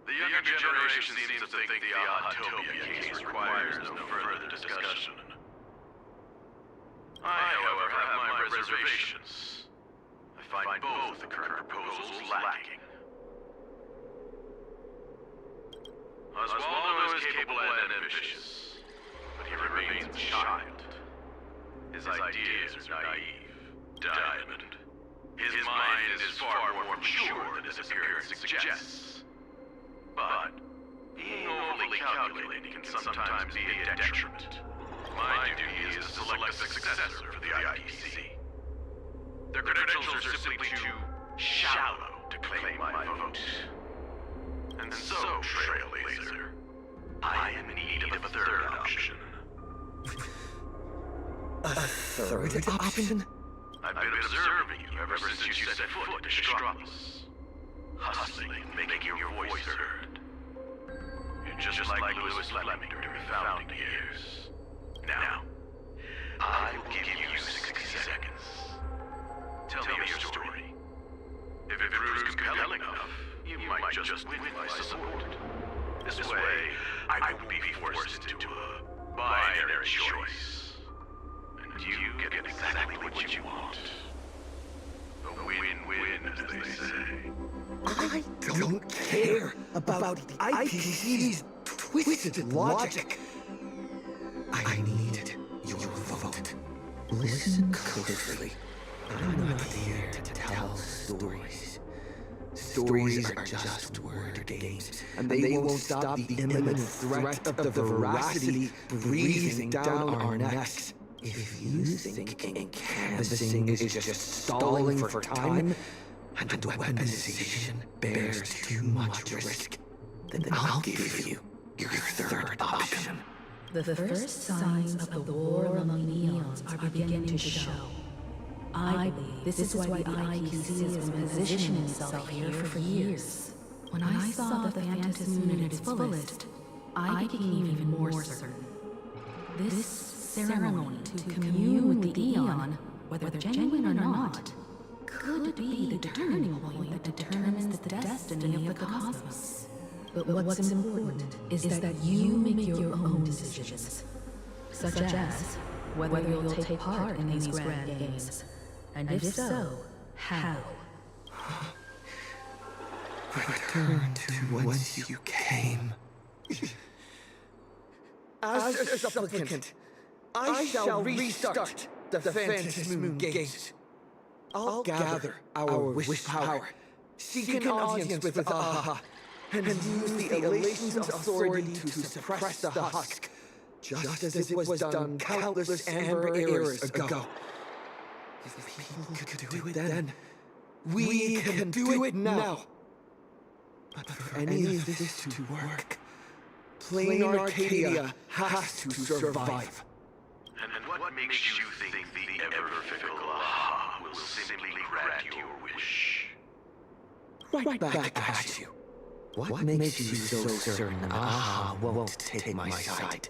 The younger generation seems to think the Autopia case requires no further discussion. I, however, have my reservations. I find both the current proposals lacking. Oswaldo is capable and ambitious, but he remains a child. His ideas are naive, diamond. His mind is far more mature than his appearance suggests. But being overly calculating can sometimes be a detriment. My duty is to select a successor for the IPC. Their credentials are simply too shallow to claim my vote. And so, Trailblazer, I am in need of a third option. A third option? I've been observing you ever since you set foot at Astropolis. Hustling, making your voice heard. You're just like Louis Fleming during the founding years. Now, I will give you 60 seconds. Tell me your story. If it proves compelling enough, you might just win my support. This way, I won't be forced into a binary choice. And you get exactly what you want. A win-win, as they say. I don't care about the IPC's twisted logic. I need your vote. Listen closely. I'm not here to tell stories. Stories are just word games, and they won't stop the imminent threat of the veracity breathing down our necks. If you think canvassing is just stalling for time, and weaponization bears too much risk, then I'll give you your third option. The first signs of the war among eons are beginning to show. I believe this is why the IPC has been positioning itself here for years. When I saw the Phantom Moon at its fullest, I became even more certain. This ceremony to commune with the Eon, whether genuine or not, could be the turning point that determines the destiny of the cosmos. But what's important is that you make your own decisions, such as whether you'll take part in these grand games, and if so, how. Return to whence you came. As a supplicant, I shall restart the Phantom Moon Gate. I'll gather our wish power, seek an audience with Aha, and use the elation's authority to suppress the husk, just as it was done countless amber eras ago. If people could do it then, we can do it now. But for any of this to work, plain Arcadia has to survive. And what makes you think the ever-fickle Aha will simply grant your wish? Right back at you. What makes you so certain Aha won't take my side?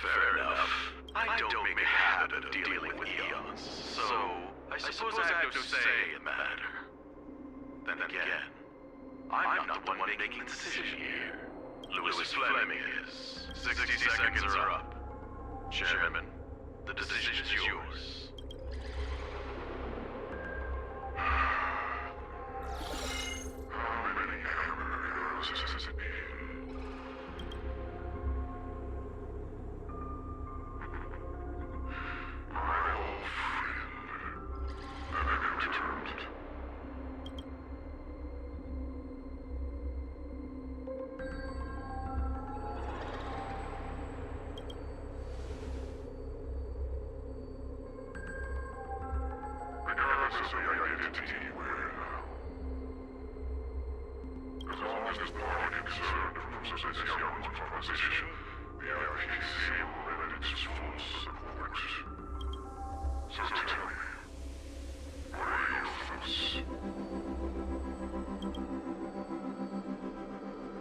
Fair enough. I don't make a habit of dealing with eons, so I suppose I have no say in the matter. Then again, I'm not the one making the decision here. Lewis Fleming is. 60 seconds are up. Chairman, the decision is yours. How many hamburgers has it been? My old friend, never returned. Regardless of the identity we're now. As long as there's party concerned for Society's proposition, the IPC will lend its full support. So tell me, what are your thoughts?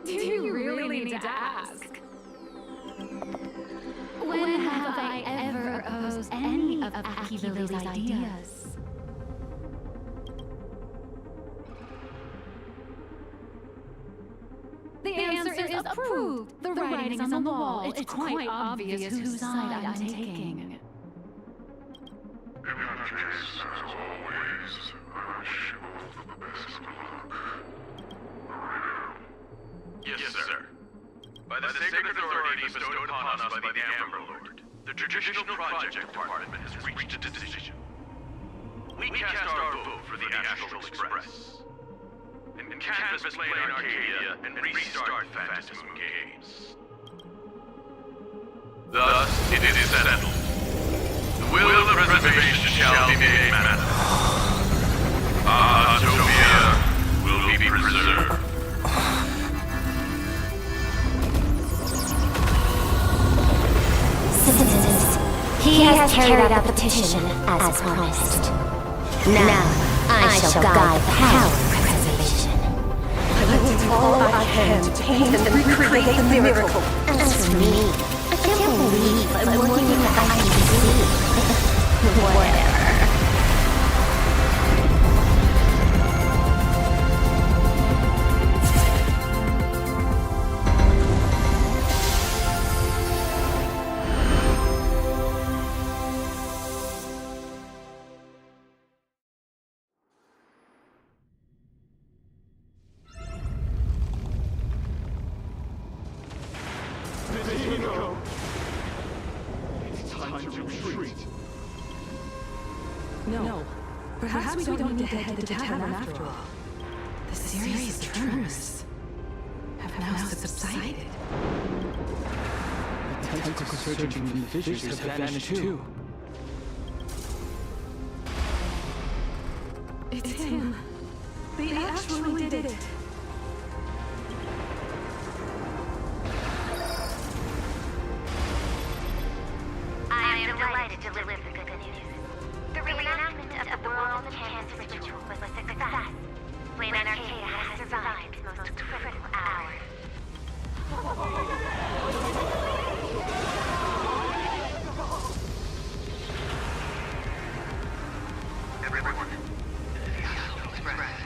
Do you really need to ask? When have I ever opposed any of Akivil's ideas? The answer is approved. The writing is on the wall. It's quite obvious whose side I'm taking. In that case, as always, I wish you both the best of luck. Yes, sir. By the sacred authority bestowed upon us by the Amber Lord, the Traditional Project Department has reached a decision. We cast our vote for the Astral Express. And canvas Plain Arcadia and restart Phantasm Games. Thus, it is settled. The will of preservation shall be made manifest. Autopia will be preserved. Citizens, he has carried out the petition as promised. Now, I shall guide the power of preservation. I will do all I can to paint and recreate the miracle. As for me, I can't believe I'm working with the IPC. Whatever. No. Perhaps we don't need to head to the tavern after all. The series of tremors have now subsided. The tentacle surging from the fissures have vanished too. It's him. They actually did it. I am delighted to deliver the good news. The reenactment of the World Cancer Ritual was a success. Plain Arcadia has survived its most critical hour. Everyone, the Astral Express.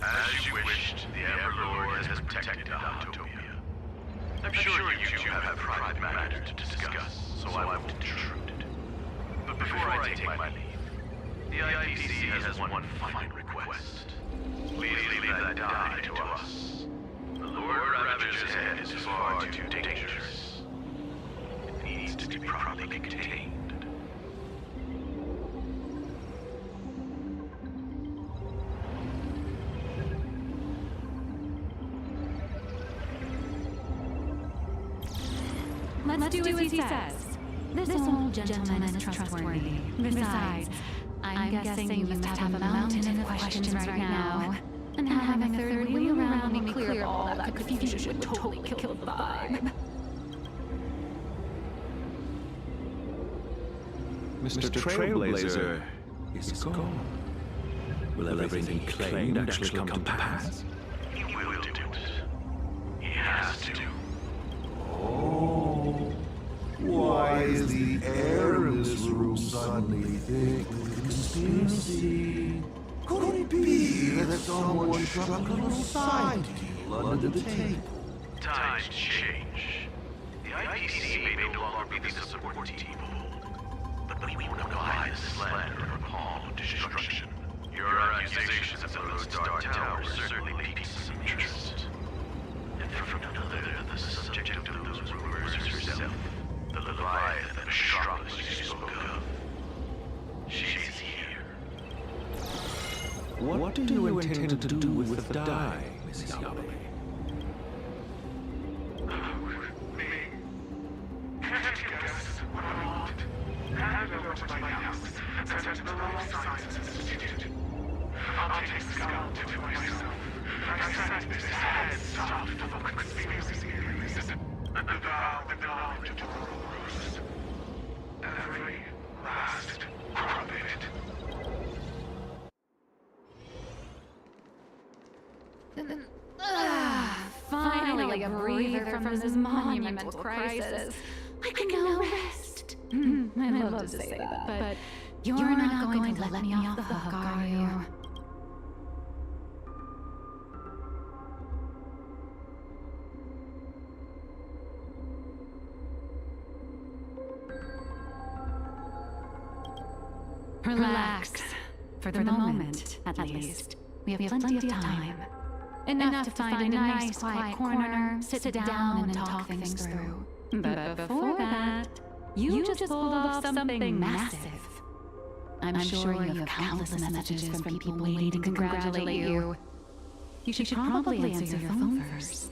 As you wished, the Amber Lord has protected Autopia. I'm sure you two have private matter to discuss, so I won't intrude. I take my leave, the IPC has one final request. Please leave that die to us. The Lord Ravager's head is far too dangerous. It needs to be properly contained. Let's do as he says. This old gentleman is trustworthy. Besides, I'm guessing you must have a mountain of questions right now. And having a third wheel around me clear all that confusion would totally kill the vibe. Mr. Trailblazer is gone. Will everything he claimed actually come to pass? He will do it. He has to. Oh, why is the air in this room suddenly thick with conspiracy? Could it be that someone struck a little side deal under the table? Times change. The IPC may no longer be the support team of old, but we won't apply the slander or call of destruction. Your accusations of the Lodestar Tower certainly piqued some interest. And from another, the subject of those rumors herself, the Leviathan Astropolis you spoke of. She's here. What do you intend to do with the die, Miss Yabale? Can't you guess what I want? Hand it over to my house and send it to the Life Sciences Institute. I'll take the skull to myself. Dissect this head stuffed full of conspiracy theories and devour the knowledge of the rules. Every last crumb of it. Finally a breather from this monumental crisis. I can now rest. I love to say that, but you're not going to let me off the hook, are you? Relax. For the moment, at least. We have plenty of time. Enough to find a nice, quiet corner, sit down and talk things through. But before that, you just pulled off something massive. I'm sure you have countless messages from people waiting to congratulate you. You should probably answer your phone first.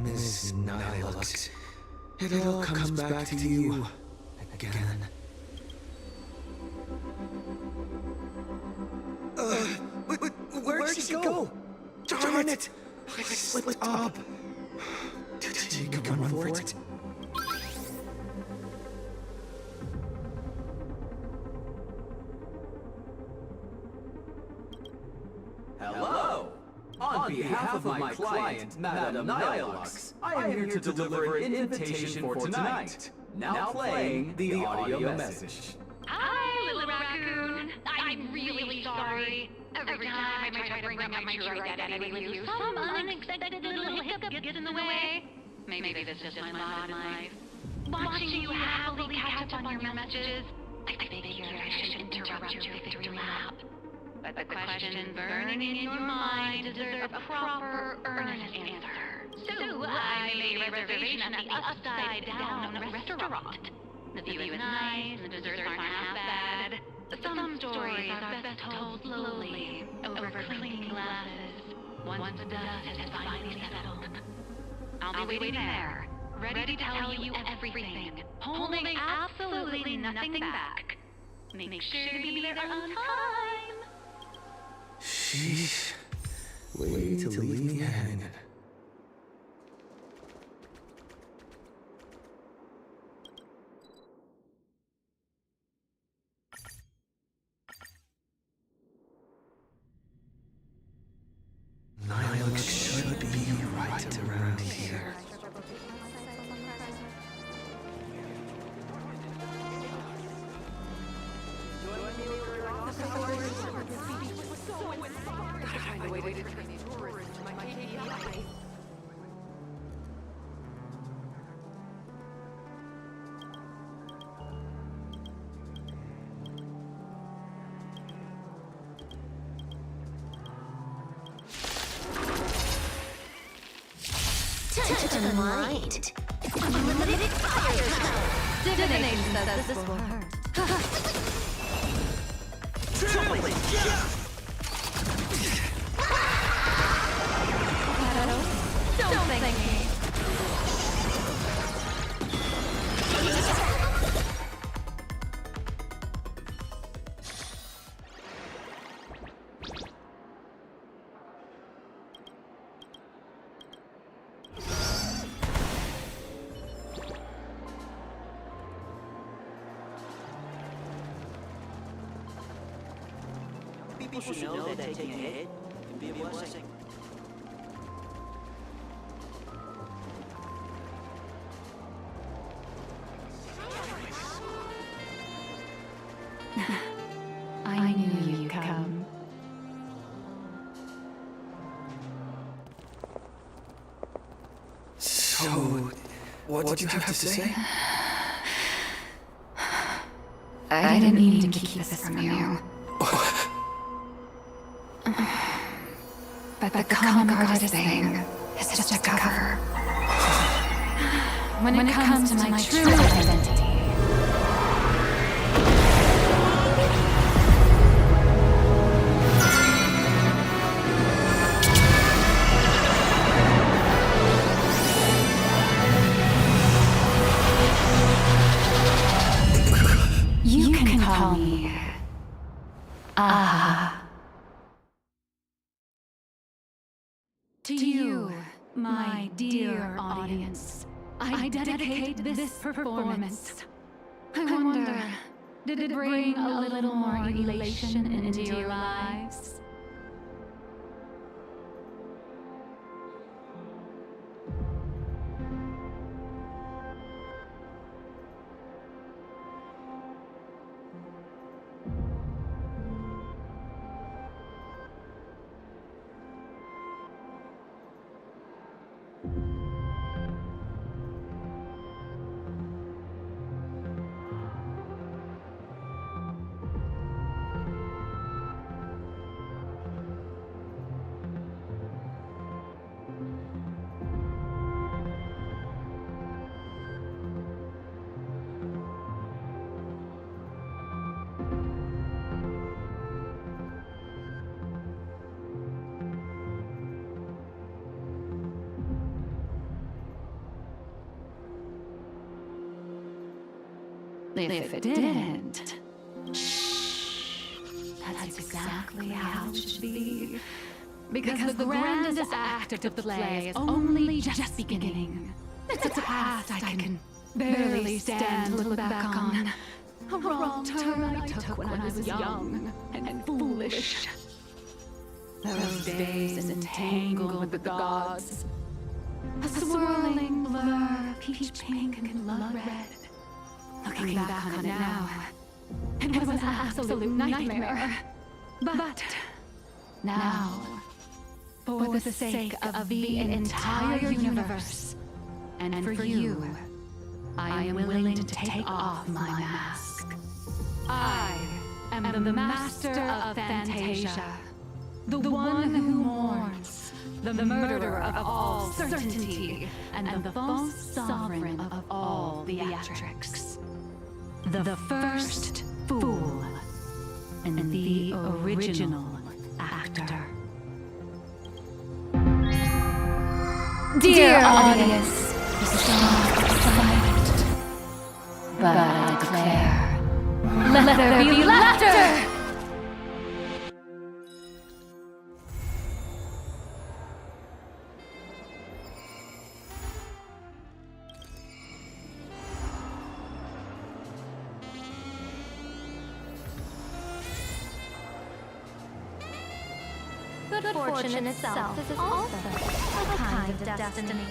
Miss Nihilux, it all comes back to you again. Where'd she go? Darn it! I slipped up. Did you take a run for it? Hello! On behalf of my client, Madame Nihilux, I am here to deliver an invitation for tonight. Now playing the audio message. Hi, little raccoon. I'm really sorry. Every time I try to bring up my true identity with you, some unexpected little hiccup gets in the way. Maybe this is just my lot in life. Watching you happily catch up on your messages, I figured I should interrupt your victory lap. But the question burning in your mind deserves a proper, earnest answer. So I made a reservation at the Upside Down restaurant. The view is nice, and the desserts aren't half bad. Some stories are best told slowly, over clinking glasses, once the dust has finally settled. I'll be waiting there, ready to tell you everything, holding absolutely nothing back. Make sure to be there on time. Sheesh. Way to leave me hanging. Nihilux should be right around here. Touch of the mind. Unlimited fire power. Divination says this will hurt. Trailblaze Mission. Don't thank me. People should know that taking a hit can be a blessing. I knew you'd come. So, what do you have to say? I didn't mean to keep this from you. But the comic artist thing is just a cover. When it comes to my true identity, you can call me Aha. To you, my dear audience, I dedicate this performance. I wonder, did it bring a little more elation into your lives? If it didn't... That's exactly how it should be. Because the grandest act of the play is only just beginning. It's a past I can barely stand to look back on. A wrong turn I took when I was young and foolish. Those days entangled with the gods. A swirling blur of peach pink and blood red. Looking back on it now, it was an absolute nightmare. But now, for the sake of the entire universe, and for you, I am willing to take off my mask. I am the master of Fantasia, the one who mourns, the murderer of all certainty, and the false sovereign of all theatrics. The first fool, and the original actor. Dear audience, the song is silent, but I declare, let there be laughter! Good fortune itself is also a kind of destiny.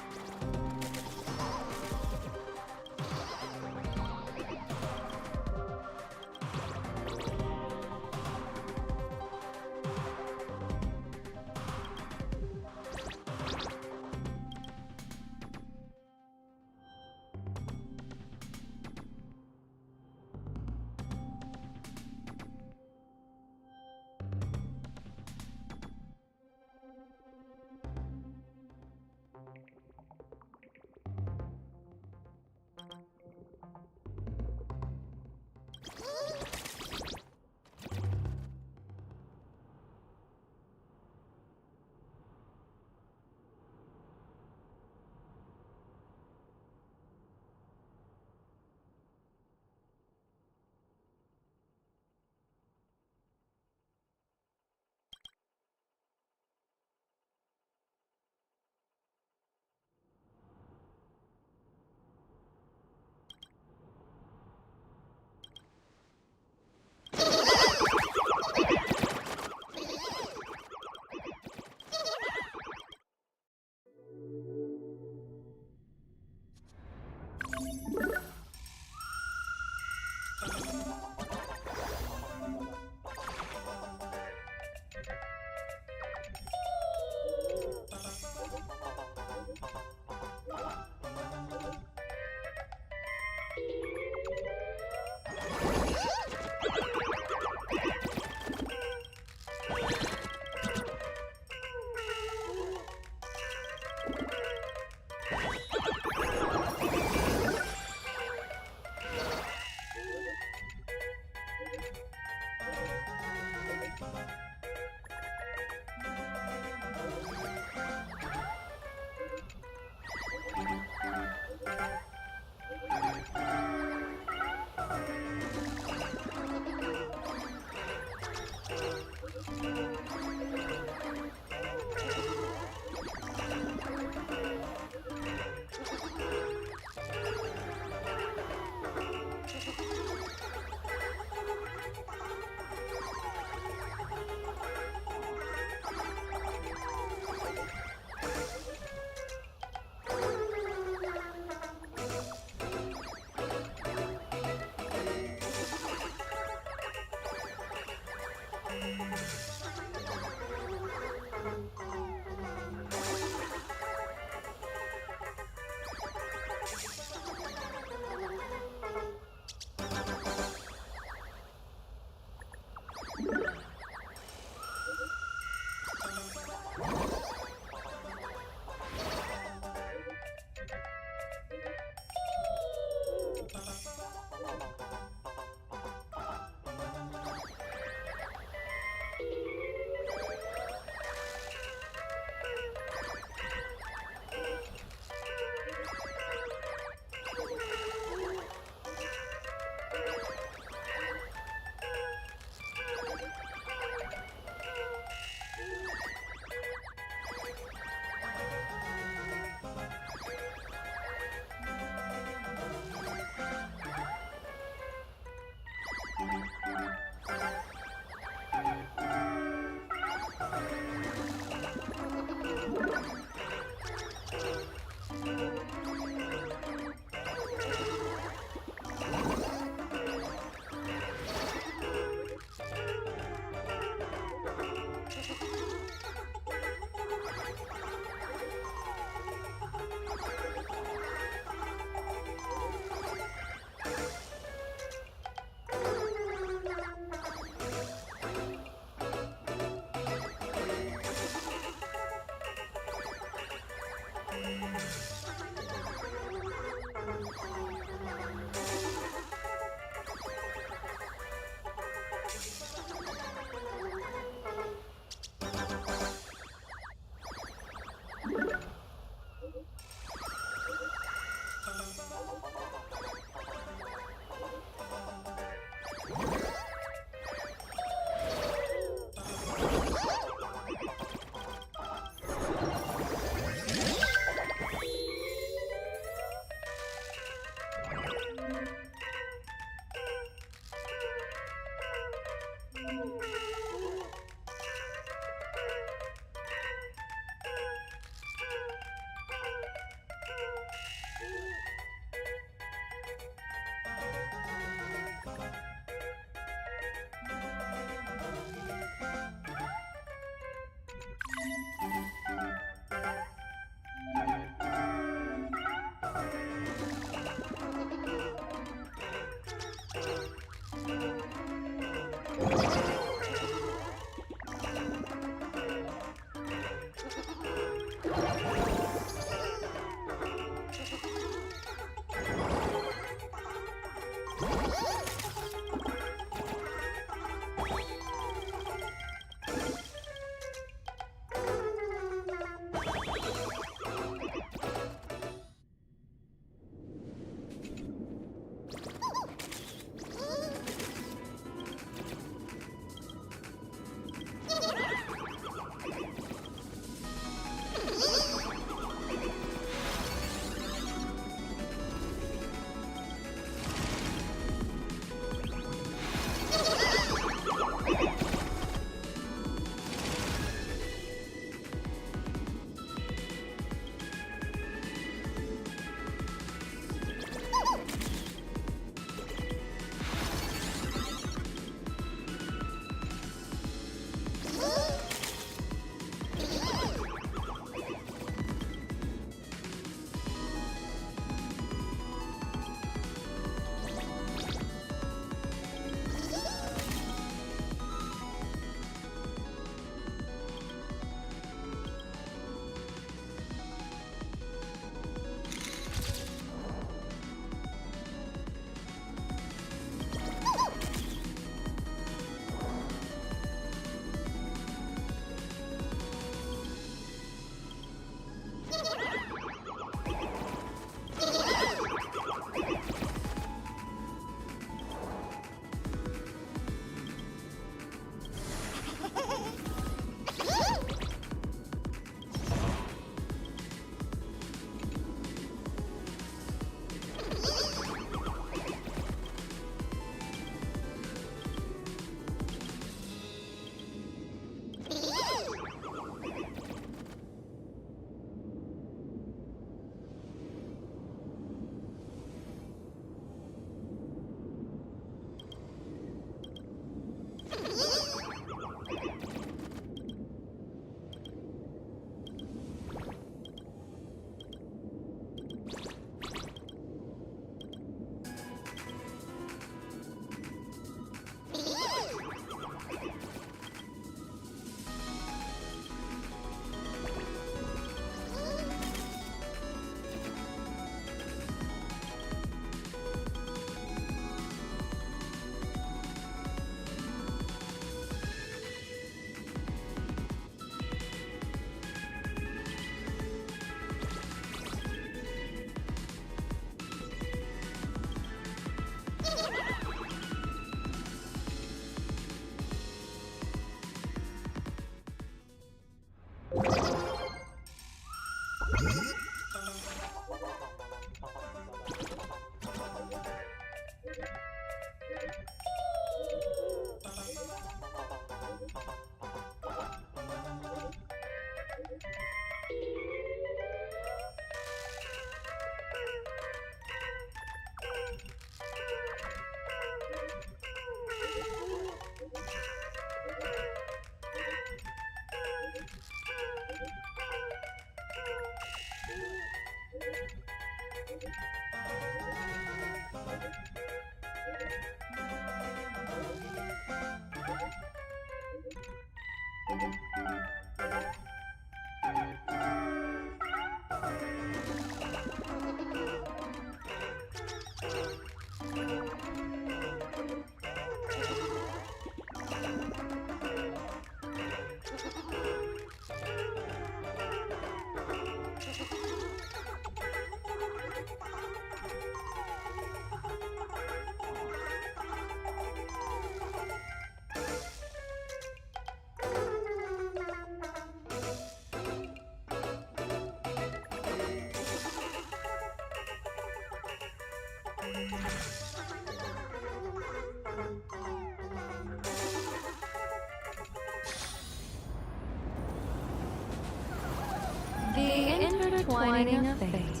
The intertwining of fate.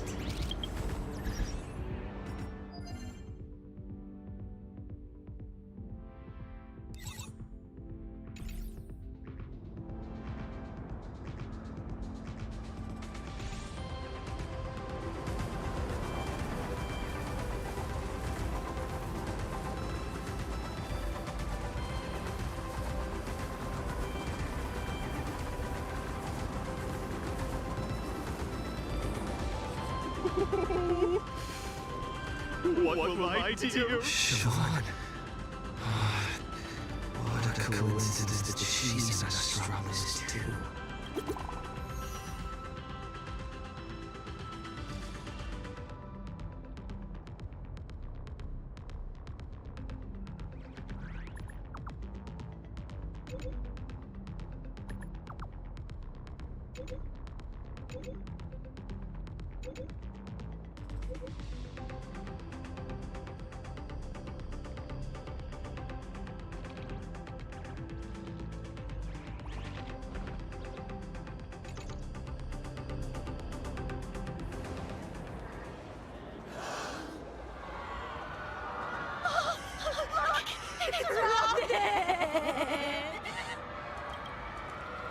What will I do? Siobhan. What a coincidence that she's an Astropolis too.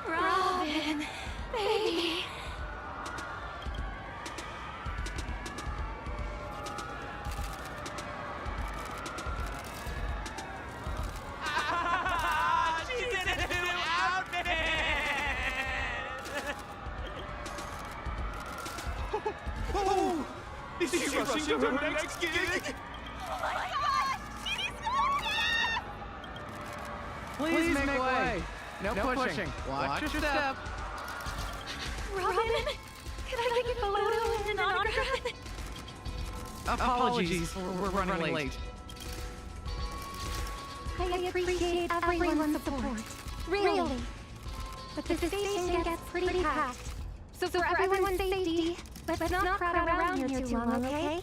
Robin, baby. She's in a new outfit! Oh! Is she rushing to her next gig? Oh my gosh! She's going! Please make way. No pushing. Watch your step. Robin, can I get a photo and an autograph? Apologies, we're running late. I appreciate everyone's support. Really. But the station gets pretty packed. So for everyone's safety, let's not crowd around here too long, okay?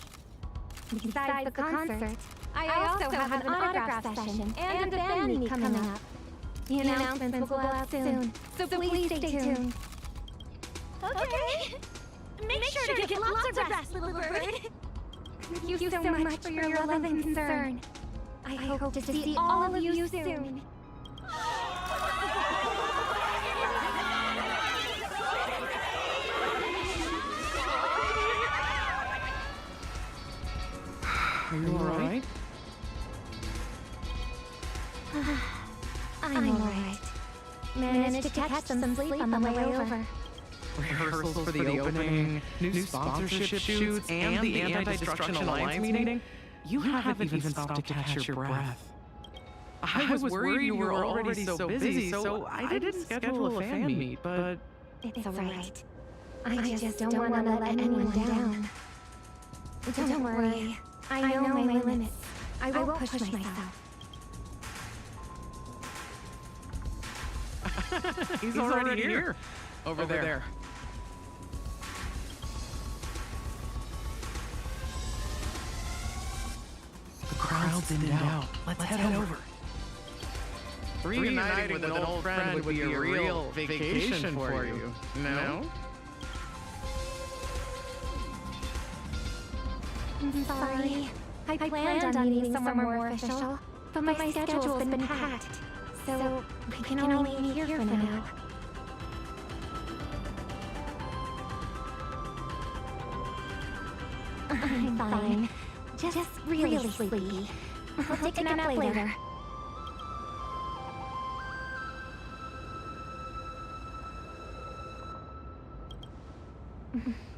Besides the concert, I also have an autograph session and a band meet coming up. The announcements will go out soon, so please stay tuned. Okay. Make sure to get lots of rest, little bird. Thank you so much for your love and concern. I hope to see all of you soon. Are you alright? I'm alright. Managed to catch some sleep on the way over. Rehearsals for the opening, new sponsorship shoots, and the Anti-Destruction Alliance meeting? You haven't even stopped to catch your breath. I was worried you were already so busy, so I didn't schedule a fan meet, but... It's alright. I just don't want to let anyone down. Don't worry. I know my limits. I won't push myself. He's already here. Over there. The crowd's thinned out. Let's head over. Reuniting with an old friend would be a real vacation for you. No? I'm sorry. I planned on meeting somewhere more official, but my schedule's been packed, so we can only meet here for now. I'm fine. Just really sleepy. I'll take a nap later.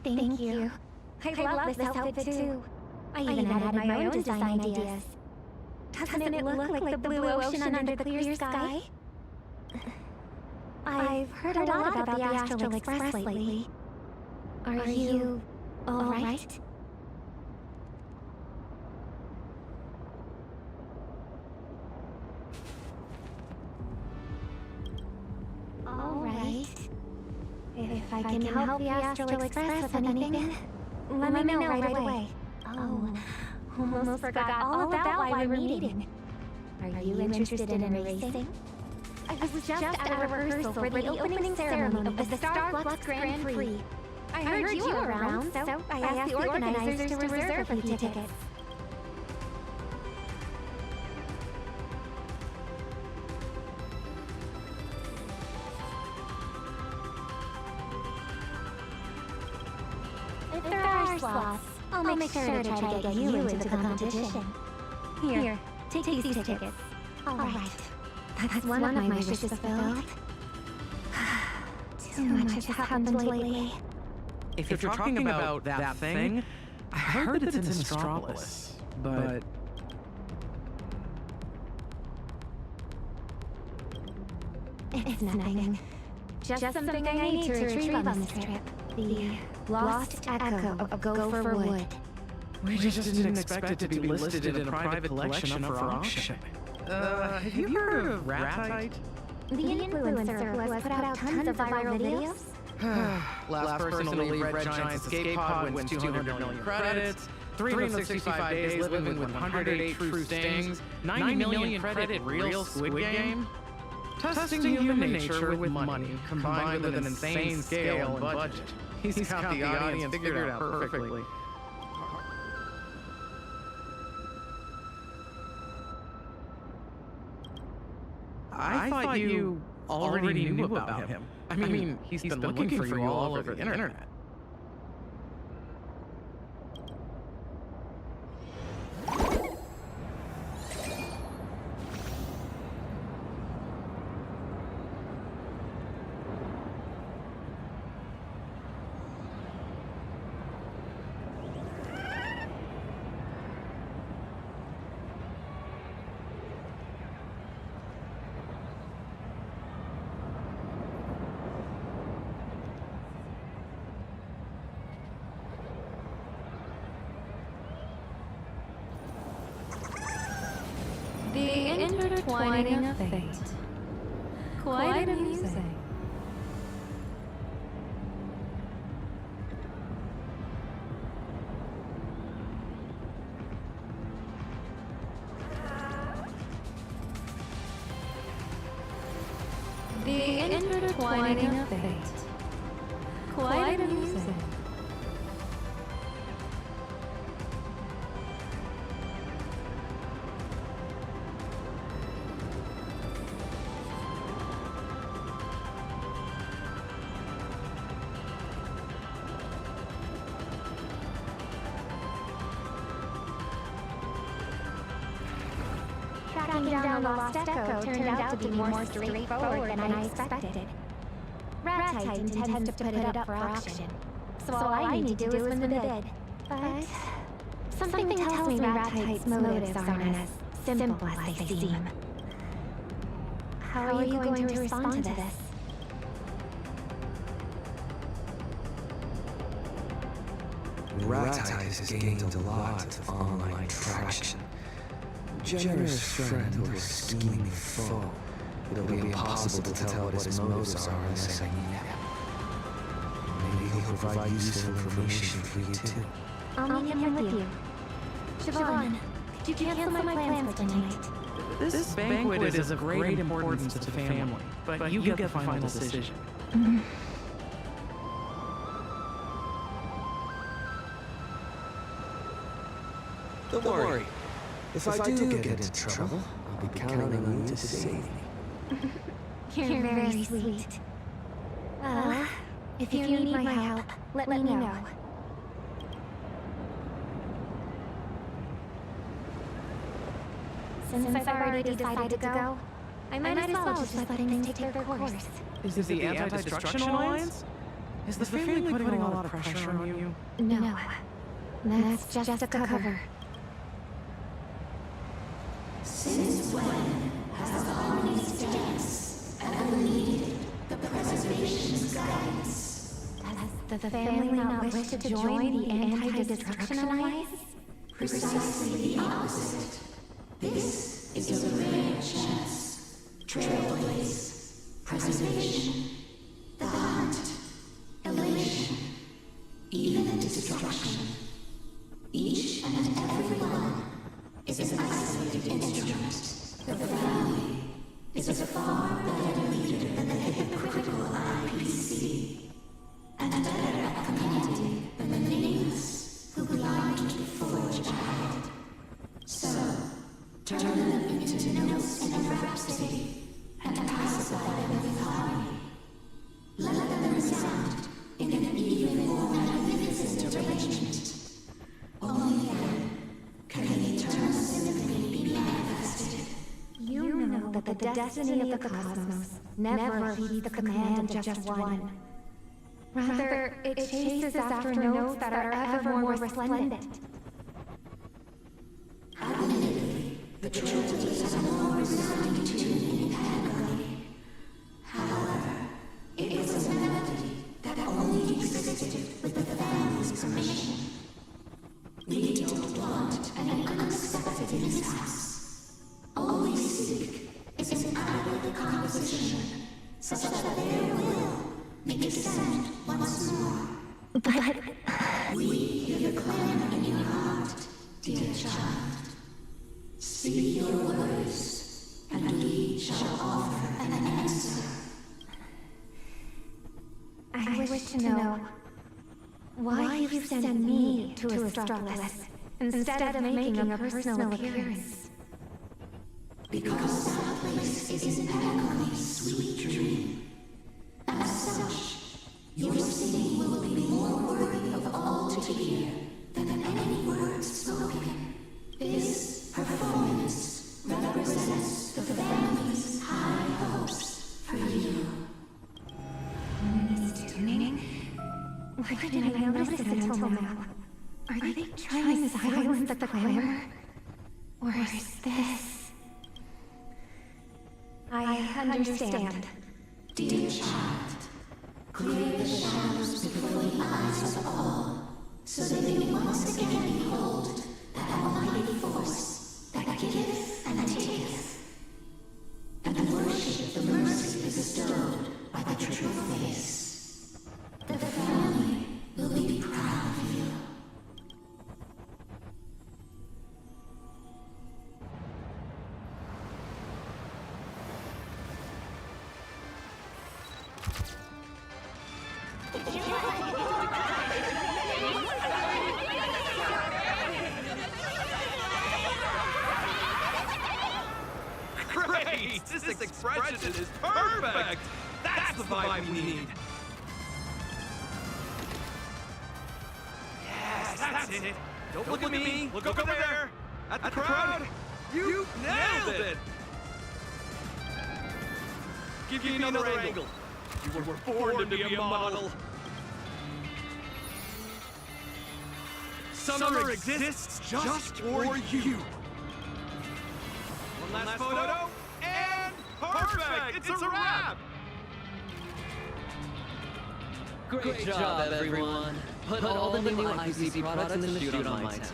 Thank you. I love this outfit too. I even added my own design ideas. Doesn't it look like the blue ocean under the clear sky? I've heard a lot about the Astral Express lately. Are you all right? All right. If I can help the Astral Express with anything, let me know right away. Oh, almost forgot all about why we're meeting. Are you interested in racing? I was just at a rehearsal for the opening ceremony of the Star Flux Grand Prix. I heard you were around, so I asked the organizers to reserve a few tickets. If there are slots, I'll make sure to try to get you into the competition. Here, take these tickets. All right. That's one of my wishes fulfilled. Too much has happened lately. If you're talking about that thing, I heard that it's in Astropolis, but... It's nothing. Just something I need to retrieve on this trip. The Lost Echo of Gopher Wood. We just didn't expect it to be listed in a private collection up for auction. Have you heard of Ratite? The influencer who has put out tons of viral videos? Last person to leave Red Giant's escape pod wins 200 million credits, 365 days living with 108 true stings, 90 million credit real Squid Game? Testing human nature with money, combined with an insane scale and budget. He's got the audience figured out perfectly. I thought you already knew about him. I mean, he's been looking for you all over the internet. The intertwining of fate. Quite amusing. The intertwining of fate. Quite amusing. Tracking down the Lost Echo turned out to be more straightforward than I expected. Ratite intends to put it up for auction, so all I need to do is win the bid. But something tells me Ratite's motives aren't as simple as they seem. How are you going to respond to this? Ratite has gained a lot of online traction. Generous friend or scheming foe. It'll be impossible to tell what his motives are unless I meet him. Maybe he'll provide useful information for you too. I'll meet him with you. Siobhan, could you cancel my plans for tonight? This banquet is of great importance to the family, but you get the final decision. Don't worry. If I do get into trouble, I'll be counting on you to save me. You're very sweet. Well, if you need my help, let me know. Since I've already decided to go, I might as well just let things take their course. Is this the Anti-Destruction Alliance? Is the family putting a lot of pressure on you? No. That's just a cover. Since when has the Harmony's dance ever needed the preservation's guidance? Does the family not wish to join the Anti-Destruction Alliance? Precisely the opposite. This is a rare chance. Trailblaze, preservation, the hunt, elation, even destruction. Each and every one is an isolated instrument. The family is a far better leader than the hypocritical IPC, and better at commanding than the nameless who blindly forge ahead. So, turn them into notes in a rhapsody, and pacify them with harmony. Let them resound in an even more magnificent arrangement. Only then can the eternal symphony be manifested. You know that the destiny of the cosmos never heeds the command of just one. Rather, it chases after notes that are ever more resplendent. Admittedly, the Trailblaze has a more resounding tune in Honkai. However, it was a melody that only existed with the family's permission. We don't want any unexpected mishaps. All we seek is an adequate composition, such that their will may descend once more. But we hear the clamor in your heart, dear child. Speak your words, and we shall offer an answer. I wish to know why you sent me to Astropolis instead of making a personal appearance. Because that place is in Honey's sweet dream. As such, your singing will be more worthy of all to hear than any words spoken. This performance represents the family's high hopes for you. This tuning? Why didn't I notice it until now? Are they trying to silence the clamor? Or is this... I understand. Dear child, clear the shadows before the eyes of all, so they may once again behold that almighty force that giveth and taketh, and worship the mercy bestowed by the true face. The family will be proud of you. Great! This expression is perfect! That's the vibe we need! Yes, that's it! Don't look at me! Look over there! At the crowd! You nailed it! Give me another angle! You were born to be a model! Summer exists just for you! One last photo, and perfect! It's a wrap! Great job, everyone. Put all the new IPC products in the shoot on my tab.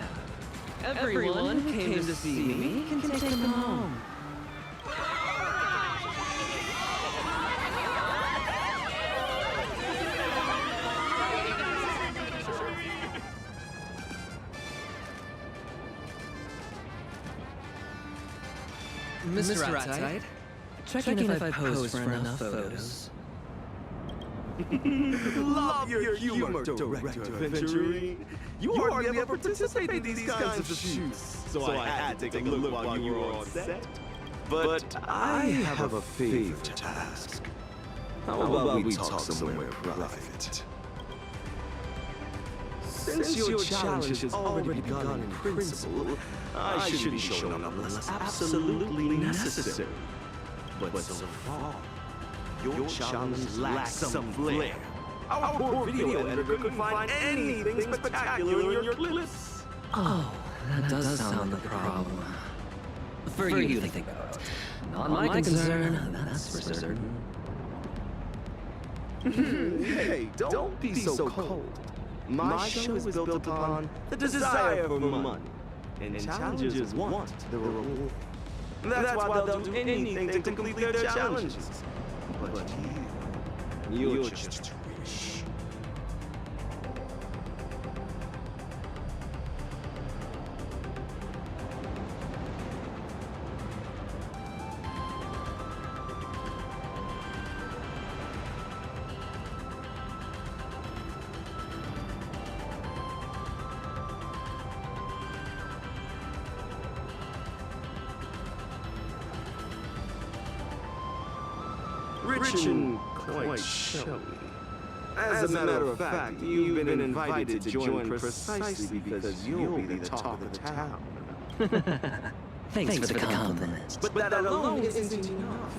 Everyone who came to see me can take them home. Mr. Ratide, checking if I posed for enough photos. Love your humor, Director Aventurine. You hardly ever participate in these kinds of shoots, so I had to take a look while you were on set. But I have a favor to ask. How about we talk somewhere private? Since your challenge has already begun in principle, I should be showing up unless absolutely necessary. But so far, your challenge lacks some flair. Our poor video editor couldn't find anything spectacular in your clips. Oh, that does sound like a problem. For you to think about. Not my concern, that's for certain. Hey, don't be so cold. My show is built upon the desire for money, and challengers want the reward. That's why they'll do anything to complete their challenges. But you're just rich. Rich and quite showy. As a matter of fact, you've been invited to join precisely because you'll be the talk of the town. Thanks for the compliment. But that alone isn't enough.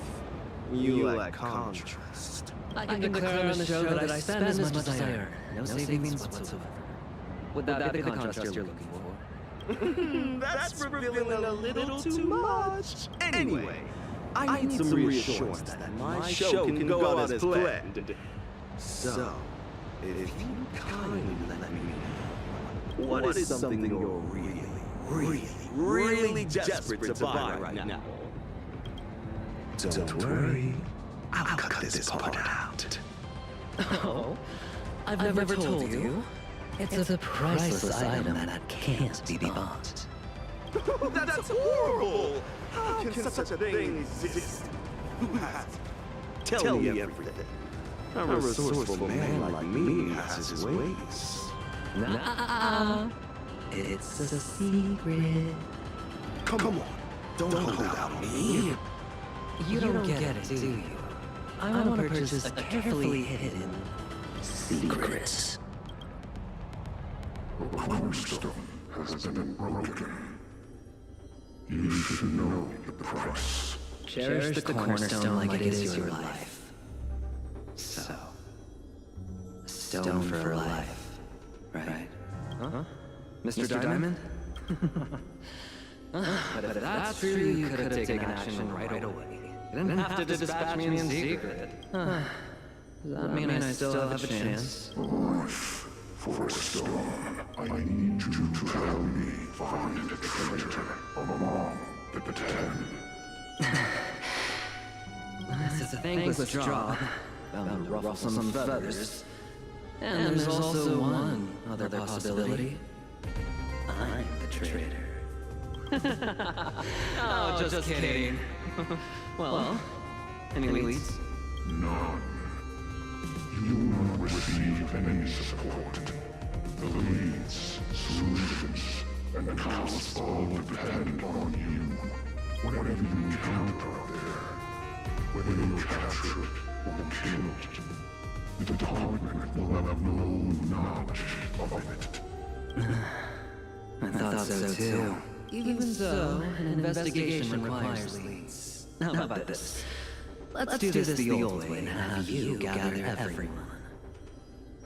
You lack contrast. I can declare on the show that I spend as much as I earn. No savings whatsoever. Would that be the contrast you're looking for? That's revealing a little too much. Anyway, I need some reassurance that my show can go out as planned. So, if you kindly let me know, what is something you're really desperate to buy right now? Don't worry, I'll cut this part out. Oh, I've never told you. It's a priceless item that can't be bought. That's horrible! How can such a thing exist? Who has? Tell me everything. A resourceful man like me has his ways. It's a secret. Come on, don't hold out on me. You don't get it, do you? I want to purchase a carefully hidden secret. The cornerstone has been broken. You should know the price. Cherish the cornerstone like it is your life. So, a stone for life, right? Huh? Mr. Diamond? But if that's true, you could have taken action right away. You didn't have to dispatch me in secret. Does that mean I still have a chance? Life for a stone. I need you to help me find a traitor among the 10. It's a thankless job. Bound to ruffle some feathers. And there's also one other possibility. I'm the traitor. Oh, just kidding. Well, any leads? None. You will not receive any support. The leads, solutions, and costs all depend on you. Whatever you encounter out there, whether you're captured or killed, the department will have no knowledge of it. I thought so too. Even so, an investigation requires leads. How about this? Let's do this the old way and have you gather everyone.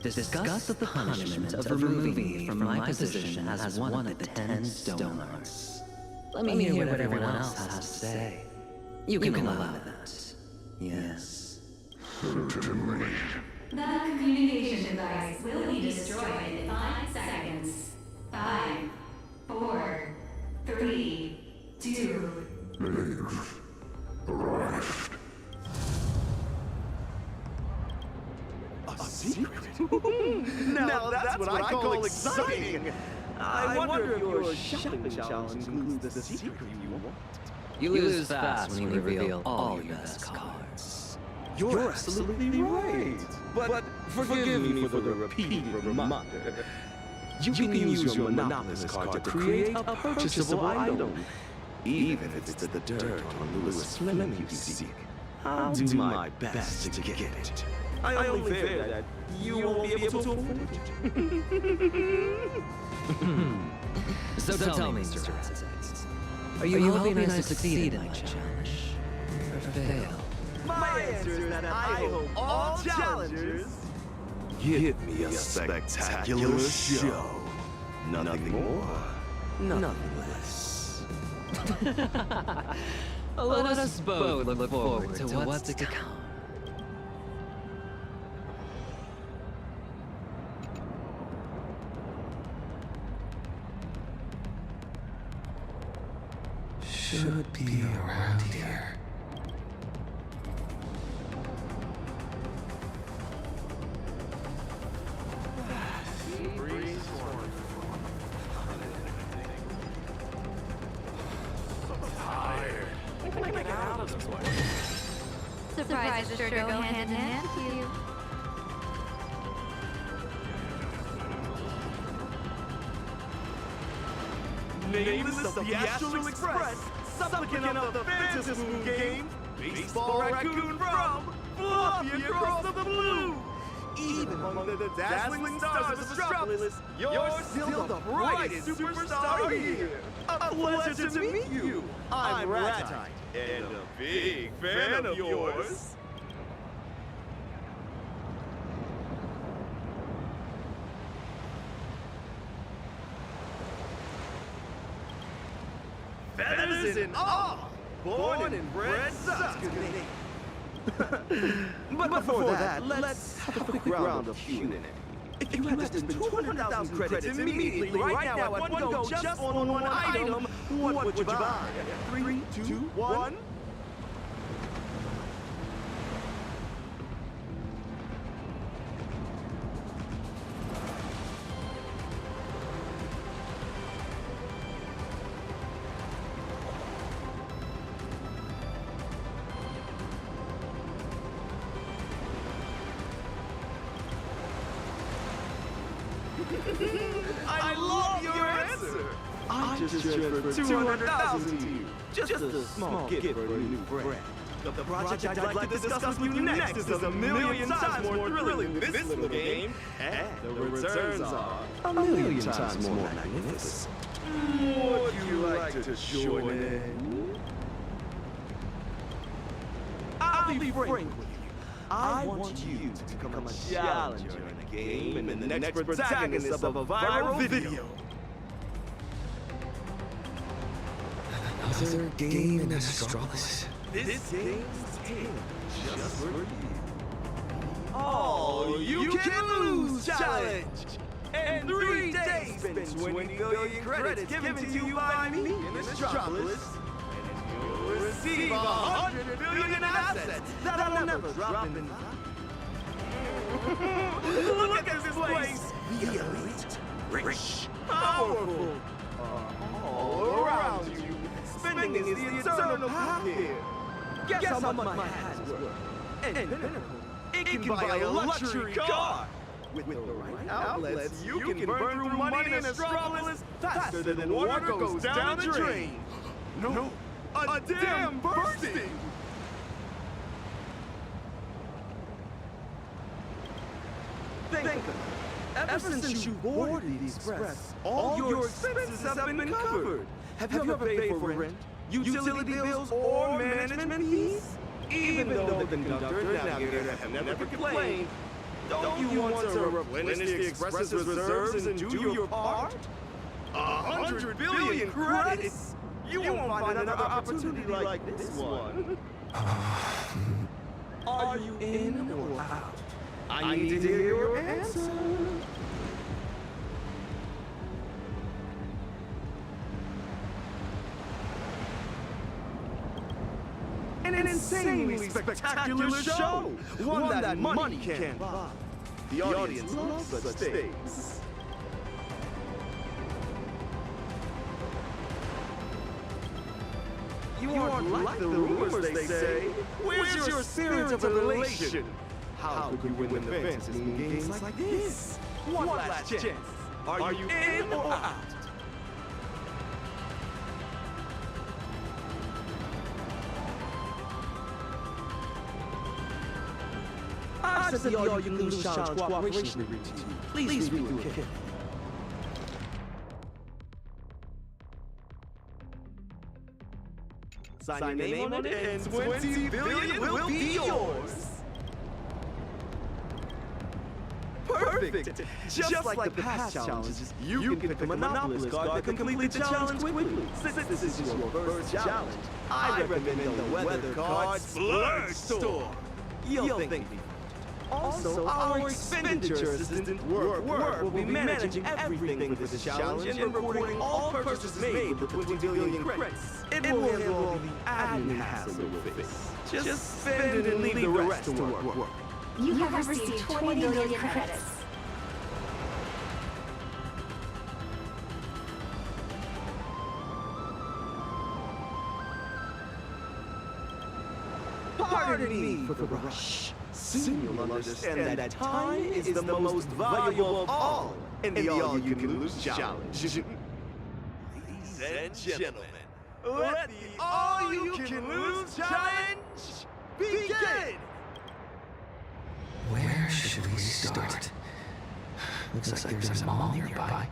Discuss the punishment of removing me from my position as one of the 10 Stonehearts. Let me hear what everyone else has to say. You can allow that. Yes. Certainly. The communication device will be destroyed in 5 seconds. 5, 4, 3, 2. They've arrived. A secret? Now that's what I call exciting! I wonder if your shopping challenge includes the secret you want. You lose fast when you reveal all your best cards. You're absolutely right. But forgive me for the repeated reminder. You can use your Monopolist card to create a purchasable item. Even if it's the dirt on Lewis Fleming you seek. I'll do my best to get it. I only fear that you won't be able to afford it. So tell me, Mr. Razzie, are you hoping I succeed in my challenge? Or fail? My answer is that I hope all challengers Give me a spectacular show. Nothing more, nothing less. Let us both look forward to what's to come. Should be around here. Surprises sure go hand in hand with you. Nameless of the Astral Express, supplicant of the Phantasm Moon game, baseball raccoon from Fluffy across the blue. Even among the dazzling stars of Astropolis, you're still the brightest superstar here. A pleasure to meet you. I'm Ratite, and a big fan of yours. Feathers and all, born and bred such good name. But before that, let's have a quick round of Q&A. If you had to spend 200,000 credits immediately, right now, at one go, just on one item, what would you buy? 3, 2, 1. I love your answer! I just transferred 200,000 to you. Just a small gift for a new friend. The project I'd like to discuss with you next is a million times more thrilling than this little game, and the returns are a million times more magnificent. Would you like to join in? I'll be frank with you. I want you to become a challenger in a game and the next protagonist of a viral video. Another game in Astropolis. This game's tailored just for you. Oh, you can lose challenge! And 3 days spend 20 billion credits given to you by me in Astropolis. You'll receive 100 billion in assets that'll never drop in value. Look at this place! The elite, rich, powerful, all around you. Spending is the eternal path here. Guess how much my hat is worth. And Pinnacle, it can buy a luxury car. With the right outlets, you can burn through money in Astropolis faster than water goes down the drain. No, a damn bursting! Think of it. Ever since you boarded the Express, all your expenses have been covered. Have you ever paid for rent, utility bills, or management fees? Even though the conductor and navigator have never complained, don't you want to replenish the Express's reserves and do your part? 100 billion credits? You won't find another opportunity like this one. Are you in or out? I need to hear your answer. An insanely spectacular show! One that money can't buy. The audience loves such things. You aren't like the rumors they say. Where's your spirit of relation? How could you win the Phantasm in games like this? One last chance. Are you in or out? I said the all-you-can-lose challenge cooperation agreement to you. Please read through it. Sign your name on it and 20 billion will be yours. perfect! Just like the past challenges, you can pick a Monopolist card to complete the challenge quickly. Since this is your first challenge, I recommend the weather card Splurge Store. You'll think me. Also, our expenditure assistant, Work, will be managing everything for this challenge and recording all purchases made with 20 billion credits. It will handle all the admin hassle you'll face. Just spend and leave the rest to work. You have received 20 billion credits. Pardon me for the rush. Soon you'll understand that time is the most valuable of all in the all-you-can-lose challenge. Ladies and gentlemen, let the all-you-can-lose challenge begin! Where should we start? Looks like there's a mall nearby.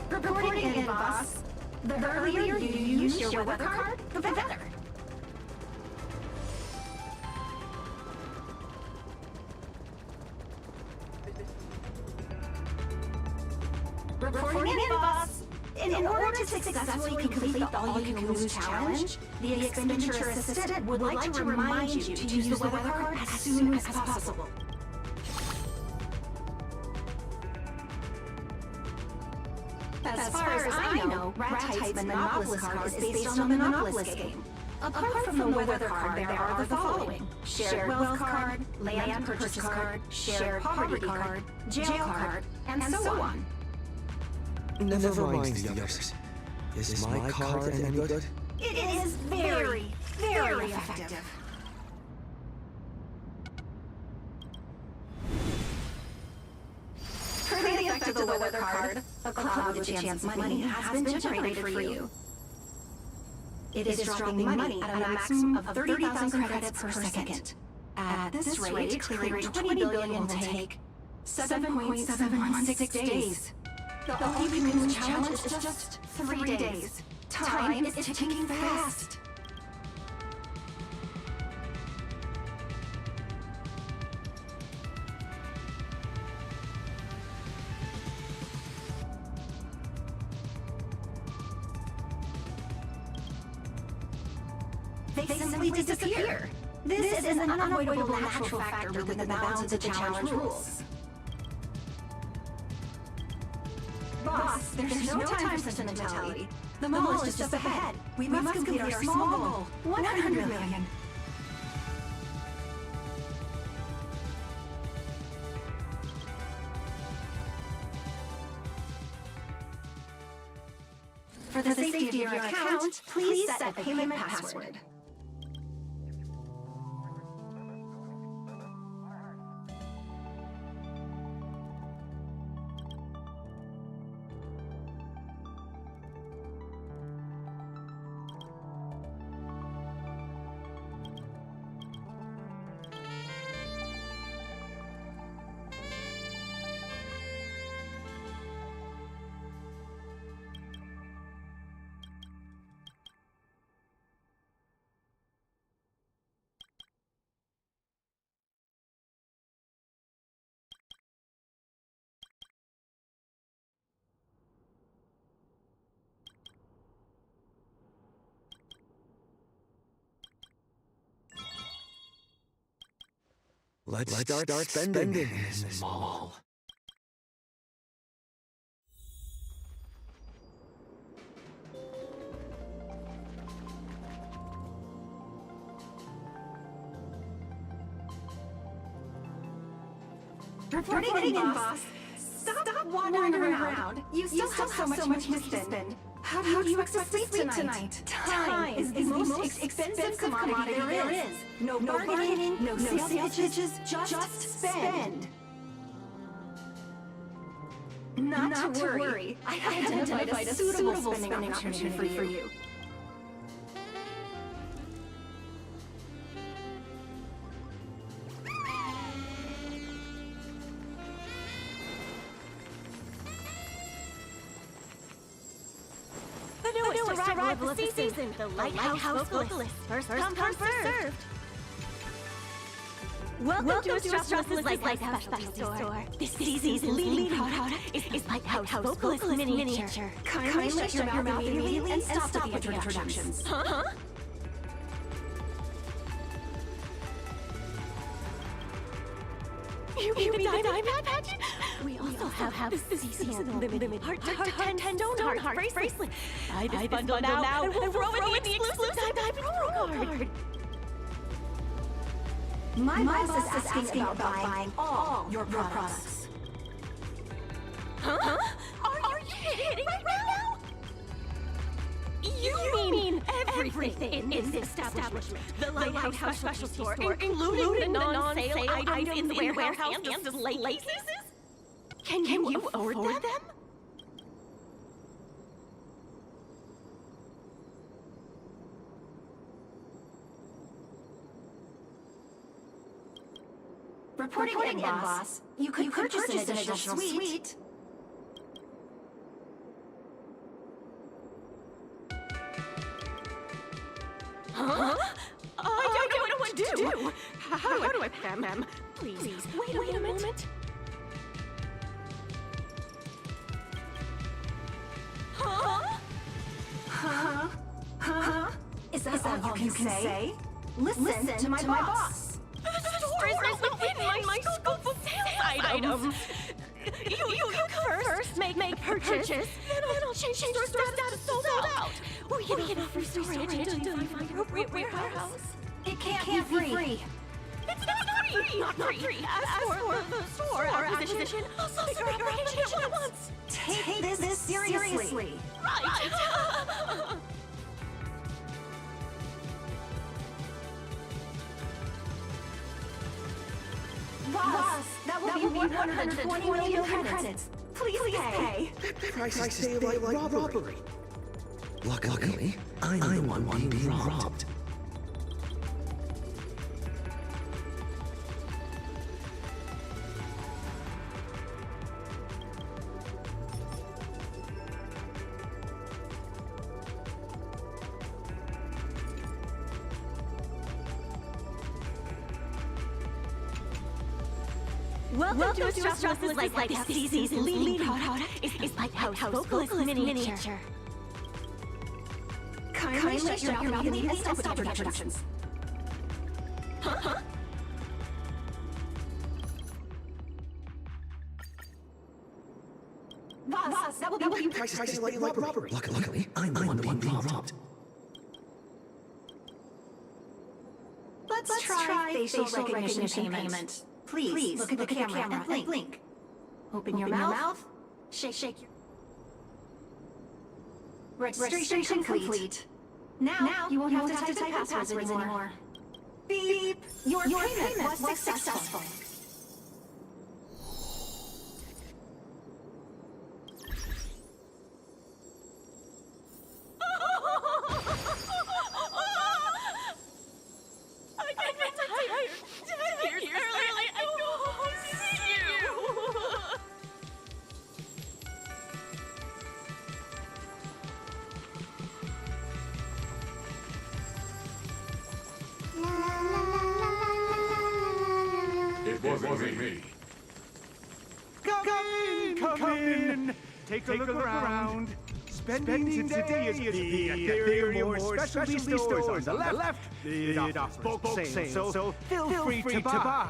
Reporting in, boss. The earlier you used your weather card, the better. Reporting in, boss. In order to successfully complete the all-you-can-lose challenge, the expenditure assistant would like to remind you to use the weather card as soon as possible. As far as I know, Rat Type's Monopolist card is based on the Monopolist game. Apart from the weather card, there are the following: shared wealth card, land purchase card, shared poverty card, jail card, and so on. Never mind the others. Is my card any good? It is very, very effective. For the effect of the weather card, a cloud with a chance of money has been generated for you. It is dropping money at a maximum of 30,000 credits per second. At this rate, clearing 20 billion will take 7.716 days. The all-you-can-lose challenge is just 3 days. Time is ticking fast. They simply disappear. This is an unavoidable natural factor within the bounds of the challenge rules. Boss, there's no time for sentimentality. The mall is just ahead. We must complete our small goal, 100 million. For the safety of your account, please set a payment password. Let's start spending in this mall. Reporting in, boss. Stop wandering around. You still have so much money to spend. How do you expect to sleep tonight? Time is the most expensive commodity there is. No bargaining, no sales pitches, just spend. Not to worry. I have identified a suitable spending opportunity for you. The newest arrival of the season, the Lighthouse Vocalist. First come, first served. Welcome to Astropolis' Lighthouse Specialty Store. This season's leading product is Lighthouse Vocalist Miniature. Kindly shut your mouth immediately and stop with the introductions. Huh? You mean the diamond pageant? We also have the seasonal limited heart-to-heart 10-stone heart bracelet. Buy this bundle now and we'll throw in the exclusive diamond promo card. My boss is asking about buying all your products. Huh? Are you kidding right now? You mean everything in this establishment. The Lighthouse Special Store, including the non-sale items in the warehouse and the laces? Can you afford them? Reporting in, boss. You could purchase an additional suite. Huh? I don't know what to do. How do I pay them? Please, wait a moment. Huh? Is that all you can say? Listen to my boss. The store is not within my scope of sales items. You first make a purchase, then I'll change store status to sold out. We can offer storage until you find your appropriate warehouse. It can't be free. It's not free. As for the store acquisition, I'll sell bigger operation at once. Take this seriously. Right. Boss, that will be 120 million credits. Please pay. Prices stay like robbery. Luckily, I'm the one being robbed. Welcome to Astropolis' Lighthouse season's leading product is Lighthouse Vocalist Miniature. Kindly shut your mouth immediately and stop with introductions. Huh? Boss, that will be Prices like robbery. Luckily, I'm the one being robbed. Let's try facial recognition payment. Please look at the camera and blink. Open your mouth. Shake your... Registration complete. Now you won't have to type in passwords anymore. Beep! Your payment was successful. It wasn't me. Come in. Take a look around. Spending today is the Ethereum or specialty stores on the left. The bulk sale, so feel free to buy.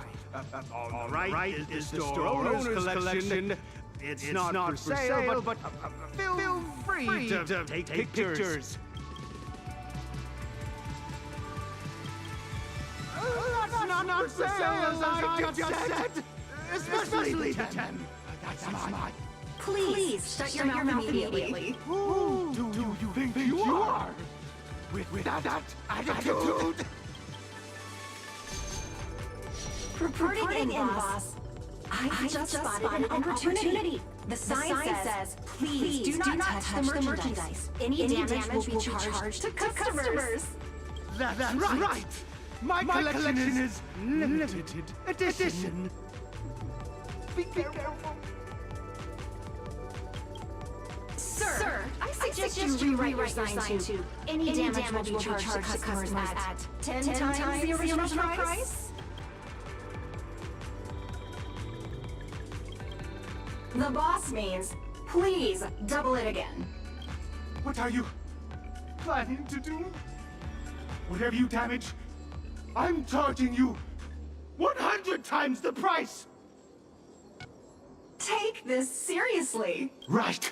All right, is the store owner's collection. It's not for sale, but feel free to take pictures. That's not for sale, as I just said. Especially to 10. That's mine. Please, shut your mouth immediately. Who do you think you are? With that attitude? Reporting in, boss. I just spotted an opportunity. The sign says, please do not touch the merchandise. Any damage will be charged to customers. That's right. My collection is limited edition. Be careful. Sir, I suggest you rewrite your sign to any damage will be charged to customers at 10 times the original price. The boss means, please double it again. What are you planning to do? Whatever you damage, I'm charging you 100 times the price! Take this seriously. Right.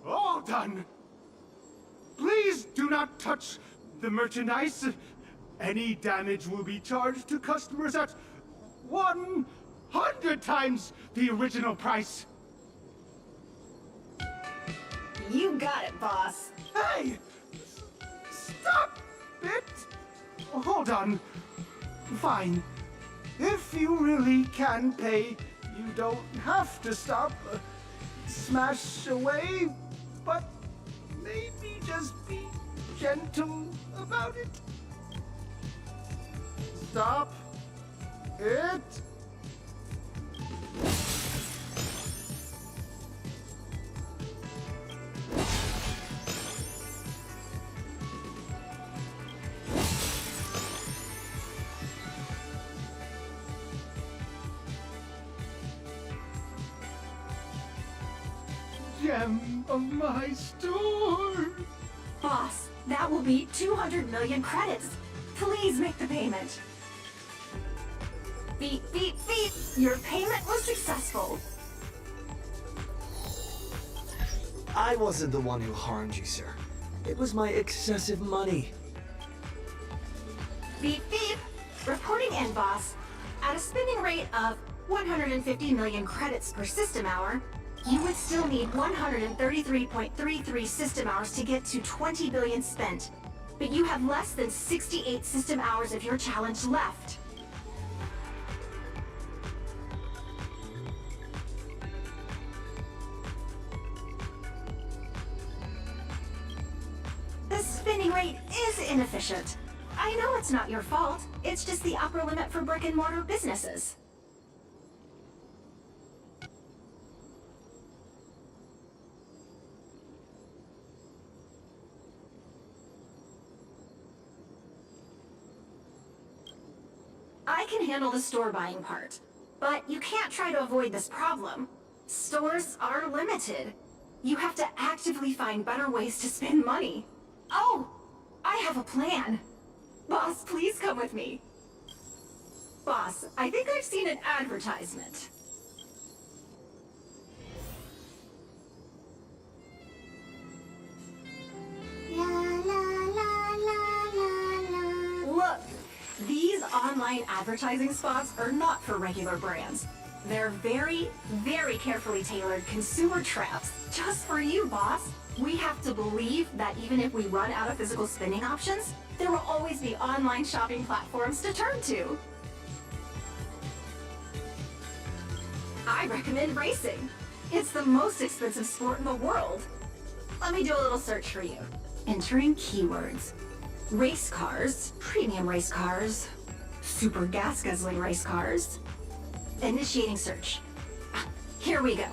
All done. Please do not touch the merchandise. Any damage will be charged to customers at 100 times the original price. You got it, boss. Hey! Stop it! Hold on. Fine. If you really can pay, you don't have to stop. Smash away, but maybe just be gentle about it. Stop it. Gem of my store. Boss, that will be 200 million credits. Please make the payment. Beep, beep, beep. Your payment was successful. I wasn't the one who harmed you, sir. It was my excessive money. Beep, beep. Reporting in, boss. At a spending rate of 150 million credits per system hour, you would still need 133.33 system hours to get to 20 billion spent. But you have less than 68 system hours of your challenge left. The spinning rate is inefficient. I know it's not your fault. It's just the upper limit for brick-and-mortar businesses. I can handle the store buying part, but you can't try to avoid this problem. Stores are limited. You have to actively find better ways to spend money. Oh, I have a plan. Boss, please come with me. Boss, I think I've seen an advertisement. La la la la la la. Look, these online advertising spots are not for regular brands. They're very, very carefully tailored consumer traps just for you, boss. We have to believe that even if we run out of physical spending options, there will always be online shopping platforms to turn to. I recommend racing. It's the most expensive sport in the world. Let me do a little search for you. Entering keywords. Race cars, premium race cars, super gas guzzling race cars. Initiating search. Here we go.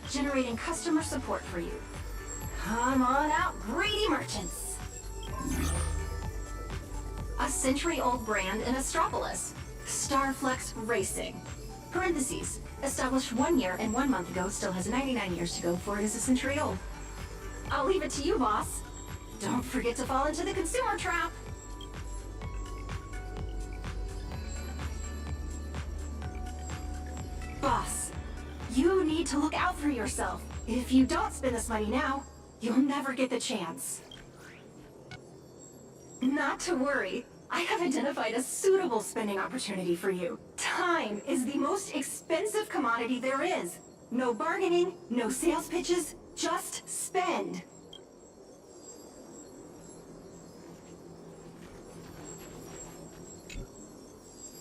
Generating customer support for you. Come on out, greedy merchants. A century-old brand in Astropolis. Starflex Racing. Parentheses. Established 1 year and 1 month ago, still has 99 years to go before it is a century old. I'll leave it to you, boss. Don't forget to fall into the consumer trap. Boss, you need to look out for yourself. If you don't spend this money now, you'll never get the chance. Not to worry. I have identified a suitable spending opportunity for you. Time is the most expensive commodity there is. No bargaining, no sales pitches, just spend.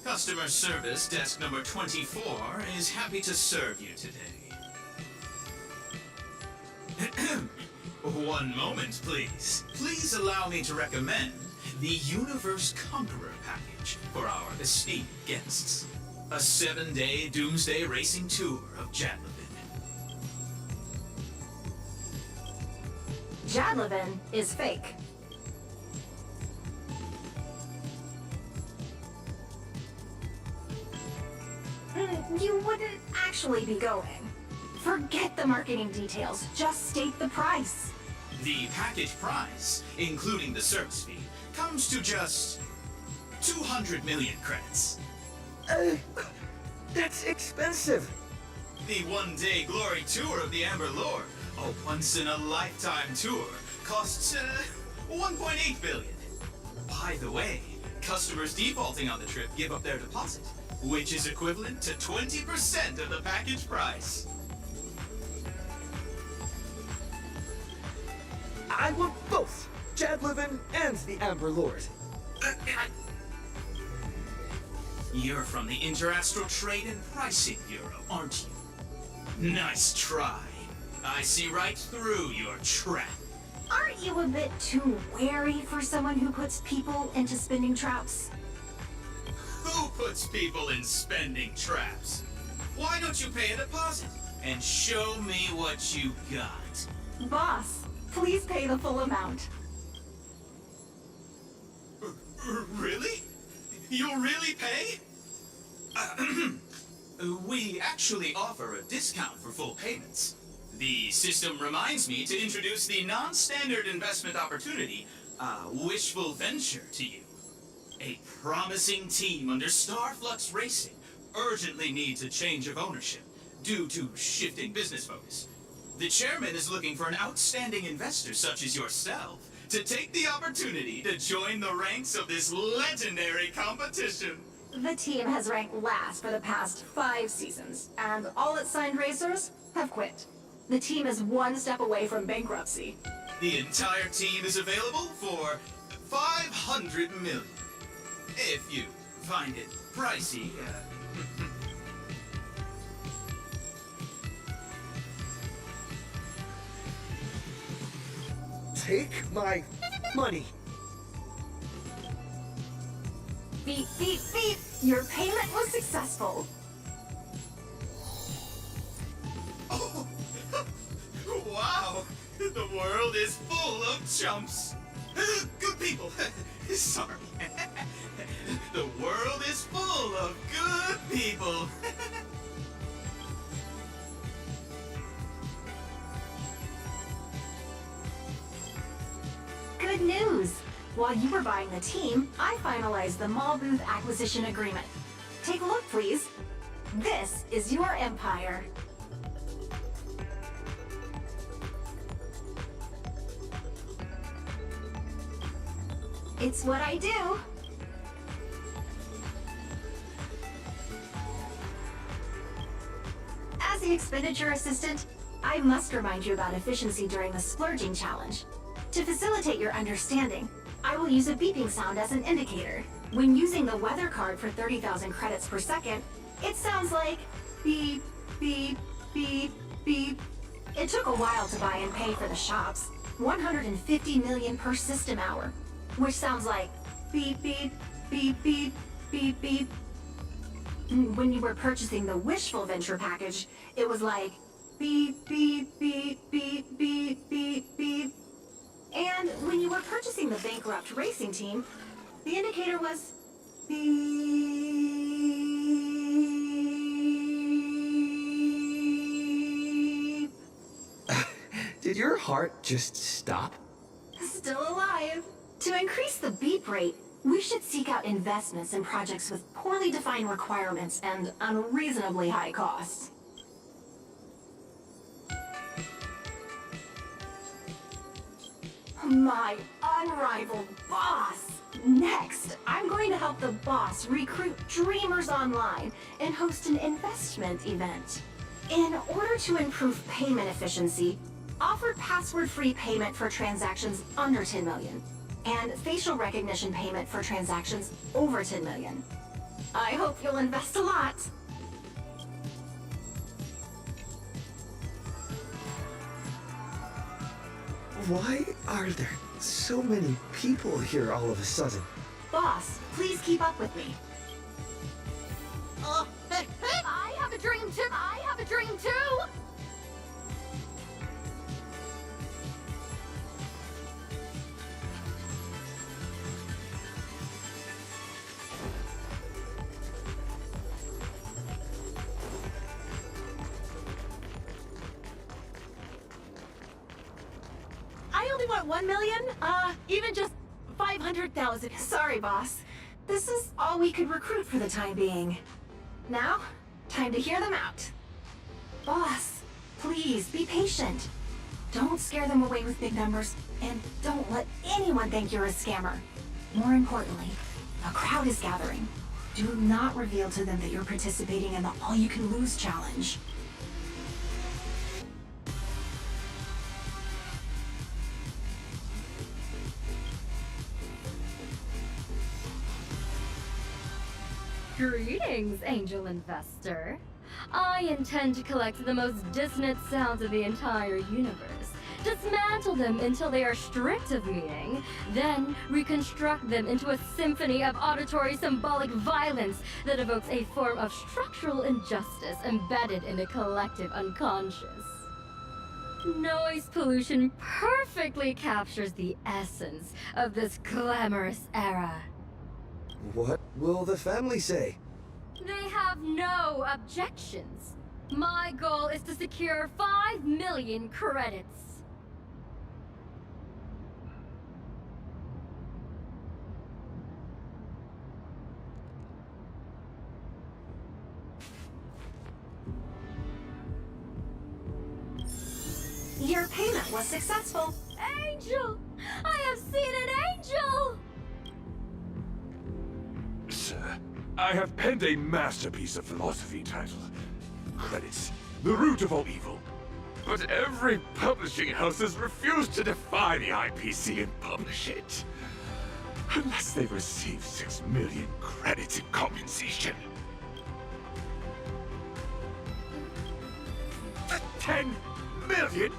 Customer service desk number 24 is happy to serve you today. 1 moment, please. Please allow me to recommend the Universe Conqueror package for our esteemed guests. A 7-day doomsday racing tour of Jadlevin. Jadlevin is fake. You wouldn't actually be going. Forget the marketing details, just state the price. The package price, including the service fee, comes to just 200 million credits. That's expensive. The 1-day glory tour of the Amber Lord, a once-in-a-lifetime tour, costs 1.8 billion. By the way, customers defaulting on the trip give up their deposit, which is equivalent to 20% of the package price. I want both Jadlevin and the Amber Lord. You're from the Interastral Trade and Pricing Bureau, aren't you? Nice try. I see right through your trap. Aren't you a bit too wary for someone who puts people into spending traps? Who puts people in spending traps? Why don't you pay a deposit and show me what you got? Boss, please pay the full amount. Really? You'll really pay? We actually offer a discount for full payments. The system reminds me to introduce the non-standard investment opportunity, Wishful Venture, to you. A promising team under Starflux Racing urgently needs a change of ownership due to shifting business focus. The chairman is looking for an outstanding investor such as yourself to take the opportunity to join the ranks of this legendary competition. The team has ranked last for the past 5 seasons, and all its signed racers have quit. The team is 1 step away from bankruptcy. The entire team is available for 500 million. If you find it pricey, Take my money. Beep, beep, beep! Your payment was successful. Oh, wow! The world is full of chumps. Good people. Sorry. The world is full of good people. Good news! While you were buying the team, I finalized the mall booth acquisition agreement. Take a look, please. This is your empire. It's what I do. the expenditure assistant, I must remind you about efficiency during the splurging challenge. To facilitate your understanding, I will use a beeping sound as an indicator. When using the weather card for 30,000 credits per second, it sounds like beep, beep, beep, beep. It took a while to buy and pay for the shops. 150 million per system hour, which sounds like beep, beep, beep, beep, beep, beep. When you were purchasing the Wishful Venture package, it was like beep, beep, beep, beep, beep, beep, beep. And when you were purchasing the Bankrupt Racing Team, the indicator was beep. Did your heart just stop? Still alive. To increase the beep rate, we should seek out investments in projects with poorly defined requirements and unreasonably high costs. My unrivaled boss! Next, I'm going to help the boss recruit dreamers online and host an investment event. In order to improve payment efficiency, offer password-free payment for transactions under 10 million, and facial recognition payment for transactions over 10 million. I hope you'll invest a lot. Why are there so many people here all of a sudden? Boss, please keep up with me. I have a dream too! I have a dream too! I only want 1 million, even just 500,000. Sorry, boss. This is all we could recruit for the time being. Now, time to hear them out. Boss, please be patient. Don't scare them away with big numbers, and don't let anyone think you're a scammer. More importantly, a crowd is gathering. Do not reveal to them that you're participating in the all-you-can-lose challenge. Greetings, angel investor. I intend to collect the most dissonant sounds of the entire universe, dismantle them until they are stripped of meaning, then reconstruct them into a symphony of auditory symbolic violence that evokes a form of structural injustice embedded in the collective unconscious. Noise pollution perfectly captures the essence of this glamorous era. What will the family say? They have no objections. My goal is to secure 5 million credits. Your payment was successful. Angel! I have seen an angel! Sir, I have penned a masterpiece of philosophy titled Credits, the Root of All Evil. But every publishing house has refused to defy the IPC and publish it. Unless they receive 6 million credits in compensation. 10 million?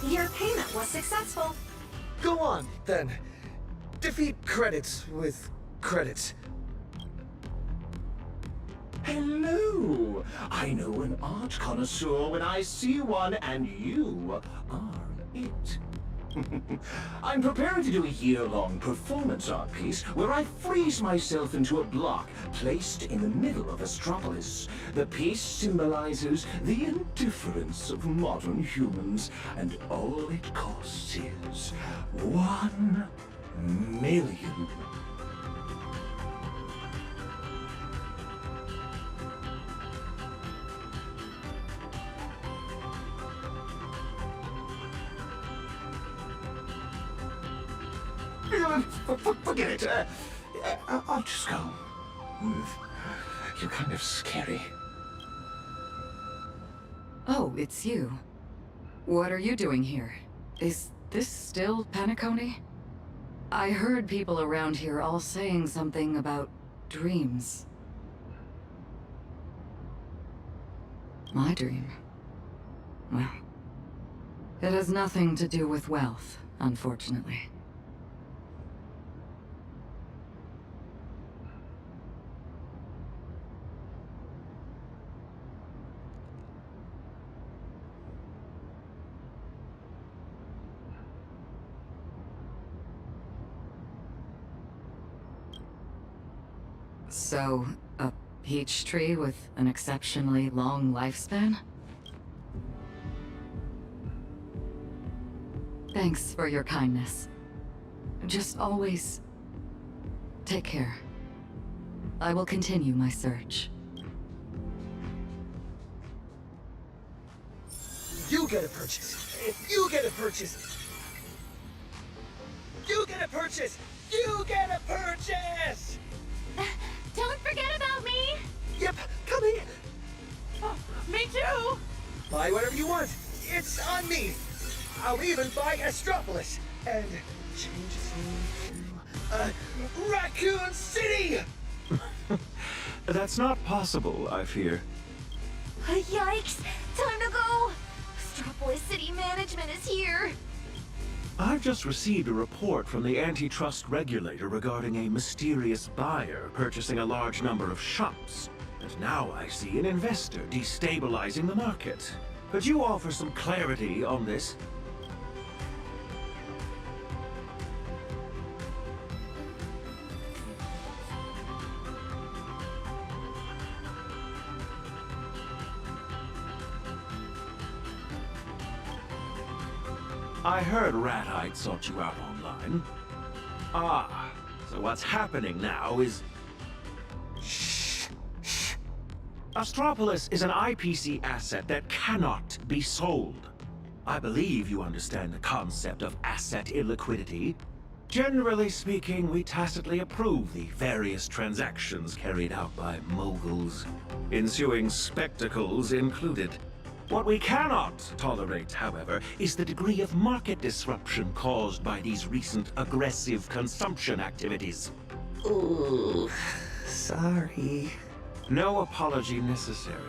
Your payment was successful. Go on, then. Defeat credits with credits. Hello! I know an art connoisseur when I see one, and you are it. I'm preparing to do a year-long performance art piece where I freeze myself into a block placed in the middle of Astropolis. The piece symbolizes the indifference of modern humans, and all it costs is 1 million. Forget it. I'll just go. You're kind of scary. Oh, it's you. What are you doing here? Is this still Penacony? I heard people around here all saying something about dreams. My dream? Well, it has nothing to do with wealth, unfortunately. So, a peach tree with an exceptionally long lifespan? Thanks for your kindness. Just always take care. I will continue my search. You get a purchase. You get a purchase. You get a purchase. You get a purchase. Don't forget about me! Yep, coming. Oh, me too! Buy whatever you want. It's on me. I'll even buy Astropolis and change its name to Raccoon City. That's not possible, I fear. Yikes! Time to go! Astropolis City Management is here! I've just received a report from the antitrust regulator regarding a mysterious buyer purchasing a large number of shops. And now I see an investor destabilizing the market. Could you offer some clarity on this? I heard Ratite sought you out online. Ah, so what's happening now is... Shh. Astropolis is an IPC asset that cannot be sold. I believe you understand the concept of asset illiquidity. Generally speaking, we tacitly approve the various transactions carried out by moguls, ensuing spectacles included. What we cannot tolerate, however, is the degree of market disruption caused by these recent aggressive consumption activities. Ooh, sorry. No apology necessary.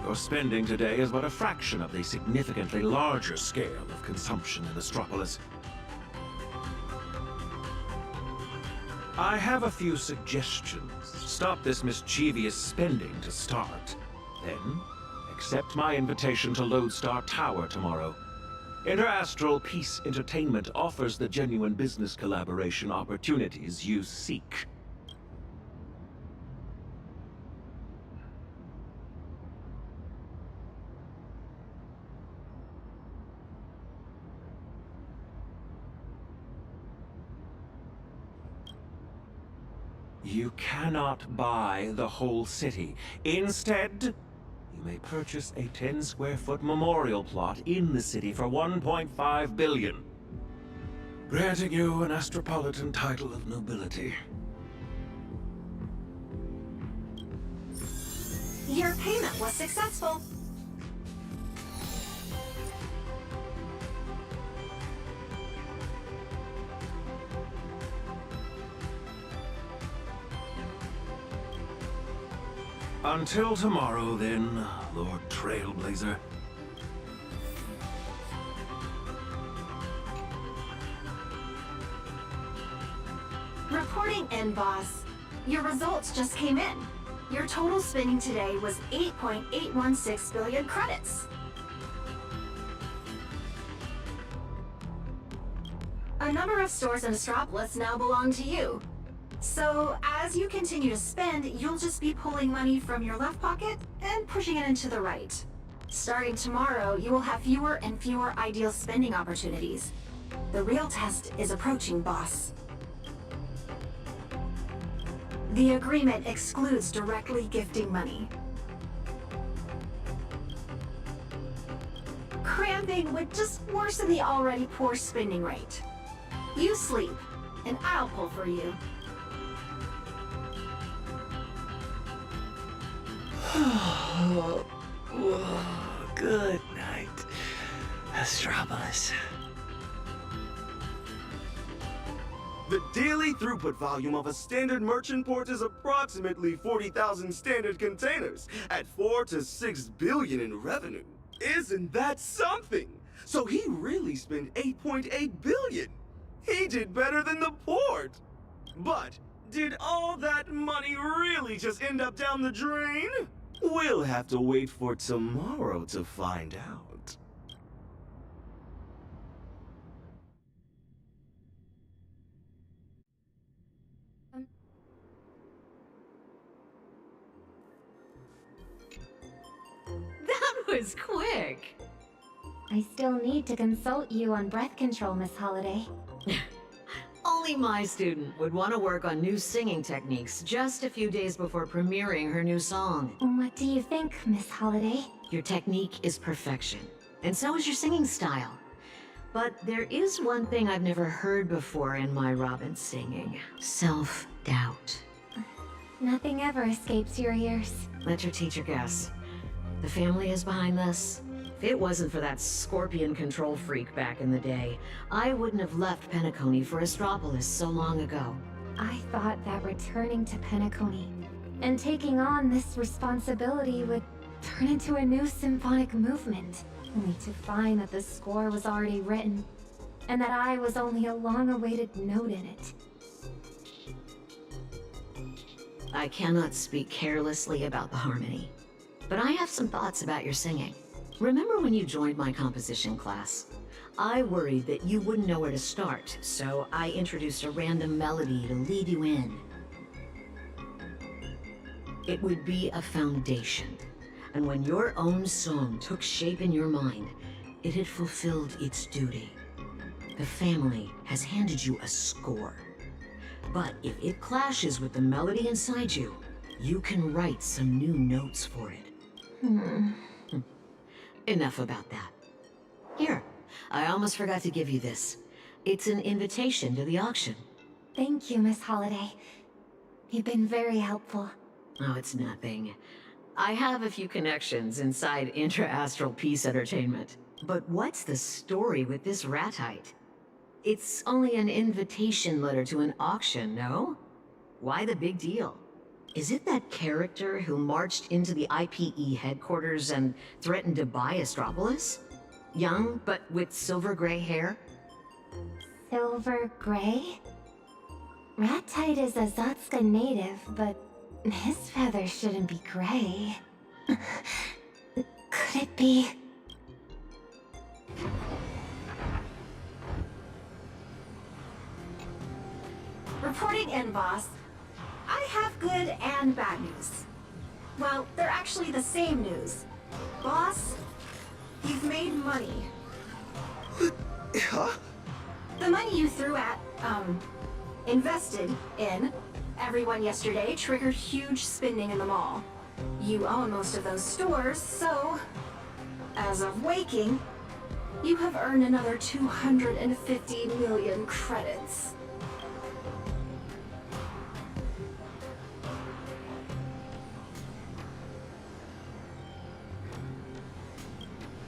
Your spending today is but a fraction of the significantly larger scale of consumption in Astropolis. I have a few suggestions. Stop this mischievous spending to start. Then, accept my invitation to Lodestar Tower tomorrow. Interastral Peace Entertainment offers the genuine business collaboration opportunities you seek. You cannot buy the whole city. Instead, you may purchase a 10-square-foot memorial plot in the city for 1.5 billion. Granting you an Astropolitan title of nobility. Your payment was successful. Until tomorrow, then, Lord Trailblazer. Reporting in, boss. Your results just came in. Your total spending today was 8.816 billion credits. A number of stores in Astropolis now belong to you. So, as you continue to spend, you'll just be pulling money from your left pocket and pushing it into the right. Starting tomorrow, you will have fewer and fewer ideal spending opportunities. The real test is approaching, boss. The agreement excludes directly gifting money. Cramping would just worsen the already poor spending rate. You sleep, and I'll pull for you. Good night, Astropolis. The daily throughput volume of a standard merchant port is approximately 40,000 standard containers at 4 to 6 billion in revenue. Isn't that something? So he really spent 8.8 billion. He did better than the port. But did all that money really just end up down the drain? We'll have to wait for tomorrow to find out. That was quick! I still need to consult you on breath control, Miss Holiday. Only my student would want to work on new singing techniques just a few days before premiering her new song. What do you think, Miss Holiday? Your technique is perfection, and so is your singing style. But there is one thing I've never heard before in my Robin singing. Self-doubt. Nothing ever escapes your ears. Let your teacher guess. The family is behind this? If it wasn't for that scorpion control freak back in the day, I wouldn't have left Penacony for Astropolis so long ago. I thought that returning to Penacony and taking on this responsibility would turn into a new symphonic movement, only to find that the score was already written, and that I was only a long-awaited note in it. I cannot speak carelessly about the harmony, but I have some thoughts about your singing. Remember when you joined my composition class? I worried that you wouldn't know where to start, so I introduced a random melody to lead you in. It would be a foundation, and when your own song took shape in your mind, it had fulfilled its duty. The family has handed you a score. But if it clashes with the melody inside you, you can write some new notes for it. Enough about that. Here, I almost forgot to give you this. It's an invitation to the auction. Thank you, Miss Holiday. You've been very helpful. Oh, it's nothing. I have a few connections inside intra-astral peace entertainment. But what's the story with this ratite? It's only an invitation letter to an auction, no? Why the big deal? Is it that character who marched into the IPE headquarters and threatened to buy Astropolis? Young, but with silver gray hair? Silver gray? Ratite is a Zotska native, but his feathers shouldn't be gray. Could it be? Reporting in, boss. I have good and bad news. Well, they're actually the same news. Boss, you've made money. Huh? The money you threw at, invested in everyone yesterday triggered huge spending in the mall. You own most of those stores, so as of waking, you have earned another 250 million credits.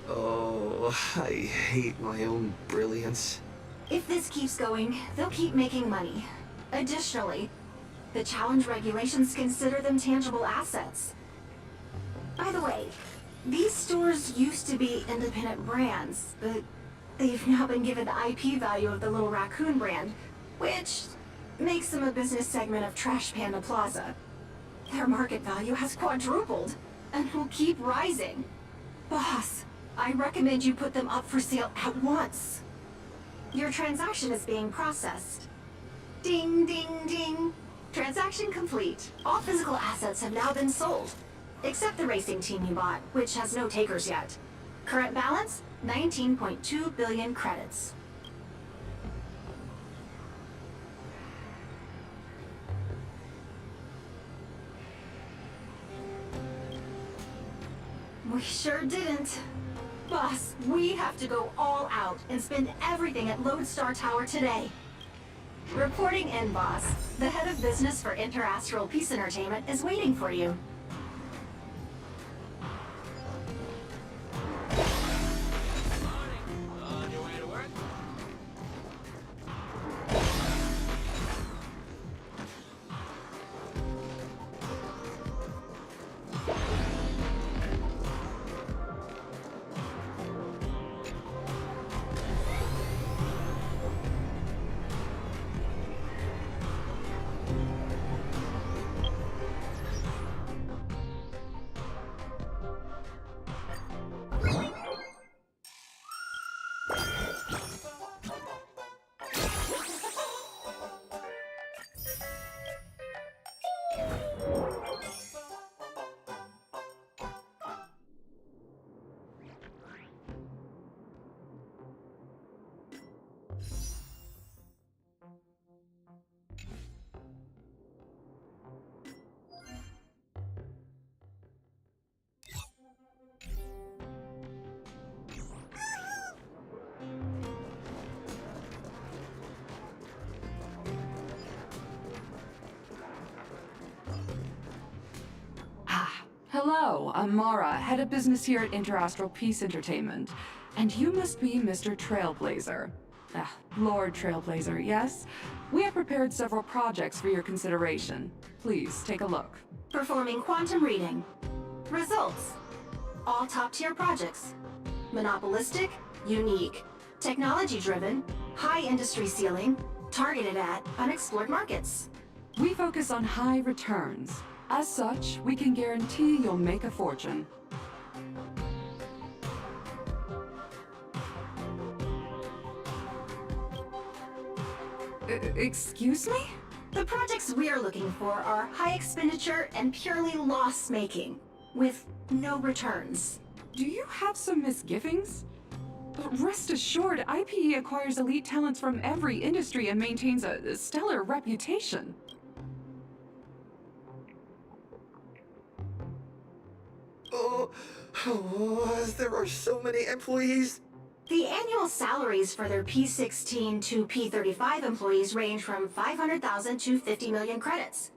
Oh, I hate my own brilliance. If this keeps going, they'll keep making money. Additionally, the challenge regulations consider them tangible assets. By the way, these stores used to be independent brands, but they've now been given the IP value of the Little Raccoon brand, which makes them a business segment of Trash Panda Plaza. Their market value has quadrupled, and will keep rising. Boss, I recommend you put them up for sale at once. Your transaction is being processed. Ding, ding, ding. Transaction complete. All physical assets have now been sold, except the racing team you bought, which has no takers yet. Current balance, 19.2 billion credits. We sure didn't. Boss, we have to go all out and spend everything at Lodestar Tower today. Reporting in, boss. The head of business for Interastral Peace Entertainment is waiting for you. On your way to work? Hello, I'm Mara, head of business here at Interastral Peace Entertainment. And you must be Mr. Trailblazer. Lord Trailblazer, yes? We have prepared several projects for your consideration. Please, take a look. Performing quantum reading. Results. All top-tier projects. Monopolistic, unique, technology-driven, high industry ceiling, targeted at unexplored markets. We focus on high returns. As such, we can guarantee you'll make a fortune. Excuse me? The projects we're looking for are high expenditure and purely loss-making, with no returns. Do you have some misgivings? Rest assured, IPE acquires elite talents from every industry and maintains a stellar reputation. There are so many employees. The annual salaries for their P16 to P35 employees range from 500,000 to 50 million credits.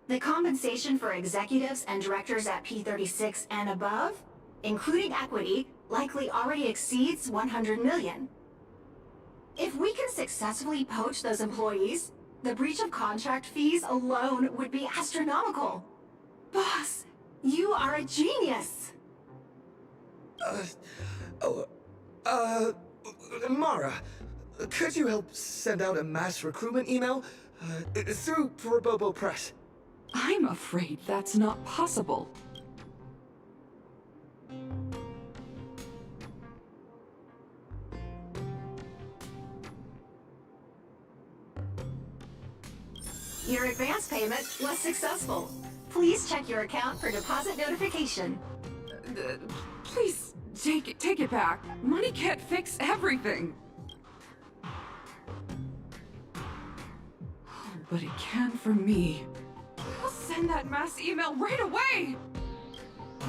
The compensation for executives and directors at P36 and above, including equity, likely already exceeds 100 million. If we can successfully poach those employees, the breach of contract fees alone would be astronomical. Boss, you are a genius! Mara, could you help send out a mass recruitment email? Through Bobo Press. I'm afraid that's not possible. Your advance payment was successful. Please check your account for deposit notification. Please, take it back. Money can't fix everything. But it can for me. I'll send that mass email right away!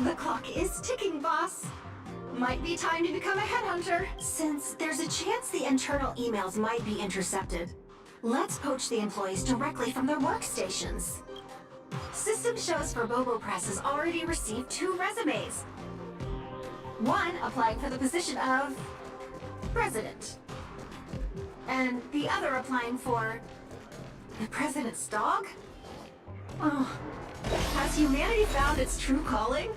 The clock is ticking, boss. Might be time to become a headhunter, since there's a chance the internal emails might be intercepted. Let's poach the employees directly from their workstations. System shows for Bobo Press has already received 2 resumes. One applying for the position of president, and the other applying for the president's dog? Oh, has humanity found its true calling?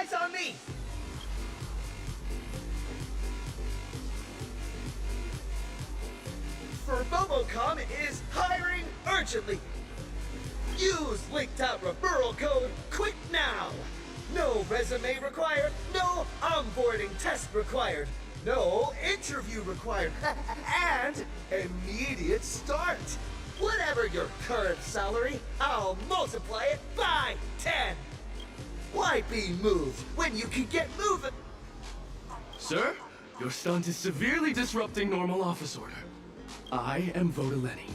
Joke's on me! For Momocom is hiring urgently. Use linked out referral code QUICK NOW. No resume required, no onboarding test required, no interview required, and immediate start. Whatever your current salary, I'll multiply it by 10. Why be moved when you can get moving? Sir, your stunt is severely disrupting normal office order. I am Vodaleni.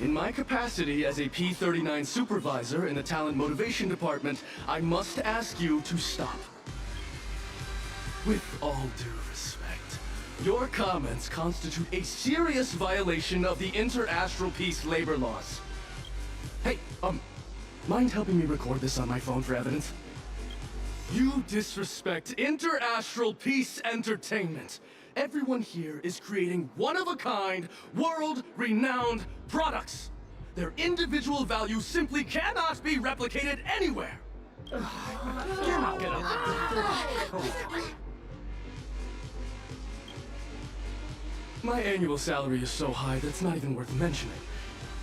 In my capacity as a P-39 supervisor in the Talent Motivation Department, I must ask you to stop. With all due respect, your comments constitute a serious violation of the Inter-Astral Peace labor laws. Hey, mind helping me record this on my phone for evidence? You disrespect Inter-Astral Peace Entertainment. Everyone here is creating one-of-a-kind, world-renowned products. Their individual value simply cannot be replicated anywhere. Get up. My annual salary is so high that it's not even worth mentioning.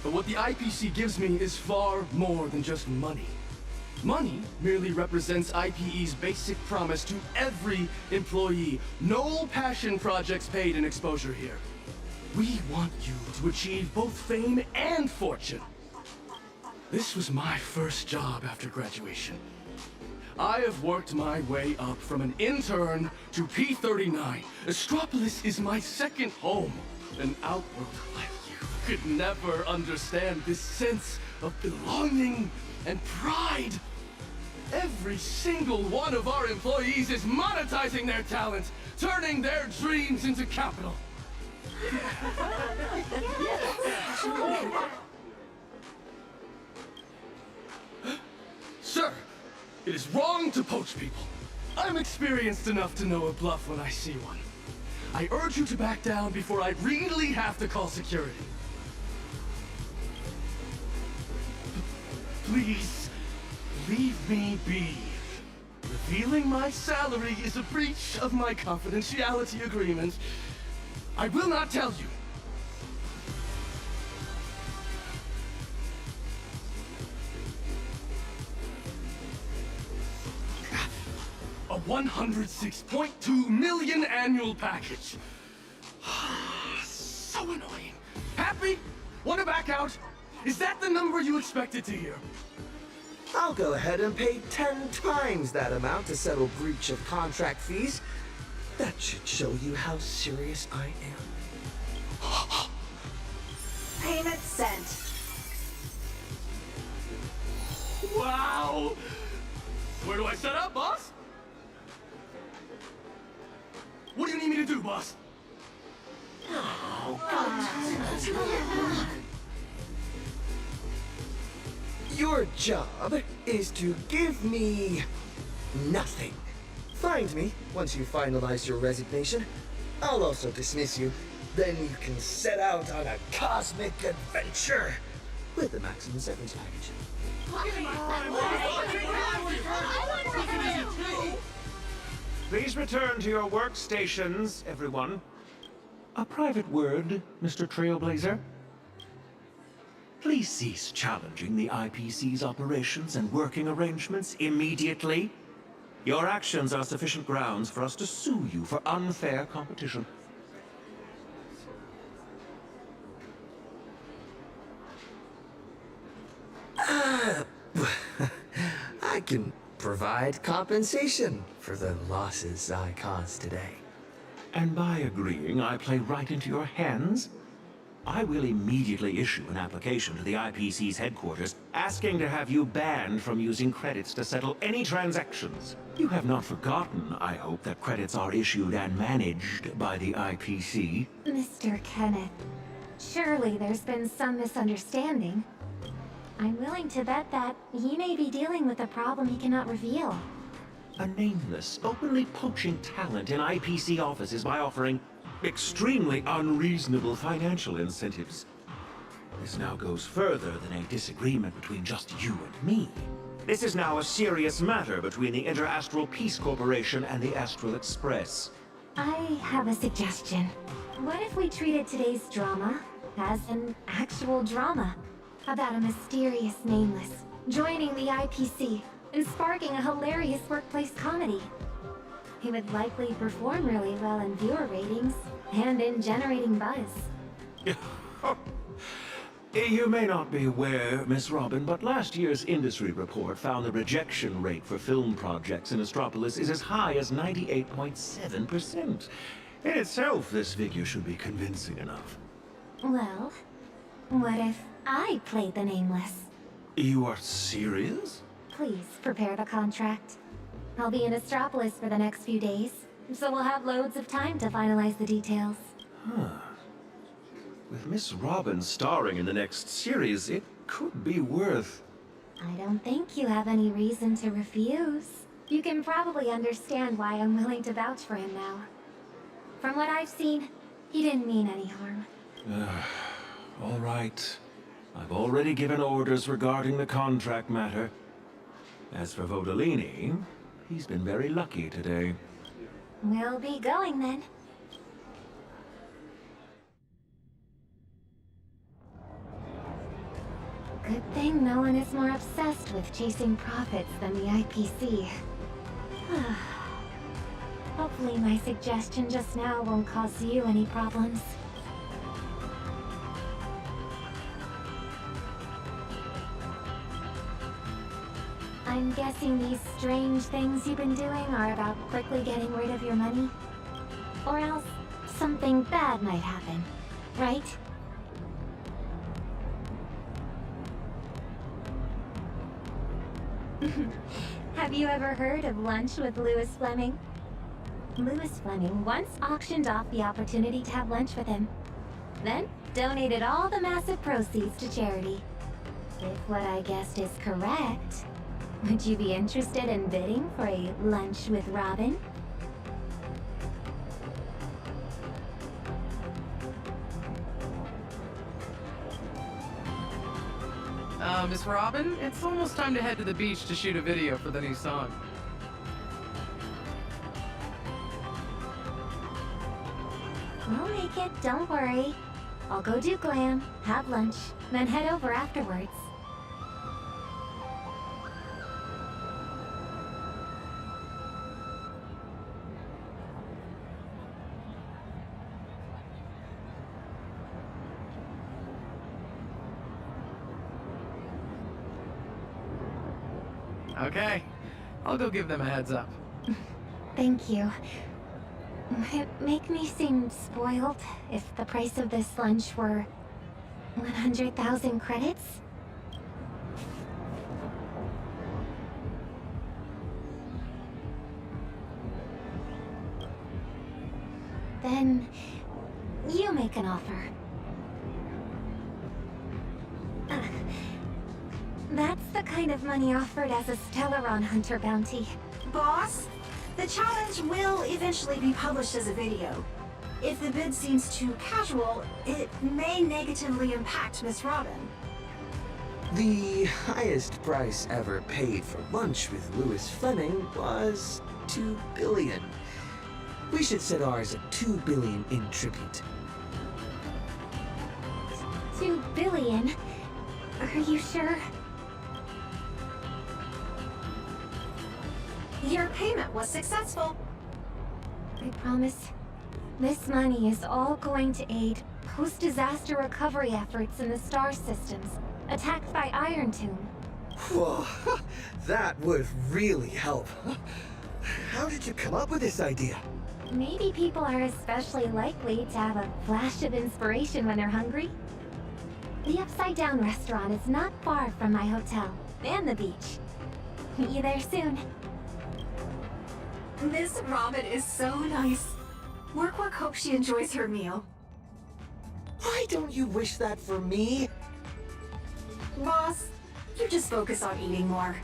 But what the IPC gives me is far more than just money. Money merely represents IPE's basic promise to every employee. No passion projects paid in exposure here. We want you to achieve both fame and fortune. This was my first job after graduation. I have worked my way up from an intern to P-39. Astropolis is my second home. An outworld like you could never understand this sense of belonging and pride. Every single one of our employees is monetizing their talent, turning their dreams into capital. Sir, it is wrong to poach people. I'm experienced enough to know a bluff when I see one. I urge you to back down before I really have to call security. Please, leave me be. Revealing my salary is a breach of my confidentiality agreement. I will not tell you. A 106.2 million annual package. So annoying. Happy? Want to back out? Is that the number you expected to hear? I'll go ahead and pay 10 times that amount to settle breach of contract fees. That should show you how serious I am. Payment sent. Wow! Where do I set up, boss? What do you need me to do, boss? Your job is to give me nothing. Find me once you finalize your resignation. I'll also dismiss you. Then you can set out on a cosmic adventure with the maximum severance package. Please return to your workstations, everyone. A private word, Mr. Trailblazer. Please cease challenging the IPC's operations and working arrangements immediately. Your actions are sufficient grounds for us to sue you for unfair competition. I can provide compensation for the losses I caused today. And by agreeing I play right into your hands, I will immediately issue an application to the IPC's headquarters asking to have you banned from using credits to settle any transactions. You have not forgotten, I hope, that credits are issued and managed by the IPC. Mr. Kenneth, surely there's been some misunderstanding. I'm willing to bet that he may be dealing with a problem he cannot reveal. A nameless, openly poaching talent in IPC offices by offering extremely unreasonable financial incentives. This now goes further than a disagreement between just you and me. This is now a serious matter between the Inter-Astral Peace Corporation and the Astral Express. I have a suggestion. What if we treated today's drama as an actual drama? About a mysterious nameless joining the IPC and sparking a hilarious workplace comedy. He would likely perform really well in viewer ratings and in generating buzz. You may not be aware, Miss Robin, but last year's industry report found the rejection rate for film projects in Astropolis is as high as 98.7%. In itself, this figure should be convincing enough. Well, what if I played the nameless? You are serious? Please prepare the contract. I'll be in Astropolis for the next few days, so we'll have loads of time to finalize the details. Huh. With Miss Robin starring in the next series, it could be worth... I don't think you have any reason to refuse. You can probably understand why I'm willing to vouch for him now. From what I've seen, he didn't mean any harm. All right. I've already given orders regarding the contract matter. As for Vodolini, he's been very lucky today. We'll be going then. Good thing no one is more obsessed with chasing profits than the IPC. Hopefully my suggestion just now won't cause you any problems. I'm guessing these strange things you've been doing are about quickly getting rid of your money? Or else something bad might happen, right? Have you ever heard of Lunch with Louis Fleming? Louis Fleming once auctioned off the opportunity to have lunch with him, then donated all the massive proceeds to charity. If what I guessed is correct, would you be interested in bidding for a lunch with Robin? Miss Robin, it's almost time to head to the beach to shoot a video for the new song. We'll make it, don't worry. I'll go do glam, have lunch, then head over afterwards. Okay, I'll go give them a heads up. Thank you. Would it make me seem spoiled if the price of this lunch were 100,000 credits? Then you make an offer. That's the kind of money offered as a Stellaron Hunter bounty. Boss, the challenge will eventually be published as a video. If the bid seems too casual, it may negatively impact Miss Robin. The highest price ever paid for lunch with Louis Fleming was 2 billion. We should set ours at 2 billion in tribute. 2 billion? Are you sure? Your payment was successful. I promise. This money is all going to aid post-disaster recovery efforts in the star systems attacked by Iron Tomb. Whoa, that would really help. How did you come up with this idea? Maybe people are especially likely to have a flash of inspiration when they're hungry. The Upside Down restaurant is not far from my hotel and the beach. Meet you there soon. Miss Robin is so nice. Work hopes she enjoys her meal. Why don't you wish that for me? Boss, you just focus on eating more.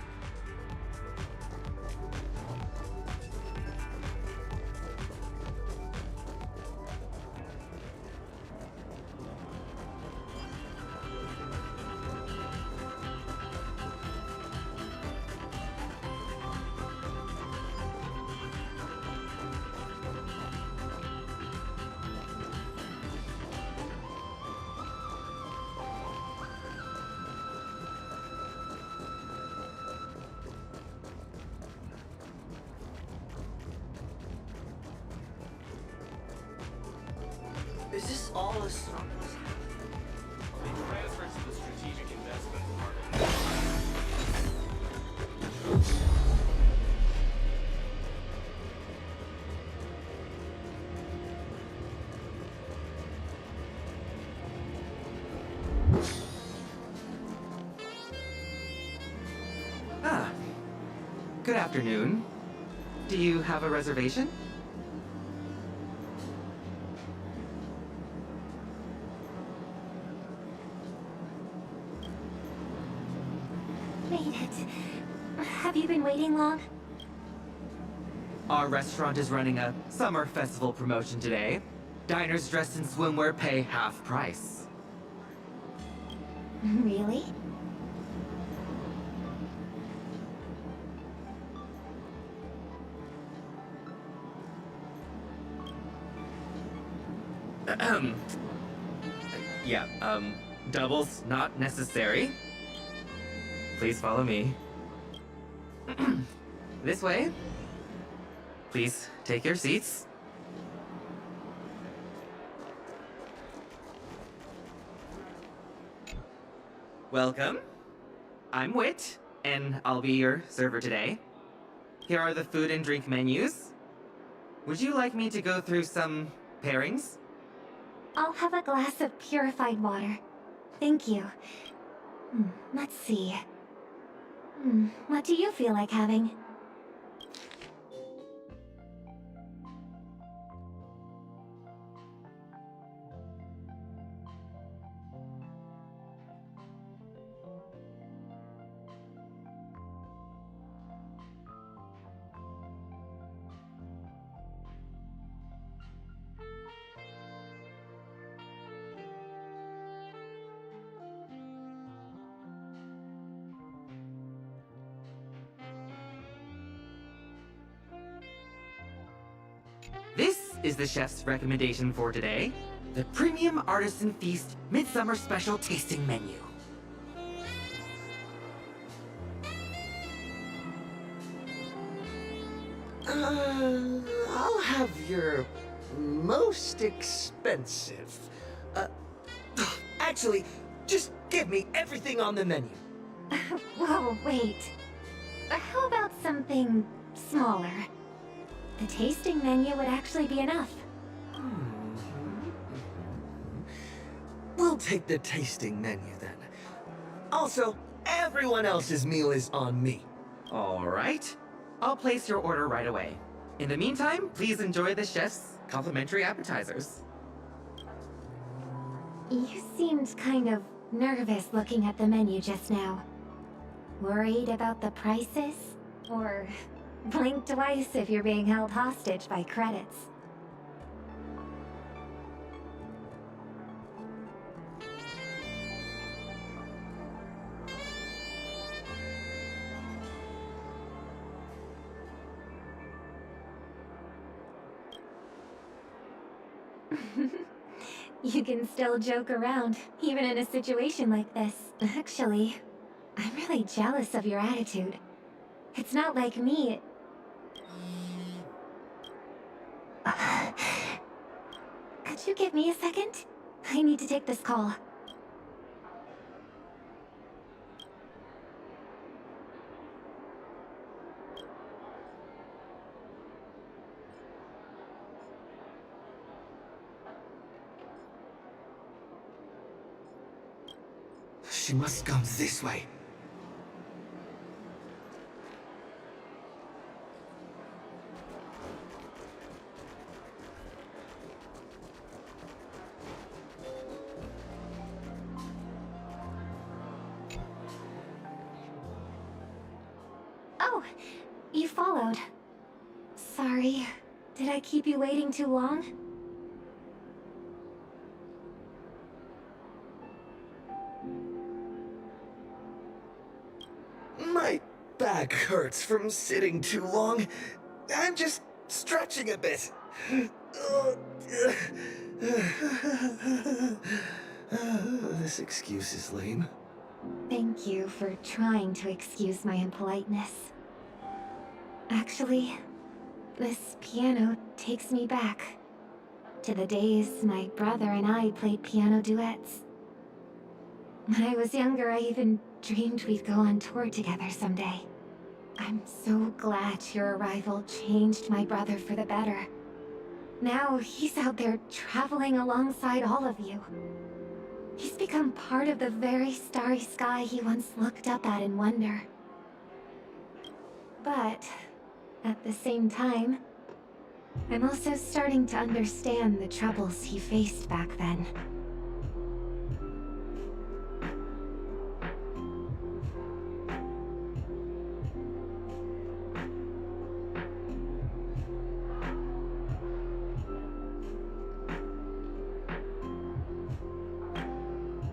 Is this all Astropolis? They transferred to the strategic investment department. Ah. Good afternoon. Do you have a reservation? Made it. Have you been waiting long? Our restaurant is running a summer festival promotion today. Diners dressed in swimwear pay half price. Really? Yeah, doubles not necessary. Please follow me. This way. Please take your seats. Welcome. I'm Wit, and I'll be your server today. Here are the food and drink menus. Would you like me to go through some pairings? I'll have a glass of purified water. Thank you. Let's see. What do you feel like having? This is the chef's recommendation for today. The Premium Artisan Feast Midsummer Special Tasting Menu. I'll have your most expensive. Actually, just give me everything on the menu. Whoa, wait. How about something smaller? The tasting menu would actually be enough. We'll take the tasting menu then. Also, everyone else's meal is on me. All right. I'll place your order right away. In the meantime, please enjoy the chef's complimentary appetizers. You seemed kind of nervous looking at the menu just now. Worried about the prices? Or blink twice if you're being held hostage by credits? You can still joke around, even in a situation like this. Actually, I'm really jealous of your attitude. It's not like me. Could you give me a second? I need to take this call. She must come this way. Oh, you followed. Sorry. Did I keep you waiting too long? My back hurts from sitting too long. I'm just stretching a bit. This excuse is lame. Thank you for trying to excuse my impoliteness. Actually, this piano takes me back to the days my brother and I played piano duets. When I was younger, I even dreamed we'd go on tour together someday. I'm so glad your arrival changed my brother for the better. Now he's out there traveling alongside all of you. He's become part of the very starry sky he once looked up at in wonder. But at the same time, I'm also starting to understand the troubles he faced back then.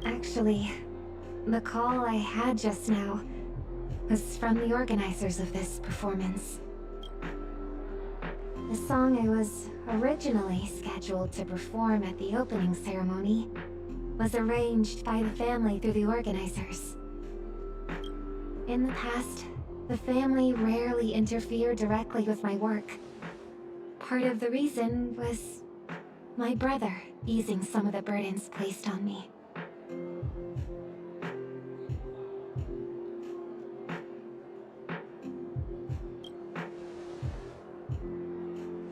Actually, the call I had just now was from the organizers of this performance. The song I was originally scheduled to perform at the opening ceremony was arranged by the family through the organizers. In the past, the family rarely interfered directly with my work. Part of the reason was my brother easing some of the burdens placed on me.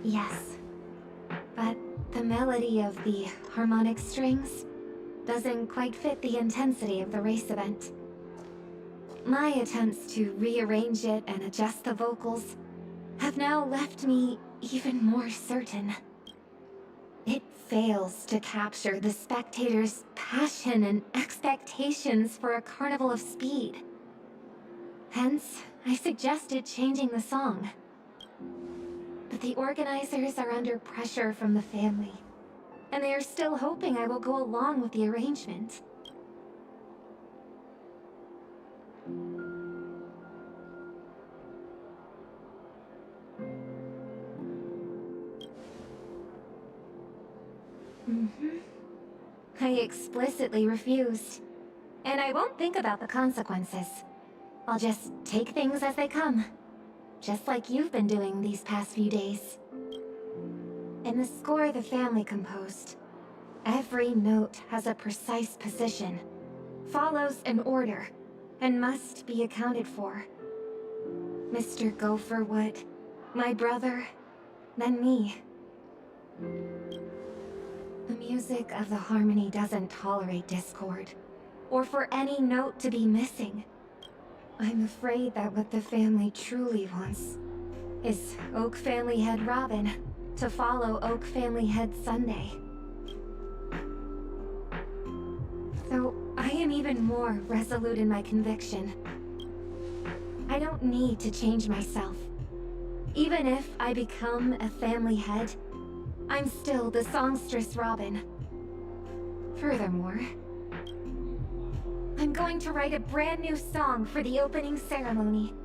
Yes, but the melody of the harmonic strings doesn't quite fit the intensity of the race event. My attempts to rearrange it and adjust the vocals have now left me even more certain. It fails to capture the spectators' passion and expectations for a carnival of speed. Hence, I suggested changing the song. But the organizers are under pressure from the family, and they are still hoping I will go along with the arrangement. I explicitly refused, and I won't think about the consequences. I'll just take things as they come. Just like you've been doing these past few days. In the score the family composed, every note has a precise position, follows an order, and must be accounted for. Mr. Gopher would, my brother, then me. The music of the harmony doesn't tolerate discord, or for any note to be missing. I'm afraid that what the family truly wants is Oak Family Head Robin to follow Oak Family Head Sunday. So I am even more resolute in my conviction. I don't need to change myself. Even if I become a family head, I'm still the songstress Robin. Furthermore, I'm going to write a brand new song for the opening ceremony.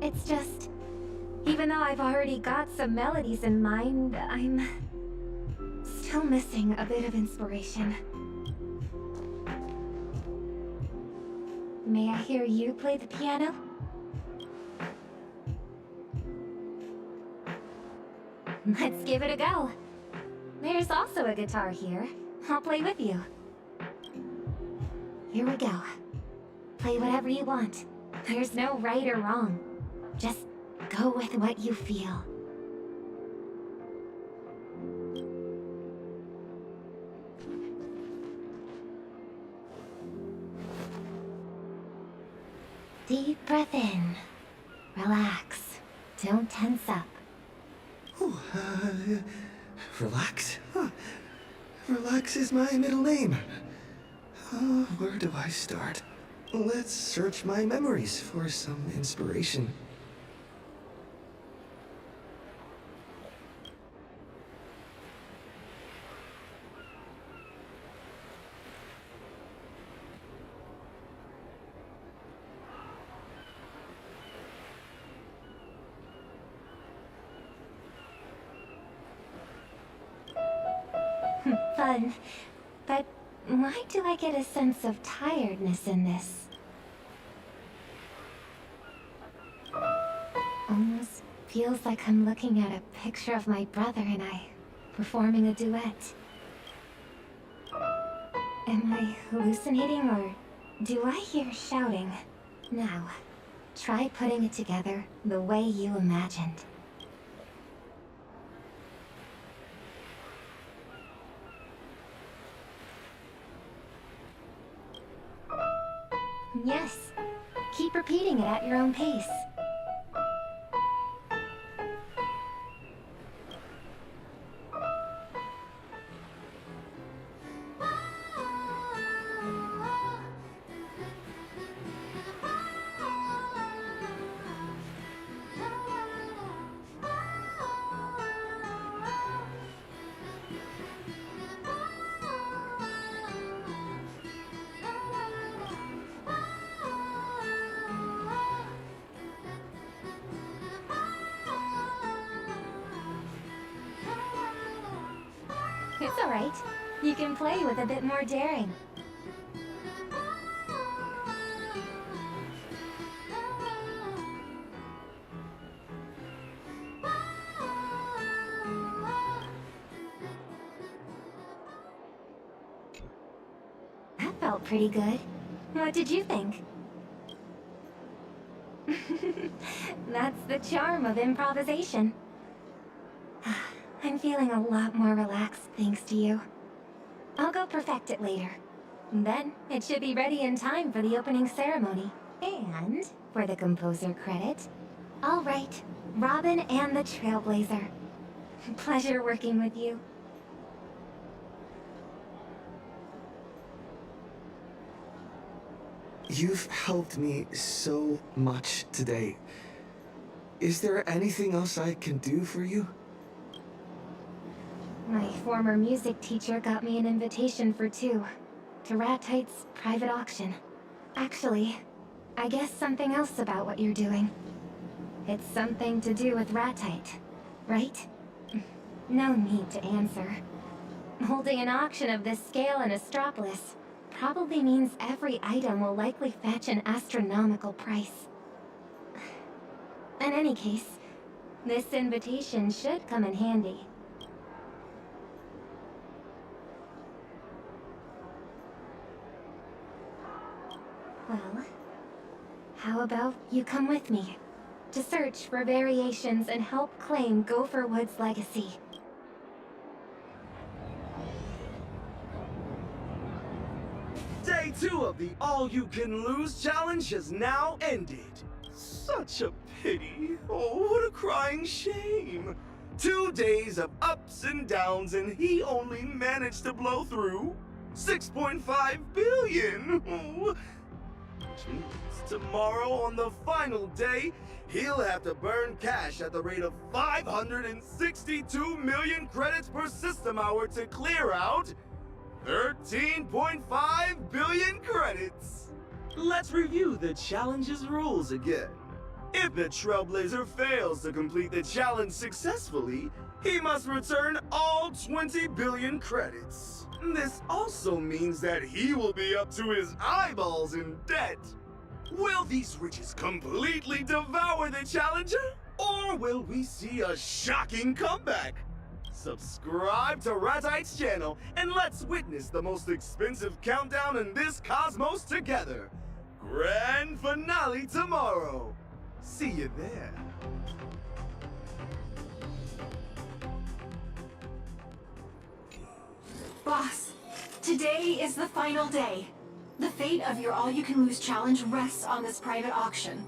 It's just, even though I've already got some melodies in mind, I'm still missing a bit of inspiration. May I hear you play the piano? Let's give it a go. There's also a guitar here. I'll play with you. Here we go. Play whatever you want. There's no right or wrong. Just go with what you feel. Deep breath in. Relax. Don't tense up. Relax? Huh. Relax is my middle name. Where do I start? Let's search my memories for some inspiration. Fun. But why do I get a sense of tiredness in this? Almost feels like I'm looking at a picture of my brother and I performing a duet. Am I hallucinating or do I hear shouting? Now, try putting it together the way you imagined. Yes, keep repeating it at your own pace. It's alright. You can play with a bit more daring. That felt pretty good. What did you think? That's the charm of improvisation. I'm feeling a lot more relaxed thanks to you. I'll go perfect it later. Then, it should be ready in time for the opening ceremony. And, for the composer credit, I'll write Robin and the Trailblazer. Pleasure working with you. You've helped me so much today. Is there anything else I can do for you? My former music teacher got me an invitation for 2, to Ratite's private auction. Actually, I guess something else about what you're doing. It's something to do with Ratite, right? No need to answer. Holding an auction of this scale in Astropolis probably means every item will likely fetch an astronomical price. In any case, this invitation should come in handy. Well, how about you come with me to search for variations and help claim Gopherwood's legacy? Day 2 of the All-You-Can-Lose Challenge has now ended. Such a pity. Oh, what a crying shame. 2 days of ups and downs and he only managed to blow through 6.5 billion. Oh. Which means tomorrow on the final day, he'll have to burn cash at the rate of 562 million credits per system hour to clear out 13.5 billion credits. Let's review the challenge's rules again. If the Trailblazer fails to complete the challenge successfully, he must return all 20 billion credits. This also means that he will be up to his eyeballs in debt. Will these riches completely devour the challenger? Or will we see a shocking comeback? Subscribe to Ratite's channel and let's witness the most expensive countdown in this cosmos together. Grand finale tomorrow. See you there. Boss, today is the final day. The fate of your All-You-Can-Lose challenge rests on this private auction.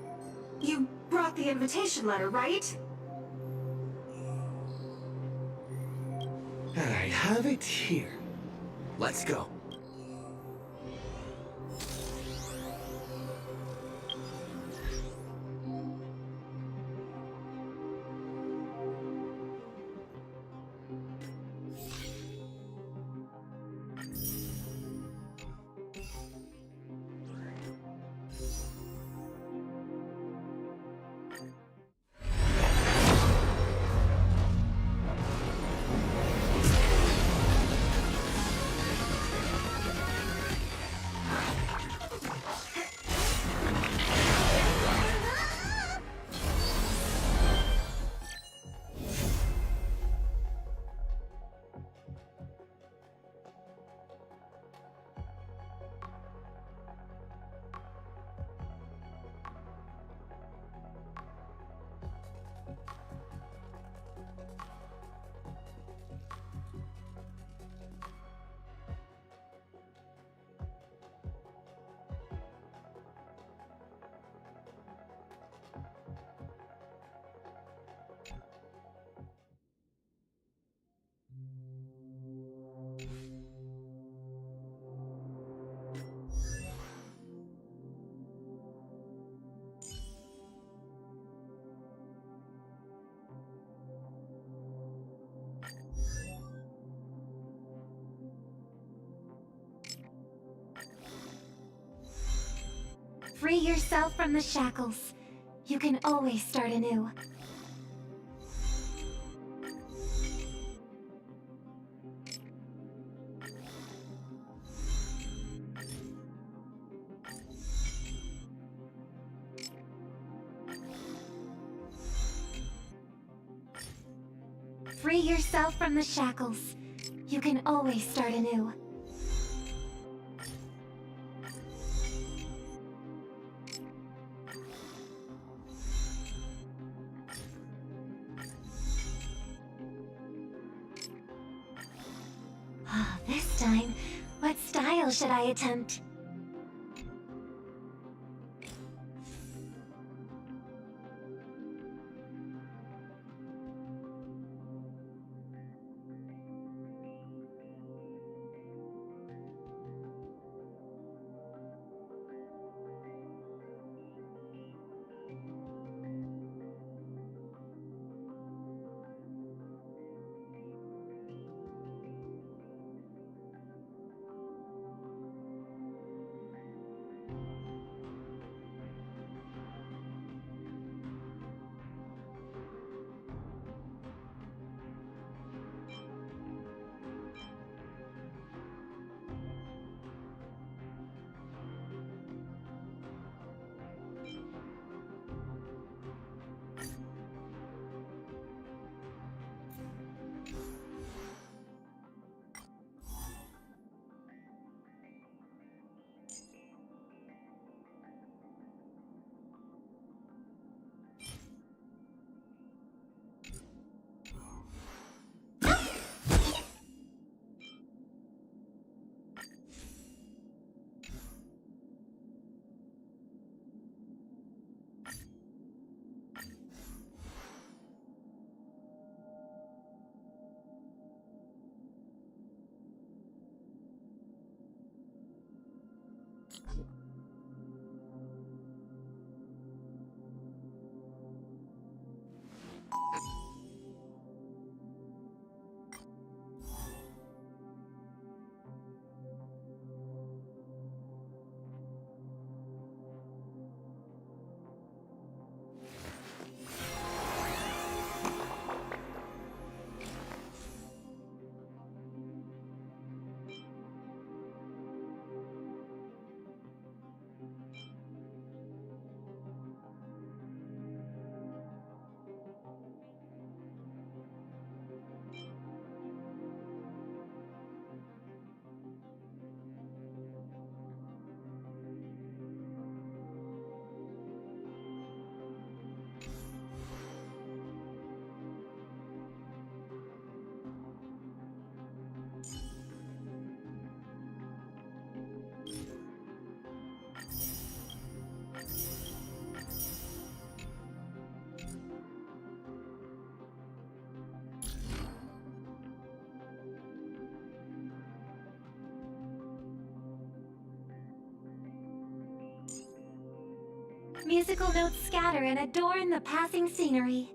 You brought the invitation letter, right? I have it here. Let's go. Free yourself from the shackles. You can always start anew. Free yourself from the shackles. You can always start anew. This time, what style should I attempt? Musical notes scatter and adorn the passing scenery.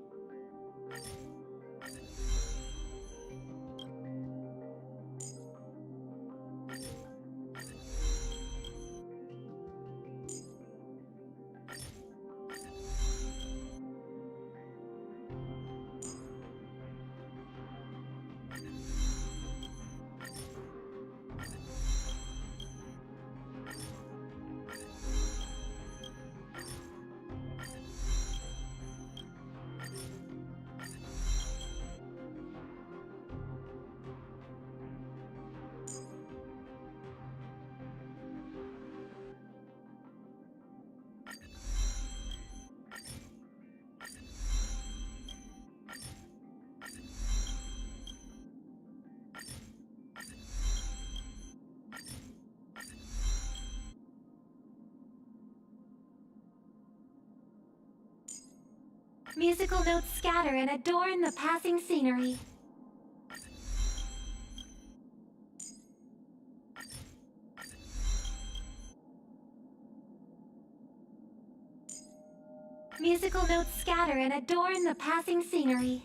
Musical notes scatter and adorn the passing scenery. Musical notes scatter and adorn the passing scenery.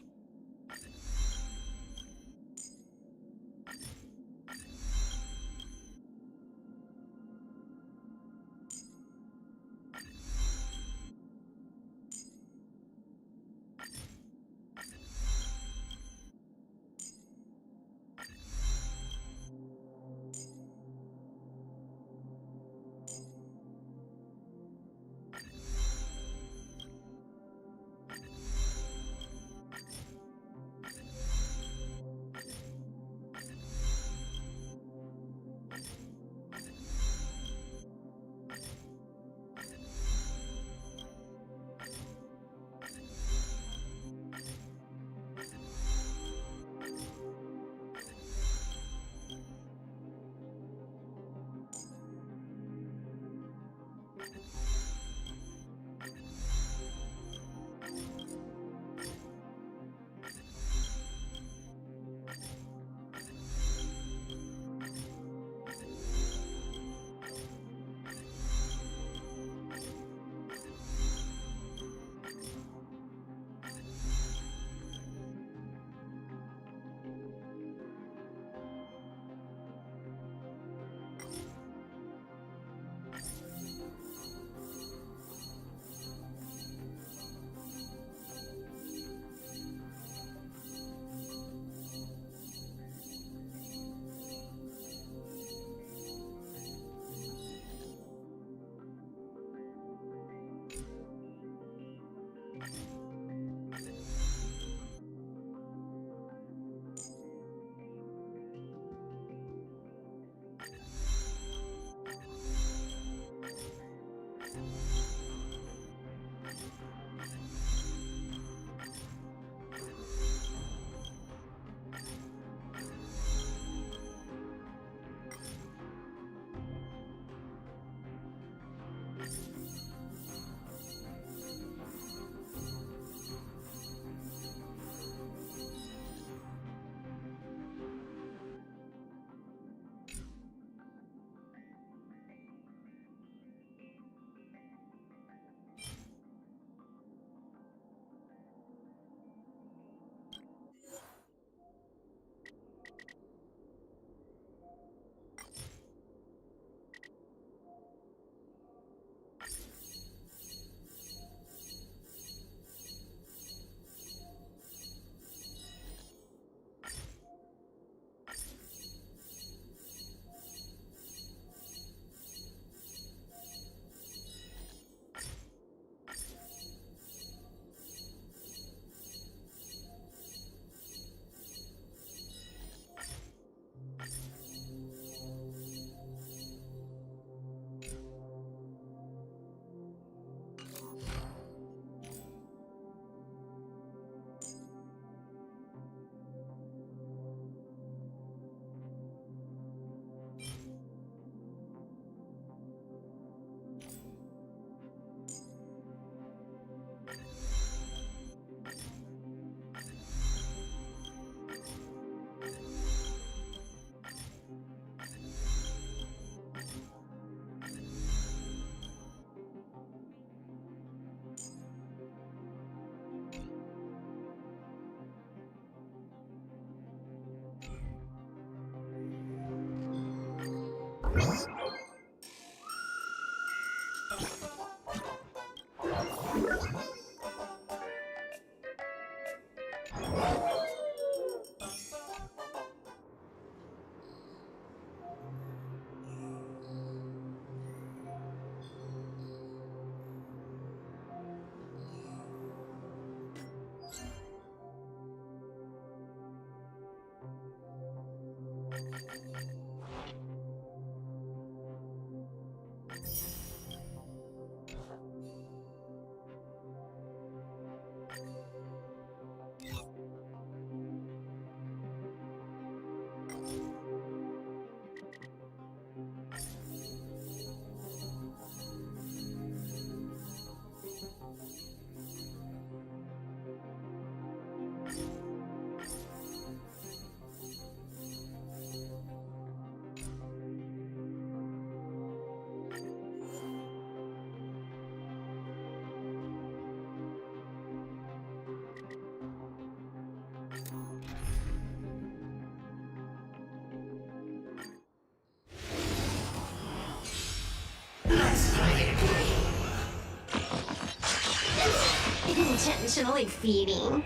Intentionally feeding.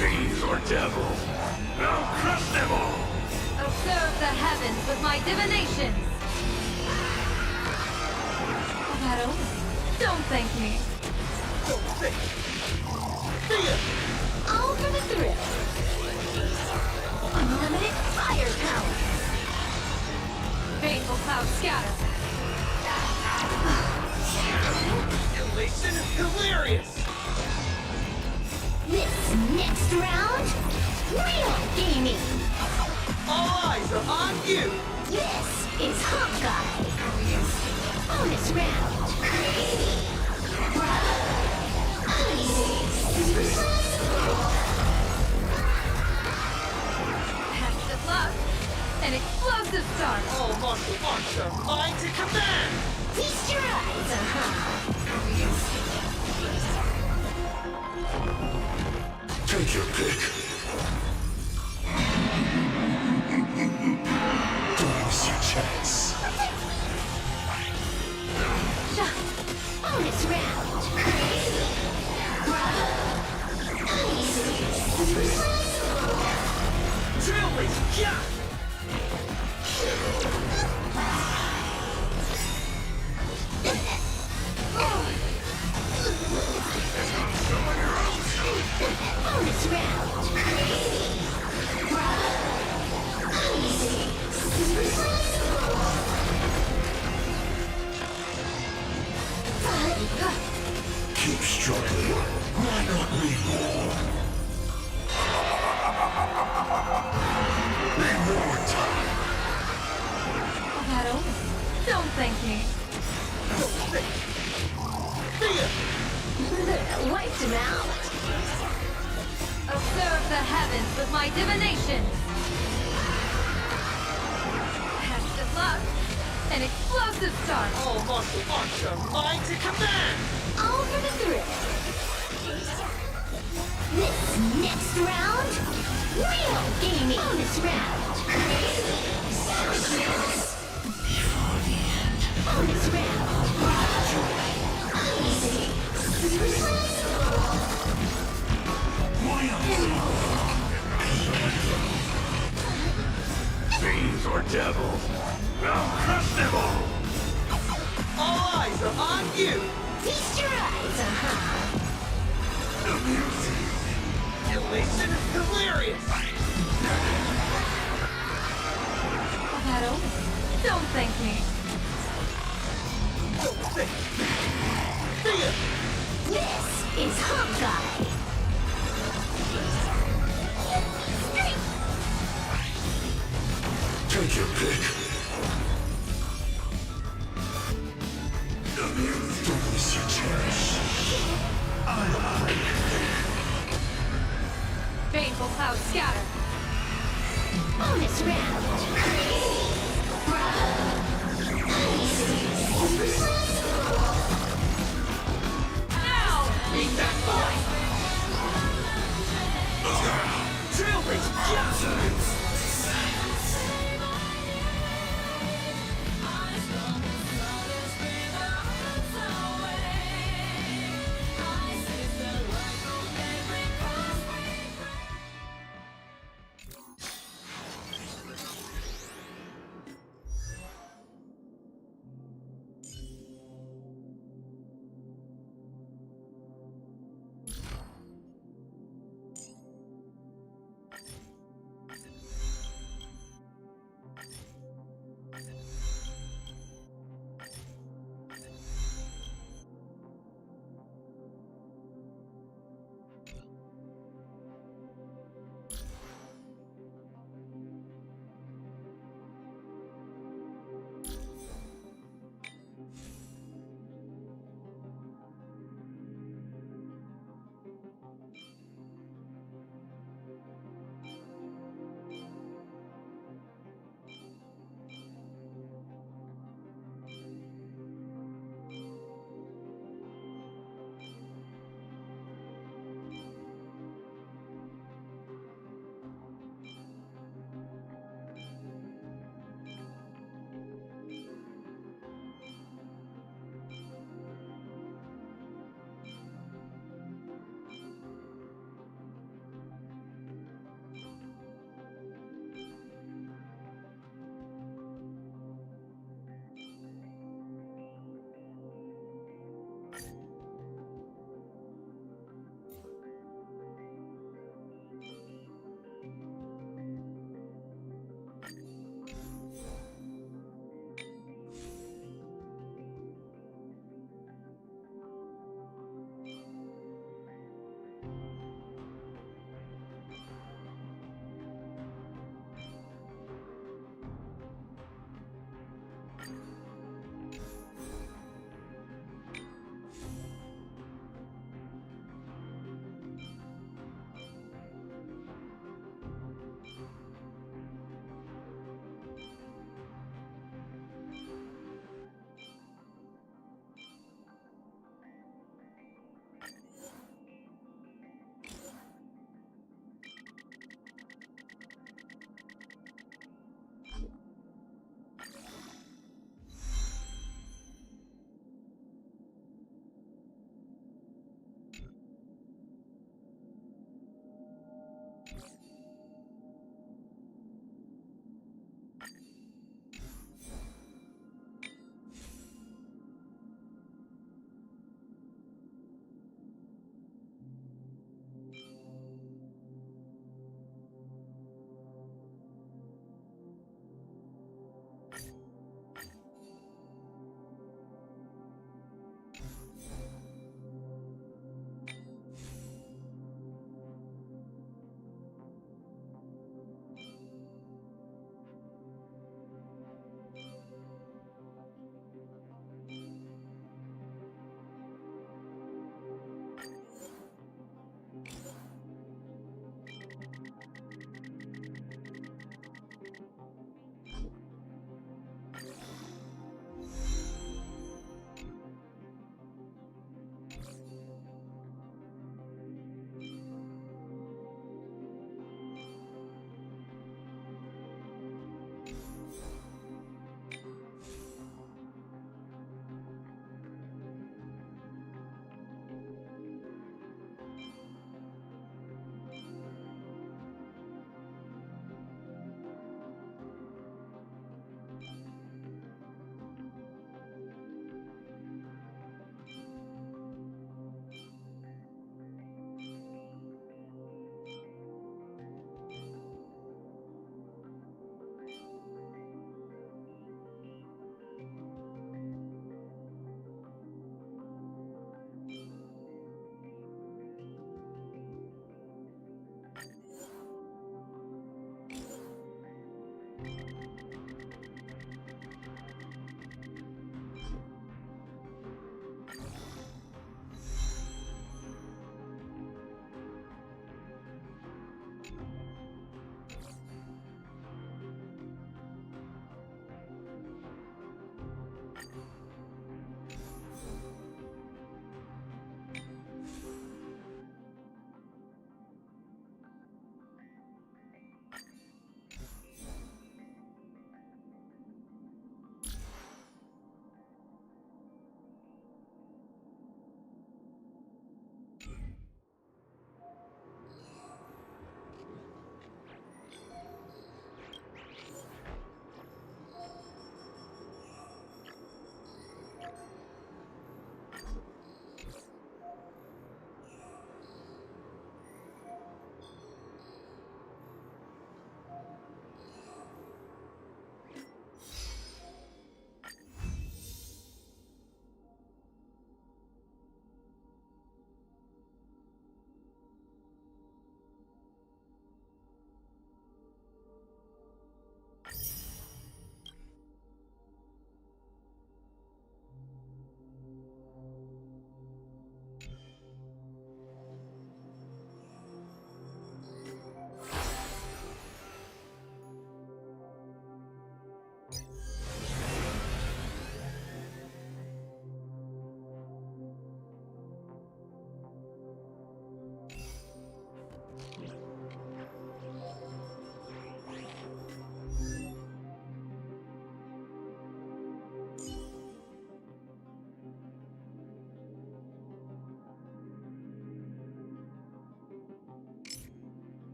Fiends or devils, I'll crush them all! Observe the heavens with my divinations! Battle, don't thank me. All for the thrill. Unlimited firepower. Fateful cloud scatter. Elation is hilarious! This next round, real gaming. All eyes are on you! This is Honkai. Bonus round. Test of luck. An explosive start. All martial arts are mine to command! Feast your eyes, Take your pick. Don't miss your chance. Bonus round. Trailblaze Mission! Bonus round. Keep struggling. Why not me more? Reward time. Battle, don't thank me. Wiped him out. Observe the heavens with my divination. Test of luck. An explosive start. All martial arts are mine to command! All for the thrill. This next round, real gaming. Bonus round. Before the end. Bonus round. Fiends or devils, I'll crush them all! All eyes are on you! Feast your eyes, Amusing. Simulation hilarious! That over. Don't thank me. See ya! This is Honkai. Take your pick. Don't miss your chance. Baneful clouds scatter. Bonus round. Now! Beat that boy! Trailblaze Mission!